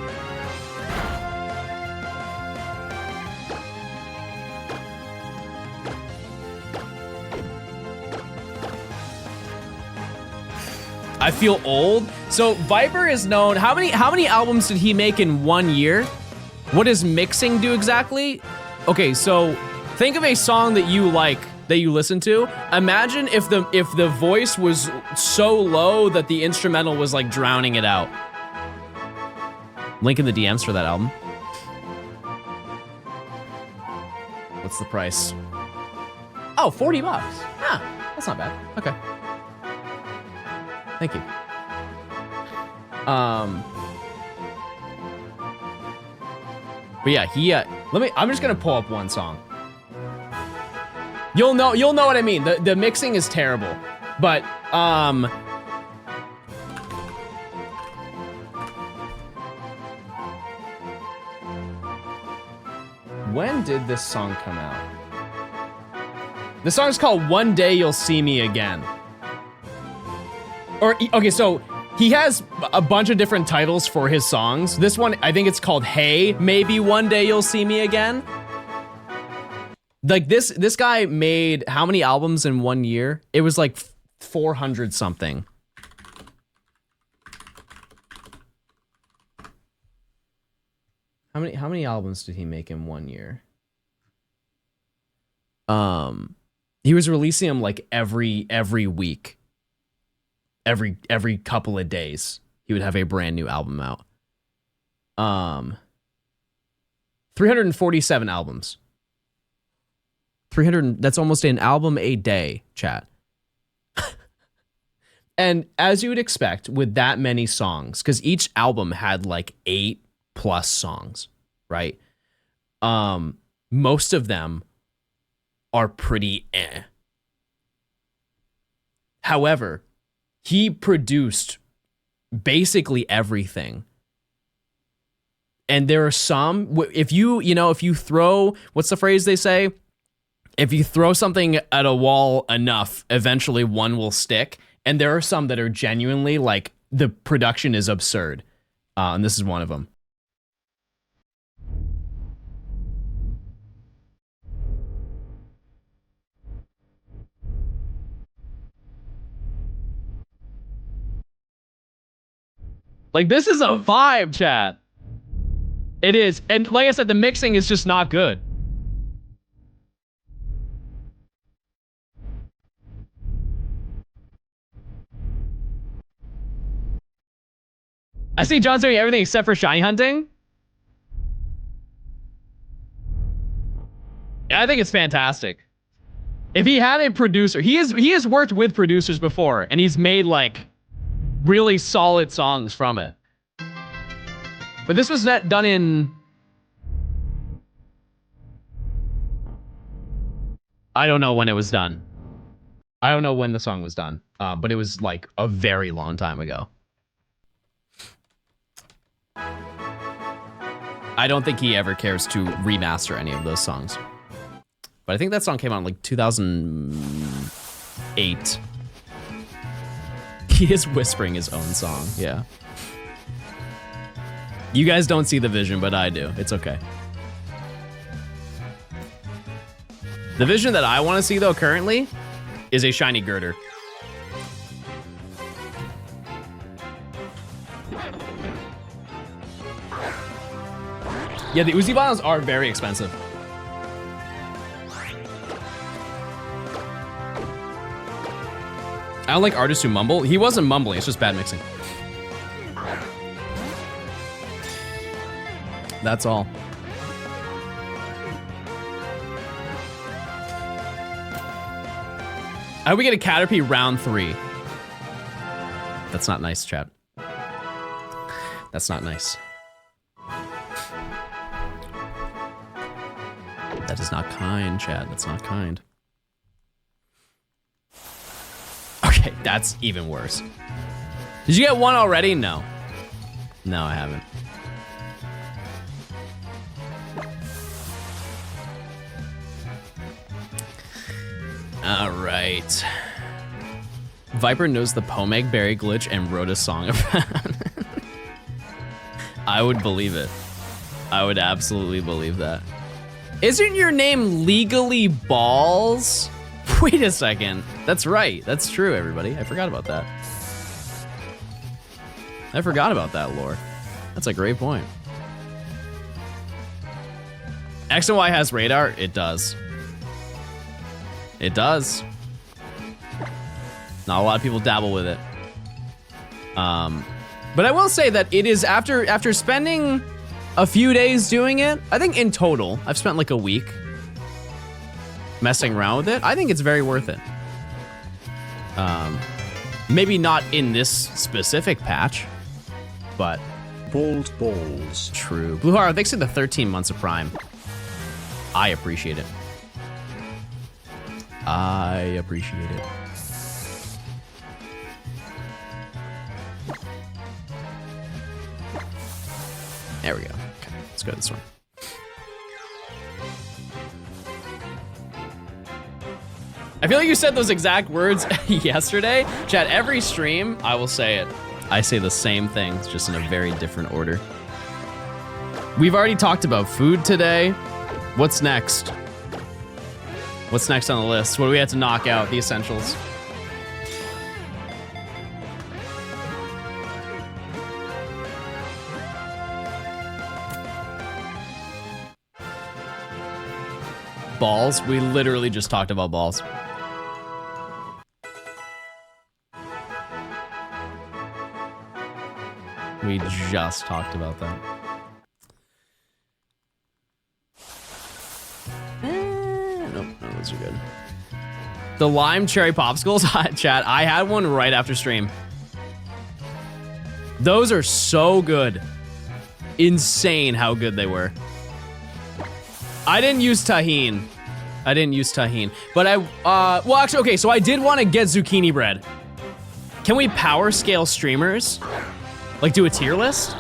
I feel old. So Viper is known. How many albums did he make in 1 year? What does mixing do exactly? Okay, so think of a song that you like, that you listen to. Imagine if the voice was so low that the instrumental was like drowning it out. Link in the DMs for that album. What's the price? Oh, $40. Ah, that's not bad. Okay. Thank you. But yeah, I'm just gonna pull up one song. You'll know what I mean. The mixing is terrible. But when did this song come out? The song's called One Day You'll See Me Again. Or, okay, so he has a bunch of different titles for his songs. This one, I think it's called Hey, Maybe One Day You'll See Me Again. Like this guy made how many albums in 1 year? It was like 400 something. How many albums did he make in 1 year? He was releasing them like every week. Every couple of days, he would have a brand new album out. 347 albums. 300, that's almost an album a day, chat. And as you would expect with that many songs, because each album had like 8+ songs, right? Most of them are pretty eh. However, he produced basically everything. And there are some, if you throw, what's the phrase they say? If you throw something at a wall enough, eventually one will stick. And there are some that are genuinely like the production is absurd. And this is one of them. Like, this is a vibe, chat. It is. And like I said, the mixing is just not good. I see John's doing everything except for shiny hunting. I think it's fantastic. If he had a producer, he has worked with producers before, and he's made like really solid songs from it. But this was not done in... I don't know when it was done. I don't know when the song was done, but it was like a very long time ago. I don't think he ever cares to remaster any of those songs. But I think that song came out in like 2008. He is whispering his own song, yeah. You guys don't see the vision, but I do. It's okay. The vision that I want to see, though, currently, is a shiny Gurdurr. Yeah, the Uzi bottles are very expensive. I don't like artists who mumble. He wasn't mumbling, it's just bad mixing. That's all. I hope we get a Caterpie round 3. That's not nice, chat. That's not nice. That is not kind, chat. That's not kind. Okay, that's even worse. Did you get one already? No. No, I haven't. All right. Viper knows the Pomeg Berry glitch and wrote a song about it. I would believe it. I would absolutely believe that. Isn't your name legally Balls? Wait a second. That's right. That's true, everybody. I forgot about that. I forgot about that lore. That's a great point. X and Y has radar? It does. It does. Not a lot of people dabble with it. But I will say that it is after spending a few days doing it, I think in total, I've spent like a week messing around with it. I think it's very worth it. Maybe not in this specific patch, but... Bald balls. True. Blue Heart, thanks for the 13 months of Prime. I appreciate it. I appreciate it. There we go. Okay, let's go this one. I feel like you said those exact words yesterday. Chat, every stream, I will say it. I say the same things, just in a very different order. We've already talked about food today. What's next? What's next on the list? What do we have to knock out? The essentials. Balls? We literally just talked about balls. We just talked about that. Nope, no, those are good. The lime cherry popsicles, chat. I had one right after stream. Those are so good. Insane how good they were. I didn't use tahini. But well, actually, okay, so I did want to get zucchini bread. Can we power scale streamers? Like, do a tier list?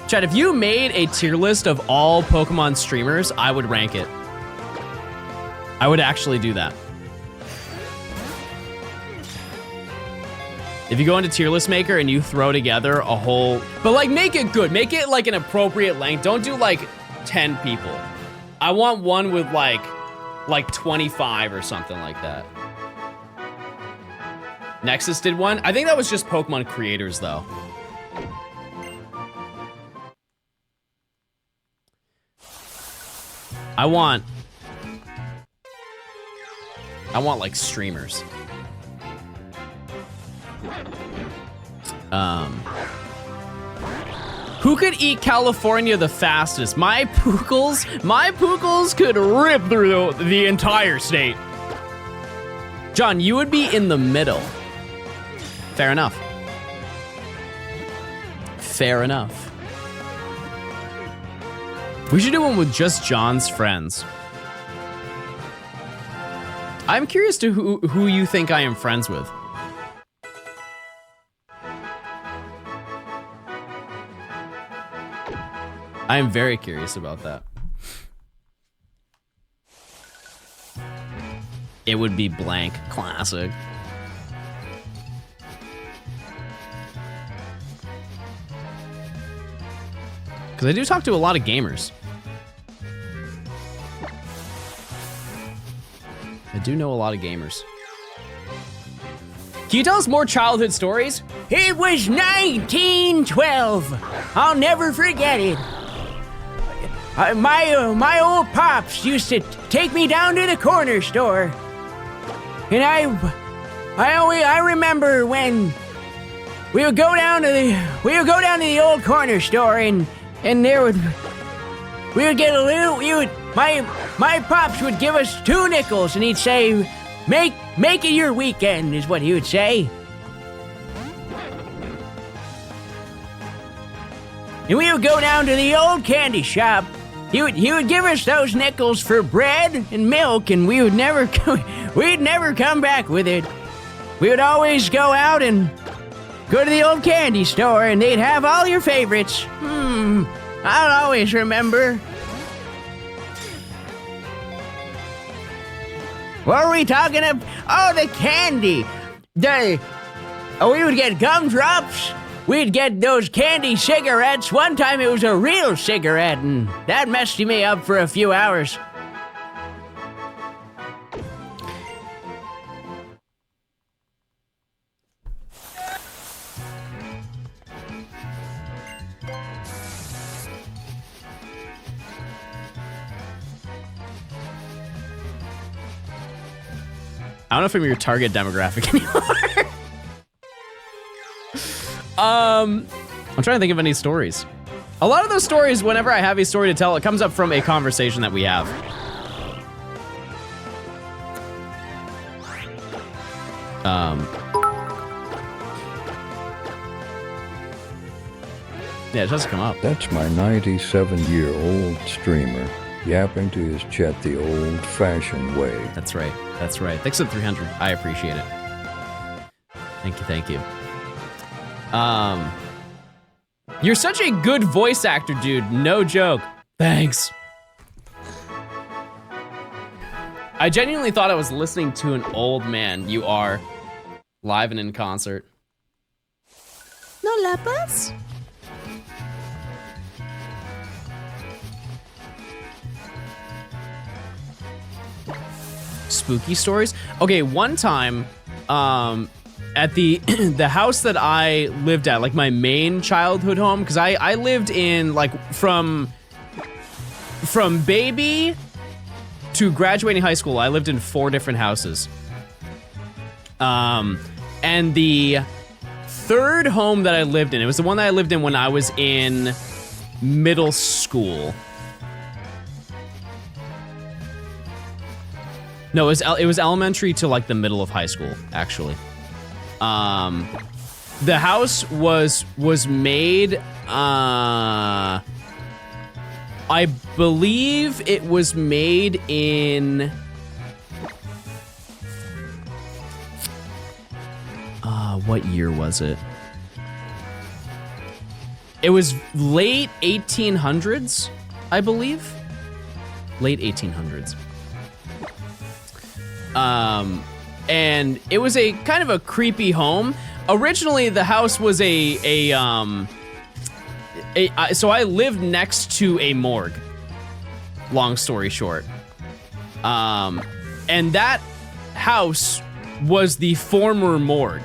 Chat, if you made a tier list of all Pokemon streamers, I would rank it. I would actually do that. If you go into tier list maker and you throw together a whole, but like make it good, make it like an appropriate length. Don't do like 10 people. I want one with like 25 or something like that. Nexus did one. I think that was just Pokemon creators though. I want like streamers. Who could eat California the fastest? My Pookles could rip through the entire state. John, you would be in the middle. Fair enough. Fair enough. We should do one with just John's friends. I'm curious to who you think I am friends with. I am very curious about that. It would be blank. Classic. Because I do talk to a lot of gamers. I do know a lot of gamers. Can you tell us more childhood stories? It was 1912. I'll never forget it. My old pops used to take me down to the corner store, and I remember when we would go down to the old corner store, and there we would get a little. My pops would give us 2 nickels, and he'd say, "Make it your weekend," is what he would say. And we would go down to the old candy shop. He would give us those nickels for bread and milk, and we'd never come back with it. We would always go out and go to the old candy store, and they'd have all your favorites. I'll always remember. What were we talking about? Oh, the candy. We would get gumdrops. We'd get those candy cigarettes. One time it was a real cigarette, and that messed me up for a few hours. I don't know if I'm your target demographic anymore. I'm trying to think of any stories. A lot of those stories, whenever I have a story to tell, it comes up from a conversation that we have. Yeah, it doesn't come up. That's my 97-year-old streamer yapping to his chat the old-fashioned way. That's right. That's right. Thanks for the 300. I appreciate it. Thank you. You're such a good voice actor, dude. No joke. Thanks. I genuinely thought I was listening to an old man. You are live and in concert. ¿No lapas? Spooky stories? Okay, one time, at the the house that I lived at, like my main childhood home, because I lived in like from baby to graduating high school, I lived in 4 different houses. And the 3rd home that I lived in, it was the one that I lived in when I was in middle school. No, it was elementary to like the middle of high school, actually. The house was made, I believe it was made in, what year was it? It was late 1800s, I believe. Late 1800s. And it was a kind of a creepy home. Originally, the house was so I lived next to a morgue, long story short. And that house was the former morgue.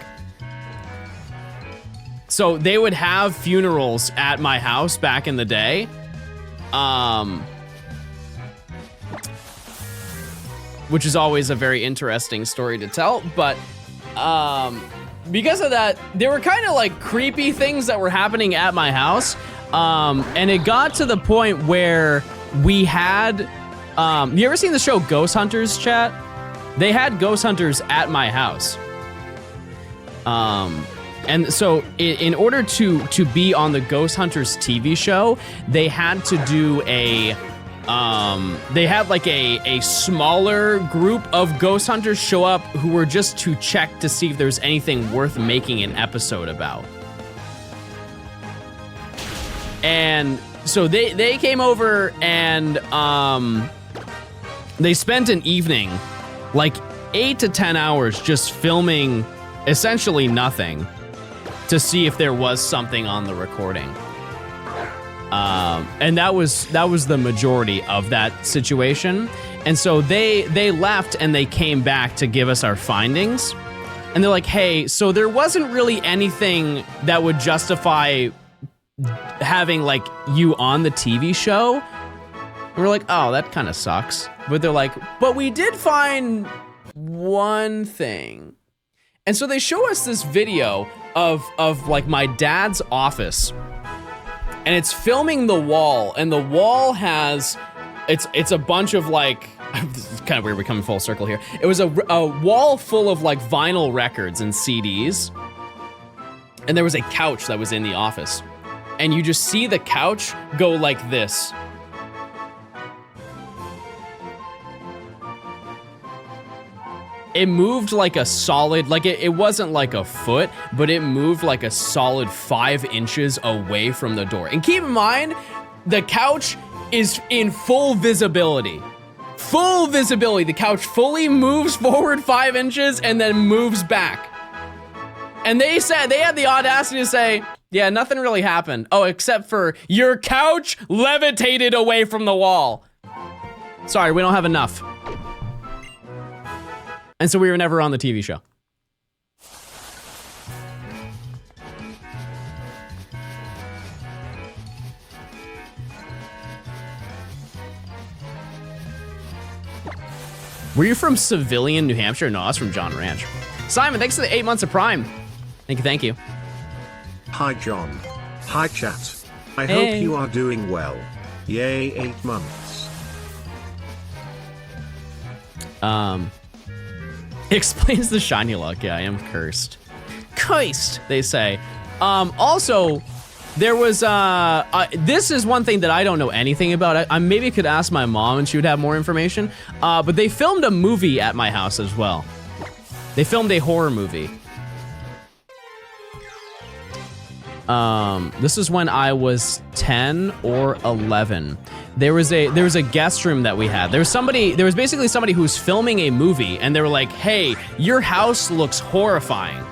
So they would have funerals at my house back in the day. Which is always a very interesting story to tell, but because of that, there were kind of like creepy things that were happening at my house. And it got to the point where we had, you ever seen the show Ghost Hunters, chat? They had ghost hunters at my house. And so in order to be on the Ghost Hunters TV show, they had to do they had like a smaller group of ghost hunters show up who were just to check to see if there's anything worth making an episode about. And so they came over and they spent an evening, like 8 to 10 hours just filming essentially nothing to see if there was something on the recording. And that was the majority of that situation. And so they left and they came back to give us our findings. And they're like, hey, so there wasn't really anything that would justify having like you on the TV show. And we're like, oh, that kind of sucks. But they're like, but we did find one thing. And so they show us this video of like my dad's office. And it's filming the wall, and the wall has, it's a bunch of like, this is kind of weird, we're coming full circle here. It was a wall full of like vinyl records and CDs. And there was a couch that was in the office. And you just see the couch go like this. It moved like a solid, like it wasn't like a foot, but it moved like a solid 5 inches away from the door. And keep in mind, the couch is in full visibility. Full visibility. The couch fully moves forward 5 inches and then moves back. And they said, they had the audacity to say, yeah, nothing really happened. Oh, except for your couch levitated away from the wall. Sorry, we don't have enough. And so we were never on the TV show. Were you from Civilian, New Hampshire? No, I was from John Ranch. Simon, thanks for the 8 months of Prime. Thank you. Hi, John. Hi, chat. I Hey. hope you are doing well. Yay, 8 months. Explains the shiny luck. Yeah, I am cursed. Cursed, they say. Also, there was, this is one thing that I don't know anything about. I maybe could ask my mom and she would have more information. But they filmed a movie at my house as well. They filmed a horror movie. This is when I was 10 or 11. There was a guest room that we had. There was basically somebody who was filming a movie and they were like, hey, your house looks horrifying.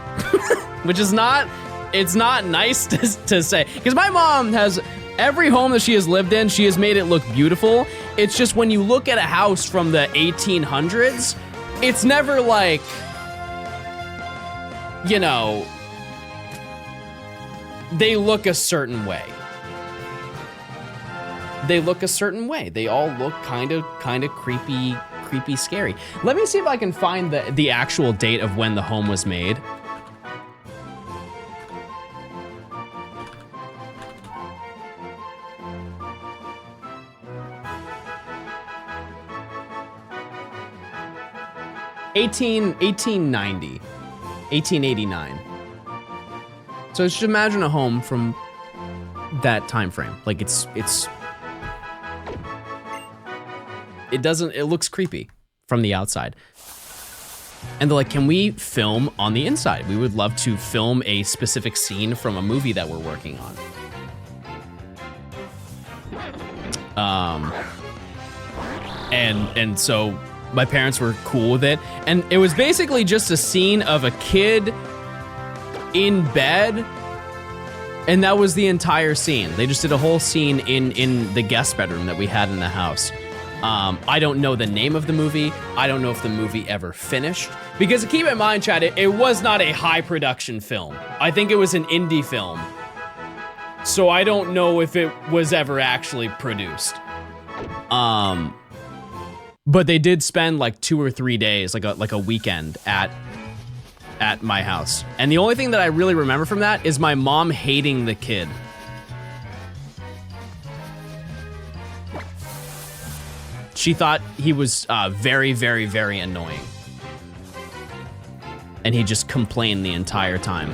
Which is not, it's not nice to say. Because my mom has, every home that she has lived in, she has made it look beautiful. It's just when you look at a house from the 1800s, it's never like, you know, they look a certain way. They look a certain way. They all look kind of creepy, scary. Let me see if I can find the actual date of when the home was made. 1890, 1889. So just imagine a home from that time frame. Like it looks creepy from the outside. And they're like, can we film on the inside? We would love to film a specific scene from a movie that we're working on. And so my parents were cool with it. And it was basically just a scene of a kid in bed. And that was the entire scene. They just did a whole scene in the guest bedroom that we had in the house. I don't know the name of the movie. I don't know if the movie ever finished. Because keep in mind, Chad, it was not a high production film. I think it was an indie film. So I don't know if it was ever actually produced. But they did spend like 2 or 3 days, like a weekend at my house. And the only thing that I really remember from that is my mom hating the kid. She thought he was very, very, very annoying. And he just complained the entire time.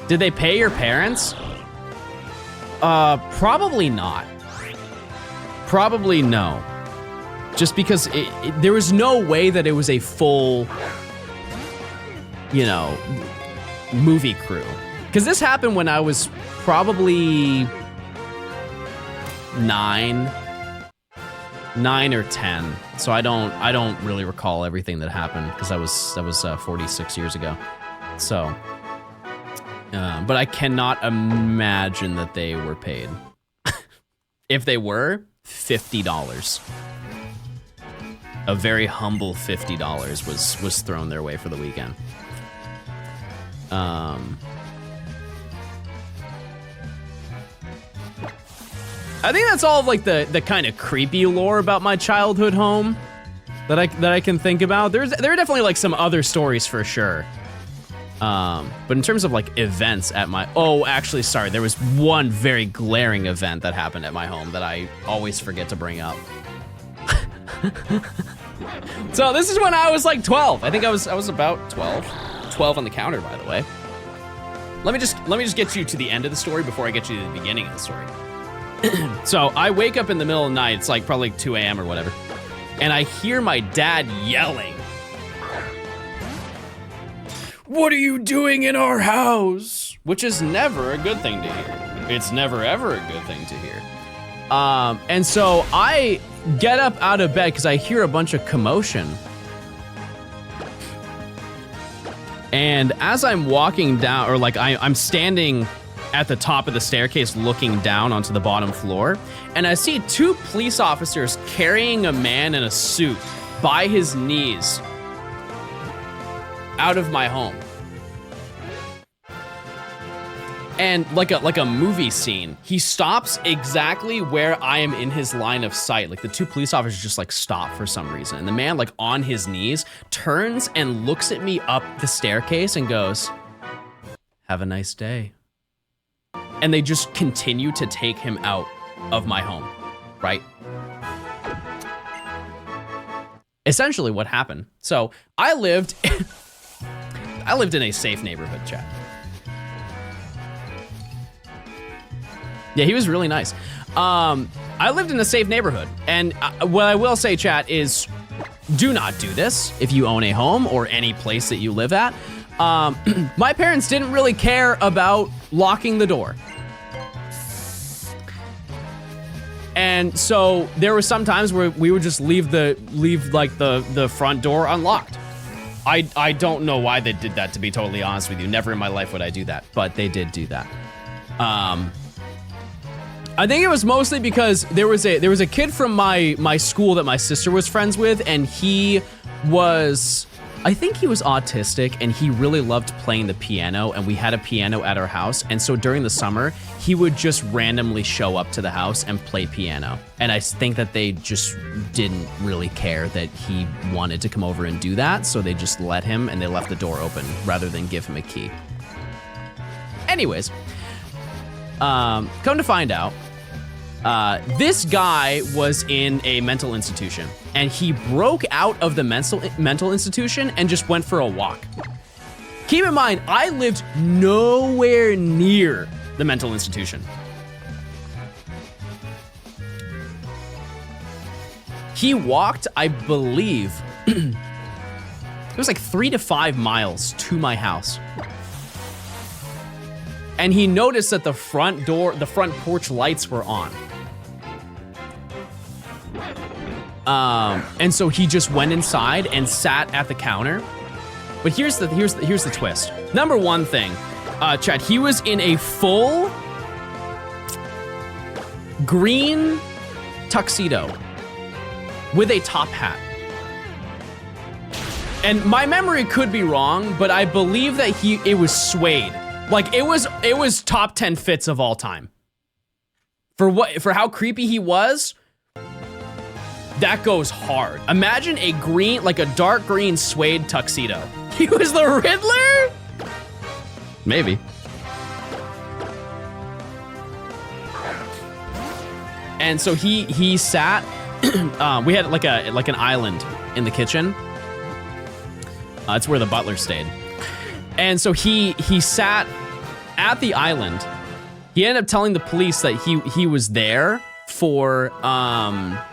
Did they pay your parents? Probably not. Probably no. Just because there was no way that it was a full, you know, movie crew. Because this happened when I was probably 9 or 10. So I don't really recall everything that happened because that was 46 years ago. So, but I cannot imagine that they were paid. If they were, $50. A very humble $50 was thrown their way for the weekend. I think that's all of like the kind of creepy lore about my childhood home that I can think about. There are definitely like some other stories for sure. But in terms of like events at my, actually, sorry, there was one very glaring event that happened at my home that I always forget to bring up. So this is when I was like 12. I think I was about 12 on the counter, by the way. Let me just get you to the end of the story before I get you to the beginning of the story. So I wake up in the middle of the night, it's like probably 2 a.m. or whatever, and I hear my dad yelling, "What are you doing in our house?" Which is never a good thing to hear. It's never ever a good thing to hear. And so I get up out of bed because I hear a bunch of commotion. And as I'm walking down, or like I'm standing at the top of the staircase looking down onto the bottom floor, and I see 2 police officers carrying a man in a suit by his knees out of my home. And like a movie scene, he stops exactly where I am in his line of sight. Like the 2 police officers just like stop for some reason. And the man, like on his knees, turns and looks at me up the staircase and goes, "Have a nice day." And they just continue to take him out of my home, right? Essentially what happened. So I lived in a safe neighborhood, chat. Yeah, he was really nice. I lived in a safe neighborhood. And what I will say, chat, is do not do this if you own a home or any place that you live at. My parents didn't really care about locking the door. And so there were some times where we would just leave the front door unlocked. I don't know why they did that, to be totally honest with you. Never in my life would I do that, but they did do that. I think it was mostly because there was a kid from my school that my sister was friends with, and he was, I think he was autistic, and he really loved playing the piano, and we had a piano at our house, and so during the summer, he would just randomly show up to the house and play piano. And I think that they just didn't really care that he wanted to come over and do that, so they just let him, and they left the door open rather than give him a key. Anyways, come to find out, This guy was in a mental institution, and he broke out of the mental institution and just went for a walk. Keep in mind, I lived nowhere near the mental institution. He walked, I believe, it was like 3 to 5 miles to my house. And he noticed that the front porch lights were on. And so he just went inside and sat at the counter. But here's the twist. Number one thing, Chad, he was in a full green tuxedo with a top hat. And my memory could be wrong, but I believe that it was suede. Like it was top 10 fits of all time. For how creepy he was, that goes hard. Imagine a dark green suede tuxedo. He was the Riddler? Maybe. And so he sat, we had like an island in the kitchen. It's where the butler stayed. And so he sat at the island. He ended up telling the police that he was there for, I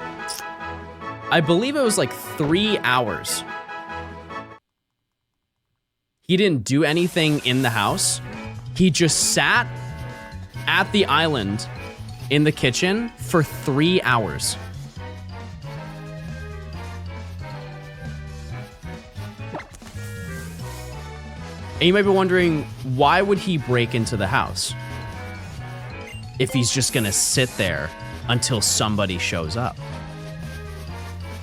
believe it was like 3 hours. He didn't do anything in the house. He just sat at the island in the kitchen for 3 hours. And you might be wondering, why would he break into the house if he's just gonna sit there until somebody shows up?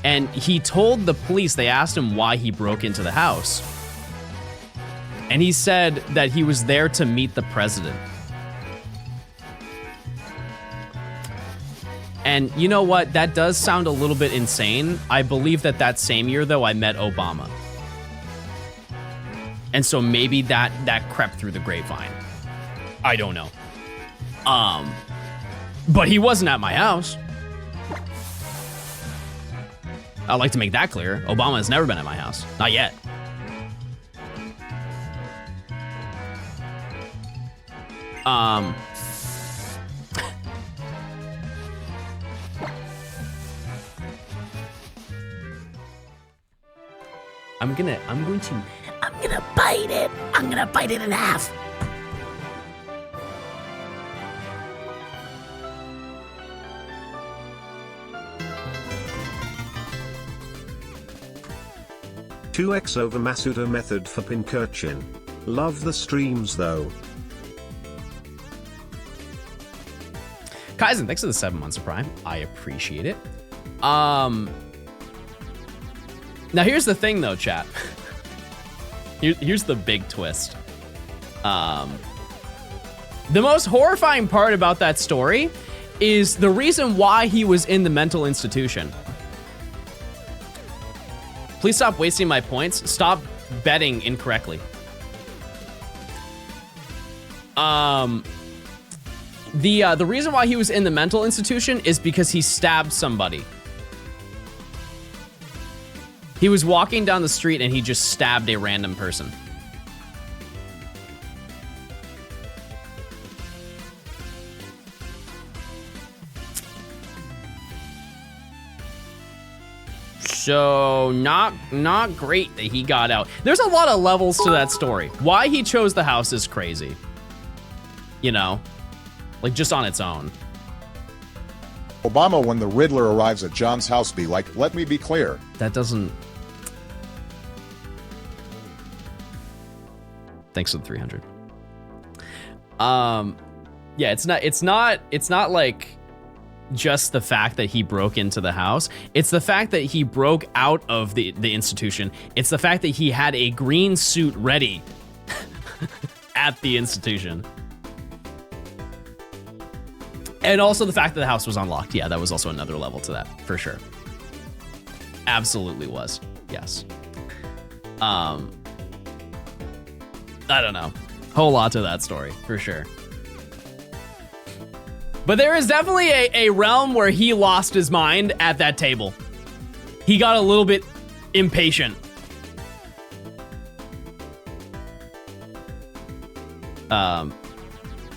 And he told the police, they asked him why he broke into the house. And he said that he was there to meet the president. And you know what? That does sound a little bit insane. I believe that same year, though, I met Obama. And so maybe that crept through the grapevine. I don't know. But he wasn't at my house. I'd like to make that clear. Obama has never been at my house. Not yet. I'm gonna bite it. I'm gonna bite it in half. "2x over Masuda method for Pinkirchin. Love the streams though." Kaizen, thanks for the 7 months of Prime. I appreciate it. Now here's the thing though, chat. Here's the big twist. The most horrifying part about that story is the reason why he was in the mental institution. Please stop wasting my points. Stop betting incorrectly. The reason why he was in the mental institution is because he stabbed somebody. He was walking down the street and he just stabbed a random person. So not great that he got out. There's a lot of levels to that story. Why he chose the house is crazy. You know, like just on its own. Obama, when the Riddler arrives at John's house, be like, "Let me be clear." That doesn't. Thanks for the 300. Yeah, it's not like just the fact that he broke into the house. It's the fact that he broke out of the institution. It's the fact that he had a green suit ready at the institution. And also the fact that the house was unlocked. Yeah, that was also another level to that, for sure. Absolutely was, yes. I don't know. Whole lot to that story, for sure. But there is definitely a realm where he lost his mind at that table. He got a little bit impatient.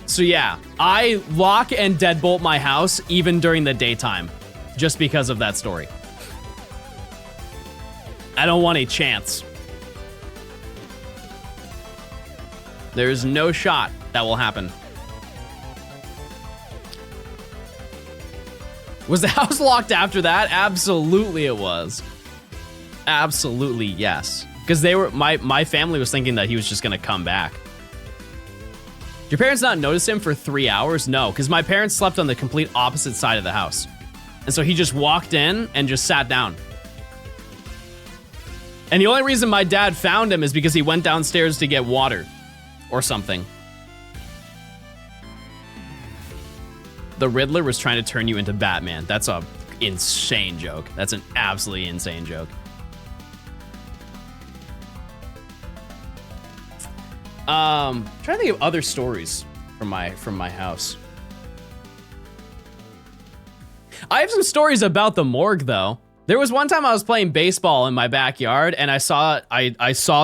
So yeah, I lock and deadbolt my house even during the daytime, just because of that story. I don't want a chance. There's no shot that will happen. Was the house locked after that? Absolutely it was. Absolutely yes. Because they were my family was thinking that he was just gonna come back. Did your parents not notice him for 3 hours? No, because my parents slept on the complete opposite side of the house. And so he just walked in and just sat down. And the only reason my dad found him is because he went downstairs to get water or something. The Riddler was trying to turn you into Batman. That's a insane joke. That's an absolutely insane joke. Trying to think of other stories from my house. I have some stories about the morgue though. There was one time I was playing baseball in my backyard and I saw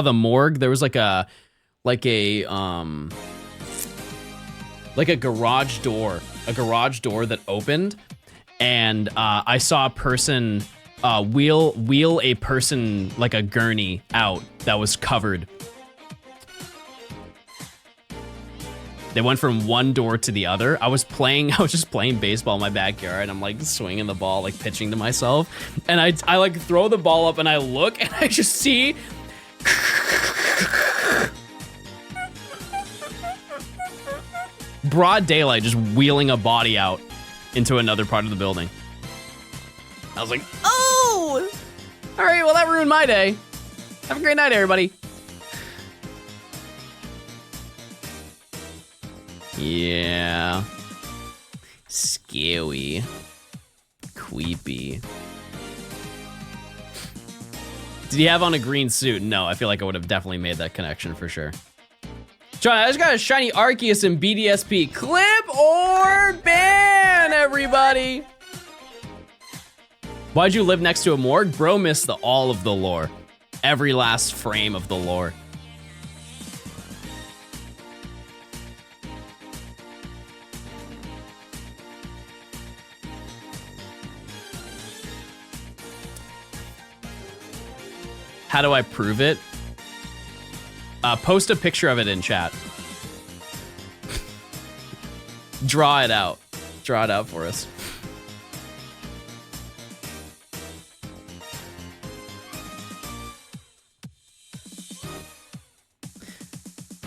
the morgue. There was like a garage door that opened, and I saw a person wheel a person like a gurney out that was covered. They went from one door to the other. I was just playing baseball in my backyard, and I'm like swinging the ball, like pitching to myself. And I like throw the ball up and I look and I just see broad daylight just wheeling a body out into another part of the building. I was like, oh, all right, well that ruined my day. Have a great night, everybody. Yeah. Scary. Creepy. Did he have on a green suit? No, I feel like I would have definitely made that connection for sure. John, I just got a shiny Arceus in BDSP. Clip or ban, everybody. Why'd you live next to a morgue? Bro missed all of the lore. Every last frame of the lore. How do I prove it? Post a picture of it in chat. Draw it out. Draw it out for us.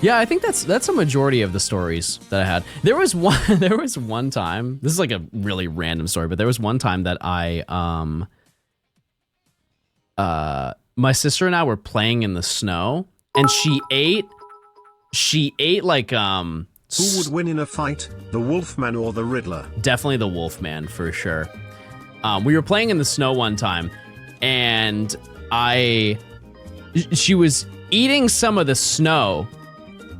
Yeah, I think that's a majority of the stories that I had. There was one time, this is like a really random story, but there was one time that my sister and I were playing in the snow, and she ate like Who would win in a fight, the Wolfman or the Riddler? Definitely the Wolfman for sure. We were playing in the snow one time, and she was eating some of the snow.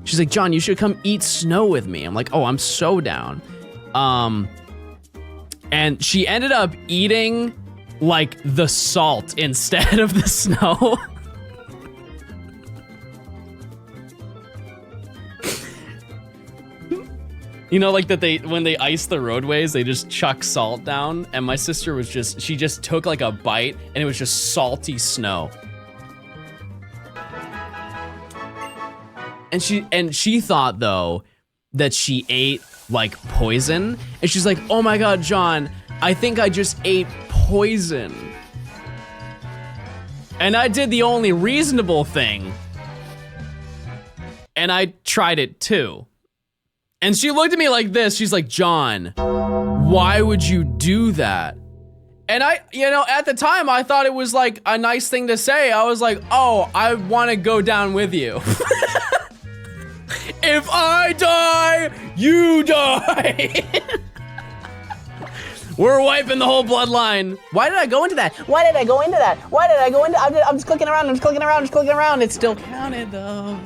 She's like, John, you should come eat snow with me. I'm like, oh, I'm so down. And she ended up eating like the salt instead of the snow. You know, like that when they ice the roadways, they just chuck salt down. And my sister she just took like a bite and it was just salty snow. And she thought though that she ate like poison. And she's like, oh my God, John, I think I just ate poison. And I did the only reasonable thing. And I tried it too. And she looked at me like this. She's like, John, why would you do that? And at the time, I thought it was like a nice thing to say. I was like, oh, I want to go down with you. If I die, you die. We're wiping the whole bloodline. Why did I go into that? I'm just clicking around. It's still counted though.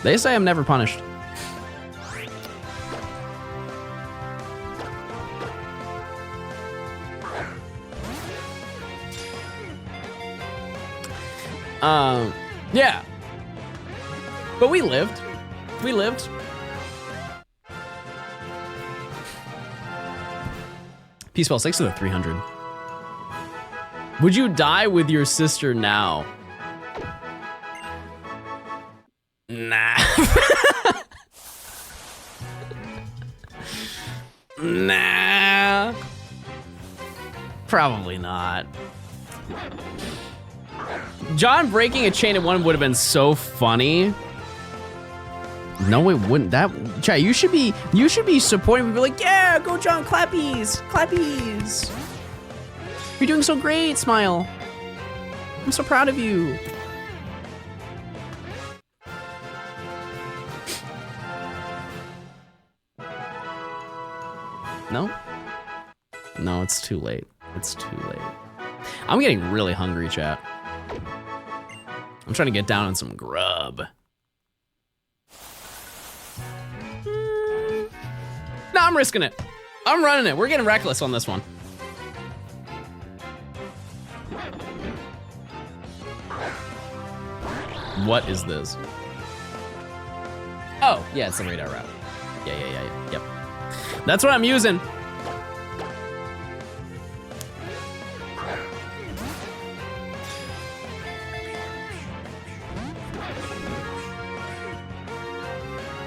They say I'm never punished. Yeah. But we lived. We lived. Peace Bell, 6 to the 300. Would you die with your sister now? Nah. Nah. Probably not. John breaking a chain at one would have been so funny. No, it wouldn't. That chat, you should be supporting me. Be like, yeah, go John, clappies, clappies. You're doing so great, Smile. I'm so proud of you. No? No, it's too late. It's too late. I'm getting really hungry, chat. I'm trying to get down on some grub. No, I'm risking it. I'm running it. We're getting reckless on this one. What is this? Oh, yeah, it's the radar route. Yeah. Yep. That's what I'm using.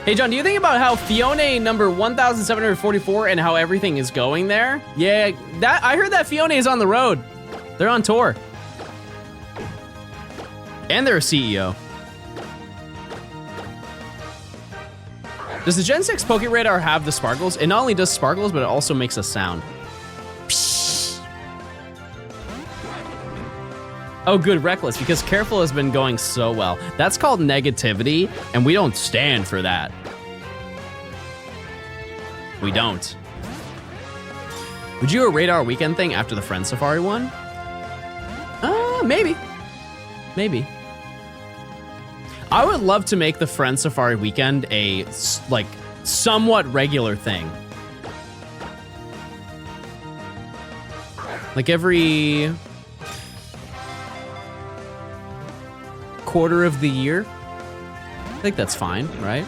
Hey John, do you think about how Fiona number 1744 and how everything is going there? Yeah, that I heard that Fiona is on the road. They're on tour. And they're a CEO. Does the Gen 6 Poke Radar have the sparkles? It not only does sparkles, but it also makes a sound. Psh. Oh, good, Reckless, because Careful has been going so well. That's called negativity, and we don't stand for that. We don't. Would you do a radar weekend thing after the Friend Safari one? Maybe. Maybe. I would love to make the Friend Safari weekend a, like, somewhat regular thing. Like every quarter of the year. I think that's fine, right?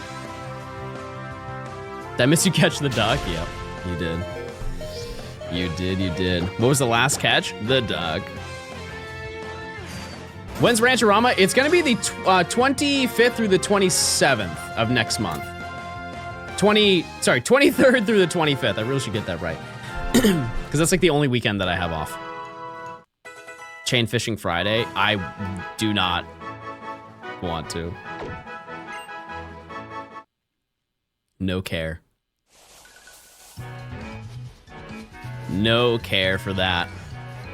Did I miss you catch the duck? Yep, you did. You did. What was the last catch? The duck. When's Rancherama? It's gonna be the 25th through the 27th of next month. 23rd through the 25th. I really should get that right. Because that's like the only weekend that I have off. Chain Fishing Friday. I do not want to. No care. No care for that,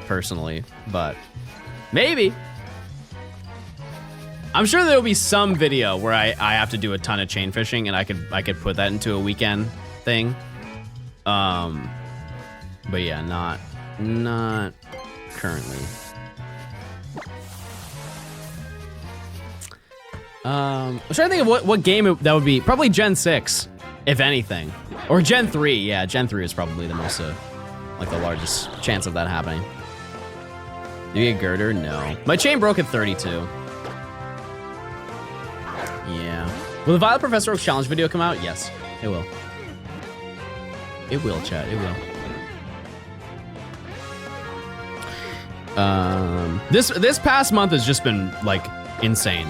personally, but maybe. I'm sure there'll be some video where I have to do a ton of chain fishing and I could put that into a weekend thing. But yeah, not currently. I'm trying to think of what game that would be. Probably Gen 6, if anything. Or Gen 3, yeah, Gen 3 is probably the most, like the largest chance of that happening. Do you get Gurdurr? No. My chain broke at 32. Yeah. Will the Violet Professor Oak's challenge video come out? Yes, it will. It will, chat, it will. This past month has just been like insane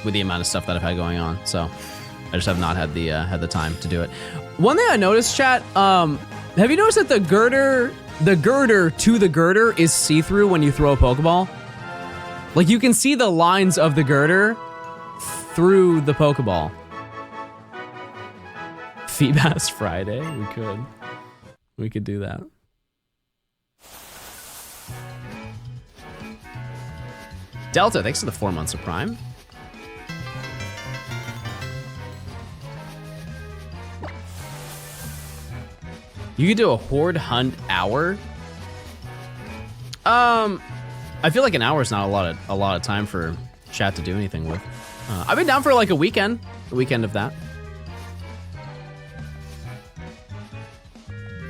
with the amount of stuff that I've had going on. So I just have not had the time to do it. One thing I noticed, chat, have you noticed that the Gurdurr to the Gurdurr is see-through when you throw a Pokeball? Like you can see the lines of the Gurdurr through the Pokeball. Feedbass Friday, we could do that. Delta, thanks for the 4 months of Prime. You could do a horde hunt hour. I feel like an hour is not a lot of time for chat to do anything with. I've been down for like a weekend of that.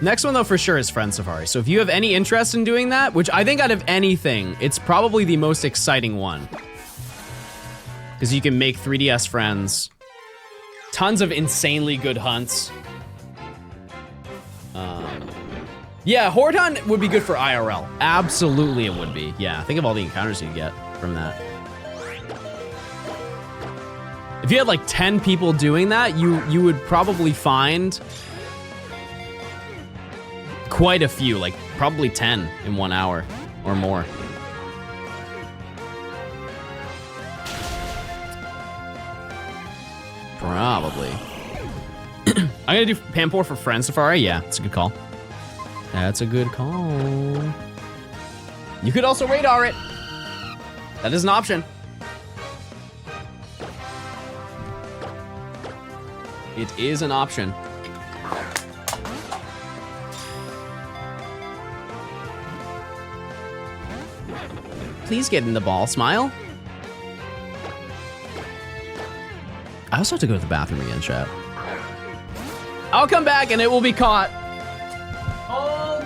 Next one though for sure is Friend Safari. So if you have any interest in doing that, which I think out of anything, it's probably the most exciting one. because you can make 3DS friends. Tons of insanely good hunts. Yeah, Horde Hunt would be good for IRL. Absolutely it would be. Yeah, think of all the encounters you get from that. If you had like 10 people doing that, you would probably find quite a few, like probably 10 in 1 hour or more. Probably. I'm gonna do Pampor for Friend Safari. Yeah, that's a good call. That's a good call. You could also radar it. That is an option. It is an option. Please get in the ball, Smile. I also have to go to the bathroom again, chat. I'll come back and it will be caught. Hold.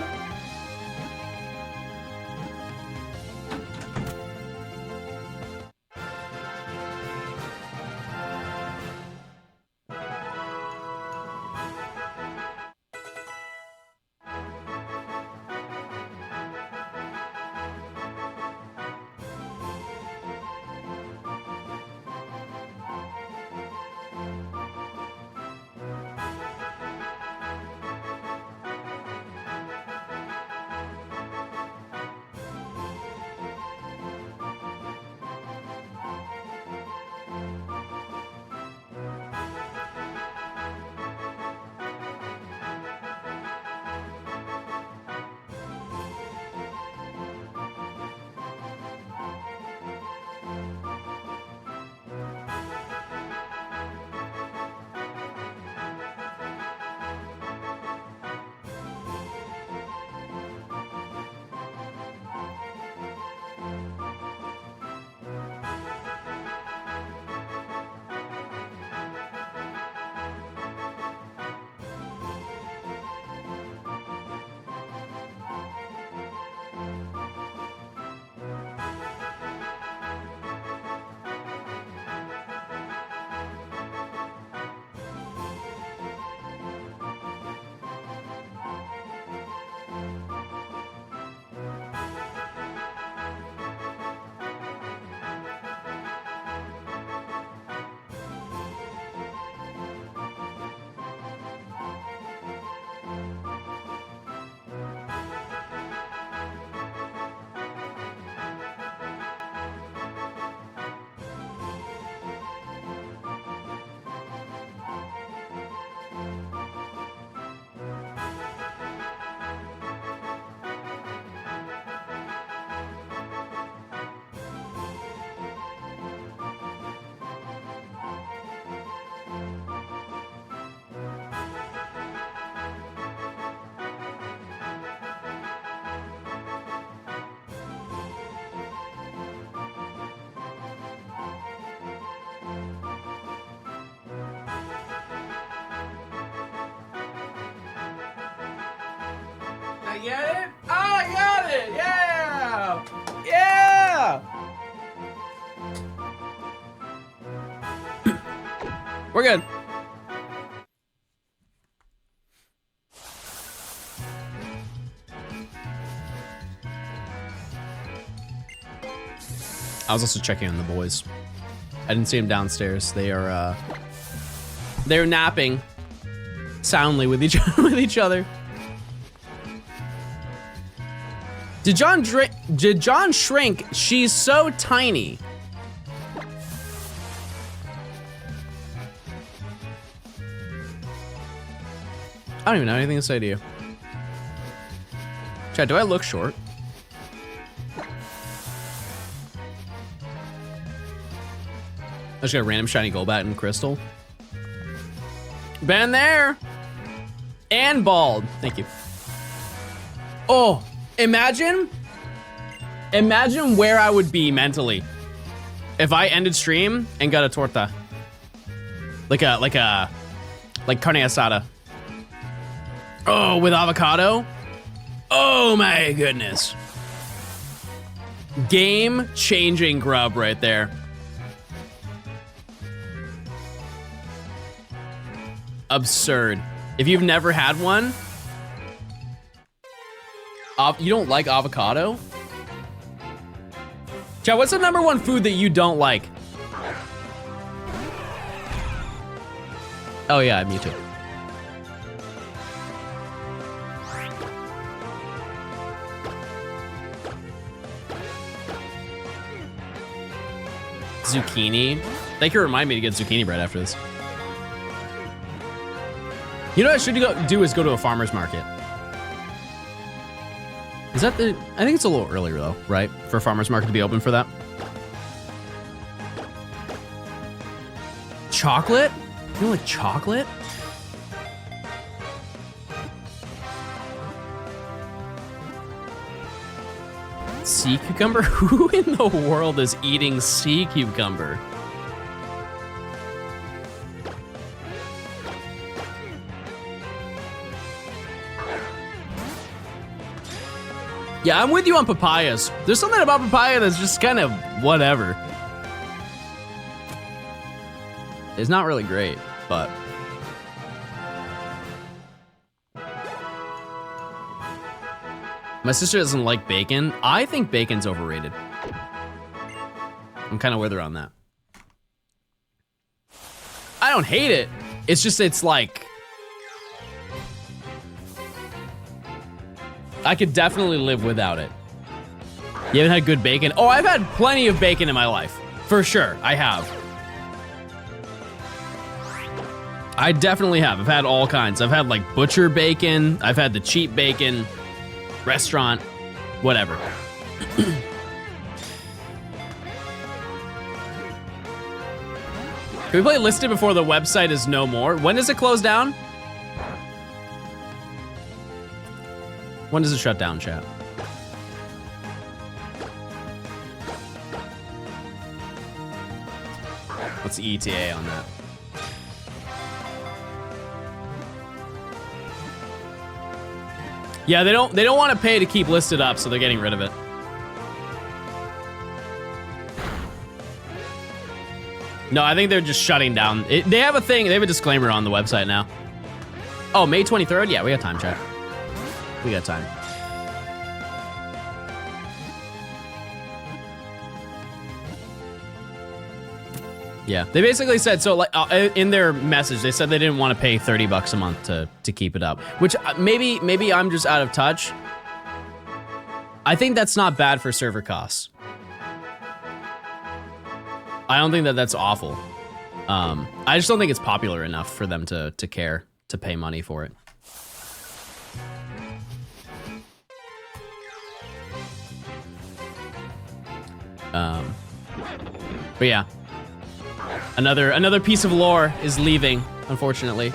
I get it? Oh, I got it! Yeah! Yeah! We're good. I was also checking on the boys. I didn't see them downstairs. They're napping soundly with each other. Did John shrink? She's so tiny. I don't even have anything to say to you. Chad, do I look short? I just got a random shiny Golbat and Crystal. Been there. And bald. Thank you. Oh, imagine where I would be mentally if I ended stream and got a torta. Like carne asada. Oh, with avocado? Oh my goodness. Game-changing grub right there. absurd. If you've never had one, you don't like avocado? Chat, what's the #1 food that you don't like? Oh yeah, me too. Zucchini. They can remind me to get zucchini bread after this. You know what I should do is go to a farmer's market. Is that the... I think it's a little earlier though, right? For a farmer's market to be open for that. Chocolate? You know, like chocolate? Sea cucumber? Who in the world is eating sea cucumber? Yeah, I'm with you on papayas. There's something about papaya that's just kind of whatever. It's not really great, but... My sister doesn't like bacon. I think bacon's overrated. I'm kind of with her on that. I don't hate it. It's just, it's like... I could definitely live without it. You haven't had good bacon? Oh, I've had plenty of bacon in my life. For sure, I have. I definitely have. I've had all kinds. I've had like butcher bacon. I've had the cheap bacon. Restaurant. Whatever. Can we play listed before the website is no more? When does it close down? When does it shut down, chat? What's the ETA on that? Yeah, they don't want to pay to keep listed up, so they're getting rid of it. No, I think they're just shutting down. They have a thing, they have a disclaimer on the website now. Oh, May 23rd? Yeah, we got time, chat. We got time. Yeah, they basically said, so like in their message, they said they didn't want to pay $30 a month to keep it up, which maybe I'm just out of touch. I think that's not bad for server costs. I don't think that that's awful. I just don't think it's popular enough for them to care to pay money for it. But yeah, another piece of lore is leaving, unfortunately.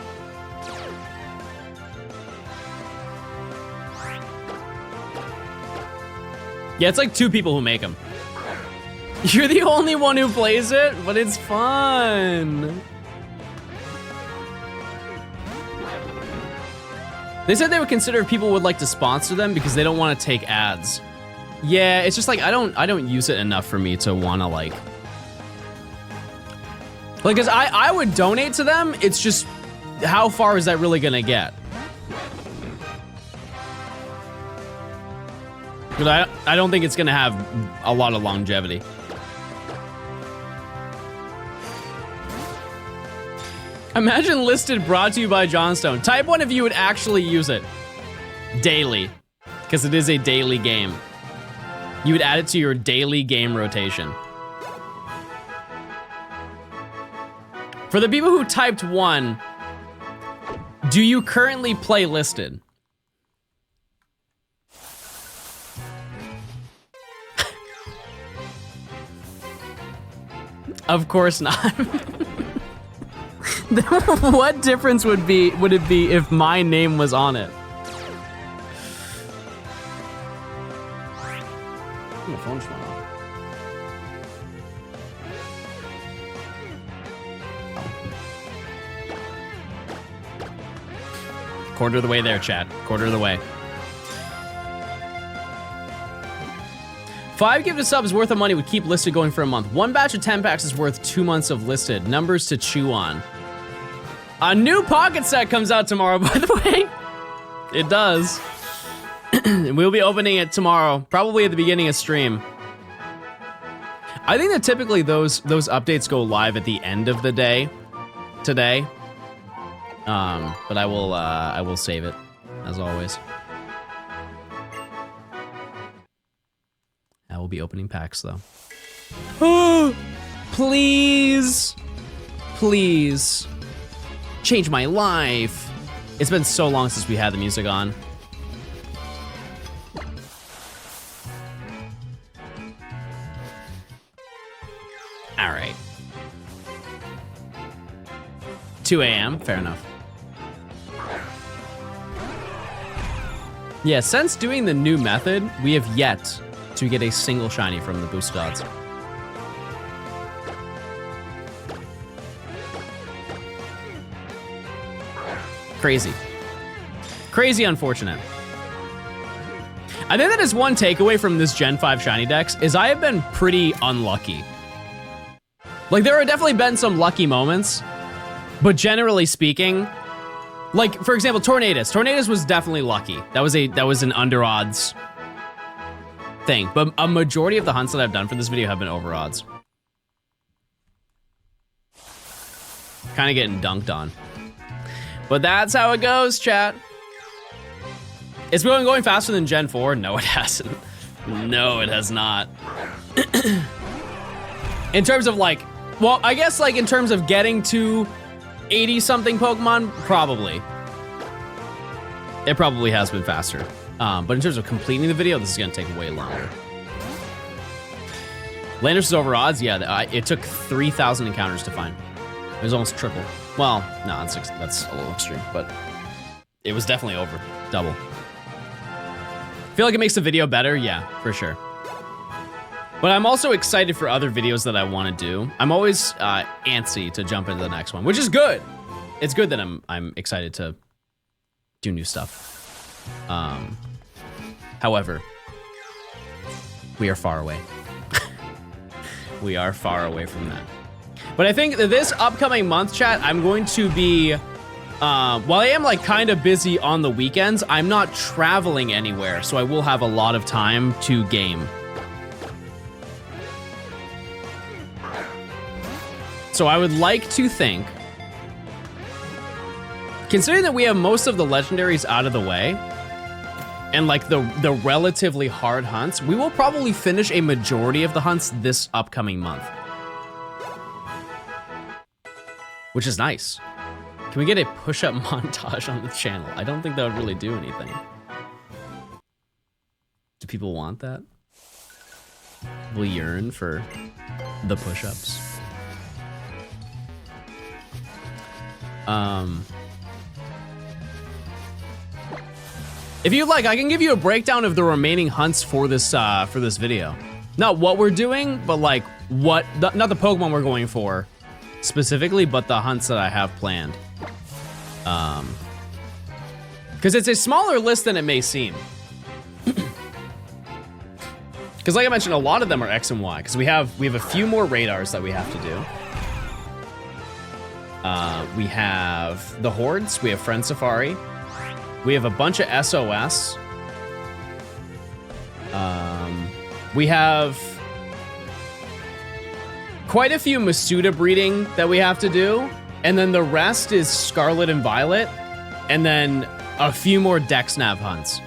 Yeah, it's like 2 people who make them. You're the only one who plays it, but it's fun. They said they would consider if people would like to sponsor them because they don't want to take ads. Yeah, it's just like I don't use it enough for me to want to like, cause I would donate to them. It's just how far is that really gonna get? But I don't think it's gonna have a lot of longevity. Imagine listed brought to you by Johnstone. Type 1 if you would actually use it daily, because it is a daily game. You would add it to your daily game rotation. For the people who typed 1, do you currently play listed? Of course not. What difference would it be if my name was on it? My phone just went off. Quarter of the way there, chat. Quarter of the way. 5 gifted subs worth of money would keep listed going for a month. 1 batch of 10 packs is worth 2 months of listed. Numbers to chew on. A new pocket set comes out tomorrow, by the way. It does. We'll be opening it tomorrow, probably at the beginning of stream. I think that typically those updates go live at the end of the day today. But I will save it as always. I will be opening packs though. Please, please change my life. It's been so long since we had the music on. All right. 2 a.m. Fair enough. Yeah, since doing the new method, we have yet to get a single shiny from the boosted odds. Crazy. Crazy unfortunate. I think that is one takeaway from this Gen 5 shiny dex is I have been pretty unlucky. Like there have definitely been some lucky moments, but generally speaking, like for example, Tornadus. Tornadus was definitely lucky. That was an under odds thing, but a majority of the hunts that I've done for this video have been over odds. Kind of getting dunked on. But that's how it goes, chat. It's going faster than Gen 4? No, it hasn't. No, it has not. In terms of like, well, I guess like in terms of getting to 80 something Pokemon, probably. It probably has been faster. But in terms of completing the video, this is gonna take way longer. Landorus is over odds, yeah, it took 3,000 encounters to find. It was almost triple. Well, no, that's a little extreme, but it was definitely over, double. Feel like it makes the video better? Yeah, for sure. But I'm also excited for other videos that I want to do. I'm always antsy to jump into the next one, which is good. It's good that I'm excited to do new stuff. However, we are far away. We are far away from that. But I think that this upcoming month, chat, I'm going to be, while I am like kind of busy on the weekends, I'm not traveling anywhere, so I will have a lot of time to game. So I would like to think, considering that we have most of the legendaries out of the way, and like the relatively hard hunts, we will probably finish a majority of the hunts this upcoming month. Which is nice. Can we get a push-up montage on the channel? I don't think that would really do anything. Do people want that? Will yearn for the push-ups. If you'd like, I can give you a breakdown of the remaining hunts for this video. Not what we're doing, but like what, not the Pokemon we're going for specifically, but the hunts that I have planned. Because it's a smaller list than it may seem. Because like I mentioned, a lot of them are X and Y, because we have a few more radars that we have to do. We have the Hordes, we have Friend Safari, we have a bunch of SOS. We have quite a few Masuda breeding that we have to do, and then the rest is Scarlet and Violet, and then a few more Dex-Nav hunts.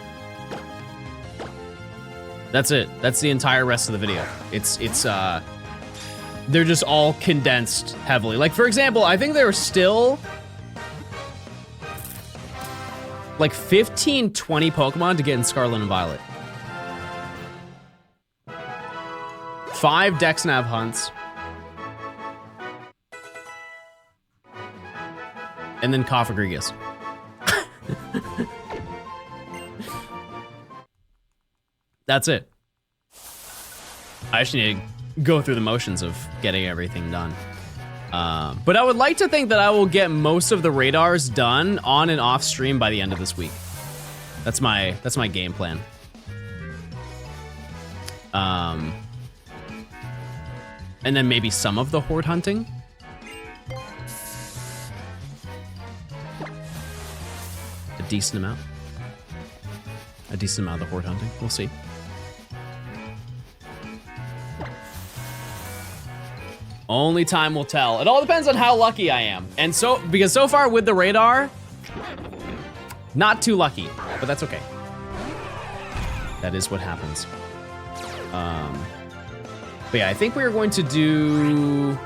That's it. That's the entire rest of the video. They're just all condensed heavily. Like, for example, I think there are still like 15, 20 Pokemon to get in Scarlet and Violet. 5 Dex-Nav hunts. And then Cofagrigus. That's it. I just need to go through the motions of getting everything done. But I would like to think that I will get most of the radars done on and off stream by the end of this week. That's my game plan. And then maybe some of the horde hunting. decent amount. A decent amount of the horde hunting. We'll see. Only time will tell. It all depends on how lucky I am. And so, because so far with the radar, not too lucky, but that's okay. That is what happens. But yeah, I think we're going to do...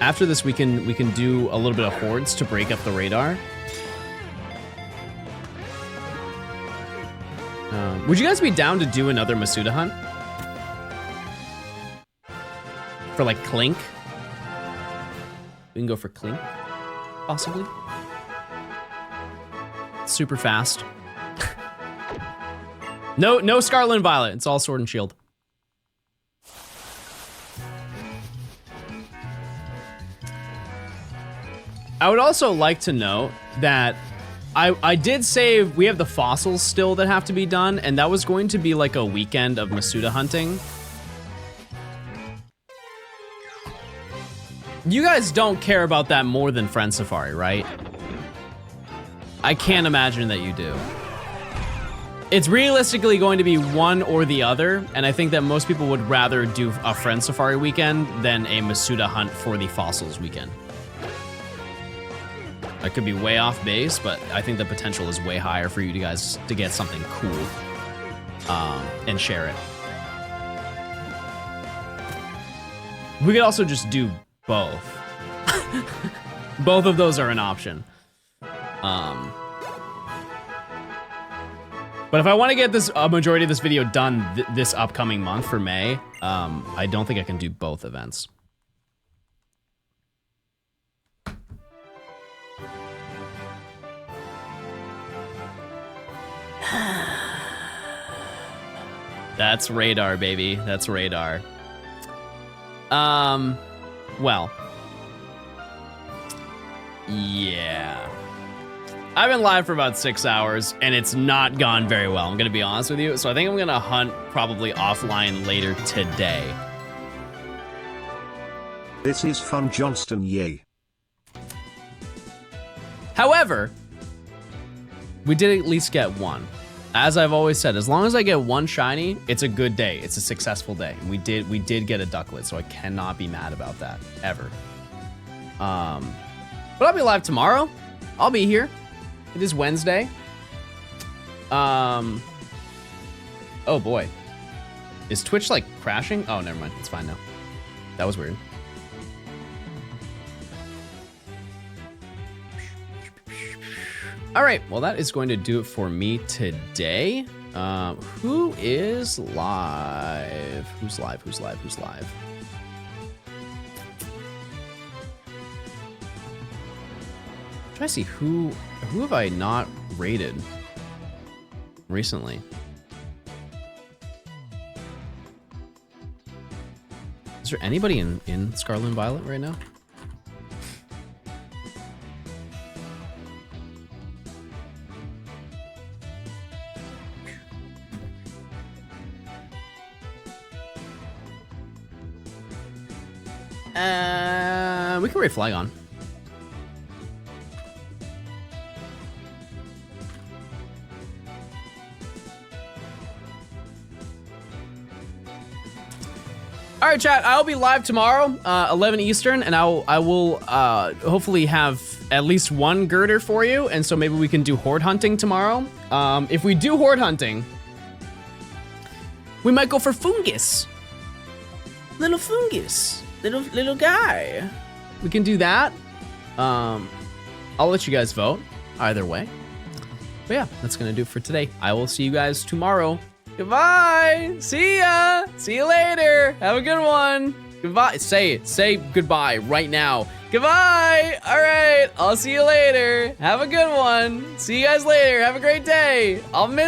After this, we can do a little bit of hordes to break up the radar. Would you guys be down to do another Masuda hunt? For like Clink? We can go for Clink, possibly. Super fast. No Scarlet and Violet. It's all Sword and Shield. I would also like to note that I did say we have the fossils still that have to be done, and that was going to be like a weekend of Masuda hunting. You guys don't care about that more than Friend Safari, right? I can't imagine that you do. It's realistically going to be one or the other, and I think that most people would rather do a Friend Safari weekend than a Masuda hunt for the fossils weekend. I could be way off base, but I think the potential is way higher for you guys to get something cool and share it. We could also just do both. Both of those are an option. But if I want to get a majority of this video done this upcoming month for May, I don't think I can do both events. That's radar, baby. That's radar. Well. Yeah. I've been live for about 6 hours, and it's not gone very well. I'm gonna be honest with you. So I think I'm gonna hunt probably offline later today. This is fun, Johnstone, yay. However, we did at least get one. As I've always said, as long as I get one shiny, it's a good day. It's a successful day. We did get a Ducklett, so I cannot be mad about that, ever. But I'll be live tomorrow. I'll be here. It is Wednesday. Oh boy. Is Twitch like crashing? Oh, never mind. It's fine now. That was weird. All right, well, that is going to do it for me today. Who is live? Who's live? Who's live? Who's live? Try to see who have I not rated recently? Is there anybody in Scarlet and Violet right now? We can raid Flygon. All right, chat. I'll be live tomorrow, 11 Eastern, and I will hopefully have at least one Gurdurr for you, and so maybe we can do horde hunting tomorrow. If we do horde hunting, we might go for Fungus. Little Fungus. Little guy. We can do that. I'll let you guys vote either way. But yeah, that's gonna do it for today. I will see you guys tomorrow. Goodbye. See ya. See you later. Have a good one. Goodbye. Say it. Say goodbye right now. Goodbye. All right. I'll see you later. Have a good one. See you guys later. Have a great day. I'll miss